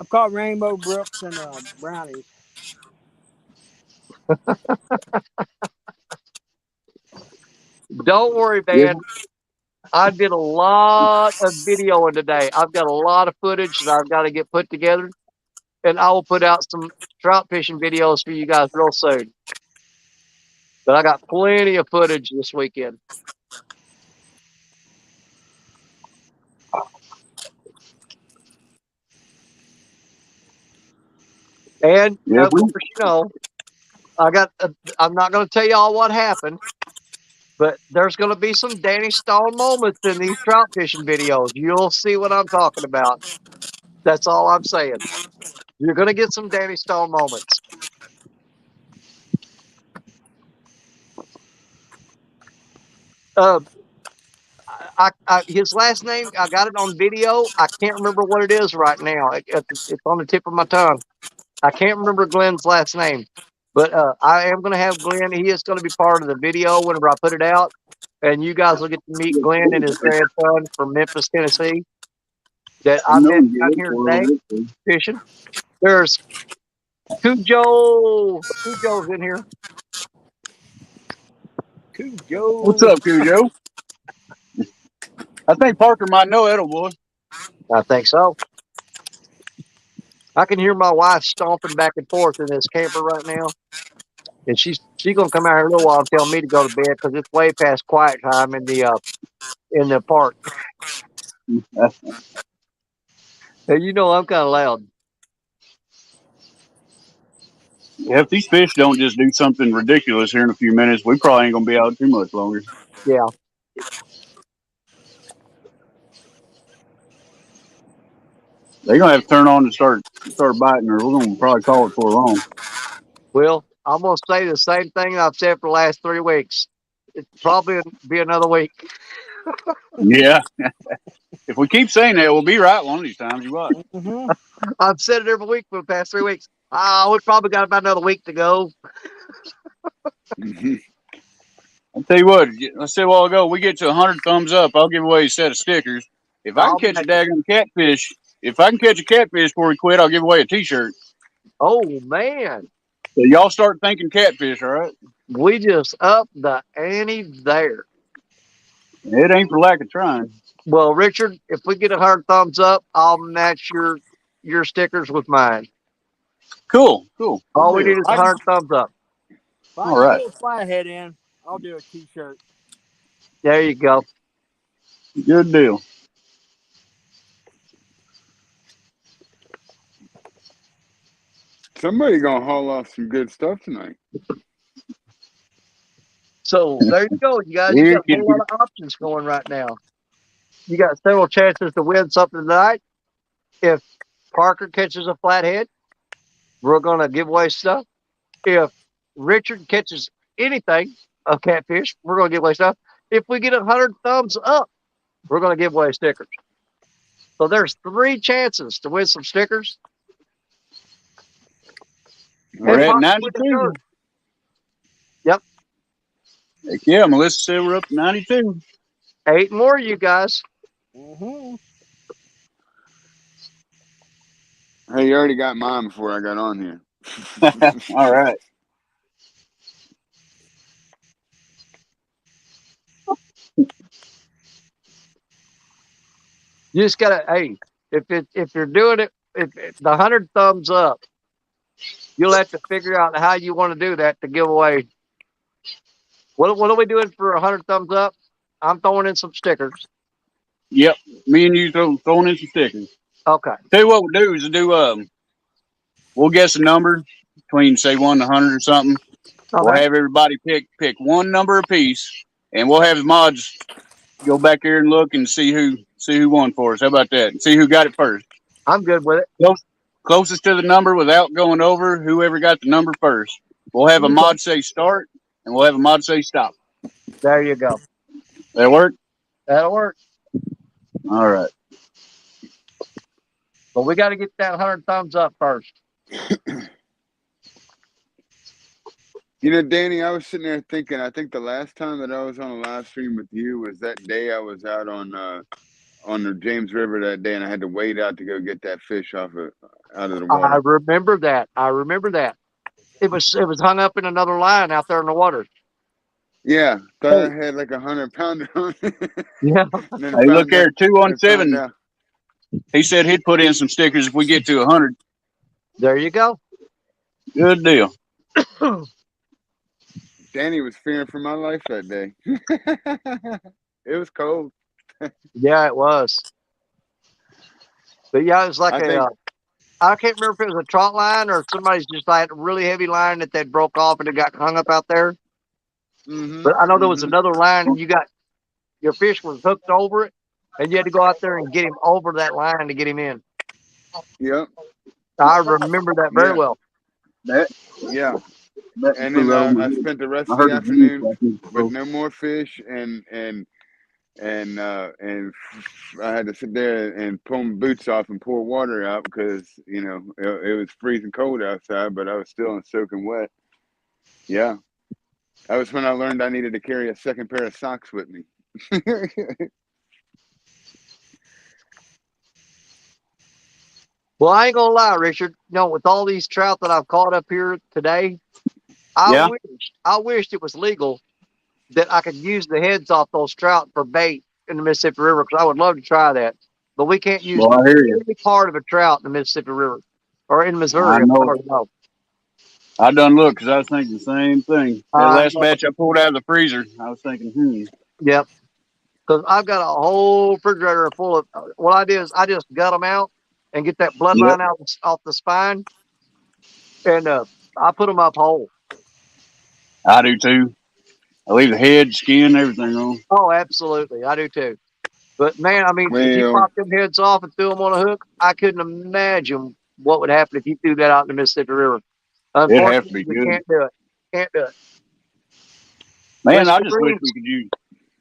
I've caught rainbow brooks and brownies. Don't worry, man. I did a lot of videoing today. I've got a lot of footage that I've got to get put together, and I will put out some trout fishing videos for you guys real soon. But I got plenty of footage this weekend. And Yeah, of course, you know, I'm not going to tell y'all what happened, but there's going to be some Danny Stone moments in these trout fishing videos. You'll see what I'm talking about. That's all I'm saying. You're going to get some Danny Stone moments. His last name, I got it on video. I can't remember what it is right now. It's on the tip of my tongue. I can't remember Glenn's last name, but I am going to have Glenn. He is going to be part of the video whenever I put it out, and you guys will get to meet Glenn and his grandson from Memphis, Tennessee, that I met down here today fishing. There's Cujo's in here. Cujo. What's up, Cujo? I think Parker might know that, old boy. I think so. I can hear my wife stomping back and forth in this camper right now. And she's gonna come out here in a little while and tell me to go to bed because it's way past quiet time in the park. And you know I'm kind of loud. Yeah, if these fish don't just do something ridiculous here in a few minutes, we probably ain't gonna be out too much longer. Yeah. They're gonna have to turn on and start biting, or we're gonna probably call it for long. Well, I'm gonna say the same thing I've said for the last 3 weeks. It's probably be another week. Yeah. If we keep saying that, we'll be right one of these times. You what? Mm-hmm. I've said it every week for the past 3 weeks. We probably got about another week to go. I'll tell you what. I said a while ago, we get to 100 thumbs up, I'll give away a set of stickers. If I can catch a daggone catfish, before we quit, I'll give away a T-shirt. Oh man. So y'all start thinking catfish, all right? We just upped the ante there. It ain't for lack of trying. Well, Richard, if we get 100 thumbs up, I'll match your stickers with mine. Cool. All we need is 100 thumbs up. If I All can right. pull a flathead in, I'll do a T-shirt. There you go. Good deal. Somebody gonna haul off some good stuff tonight. So there you go, you guys. You got a whole lot of options going right now. You got several chances to win something tonight. If Parker catches a flathead, we're gonna give away stuff. If Richard catches anything, a catfish, we're gonna give away stuff. If we get 100 thumbs up, we're gonna give away stickers. So there's 3 chances to win some stickers. We're at 92. Yep. Heck yeah, Melissa said we're up to 92. 8 more, you guys. Mm-hmm. Hey, you already got mine before I got on here. All right. You just gotta, if you're doing it, if the 100 thumbs up, you'll have to figure out how you want to do that to give away. What are we doing for 100 thumbs up? I'm throwing in some stickers. Yep. Me and you throwing in some stickers. Okay. Tell you what we'll do is we'll guess a number between say 1 to 100 or something. Okay. We'll have everybody pick one number apiece, and we'll have the mods go back here and look and see who won for us. How about that? And see who got it first. I'm good with it. Closest to the number without going over, whoever got the number first. We'll have a mod say start, and we'll have a mod say stop. There you go. That'll work? That'll work. All right. But we got to get that 100 thumbs up first. You know, Danny, I was sitting there thinking, I think the last time that I was on a live stream with you was that day I was out on the James River that day, and I had to wade out to go get that fish off of out of the I water. remember that. I remember that. It was hung up in another line out there in the water. Yeah, thought Hey, I had like 100 pounder on it, yeah, and then Hey, look found out. here, Then found 217. out. He said he'd put in some stickers if we get to 100. there you go. Good deal. Danny was fearing for my life that day. It was cold. Yeah, it was. But yeah, it was like I think. I can't remember if it was a trot line or somebody's just like a really heavy line that they broke off and it got hung up out there. But I know there was another line and your fish was hooked over it and you had to go out there and get him over that line to get him in. Yep. I remember that very Yeah. well. That, Yeah. that And flew then right over my I head. spent the rest I of the heard the news. afternoon with no more fish, and I had to sit there and pull my boots off and pour water out because it was freezing cold outside, but I was still soaking wet. Yeah, that was when I learned I needed to carry a second pair of socks with me. Well, I ain't gonna lie, Richard. With all these trout that I've caught up here today, Yeah. I wished it was legal that I could use the heads off those trout for bait in the Mississippi River because I would love to try that. But we can't use Well, I hear you. any part of a trout in the Mississippi River or in I Missouri. I know. don't know. I done look because I was thinking the same thing. That I last know. batch I pulled out of the freezer, I was thinking, Yep. Because I've got a whole refrigerator full of. What I did is I just gut them out and get that Yep, bloodline out off the spine, and I put them up whole. I do too. I leave the head, skin, everything on. Oh, absolutely, I do too. But man, I mean, if you Well, pop them heads off and threw them on a hook, I couldn't imagine what would happen if you threw that out in the Mississippi River. It'd have to Unfortunately, be we good. can't do it. Can't do it. Man, I Whisker just wish we greens. could use.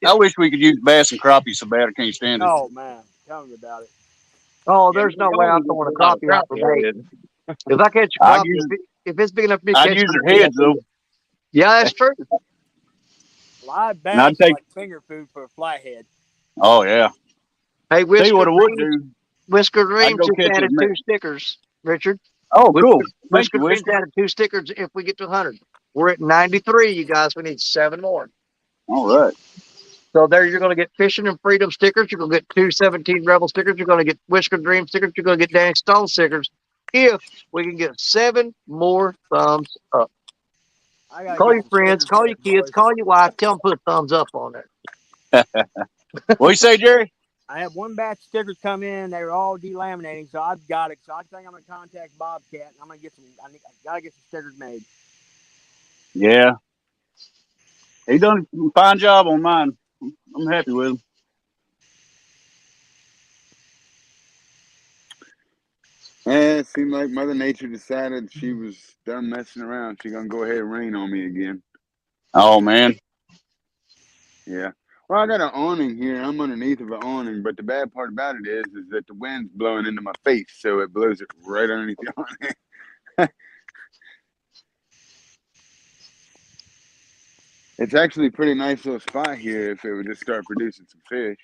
I wish we could use bass and crappie so bad I can't stand it. Oh man, tell me about it. Oh, Yeah, there's we no way I'm only throwing a got a crappie out for bait. crappie head. If I catch a I'd crappie, use if it's big enough for me to I'd catch, use I'm their gonna heads though, yeah, that's true. Live and I'd bass is take. like finger food for a flathead. Oh yeah. Hey, Tell you what I would do. Whisker I'd Dreams go just catch added a. 2 stickers, Richard. Oh, cool. Thank Whisker you, Dreams Whisker. added 2 stickers if we get to 100. We're at 93, you guys. We need 7 more. All right. So there you're going to get Fishing and Freedom stickers. You're going to get 217 Rebel stickers. You're going to get Whisker Dream stickers. You're going to get Danny Stone stickers. If we can get 7 more thumbs up. I gotta Call get your some friends, stickers call your made, kids, boys. call your wife. Tell them to put a thumbs up on there. What you say, Jerry? I have one batch of stickers come in. They were all delaminating, so I've got it. So I think I'm gonna contact Bobcat. And I'm gonna get some. I gotta get some stickers made. Yeah. He done a fine job on mine. I'm happy with him. it seemed like Mother Nature decided she was done messing around. She gonna go ahead and rain on me again. Oh man. Yeah. Well, I got an awning here. I'm underneath of an awning, but the bad part about it is that the wind's blowing into my face, so it blows it right underneath the awning. It's actually a pretty nice little spot here if it would just start producing some fish.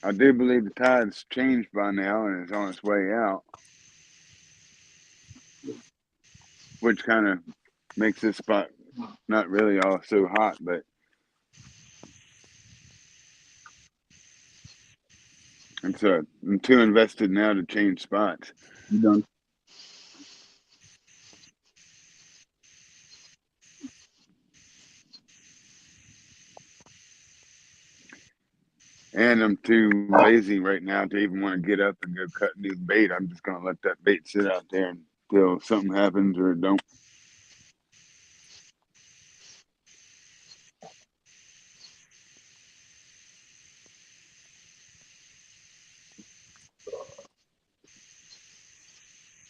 I do believe the tide's changed by now and is on its way out, which kind of makes this spot not really all so hot, but I'm too invested now to change spots. You done. And I'm too lazy right now to even want to get up and go cut new bait. I'm just gonna let that bait sit out there until something happens or it don't.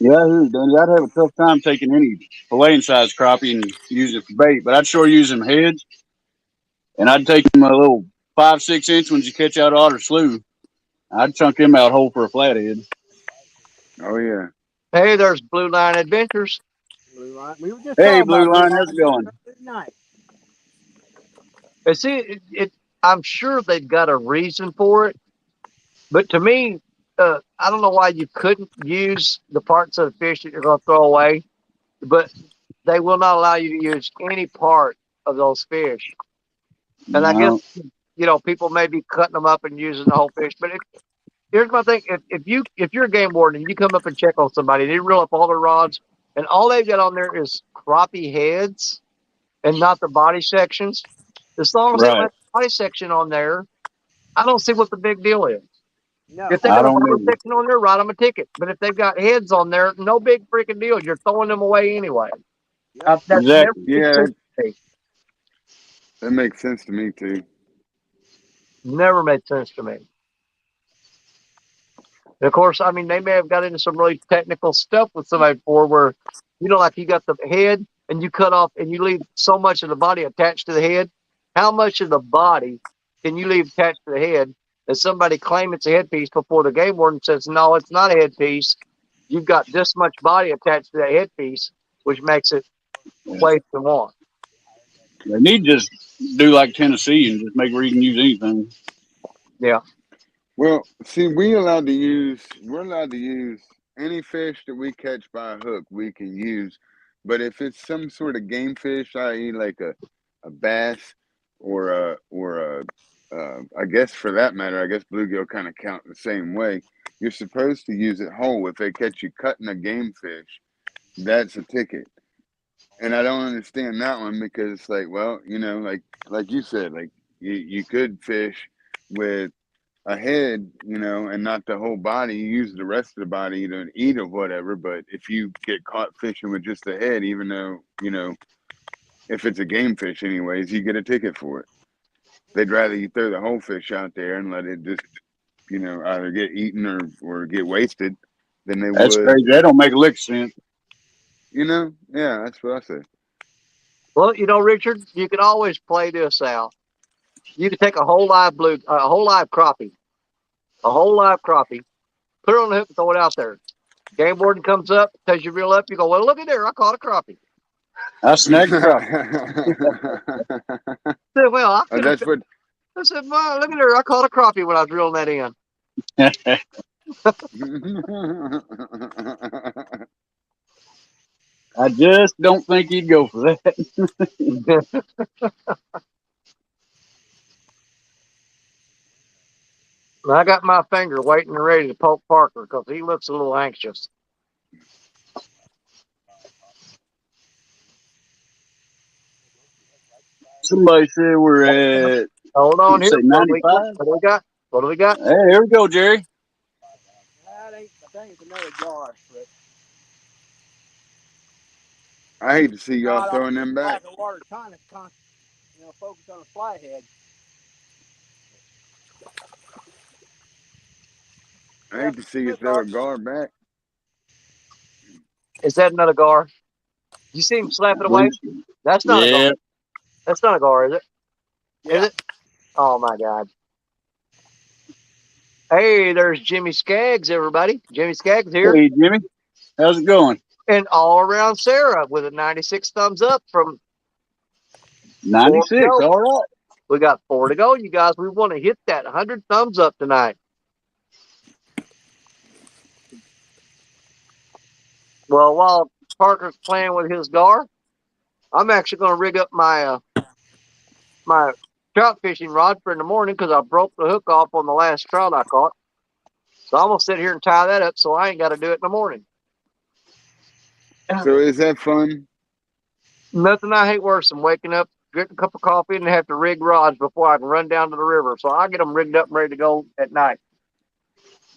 Yeah, I hear you, Danny. I'd have a tough time taking any filleting size crappie and use it for bait, but I'd sure use them heads, and I'd take them a little 5, 6 inch ones you catch out of Otter Slough. I'd chunk them out whole for a flathead. Oh yeah. Hey, there's Blue Line Adventures. Blue line. We were just Hey, talking about Blue blue Line, line how's it going? tonight. And see, I'm sure they've got a reason for it, But to me, I don't know why you couldn't use the parts of the fish that you're going to throw away, but they will not allow you to use any part of those fish. And I guess No, people may be cutting them up and using the whole fish. But here's my thing: if you're a game warden and you come up and check on somebody, and you reel up all their rods, and all they've got on there is crappie heads and not the body sections. As long as they don't right. have the body section on there, I don't see what the big deal is. No. If they I got a don't body know. section on there, write them a ticket. But if they've got heads on there, no big freaking deal. You're throwing them away anyway. Yep. That's never Exactly. made Yeah, sense to me. that makes sense to me too. Never made sense to me. And of course, I mean, they may have got into some really technical stuff with somebody before where, like you got the head and you cut off and you leave so much of the body attached to the head. How much of the body can you leave attached to the head? And somebody claim it's a headpiece before the game warden says, no, it's not a headpiece. You've got this much body attached to that headpiece, which makes it place to one. They need to just do like Tennessee and just make where you can use anything. Yeah. Well, see, we're allowed to use any fish that we catch by a hook we can use. But if it's some sort of game fish, i.e. like a bass or a I guess for that matter, I guess bluegill kind of count the same way. You're supposed to use it whole. If they catch you cutting a game fish, that's a ticket. And I don't understand that one because it's like, well, like you said, like you could fish with a head, and not the whole body. You use the rest of the body to eat or whatever. But if you get caught fishing with just the head, even though, if it's a game fish anyways, you get a ticket for it. They'd rather you throw the whole fish out there and let it just, either get eaten or get wasted than they That's would, crazy. That don't make a lick sense. Yeah, that's what I say. Well, Richard, you can always play this out. You can take a whole live crappie, put it on the hook and throw it out there. Game warden comes up, tells you reel up. You go, well, look at there. I caught a crappie. I snagged a crop. I said, well, I could have. That's what. I said, well, look at there. I caught a crappie when I was reeling that in. I just don't think he'd go for that. I got my finger waiting and ready to poke Parker because he looks a little anxious. Somebody said we're at, Hold on here. say, 95. What do we got? What do we got? Hey, here we go, Jerry. I think it's another jar. But I hate to see y'all not throwing them back. the water kind of focus on a flathead. I hate to see you throw a guard back. Is that another gar? You see him slap it away? That's not a gar. Yeah. That's not a gar, is it? Yeah. Is it? Oh my God. Hey, there's Jimmy Skaggs, everybody. Jimmy Skaggs here. Hey, Jimmy. How's it going? And all around Sarah with a 96 thumbs up from 96. All right. We got 4 to go, you guys. We want to hit that 100 thumbs up tonight. Well, while Parker's playing with his gar, I'm actually going to rig up my my trout fishing rod for in the morning because I broke the hook off on the last trout I caught. So I'm going to sit here and tie that up so I ain't got to do it in the morning. So is that fun? Nothing I hate worse than waking up, drink a cup of coffee, and have to rig rods before I can run down to the river. So I get them rigged up and ready to go at night.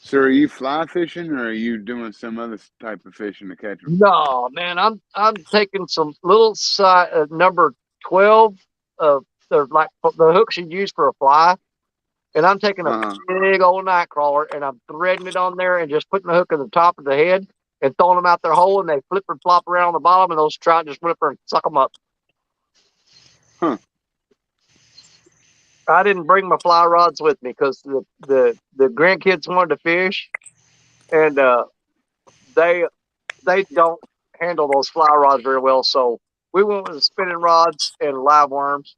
So are you fly fishing or are you doing some other type of fishing to catch them? No, man, I'm taking some little number 12 they're like the hooks you use for a fly, and I'm taking a big old night crawler and I'm threading it on there and just putting the hook at the top of the head and throwing them out their hole, and they flip and flop around on the bottom, and those trout just rip and suck them up. Huh. I didn't bring my fly rods with me because the grandkids wanted to fish, and they don't handle those fly rods very well. So we went with the spinning rods and live worms.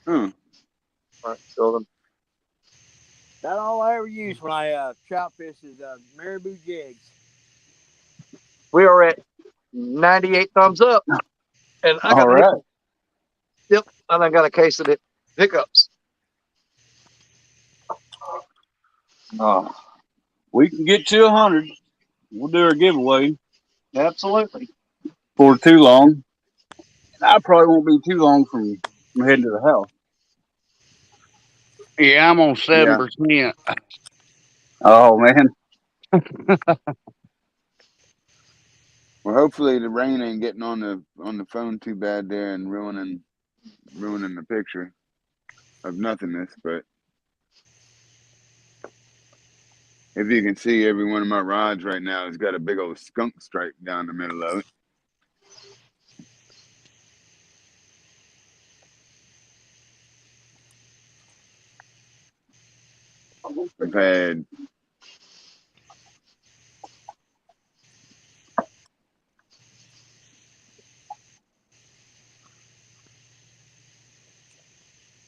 Hmm. All right, so them. That's all I ever use when I trout fish is marabou jigs. We are at 98 thumbs up, and I got All the right. hiccups. Yep, and I got a case of the hiccups. We can get to 100. We'll do our giveaway Absolutely. for too long. I probably won't be too long from heading to the house. Yeah, I'm on Yeah. 7%. Oh man. Well, hopefully the rain ain't getting on the phone too bad there and ruining the picture of nothingness. But if you can see, every one of my rods right now has got a big old skunk stripe down the middle of it. I've had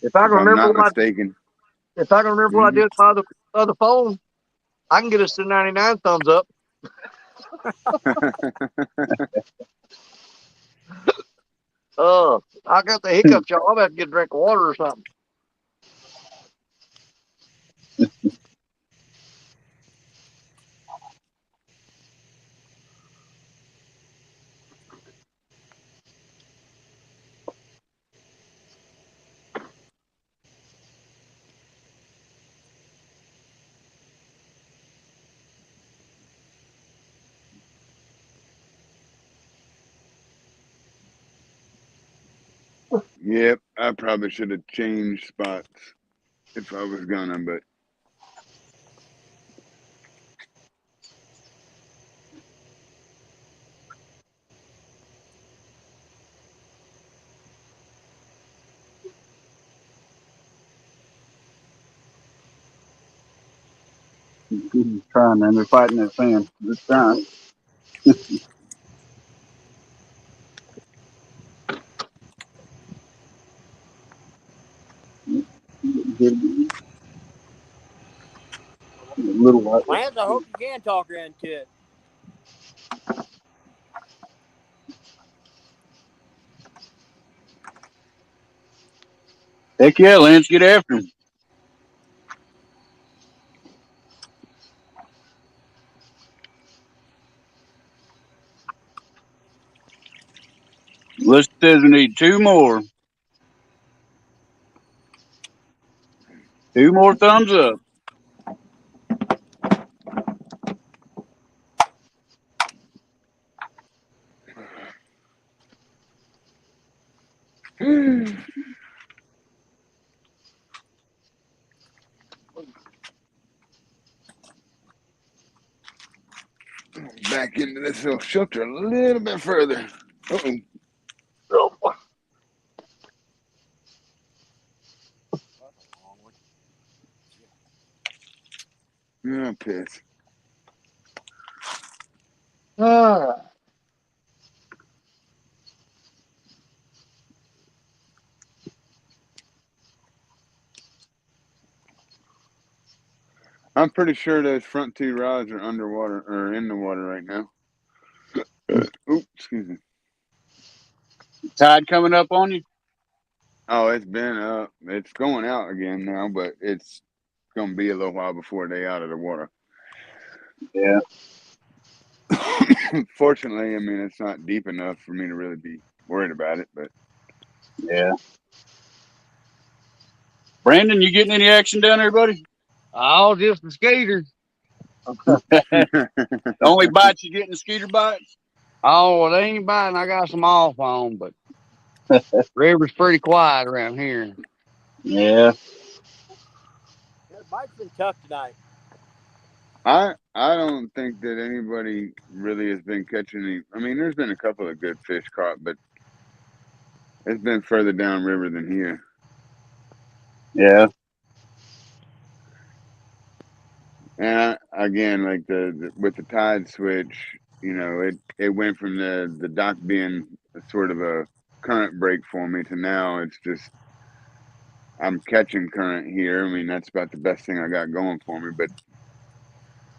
If I if can I'm remember not what mistaken. I Hmm. did by the other phone, I can get us to 99 thumbs up. I got the hiccups, y'all. I'm about to get a drink of water or something. Yep, I probably should have changed spots if I was gonna, but Trying, man. They're fighting that fan. Just trying. Little white. Lance, I hope you can talk her into it. Heck yeah, Lance, get after him. List says we need 2 more. 2 more thumbs up. back into this little shelter a little bit further. Uh-oh. Oh, piss. Ah, I'm pretty sure those front 2 rods are underwater or in the water right now. Oops, excuse me. Tide coming up on you? Oh, it's been up. It's going out again now, but it's gonna be a little while before they out of the water. Yeah. Fortunately, I mean it's not deep enough for me to really be worried about it, but Yeah. Brandon, you getting any action down there, buddy? Oh, just a skater. The only bites you getting the skeeter bites? Oh, well, they ain't biting. I got some off on, but river's pretty quiet around here. Yeah. Yeah, the bite's been tough tonight. I don't think that anybody really has been catching any. I mean, there's been a couple of good fish caught, but it's been further downriver than here. Yeah. And again, like with the tide switch, you know, it went from the dock being a sort of a current break for me to now it's just I'm catching current here. I mean, that's about the best thing I got going for me. But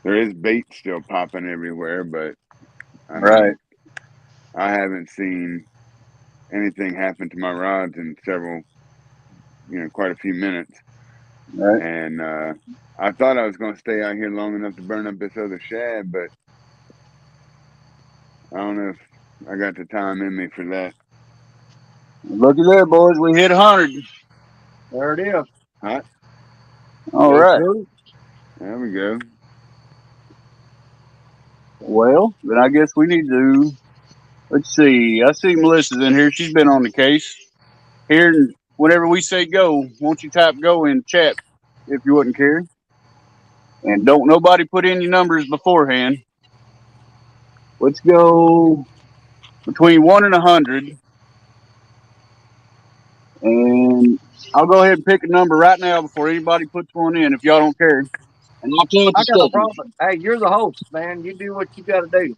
there is bait still popping everywhere. But I Right. mean, I haven't seen anything happen to my rods in several, quite a few minutes. Right. And I thought I was going to stay out here long enough to burn up this other shad, but I don't know if I got the time in me for that. Look at there, boys. We hit 100. There it is. Hot. All Yes, right. sir. There we go. Well, then I guess we need to. Let's see. I see Melissa's in here. She's been on the case. Here, whenever we say go, won't you type go in chat if you wouldn't care? And don't nobody put in your numbers beforehand. Let's go between 1 and 100. And I'll go ahead and pick a number right now before anybody puts one in if y'all don't care. And I'll tell it I to got no Stephanie. problem. Hey, you're the host, man. You do what you got to do.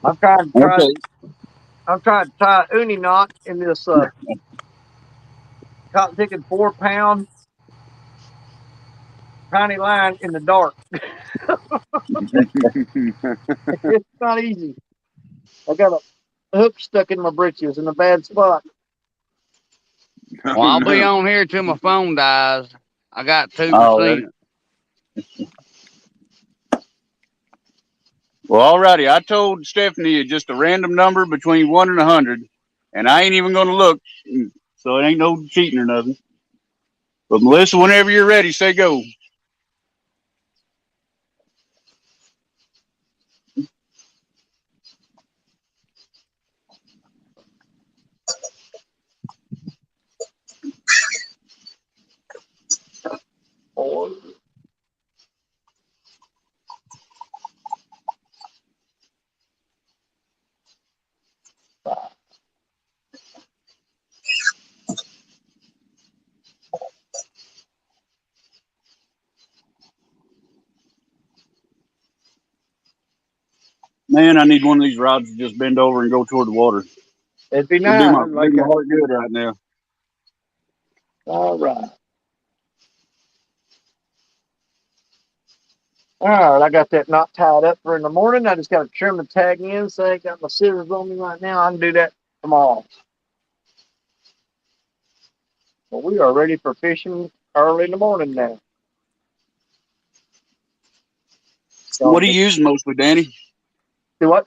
I'm trying Okay. to tie a uni knot in this cotton picking 4-pound tiny line in the dark. It's not easy. I got a hook stuck in my britches in a bad spot. Well, I'll be on here till my phone dies. I got 2%. Oh, well, alrighty. I told Stephanie just a random number between 1 and 100, and I ain't even going to look, so it ain't no cheating or nothing. But Melissa, whenever you're ready, say go. Man, I need one of these rods to just bend over and go toward the water. It'd be It'd nice. do my, Like do my that. heart good right now. All right. All right, I got that knot tied up for in the morning. I just got to trim the tag in. So I got my scissors on me right now. I can do that tomorrow. Well, we are ready for fishing early in the morning now. So What are you using mostly, Danny? do what?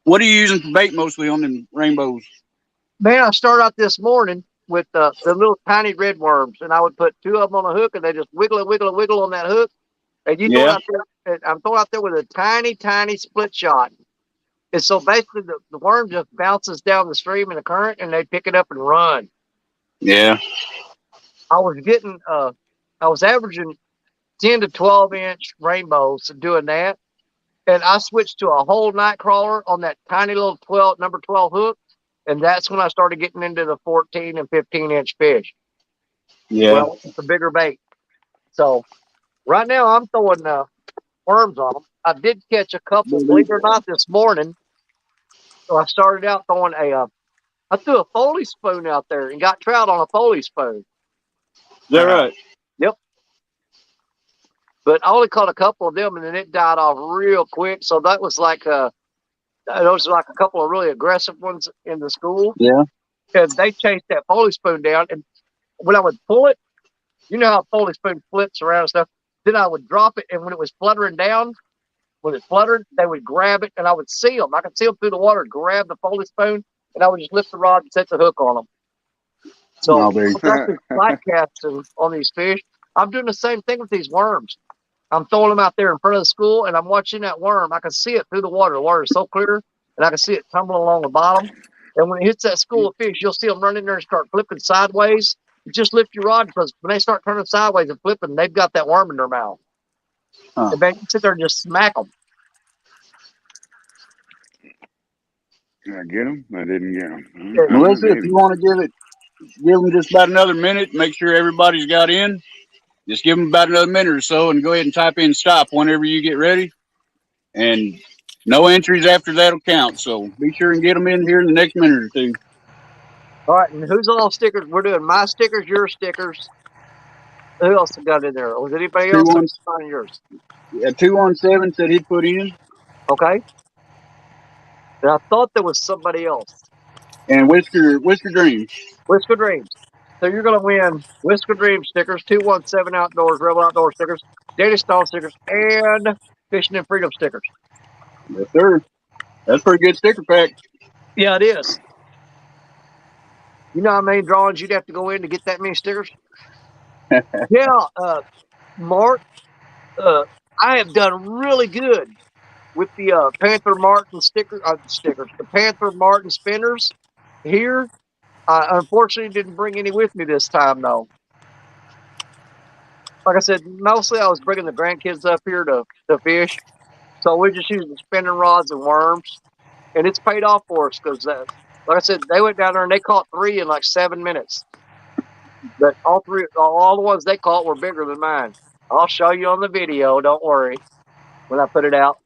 What are you using for bait mostly on them rainbows? Man, I started out this morning with the little tiny red worms, and I would put 2 of them on a hook, and they just wiggle on that hook. And you throw it Yeah. out there. And I'm throwing out there with a tiny split shot. And so basically, the worm just bounces down the stream in the current, and they pick it up and run. Yeah. I was averaging 10 to 12 inch rainbows doing that. And I switched to a whole night crawler on that tiny little number 12 hook. And that's when I started getting into the 14 and 15 inch fish. Yeah. Well, it's a bigger bait. So right now I'm throwing worms on them. I did catch a couple, believe it or not, this morning. So I started out throwing I threw a Foley spoon out there and got trout on a Foley spoon. Is that right? Yep. But I only caught a couple of them, and then it died off real quick. So that was like those are like a couple of really aggressive ones in the school. Yeah. And they chased that Foley spoon down. And when I would pull it, you know how Foley spoon flips around and stuff. Then I would drop it, and when it was fluttering down, when it fluttered, they would grab it, and I would see them. I could see them through the water, grab the Foley spoon, and I would just lift the rod and set the hook on them. So Oh, I'm actually flight casting on these fish. I'm doing the same thing with these worms. I'm throwing them out there in front of the school, and I'm watching that worm. I can see it through the water. The water is so clear, and I can see it tumbling along the bottom. And when it hits that school of fish, you'll see them run in there and start flipping sideways. You just lift your rod, because when they start turning sideways and flipping, they've got that worm in their mouth. And then you sit there and just smack them. Did I get them? I didn't get them. Melissa, if you want to give them just about another minute, make sure everybody's got in. Just give them about another minute or so and go ahead and type in stop whenever you get ready. And no entries after that'll count. So be sure and get them in here in the next minute or two. All right, and who's all stickers? We're doing my stickers, your stickers. Who else got in there? Was anybody Two else on, on yours? 217 said he'd put in, Okay. And I thought there was somebody else. and Whisker Dreams. Whisker Dreams. So you're going to win Whisker Dreams stickers, 217 Outdoors, Rebel Outdoor stickers, Danny Stone stickers, and Fishing and Freedom stickers. Yes, sir. That's a pretty good sticker pack. Yeah, it is. You know how many drawings you'd have to go in to get that many stickers? Yeah, Mark, I have done really good with the Panther Martin stickers, the Panther Martin spinners here. I unfortunately didn't bring any with me this time, though. Like I said, mostly I was bringing the grandkids up here to fish. So we just used the spinning rods and worms. And it's paid off for us because, like I said, they went down there and they caught 3 in like 7 minutes. But all the ones they caught were bigger than mine. I'll show you on the video. Don't worry when I put it out.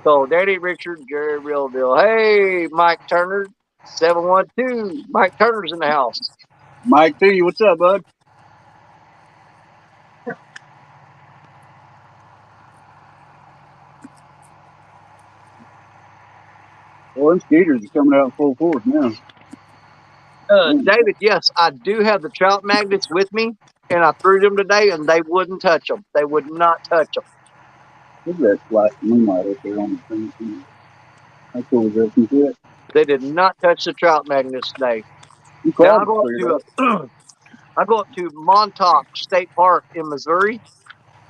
So Danny Richard, Jerry Real Deal. Hey, Mike Turner, 712. Mike Turner's in the house. Mike T, what's up, bud? Well, them skaters are coming out in full force now. David, yes, I do have the trout magnets with me, and I threw them today, and they wouldn't touch them. They would not touch them. Look at that flat moonlight up there on the thing. How cool is that? You see it? They did not touch the trout magnets today. You Now called it cleared up. I go up to Montauk State Park in Missouri,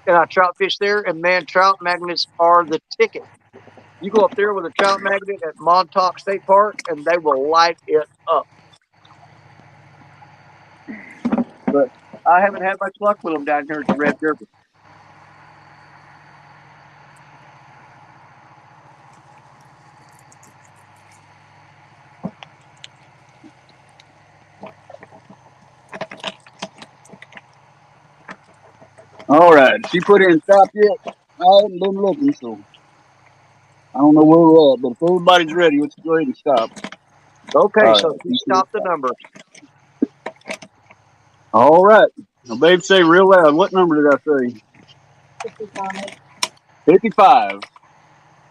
and I trout fish there. And man, trout magnets are the ticket. You go up there with a trout magnet at Montauk State Park, and they will light it up. But I haven't had much luck with them down here at the Red River. All right. She put in stop yet? I haven't been looking, so I don't know where we're at. But if everybody's ready, let's go ahead and stop. Okay, All so right. she stopped the numbers. All right. Now, babe, say real loud. What number did I say? 55.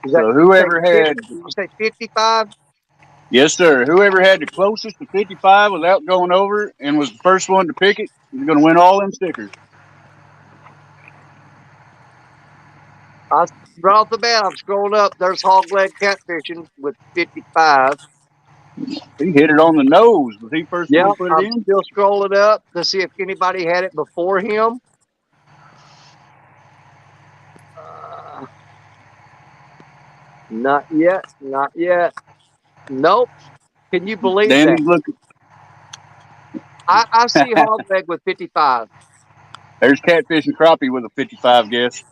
Is that So whoever had, did you say 55? yes, sir. Whoever had the closest to 55 without going over and was the first one to pick it is going to win all them stickers. Right off the bat, I'm scrolling up. There's hog leg catfishing with 55. He hit it on the nose. Was he first Yep, one to put it I'm in? still scrolling up to see if anybody had it before him. Not yet. Not yet. Nope. Can you believe that? Danny's looking. I see hog leg with 55. There's catfish and crappie with a 55 guess.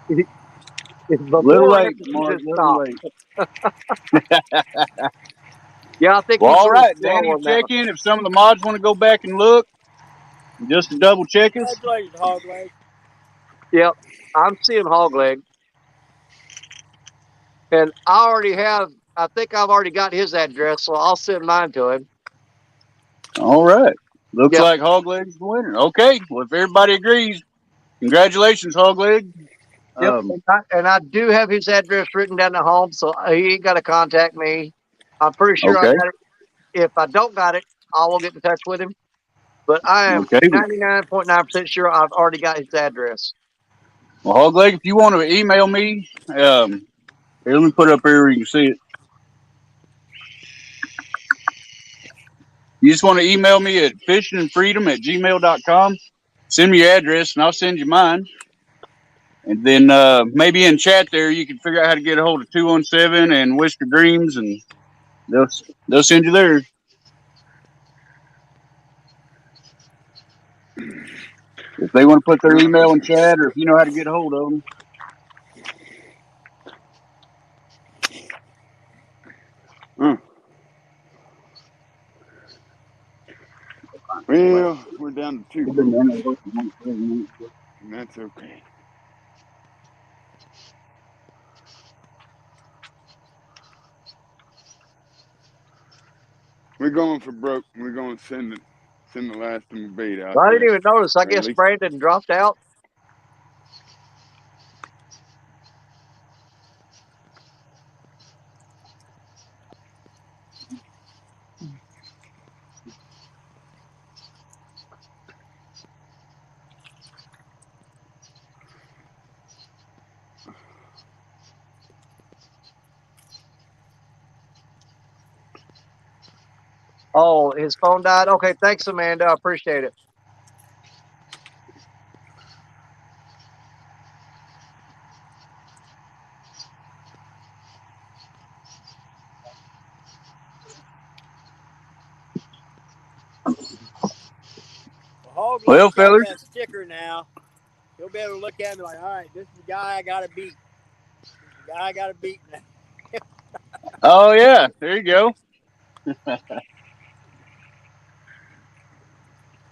It's Little before or late, after he Mark. just Little stopped. late. Yeah, I think Well, he's a all little right, slow Danny. on that Check one. in if some of the mods want to go back and look, just to double check us. Congratulations, hog leg. Yep, I'm seeing hog leg. And I think I've already got his address, so I'll send mine to him. All right. Looks Yep. like Hogleg's the winner. Okay. Well, if everybody agrees, congratulations, Hogleg. Yep. And I do have his address written down at home, so he ain't got to contact me. I'm pretty sure I Okay. got it. If I don't got it, I will get in touch with him. But I am Okay. 99.9% sure I've already got his address. Well, Hogleg, if you want to email me, here, let me put it up here where you can see it. You just want to email me at fishingandfreedom@gmail.com. Send me your address, and I'll send you mine. And then maybe in chat there, you can figure out how to get a hold of 217 and Whisker Dreams, and they'll send you there. If they want to put their email in chat, or if you know how to get a hold of them. Well, we're down to 2 We've been folks, down there working on it. and that's okay. We're going for broke. We're going to send the last of my bait out I didn't there. even notice. I Or at guess least Brandon dropped out. Oh, his phone died. Okay, thanks, Amanda. I appreciate it. Hog Well, Leg's got fellas. that sticker now. He'll be able to look at me like, all right, this is the guy I got to beat. This is the guy I got to beat now. Oh yeah, there you go.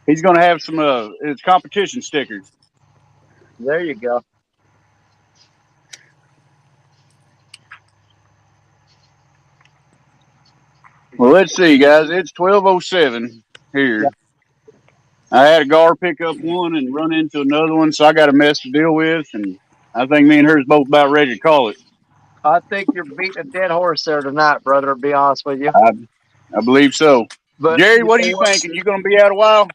He's gonna have some his competition stickers. There you go. Well, let's see, guys. It's 12:07 here. Yeah. I had a gar pick up one and run into another one, so I got a mess to deal with, and I think me and her's both about ready to call it. I think you're beating a dead horse there tonight, brother, to be honest with you. I believe so. But Jerry, you what are know you what? thinking? You gonna be out a while?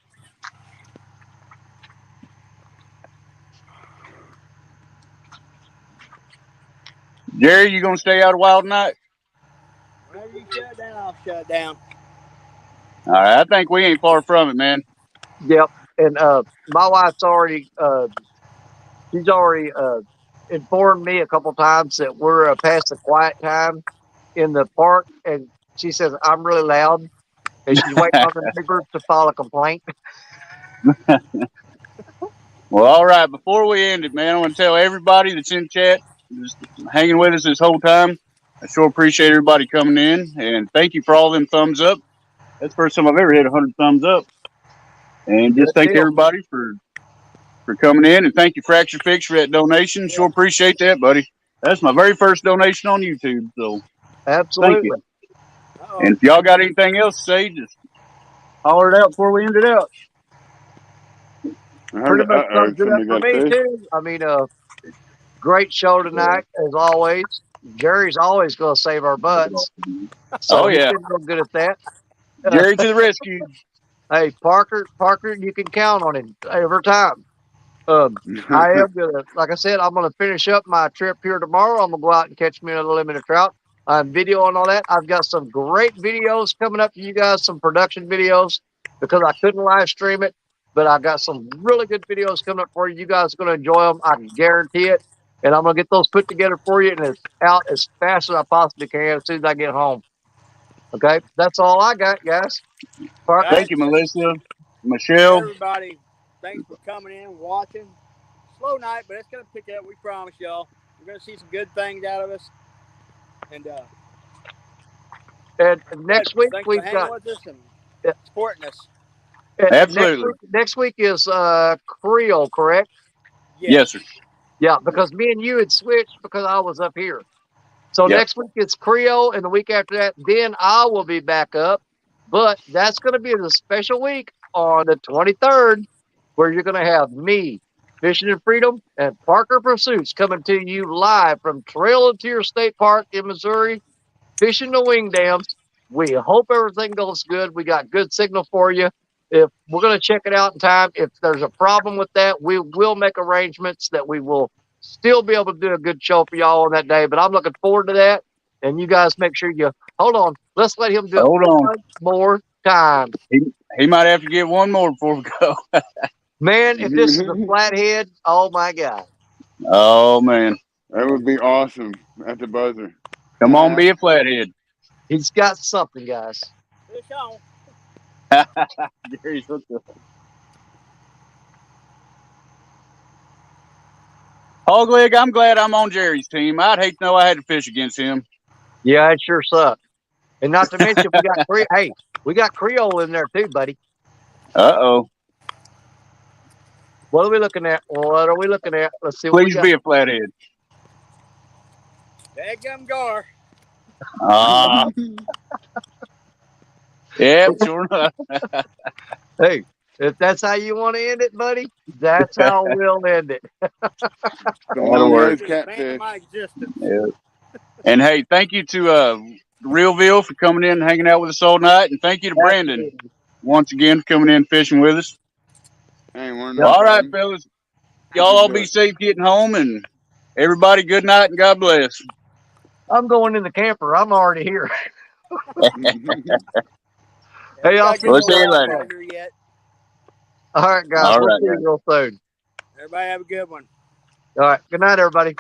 Jerry, you gonna stay out a while tonight? Whenever you shut down, I'll shut down. All right, I think we ain't far from it, man. Yep. And my wife's already she's already informed me a couple times that we're past the quiet time in the park, and she says I'm really loud, and she's waiting on the neighbors to file a complaint. Well, all right. Before we end it, man, I want to tell everybody that's in chat, just hanging with us this whole time. I sure appreciate everybody coming in, and thank you for all them thumbs up. That's the first time I've ever hit 100 thumbs up. And Good just thank deal. everybody for coming in, and thank you, Fracture Fix, for that donation. Sure appreciate that, buddy. That's my very first donation on YouTube, so thank you. Absolutely. And if y'all got anything else to say, just holler it out before we end it out. I heard Pretty much sums it up somebody for got me fish. too. I mean, great show tonight as always. Gary's always going to save our butts, so Oh he's yeah, been real good at that. Jerry to the rescue. Hey, Parker, you can count on him every time. I am gonna, like I said, I'm gonna finish up my trip here tomorrow. I'm gonna go out and catch me another limit of trout. I'm videoing all that. I've got some great videos coming up for you guys, some production videos because I couldn't live stream it, but I got some really good videos coming up for you. You guys are gonna enjoy them. I can guarantee it. And I'm gonna get those put together for you, and it's out as fast as I possibly can as soon as I get home. Okay, that's all I got, guys. Parker. Thank you, Melissa, Michelle. Everybody, thanks for coming in, watching. Slow night, but it's going to pick up. We promise y'all. We're going to see some good things out of us. And next week thanks we've for hanging got with us and Yeah. supporting us. Absolutely. Next week is Creole, correct? Yes, sir. Yeah, because me and you had switched because I was up here. So Yep. next week it's Creole, and the week after that, then I will be back up. But that's going to be the special week on the 23rd, where you're going to have me, Fishing and Freedom, and Parker Pursuits coming to you live from Trail and Tier State Park in Missouri, fishing the wing dams. We hope everything goes good. We got good signal for you. If we're going to check it out in time, if there's a problem with that, we will make arrangements that we will still be able to do a good show for y'all on that day. But I'm looking forward to that. And you guys make sure you hold on. Let's let him do it Hold on. one more time. He might have to get one more before we go. Man, if this is a flathead, oh my God. Oh man, That would be awesome at the buzzer. come on, be a flathead. He's got something, guys. Fish on. Gary's hooked up. Hogleg, I'm glad I'm on Jerry's team. I'd hate to know I had to fish against him. Yeah, it sure sucked. And not to mention, we got Creole in there too, buddy. Uh-oh. What are we looking at? Let's see what we Please got. be a flathead. Dadgum gar. Yeah, sure enough. Hey, if that's how you want to end it, buddy, that's how we'll end it. The That'll long work. nosed Man of catfish. my existence. Yeah. And hey, thank you to Realville for coming in and hanging out with us all night, and thank you to Brandon once again for coming in fishing with us. Hey, we're Yep. no All right, problem. fellas, y'all all be safe getting home, and everybody good night and God bless. I'm going in the camper. I'm already here. Yeah, Hey, we I'll gotta see get We'll you no see you guys water later. out soon. here yet. All right, guys. All We'll right, see you guys. real soon. Everybody have a good one. All right. Good night, everybody.